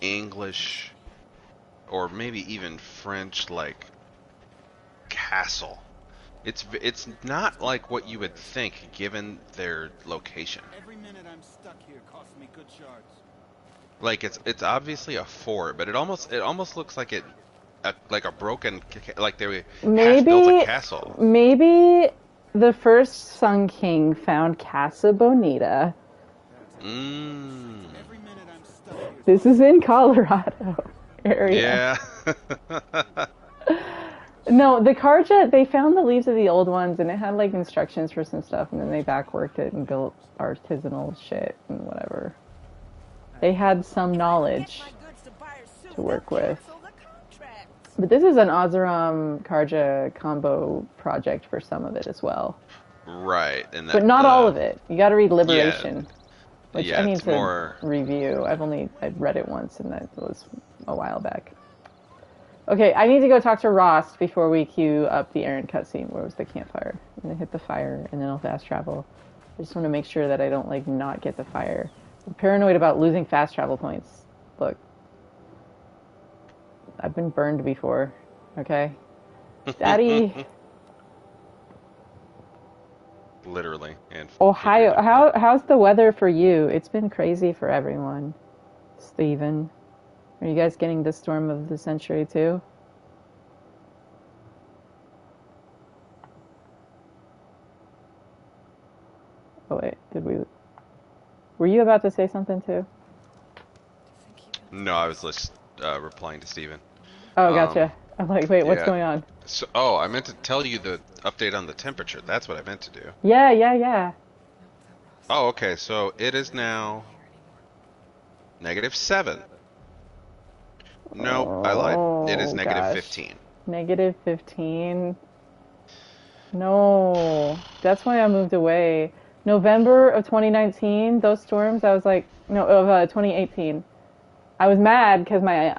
English or maybe even French like castle. It's not like what you would think given their location. Every minute I'm stuck here costs me good shards. Like it's obviously a fort, but it almost looks like like a broken like they built a castle. Maybe the first Sun King found Casa Bonita. This is in Colorado area. Yeah. No, the Carja, they found the leaves of the old ones, and it had, like, instructions for some stuff, and then they backworked it and built artisanal shit and whatever. They had some knowledge to work with. But this is an Oseram Carja combo project for some of it as well. Right. And but not all of it. You gotta read Liberation, which yeah, I need to review. I've read it once, and that was a while back. Okay, I need to go talk to Ross before we queue up the errand cutscene. Where was the campfire? I'm gonna hit the fire, and then I'll fast travel. I just want to make sure that I don't, like, not get the fire. I'm paranoid about losing fast travel points. Look. I've been burned before. Okay? Daddy! Literally. And Ohio, how's the weather for you? It's been crazy for everyone. Steven. Are you guys getting the storm of the century too? Oh wait, were you about to say something too? No, I was just replying to Steven. Oh, gotcha. I'm like, wait, what's going on? So, I meant to tell you the update on the temperature. That's what I meant to do. Yeah. Oh, okay, so it is now -7. No, I lied. It is -15. -15? No. That's why I moved away. November of 2019, those storms, I was like, no, of 2018. I was mad because my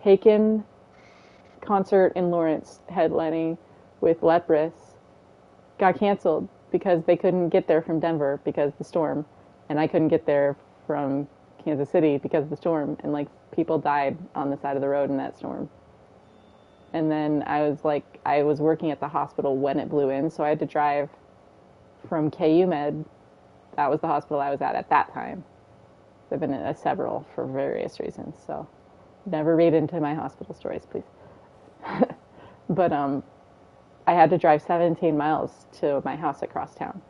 Haken concert in Lawrence headlining with Leprous got canceled because they couldn't get there from Denver because of the storm, and I couldn't get there from Kansas City because of the storm, and like people died on the side of the road in that storm. And then I was working at the hospital when it blew in, so I had to drive from KU Med. That was the hospital I was at that time. I've been at several for various reasons, so never read into my hospital stories, please. But I had to drive 17 miles to my house across town,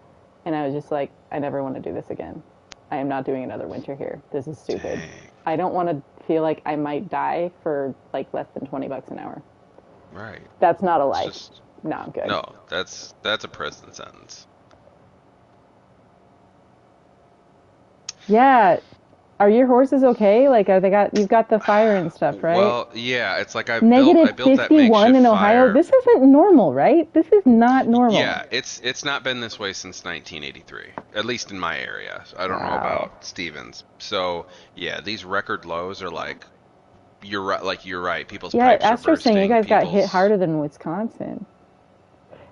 and I was just like, I never want to do this again. I am not doing another winter here. This is stupid. Dang. I don't want to feel like I might die for like less than $20 an hour. Right. That's not a life. No, I'm good. No, that's a prison sentence. Yeah. Are your horses okay? Like, you've got the fire and stuff, right? Well, yeah, it's like I built that makeshift -51 in Ohio. fire. This isn't normal, right? This is not normal. Yeah, it's not been this way since 1983, at least in my area. I don't know about Stevens. So, yeah, these record lows are like you're right. Like you're right. People's Yeah, pipes are Astro's saying you bursting. guys got hit People's harder than Wisconsin.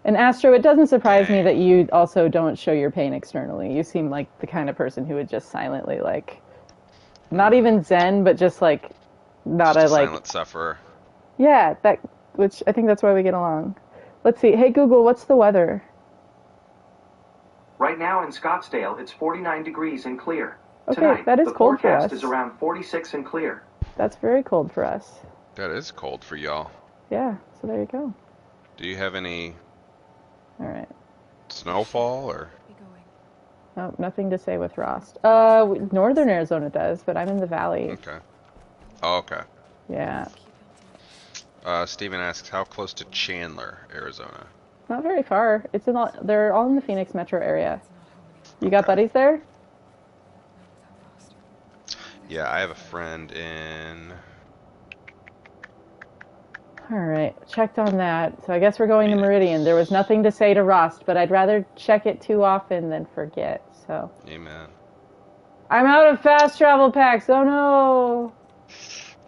And Astro, it doesn't surprise me that you also don't show your pain externally. You seem like the kind of person who would just silently, like, not even zen, but just like, not just a like, silent sufferer. yeah, that, which I think that's why we get along. Let's see. Hey Google, what's the weather? Right now in Scottsdale, it's 49 degrees and clear. Okay, Tonight, that is the cold for forecast us. is around 46 and clear. That's very cold for us. That is cold for y'all. Yeah, so there you go. Do you have any All right. snowfall or? Oh, nothing to say with Rost. Northern Arizona does, but I'm in the valley. Okay. Oh, okay. Yeah. Steven asks, how close to Chandler, Arizona? Not very far. It's in all, they're all in the Phoenix metro area. You got buddies there? Yeah, I have a friend in... Alright, checked on that. So I guess we're going to Meridian. There was nothing to say to Rost, but I'd rather check it too often than forget, so... Amen. I'm out of fast travel packs! Oh no!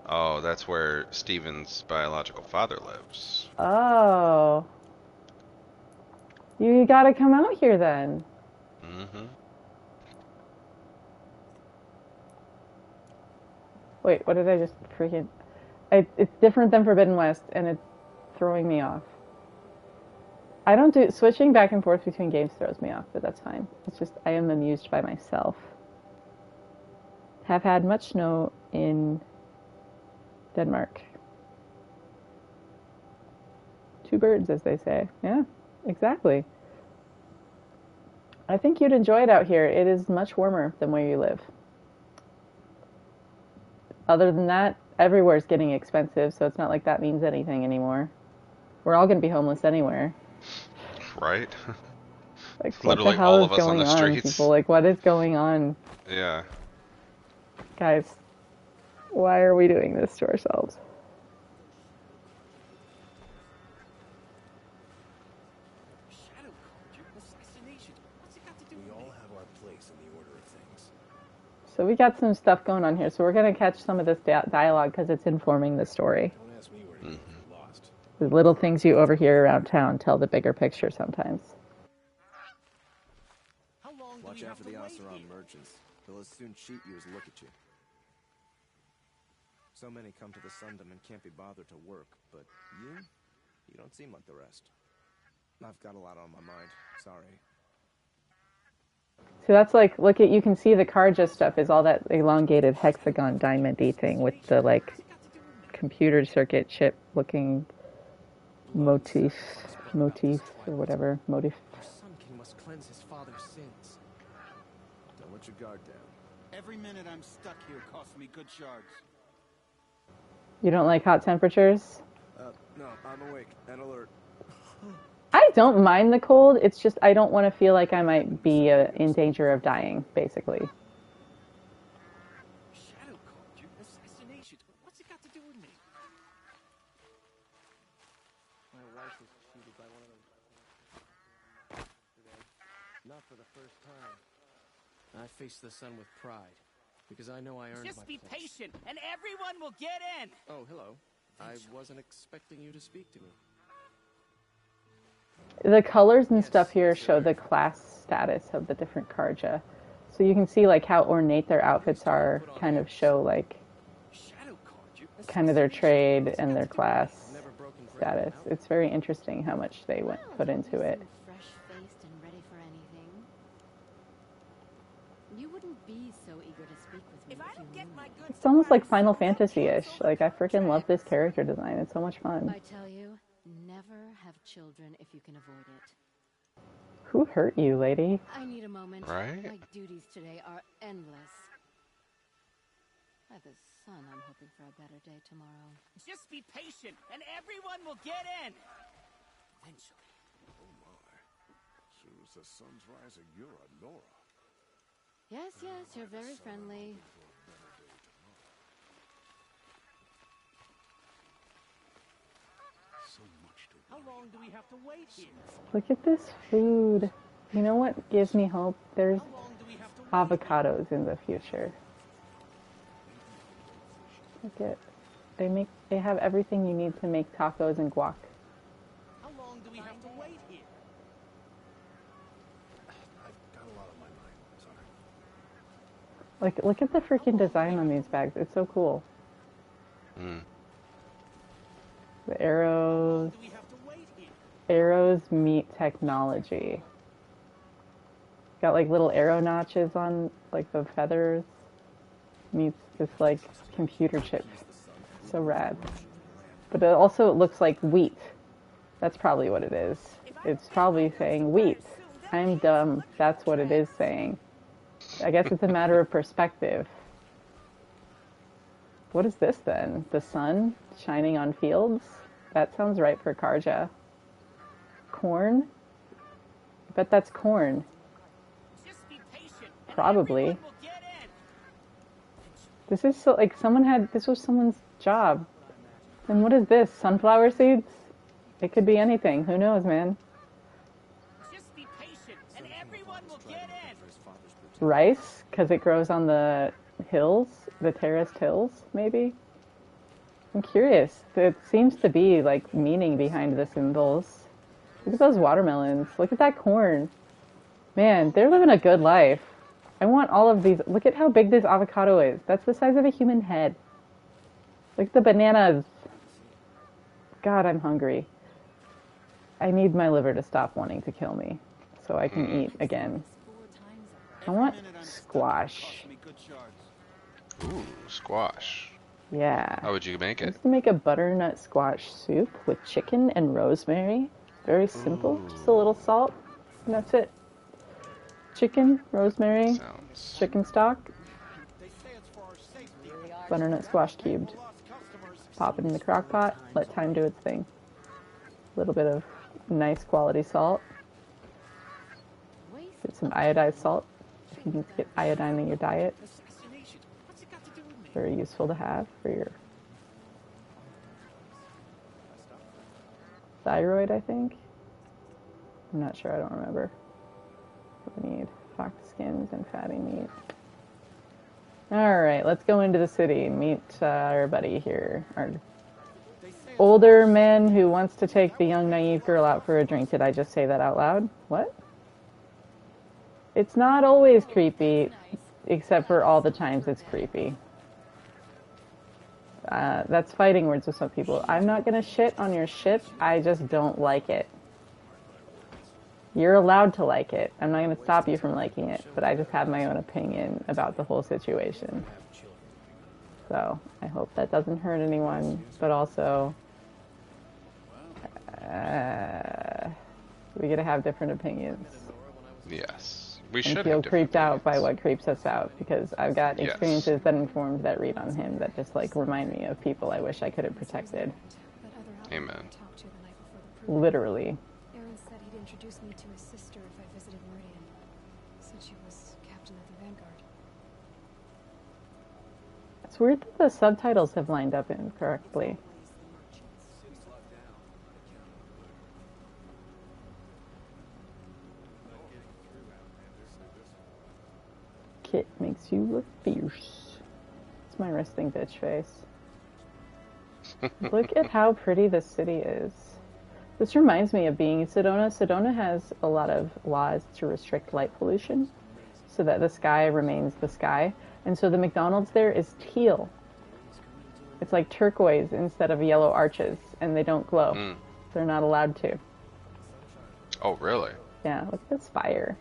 Oh, that's where Steven's biological father lives. Oh. You gotta come out here then. Mm-hmm. Wait, what did I just freaking... It's different than Forbidden West, and it's throwing me off. I don't do... Switching back and forth between games throws me off, but that's fine. It's just, I am amused by myself. Have had much snow in Denmark. Two birds, as they say. Yeah, exactly. I think you'd enjoy it out here. It is much warmer than where you live. Other than that, everywhere's getting expensive, so it's not like that means anything anymore. We're all going to be homeless anywhere. Right? Like, literally what the hell all is of us on going the on, streets. people? Like, what is going on? Yeah. Guys, why are we doing this to ourselves? We all have our place in the order of things. So we got some stuff going on here, so we're going to catch some of this dialogue because it's informing the story. Don't ask me where to get lost. The little things you overhear around town tell the bigger picture sometimes. Watch out for the Oseram merchants. They'll as soon cheat you as look at you. So many come to the Sundom and can't be bothered to work, but you don't seem like the rest. I've got a lot on my mind. Sorry. So that's like, look at, you can see the Karja stuff is all that elongated hexagon diamond-y thing with the like computer circuit chip looking motif or whatever, motif. Our Sun King must cleanse his father's sins. Don't let your guard down. Every minute I'm stuck here costs me good shards. You don't like hot temperatures? No, I'm awake and alert. I don't mind the cold, it's just I don't want to feel like I might be in danger of dying, basically. Shadow called you. Assassination. What's it got to do with me? My wife was cheated by one of them. Not for the first time. I face the sun with pride, because I know I earned Just my be place. patient, and everyone will get in. Oh, hello. I wasn't expecting you to speak to me. The colors and stuff here show the class status of the different Karja. So you can see like how ornate their outfits are, kind of show like kind of their trade and their class status. It's very interesting how much they put into it. Fresh-faced and ready for anything. You wouldn't be so eager to speak with me if you knew me. It's almost like Final Fantasy-ish. Like, I freaking love this character design. It's so much fun. I tell you, never have children if you can avoid it. Who hurt you, lady? I need a moment. Right? My duties today are endless. By the sun, I'm hoping for a better day tomorrow. Just be patient, and everyone will get in. Eventually. Oh my. Soon as the sun's rising, you're a Nora. Yes, yes, you're very friendly. How long do we have to wait here? Look at this food. You know what gives me hope? There's avocados in the future. Look at They have everything you need to make tacos and guac. How long do we have to wait here? I've got a lot on my mind. Sorry. Like, look at the freaking design on these bags. It's so cool. Mm. The arrows. Do we have to wait here? Arrows meet technology. Got like little arrow notches on like the feathers. Meets this like computer chip. So rad. But it also looks like wheat. That's probably what it is. It's probably saying wheat. I'm dumb. That's what it is saying. I guess it's a matter of perspective. What is this then? The sun shining on fields? That sounds right for Karja. Corn? I bet that's corn. Probably. This is so, like, this was someone's job. And what is this? Sunflower seeds? It could be anything. Who knows, man? Just be patient, and everyone will get in. Rice? Because it grows on the hills? The terraced hills, maybe? I'm curious. There seems to be, like, meaning behind the symbols. Look at those watermelons. Look at that corn. Man, they're living a good life. I want all of these. Look at how big this avocado is. That's the size of a human head. Look at the bananas. God, I'm hungry. I need my liver to stop wanting to kill me so I can eat again. I want squash. Ooh, squash. Yeah. How would you make it? Just to make a butternut squash soup with chicken and rosemary. Very simple. Ooh. Just a little salt. And that's it. Chicken, rosemary, chicken stock, butternut squash cubed. Pop it in the crock pot, let time do its thing. A little bit of nice quality salt. Get some iodized salt if you need to get iodine in your diet. Very useful to have for your thyroid, I think. I'm not sure, I don't remember. We need fox skins and fatty meat. Alright, let's go into the city. Meet our buddy here. Our older man who wants to take the young naive girl out for a drink. Did I just say that out loud? What? It's not always creepy, except for all the times it's creepy. That's fighting words with some people. I'm not gonna shit on your shit, I just don't like it. You're allowed to like it. I'm not going to stop you from liking it, but I just have my own opinion about the whole situation. So, I hope that doesn't hurt anyone, but also, we get to have different opinions. Yes. We should and have feel different creeped out by what creeps us out, because I've got experiences that informed that read on him that just, like, remind me of people I wish I could have protected. Amen. Literally. Introduced me to his sister if I visited Meridian. Said she was captain of the Vanguard. It's weird that the subtitles have lined up incorrectly. Kit makes you look fierce. It's my resting bitch face. Look at how pretty this city is. This reminds me of being in Sedona. Sedona has a lot of laws to restrict light pollution so that the sky remains the sky. And so the McDonald's there is teal. It's like turquoise instead of yellow arches, and they don't glow. Mm. They're not allowed to. Oh, really? Yeah, look at the spire.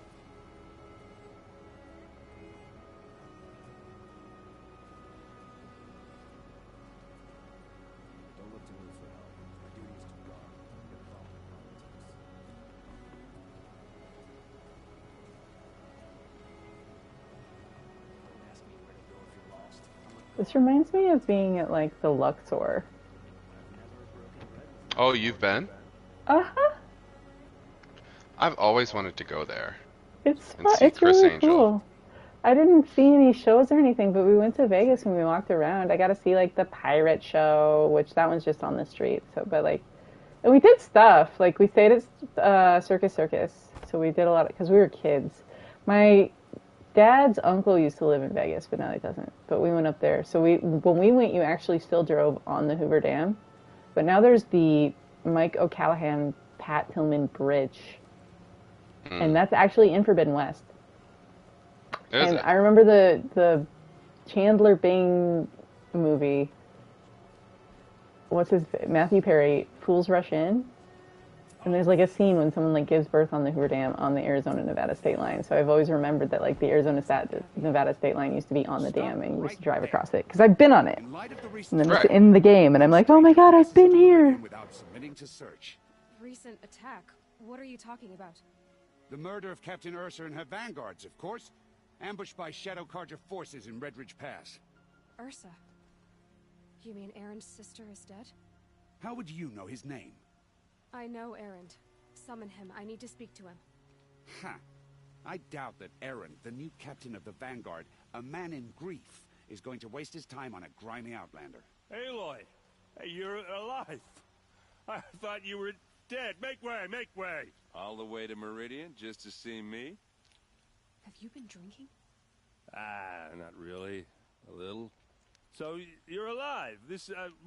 This reminds me of being at, like, the Luxor. Oh, you've been? Uh-huh. I've always wanted to go there. It's and fun. see It's Chris really Angel. cool. I didn't see any shows or anything, but we went to Vegas when we walked around. I got to see, like, the pirate show, which that one's just on the street. So, but, like, and we did stuff. Like, we stayed at Circus, so we did a lot, because we were kids. My Dad's uncle used to live in Vegas, but now he doesn't. But we went up there. So when we went, you actually still drove on the Hoover Dam. But now there's the Mike O'Callahan, Pat Tillman Bridge. And that's actually in Forbidden West. And I remember the Chandler Bing movie. What's his Matthew Perry, Fools Rush In? And there's like a scene when someone like gives birth on the Hoover Dam on the Arizona-Nevada state line. So I've always remembered that like the Arizona-Nevada state line used to be on the dam and you used to drive across it because I've been on it. And then it's in the game and I'm like, oh my god, I've been here. Without submitting to search. Recent attack? What are you talking about? The murder of Captain Ursa and her vanguards, of course. Ambushed by Shadow Carja forces in Red Ridge Pass. Ursa? You mean Aaron's sister is dead? How would you know his name? I know Aaron. Summon him. I need to speak to him. Ha! I doubt that Aaron, the new captain of the Vanguard, a man in grief, is going to waste his time on a grimy outlander. Aloy! Hey, you're alive! I thought you were dead. Make way, make way! All the way to Meridian just to see me? Have you been drinking? Ah, not really. A little. So, you're alive.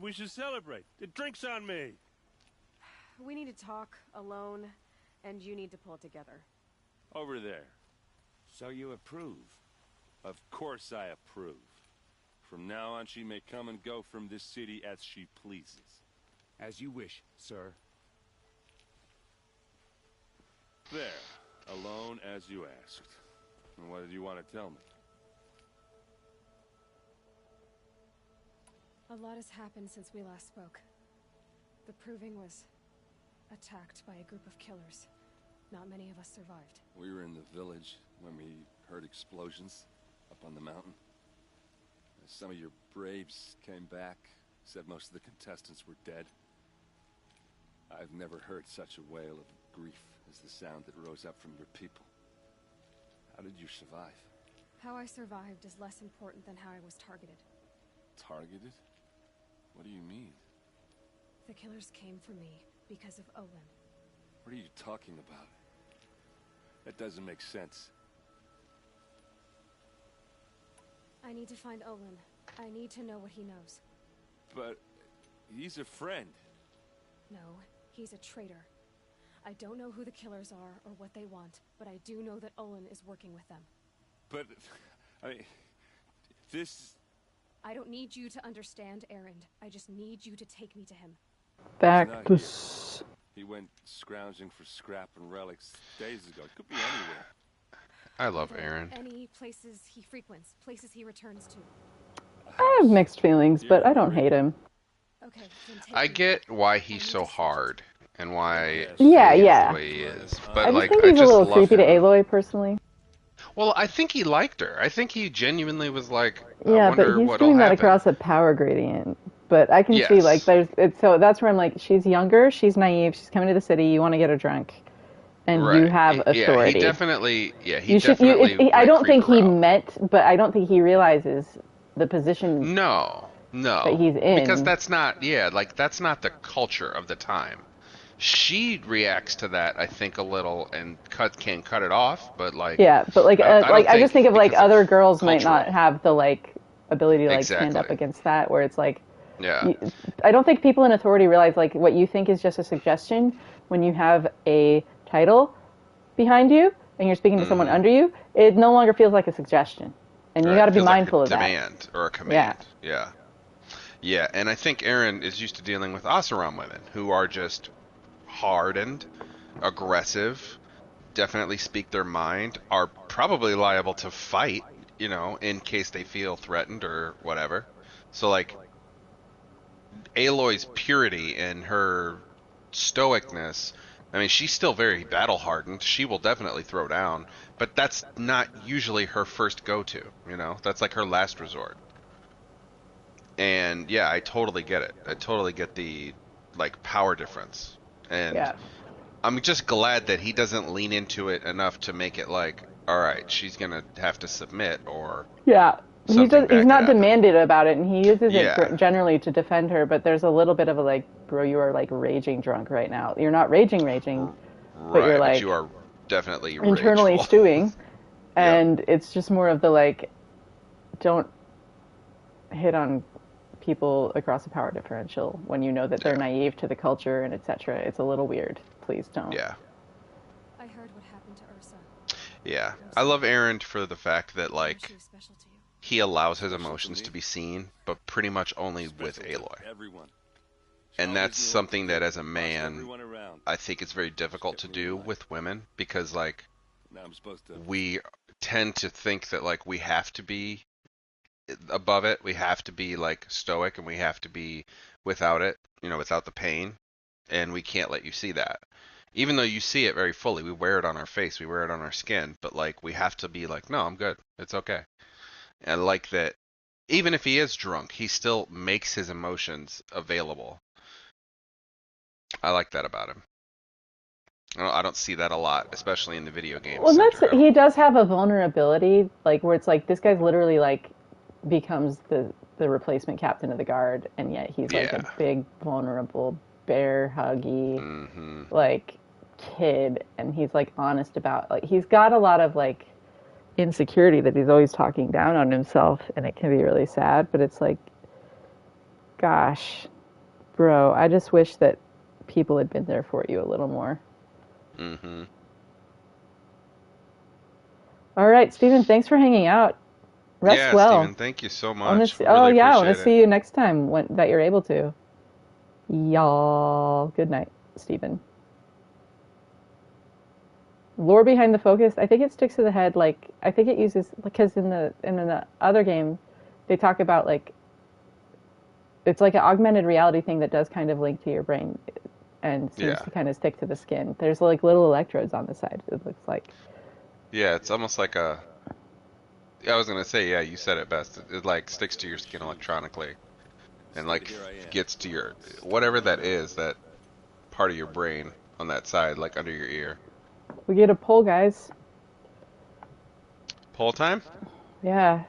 We should celebrate. The drink's on me. We need to talk alone, and you need to pull it together. Over there. So you approve? Of course I approve. From now on, she may come and go from this city as she pleases. As you wish, sir. There. Alone as you asked. And what did you want to tell me? A lot has happened since we last spoke. The Proving was attacked by a group of killers. Not many of us survived. We were in the village when we heard explosions up on the mountain. Some of your braves came back, said most of the contestants were dead. I've never heard such a wail of grief as the sound that rose up from your people. How did you survive? How I survived is less important than how I was targeted. Targeted? What do you mean? The killers came for me because of Olin. What are you talking about? That doesn't make sense. I need to find Olin. I need to know what he knows. But he's a friend. No, he's a traitor. I don't know who the killers are or what they want, but I do know that Olin is working with them. But, I mean, this... I don't need you to understand, Erend. I just need you to take me to him. Back to... He went scrounging for scrap and relics days ago. It could be anywhere. I love Aaron. Any places he frequents, places he returns to. I have mixed feelings, but I don't hate him. Okay, I get why he's so hard and why yeah. the way he is. But I like, think he's I just a little creepy him. to Aloy, personally. Well, I think he liked her. I think he genuinely was like, yeah, I wonder but he's what'll doing that happen. across a power gradient. But I can see, like, so that's where I'm like, she's younger, she's naive, she's coming to the city, you want to get her drunk. And you have authority. Yeah, he definitely I don't think he meant, but I don't think he realizes the position No. that he's in. Because that's not, that's not the culture of the time. She reacts to that, I think, a little and can cut it off, but like... Yeah, but like, I just think of like other girls might not have the like ability to like stand up against that, where it's like... Yeah. I don't think people in authority realize like what you think is just a suggestion when you have a title behind you and you're speaking to someone under you, it no longer feels like a suggestion. And you got to be mindful of that. Demand or a command. Yeah, and I think Aaron is used to dealing with Oseram women who are just hardened, aggressive, definitely speak their mind, are probably liable to fight, in case they feel threatened or whatever. So like Aloy's purity and her stoicness, I mean, she's still very battle hardened. She will definitely throw down, but that's not usually her first go-to, That's like her last resort. And yeah, I totally get it. I totally get the like power difference. And I'm just glad that he doesn't lean into it enough to make it like, all right, she's going to have to submit or he's not demanded about it, and he uses it generally to defend her, but there's a little bit of a like, bro, you are like raging drunk right now. You're not raging, but you're like... But you are definitely internally rageful. stewing. And it's just more of the like, don't hit on people across a power differential when you know that they're naive to the culture and etc. It's a little weird. Please don't. Yeah. I heard what happened to Ursa. Yeah. I love Aaron for the fact that, like, She was special to you. he allows his emotions to be seen, but pretty much only with Aloy. And that's something that, as a man, I think it's very difficult to do with women, because, like, we tend to think that, like, we have to be above it, we have to be, like, stoic, and we have to be without it, you know, without the pain, and we can't let you see that. Even though you see it very fully, we wear it on our face, we wear it on our skin, but, like, we have to be like, no, I'm good, it's okay. And I like that, even if he is drunk, he still makes his emotions available. I like that about him. I don't see that a lot, especially in the video games. Well, he does have a vulnerability, like, where it's like, this guy's literally, like, becomes the replacement captain of the guard, and yet he's, like, a big, vulnerable, bear huggy, like, kid, and he's, like, honest about, like, he's got a lot of, like, insecurity that he's always talking down on himself, and it can be really sad, but it's like, gosh, bro, I just wish that people had been there for you a little more. All right, Steven, thanks for hanging out. Rest well. Steven, thank you so much. I want to see you next time that you're able to. Y'all, good night, Steven. Lore behind the focus, I think it sticks to the head, like, I think it uses, because in the other game, they talk about, like, it's like an augmented reality thing that does kind of link to your brain and seems to kind of stick to the skin. There's, like, little electrodes on the side, it looks like. Yeah, it's almost like a... I was going to say, yeah, you said it best. It, like, sticks to your skin electronically. And, like, gets to your... whatever that is, that part of your brain on that side, like, under your ear. We get a poll, guys. Poll time? Yeah.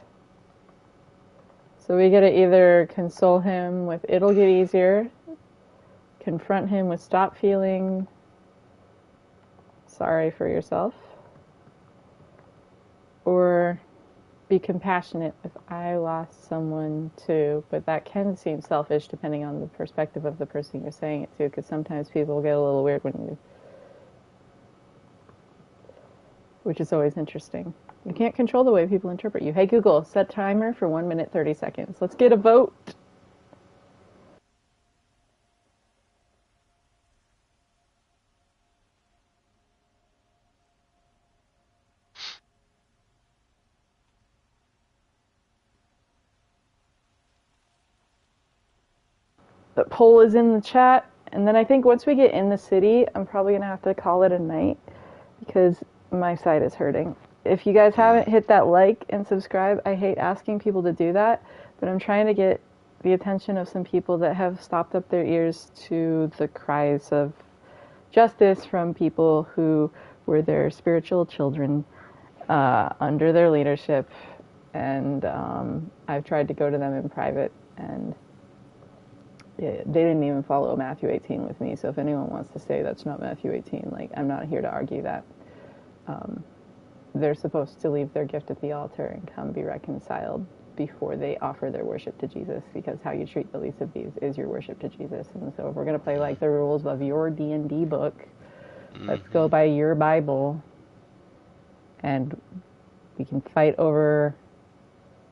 So we gotta either console him with "it'll get easier," confront him with "stop feeling sorry for yourself," or be compassionate with "I lost someone too," but that can seem selfish depending on the perspective of the person you're saying it to, because sometimes people get a little weird when you... which is always interesting. You can't control the way people interpret you. Hey Google, set timer for 1 minute 30 seconds. Let's get a vote. The poll is in the chat, and then I think once we get in the city, I'm probably going to have to call it a night because my side is hurting. If you guys haven't hit that like and subscribe, I hate asking people to do that, but I'm trying to get the attention of some people that have stopped up their ears to the cries of justice from people who were their spiritual children under their leadership, and I've tried to go to them in private, and they didn't even follow Matthew 18 with me, so if anyone wants to say that's not Matthew 18, like, I'm not here to argue that. They're supposed to leave their gift at the altar and come be reconciled before they offer their worship to Jesus, because how you treat the least of these is your worship to Jesus. And so if we're going to play like the rules of your D&D book, let's go by your Bible, and we can fight over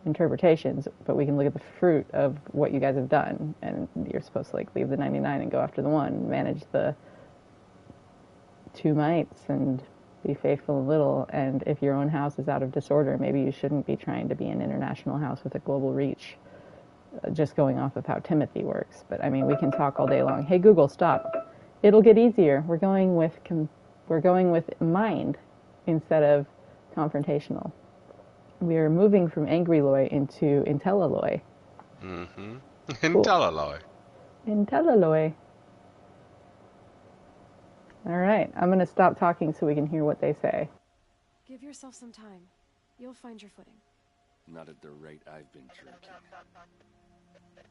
interpretations, but we can look at the fruit of what you guys have done, and you're supposed to, like, leave the 99 and go after the one, manage the 2 mites, and be faithful in little. And if your own house is out of disorder, maybe you shouldn't be trying to be an international house with a global reach, just going off of how Timothy works. But I mean, we can talk all day long. Hey Google, stop. It'll get easier. We're going with mind instead of confrontational. We are moving from Angry-Loy into Intelliloy. Intelliloy. Intelliloy. All right, I'm going to stop talking so we can hear what they say. Give yourself some time. You'll find your footing. Not at the rate I've been drinking.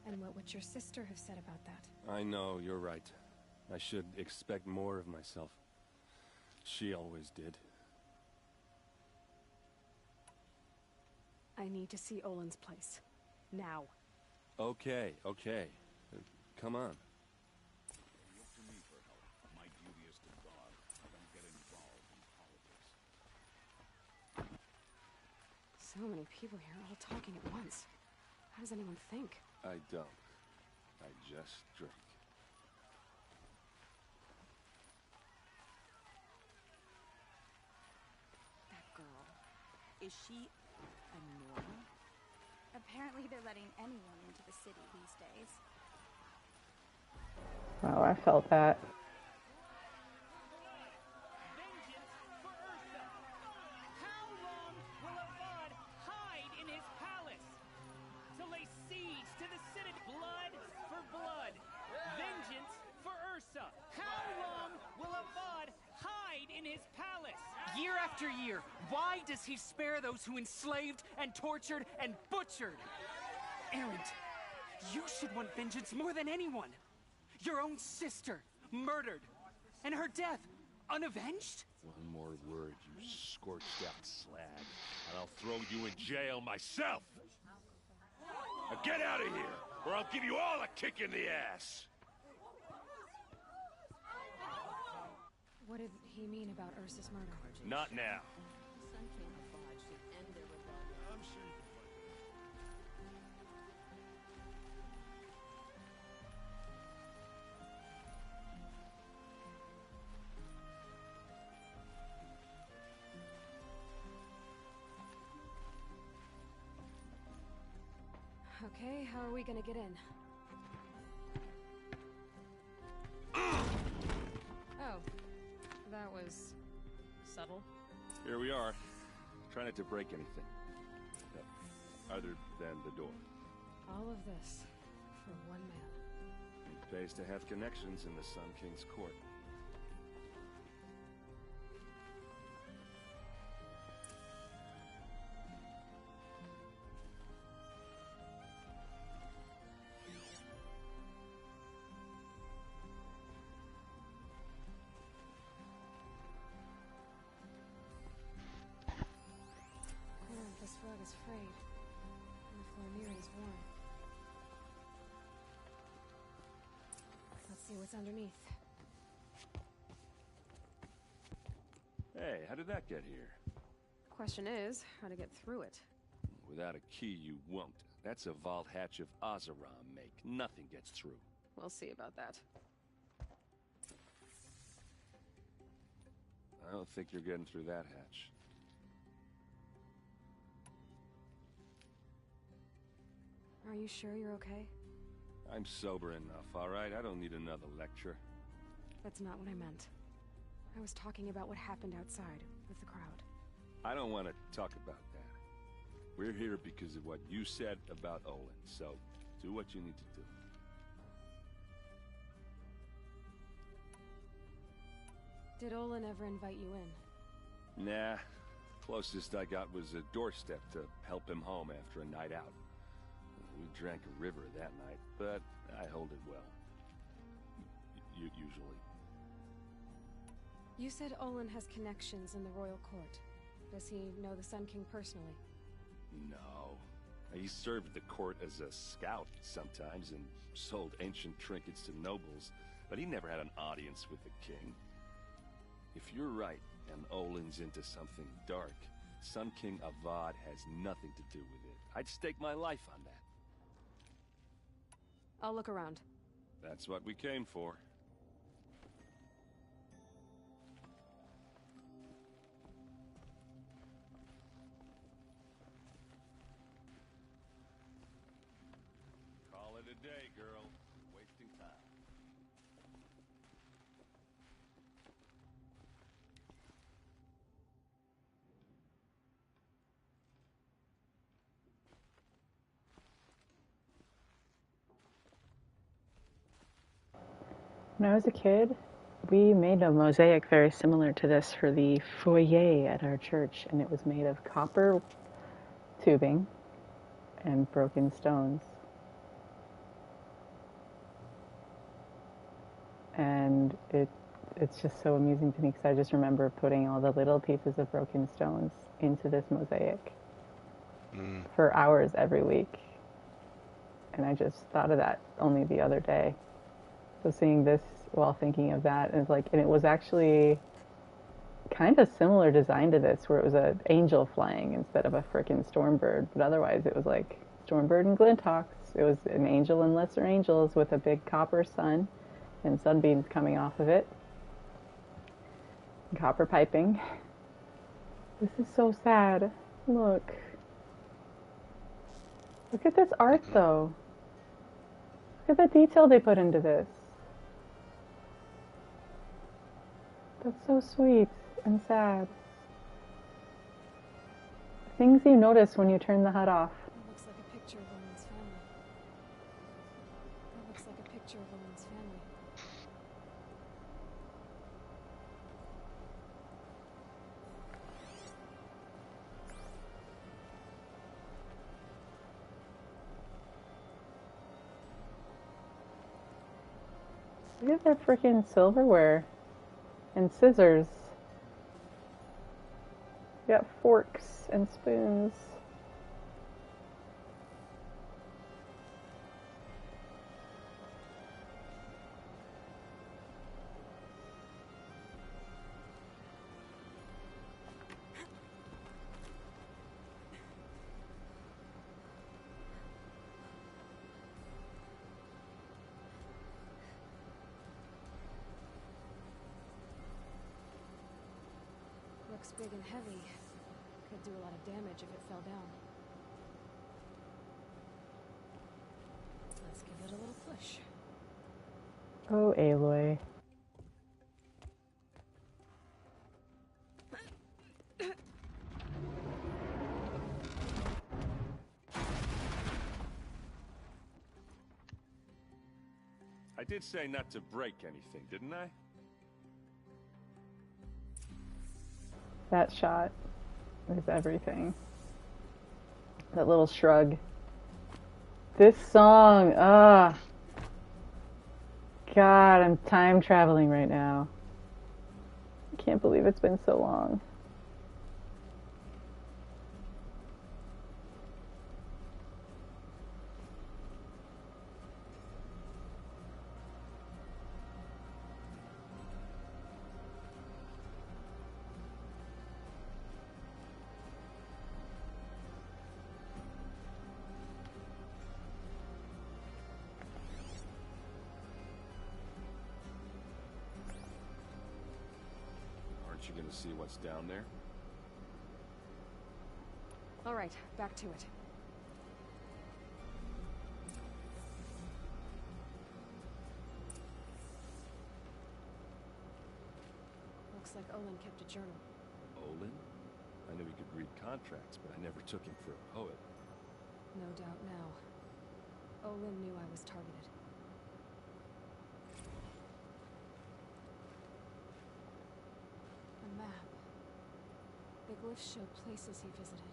And what would your sister have said about that? I know, you're right. I should expect more of myself. She always did. I need to see Olin's place. Now. Okay, okay. Come on. Look to me for help. My duty is to guard. I don't get involved in politics. So many people here, all talking at once. How does anyone think? I don't. I just drink. That girl. Is she a Nora? Apparently they're letting anyone into the city these days. Oh, I felt that. Vengeance for Ursa! How long will Avad hide in his palace? To lay siege to the city. Blood for blood. Vengeance for Ursa. How long will Avad hide in his palace? Year after year, why does he spare those who enslaved and tortured and butchered? Erend, you should want vengeance more than anyone. Your own sister, murdered, and her death, unavenged? One more word, you scorched out slag, and I'll throw you in jail myself! Now get out of here, or I'll give you all a kick in the ass! What did he mean about Ursa's murder? Not now. Sun King Avad should end their rebellion. I'm sure you can find Okay, how are we gonna get in? Oh, that was subtle. Here we are. Try not to break anything. Other than the door. All of this for one man. It pays to have connections in the Sun King's court. This rug is frayed, and the floor near it is worn. Let's see what's underneath. Hey, how did that get here? Question is, how to get through it. Without a key, you won't. That's a vault hatch of Oseram make. Nothing gets through. We'll see about that. I don't think you're getting through that hatch. Are you sure you're okay? I'm sober enough, all right? I don't need another lecture. That's not what I meant. I was talking about what happened outside with the crowd. I don't want to talk about that. We're here because of what you said about Olin, so do what you need to do. Did Olin ever invite you in? Nah. Closest I got was a doorstep to help him home after a night out. We drank a river that night, but I hold it well. Usually. You said Olin has connections in the royal court. Does he know the Sun King personally? No. He served the court as a scout sometimes and sold ancient trinkets to nobles, but he never had an audience with the king. If you're right, and Olin's into something dark, Sun King Avad has nothing to do with it. I'd stake my life on that. I'll look around. That's what we came for. Call it a day, girl. Wasting time. When I was a kid, we made a mosaic very similar to this for the foyer at our church, and it was made of copper tubing and broken stones. And it's just so amusing to me because I just remember putting all the little pieces of broken stones into this mosaic. for hours every week. And I just thought of that only the other day. So seeing this while thinking of that, and it was actually kind of similar design to this, where it was an angel flying instead of a frickin' stormbird. But otherwise, it was like Stormbird and Glinthawks. It was an angel and lesser angels with a big copper sun and sunbeams coming off of it. Copper piping. This is so sad. Look. Look at this art, though. Look at the detail they put into this. That's so sweet and sad. Things you notice when you turn the HUD off. That looks like a picture of Owen's family. That looks like a picture of Owen's family. Look at that freaking silverware and scissors. You got forks and spoons. Looks big and heavy. Could do a lot of damage if it fell down. Let's give it a little push. Oh, Aloy. I did say not to break anything, didn't I? That shot is everything. That little shrug. This song, God, I'm time traveling right now. I can't believe it's been so long. Aren't you gonna see what's down there? All right, back to it. Looks like Olin kept a journal. Olin? I knew he could read contracts, but I never took him for a poet. No doubt now. Olin knew I was targeted. A map. The glyphs show places he visited.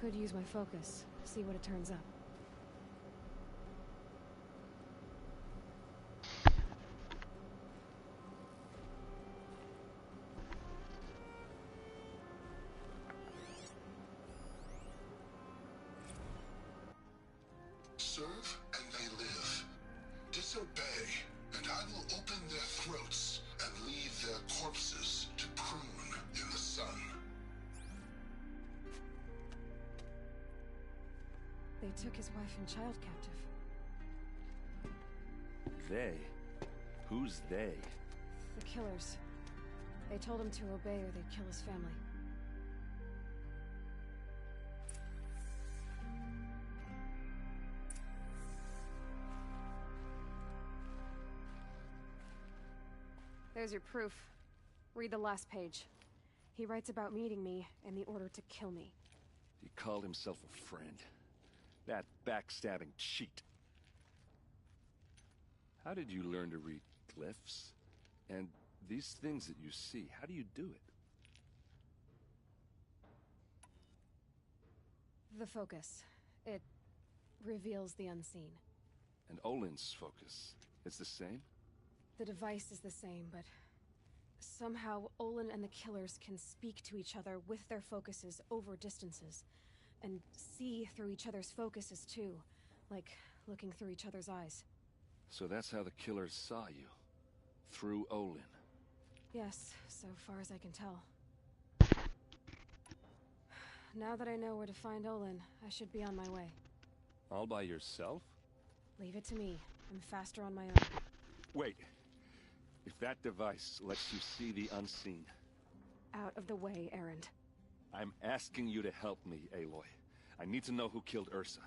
Could use my focus. See what it turns up. Serve and they live. Disobey, and I will open their throats and leave their corpses to prune in the sun. They took his wife and child captive. They? Who's they? The killers. They told him to obey or they'd kill his family. There's your proof. Read the last page. He writes about meeting me in the order to kill me. He called himself a friend. That backstabbing cheat. How did you learn to read glyphs? And these things that you see, how do you do it? The focus. It reveals the unseen. And Olin's focus, it's the same? The device is the same, but somehow Olin and the killers can speak to each other with their focuses over distances. And see through each other's focuses too, like looking through each other's eyes. So that's how the killers saw you? Through Olin? Yes, so far as I can tell. Now that I know where to find Olin, I should be on my way. All by yourself? Leave it to me. I'm faster on my own. Wait. If that device lets you see the unseen... Out of the way, Erend. I'm asking you to help me, Aloy. I need to know who killed Ursa.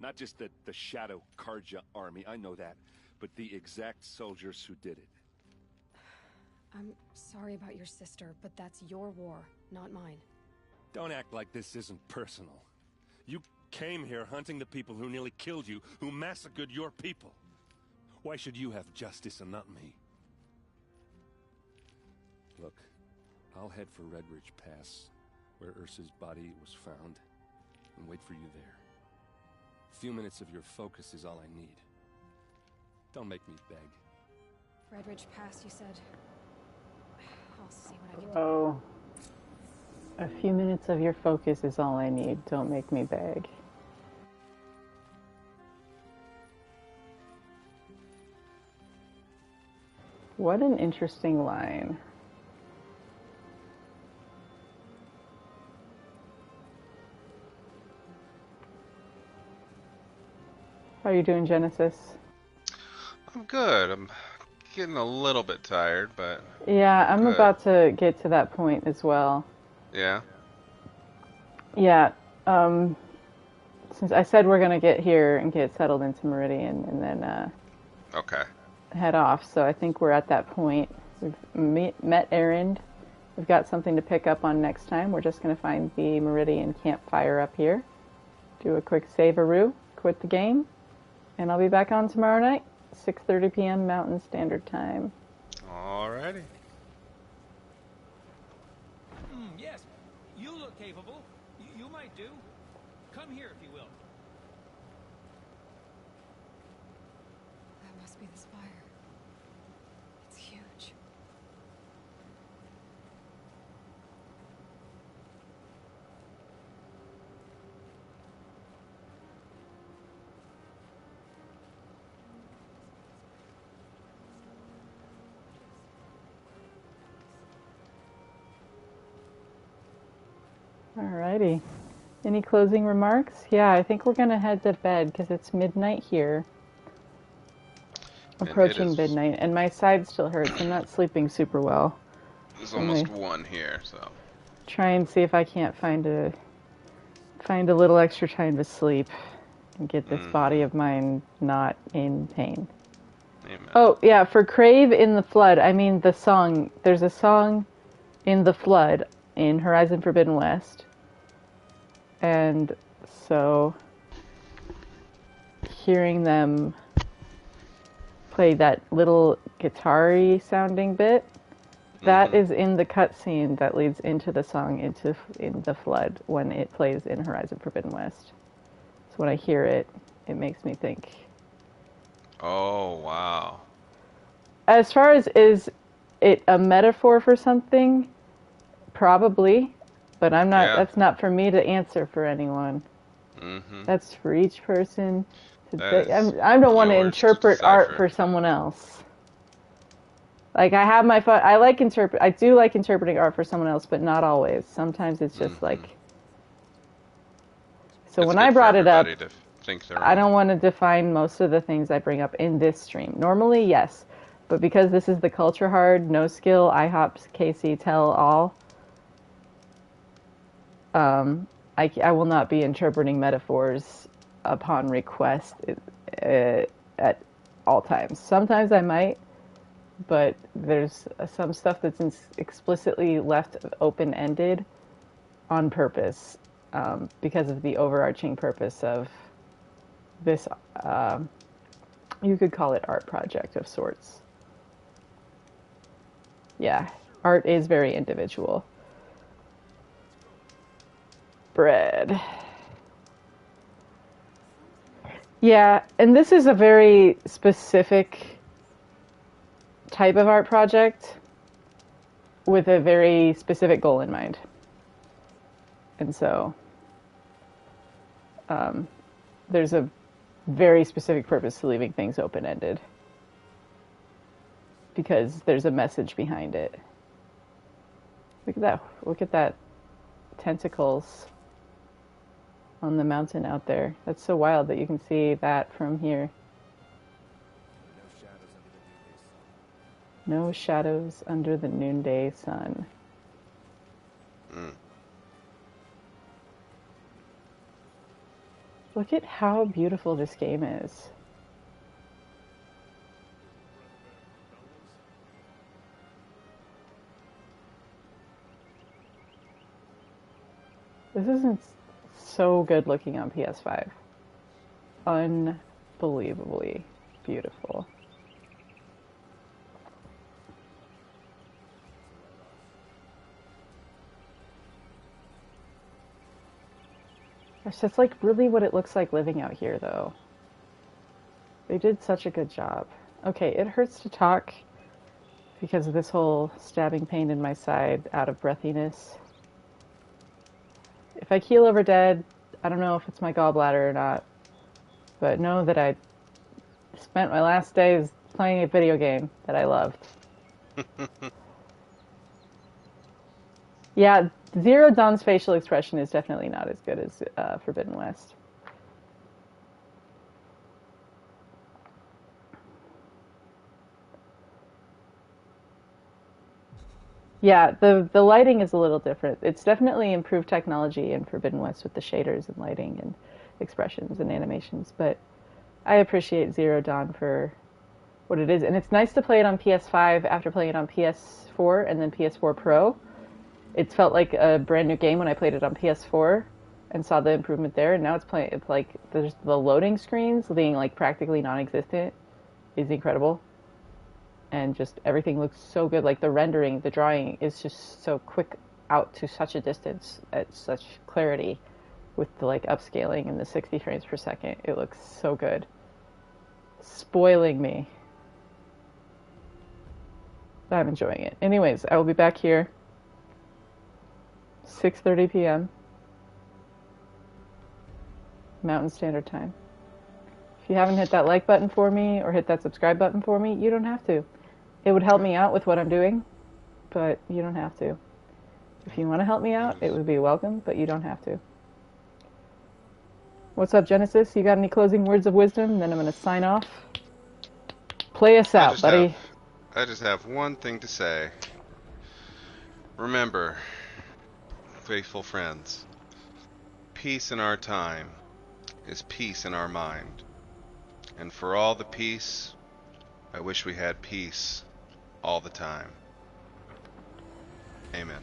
Not just the Shadow Karja army, I know that, but the exact soldiers who did it. I'm sorry about your sister, but that's your war, not mine. Don't act like this isn't personal. You came here hunting the people who nearly killed you, who massacred your people. Why should you have justice and not me? Look, I'll head for Red Ridge Pass, where Ursa's body was found, and wait for you there. A few minutes of your focus is all I need. Don't make me beg. Red Ridge Pass, you said? I'll see what I can do. Oh. A few minutes of your focus is all I need. Don't make me beg. What an interesting line. How are you doing, Genesis? I'm good. I'm getting a little bit tired, but... Yeah, I'm good. about to get to that point as well. Yeah? Yeah. Since I said we're going to get here and get settled into Meridian and then Okay. head off, so I think we're at that point. We've met Erend. We've got something to pick up on next time. We're just going to find the Meridian campfire up here, do a quick save-a-roo, quit the game, and I'll be back on tomorrow night, 6:30 p.m. Mountain Standard Time. Alrighty. Yes, you look capable. You might do. Come here if you will. That must be the spire. It's huge. Alrighty. Any closing remarks? Yeah, I think we're going to head to bed because it's midnight here. Approaching midnight, and my side still hurts. I'm not sleeping super well. There's almost 1 here, so... Try and see if I can't find a little extra time to sleep and get this body of mine not in pain. Amen. Oh, yeah, for Crave in the Flood, I mean the song. There's a song in the Flood in Horizon Forbidden West. And so hearing them play that little guitar-y sounding bit, that is in the cutscene that leads into the song in the Flood when it plays in Horizon Forbidden West. So when I hear it, it makes me think. Oh, wow. As far as is it a metaphor for something? Probably, but I'm not. Yeah. That's not for me to answer for anyone. Mm-hmm. That's for each person. I don't want to interpret art for someone else. Like I have my fun. I do like interpreting art for someone else, but not always. Sometimes it's just like. So when I brought it up, I don't want to define most of the things I bring up in this stream. Normally, yes, but because this is the cUltra hard, no skill, IHOPKC tell all. I will not be interpreting metaphors upon request at all times. Sometimes I might, but there's some stuff that's explicitly left open-ended on purpose, because of the overarching purpose of this, you could call it art project of sorts. Yeah, art is very individual. Bread. Yeah, and this is a very specific type of art project with a very specific goal in mind. And so, there's a very specific purpose to leaving things open-ended, because there's a message behind it. Look at that. Look at that tentacles on the mountain out there. That's so wild that you can see that from here. No shadows under the noonday sun. Look at how beautiful this game is. This isn't so good looking on PS5. Unbelievably beautiful. Gosh, that's like really what it looks like living out here, though. They did such a good job. Okay, it hurts to talk because of this whole stabbing pain in my side, out of breathiness. If I keel over dead, I don't know if it's my gallbladder or not, but know that I spent my last days playing a video game that I loved. Yeah, Zero Dawn's facial expression is definitely not as good as Forbidden West. Yeah, the lighting is a little different. It's definitely improved technology in Forbidden West with the shaders and lighting and expressions and animations, but I appreciate Zero Dawn for what it is. And it's nice to play it on PS5 after playing it on PS4 and then PS4 Pro. It felt like a brand new game when I played it on PS4 and saw the improvement there, and now it's like there's the loading screens being like practically non-existent is incredible. And just everything looks so good. Like the rendering, the drawing is just so quick out to such a distance at such clarity with the like upscaling and the 60 frames per second. It looks so good. Spoiling me. I'm enjoying it. Anyways, I will be back here 6:30 p.m. Mountain Standard Time. If you haven't hit that like button for me or hit that subscribe button for me, you don't have to. It would help me out with what I'm doing, but you don't have to. If you want to help me out, it would be welcome, but you don't have to. What's up, Genesis? You got any closing words of wisdom? Then I'm going to sign off. Play us out, buddy. I just have one thing to say. Remember, faithful friends, peace in our time is peace in our mind. And for all the peace, I wish we had peace all the time. Amen.